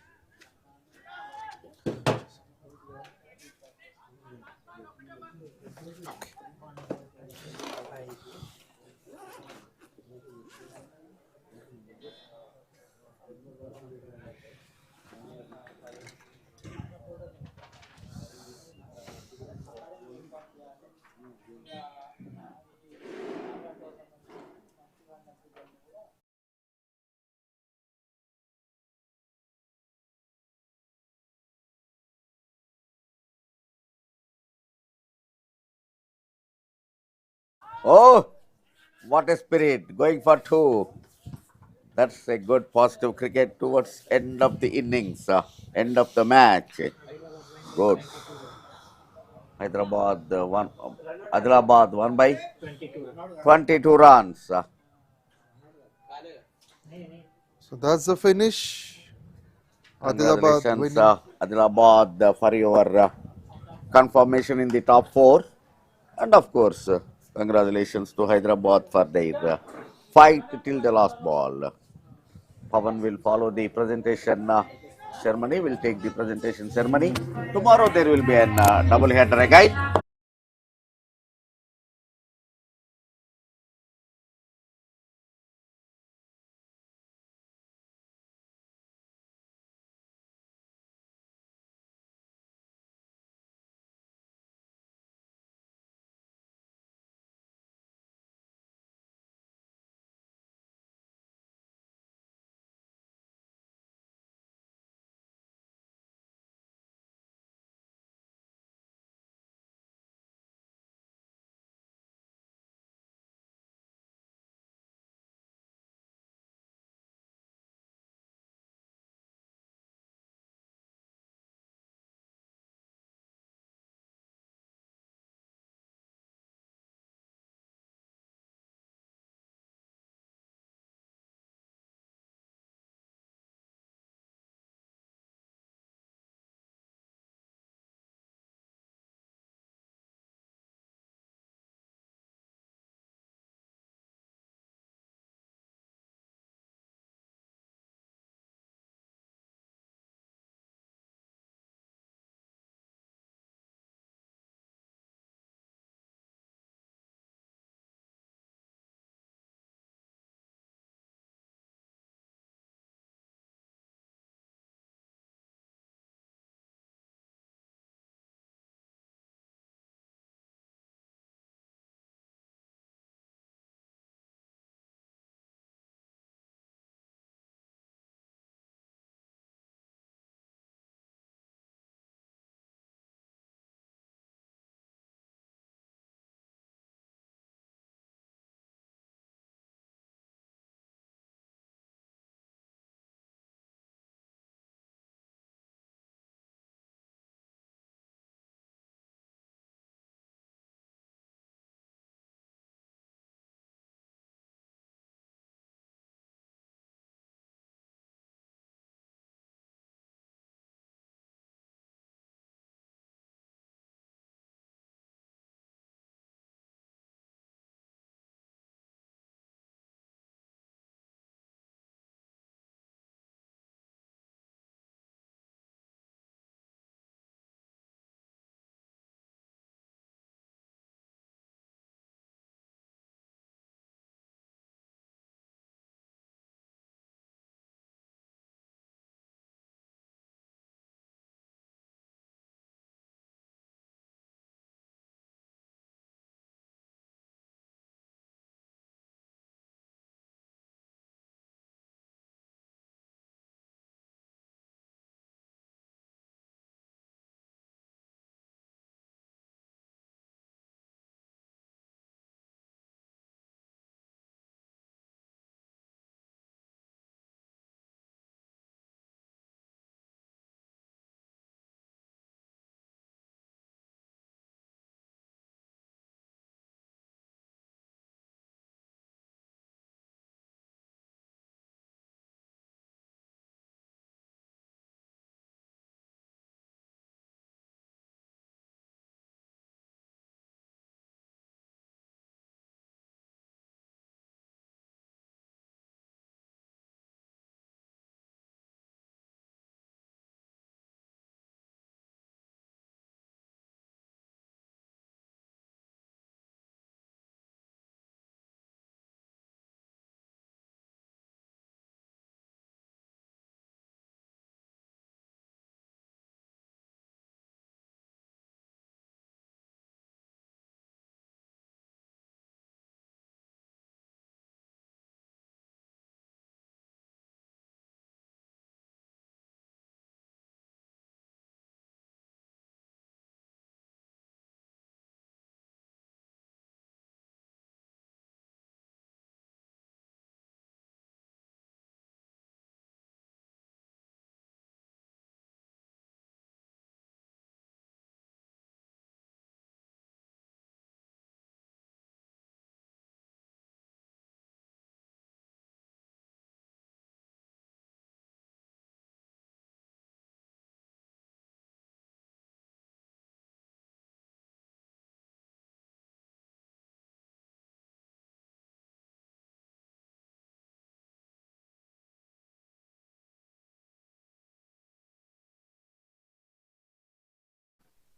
Oh, what a spirit, going for 2. That's a good positive cricket towards end of the innings, end of the match. Good. Hyderabad won, Adilabad won by 22 runs. So that's the finish. Adilabad Congratulations, winning. Adilabad, for your confirmation in the top 4. And of course, congratulations to Hyderabad for their fight till the last ball. Pavan will follow the presentation ceremony, will take the presentation ceremony. Tomorrow there will be a double header again.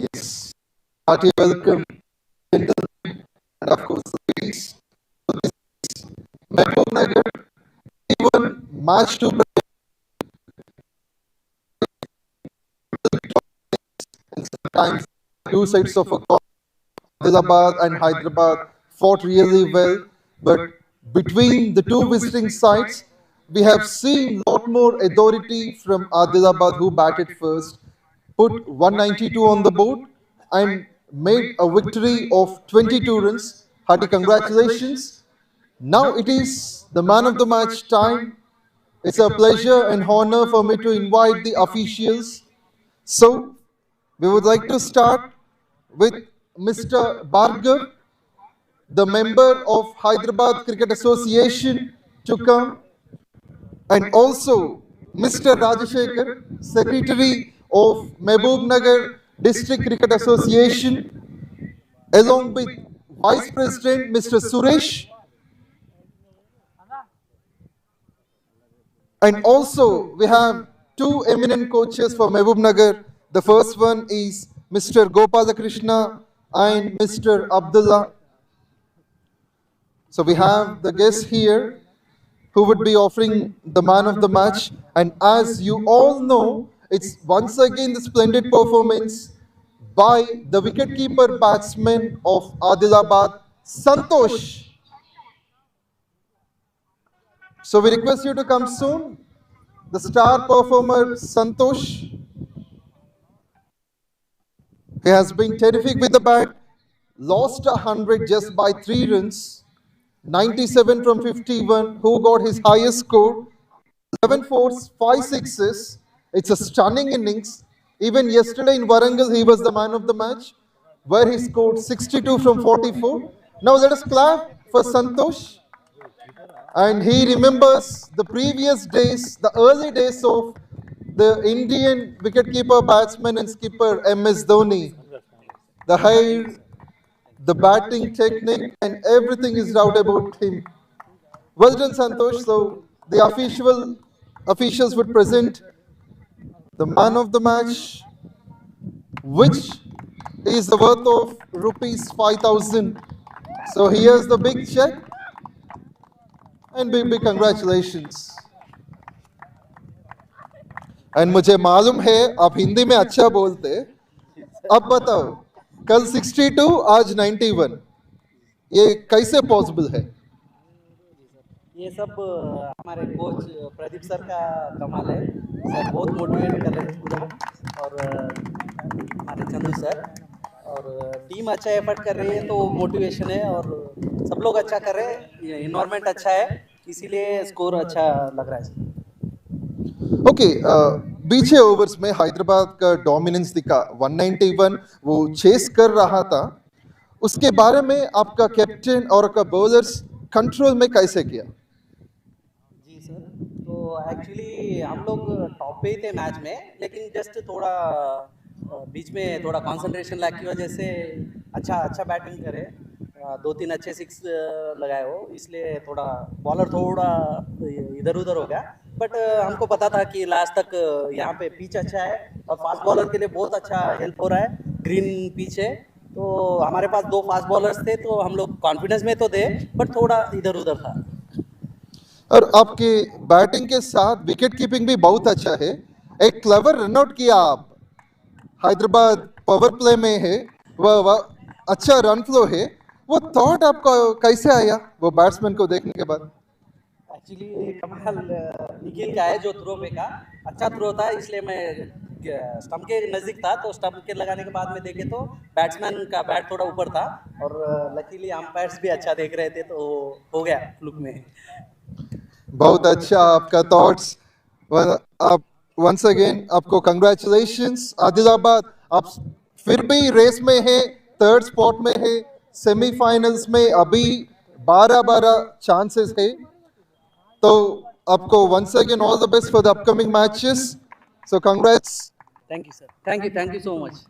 Yes. Hearty welcome, gentlemen, and of course the ladies. So this is MAHBUBNAGAR even match to and sometimes two sides of a coin. Adilabad and Hyderabad fought really well, but between the two visiting sides, we have seen a lot more authority from Adilabad, who batted first, put 192 on the board, and made a victory of 22 runs. Hearty congratulations. Now it is the man of the match time. It's a pleasure and honor for me to invite the officials. So, we would like to start with Mr. 𝗃𝗃𝗃𝗵, the member of Hyderabad Cricket Association, to come, and also Mr. 𝗀𝗏𝗃𝗃, Secretary of MAHBUBNAGAR District Cricket Association, along with Vice President Mr. Suresh, and also we have two eminent coaches for MAHBUBNAGAR. The first one is Mr. 𝗀𝗶𝗃𝗃 and Mr. Abdullah. So we have the guests here who would be offering the man of the match. And as you all know, it's once again the splendid performance by the wicketkeeper batsman of Adilabad, Santosh. So we request you to come soon. The star performer, Santosh. He has been terrific with the bat, lost 100 just by 3 runs, 97 from 51, who got his highest score, 11 fours, 5 sixes. It's a stunning innings. Even yesterday in Warangal, he was the man of the match, where he scored 62 from 44. Now let us clap for Santosh. And he remembers the previous days, the early days of the Indian wicketkeeper, batsman and skipper MS Dhoni. The hair, the batting technique, and everything is doubt about him. Well done, Santosh. So the officials would present the man of the match, which is the worth of rupees 5,000. So here's the big check, and big congratulations. And मुझे मालूम है आप हिंदी में अच्छा बोलते, अब बताओ कल 62 आज 91, ये कैसे पॉसिबल है? ये सब हमारे कोच प्रदीप सर का कमाल है। सर बहुत मोटिवेट कर रहे हैं पूरा, और हमारे चंदू सर, और टीम अच्छा एफर्ट कर रही है तो मोटिवेशन है, और सब लोग अच्छा कर रहे हैं, इन्वायरमेंट अच्छा है, इसीलिए स्कोर अच्छा लग रहा है। ओके, पीछे ओवर्स में हैदराबाद का डोमिनेंस दिखा, 191 वो चेस कर रहा था, उसके बारे में आपका कैप्टन और आपका बॉलर्स कंट्रोल में कैसे किया? जी सर, तो एक्चुअली हम लोग टॉप पे ही थे मैच में, लेकिन जस्ट थोड़ा बीच में थोड़ा कंसंट्रेशन लैक की वजह से अच्छा बैटिंग करे, 2-3 अच्छे सिक्स लगाए हो, इसलिए थोड़ा बॉलर थोड़ा इधर उधर हो गया। बट हमको पता था कि लास्ट तक यहाँ पे पिच अच्छा है और फास्ट बॉलर के लिए बहुत अच्छा हेल्प हो रहा है, ग्रीन पिच है, तो हमारे पास 2 फास्ट बॉलर्स थे, तो हम लोग कॉन्फिडेंस में तो थे, बट थोड़ा इधर उधर था। और आपके बैटिंग के साथ विकेट कीपिंग भी बहुत अच्छा है, एक क्लेवर रनआउट किया आप, हैदराबाद पावर प्ले में है, वह अच्छा रन फ्लो है, वो थॉट आपको कैसे आया वो बैट्समैन को देखने के बाद? एक्चुअली कमाल निखिल का है जो थ्रो पे का अच्छा थ्रो था, इसलिए मैं स्टंप के नज़दीक था, तो स्टंप के लगाने के बाद में देखे तो बैट्समैन का बैट थोड़ा ऊपर था, और लकीली अंपायर्स भी अच्छा देख रहे थे, तो हो गया फ्लुक में। बहुत अच्छा आपका थॉट्स। आप वंस अगेन आपको कंग्रेचुलेशंस। आदिलाबाद आप फिर भी रेस में है, 3rd स्पॉट में है, सेमीफाइनल्स में अभी 12 चांसेस है, तो आपको once again all the best for the upcoming matches. So congrats. Thank you sir, thank you so much.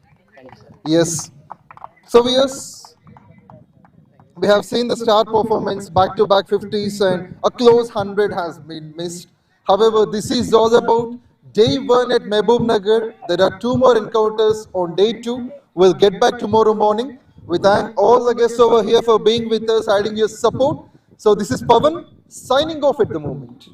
Yes. So we have seen the star performance, back-to-back 50s, and a close 100 has been missed. However, this is all about day 1 at MAHBUBNAGAR. There are 2 more encounters on day 2. We'll get back tomorrow morning. We thank all the guests over here for being with us, adding your support. So this is Pavan signing off at the moment.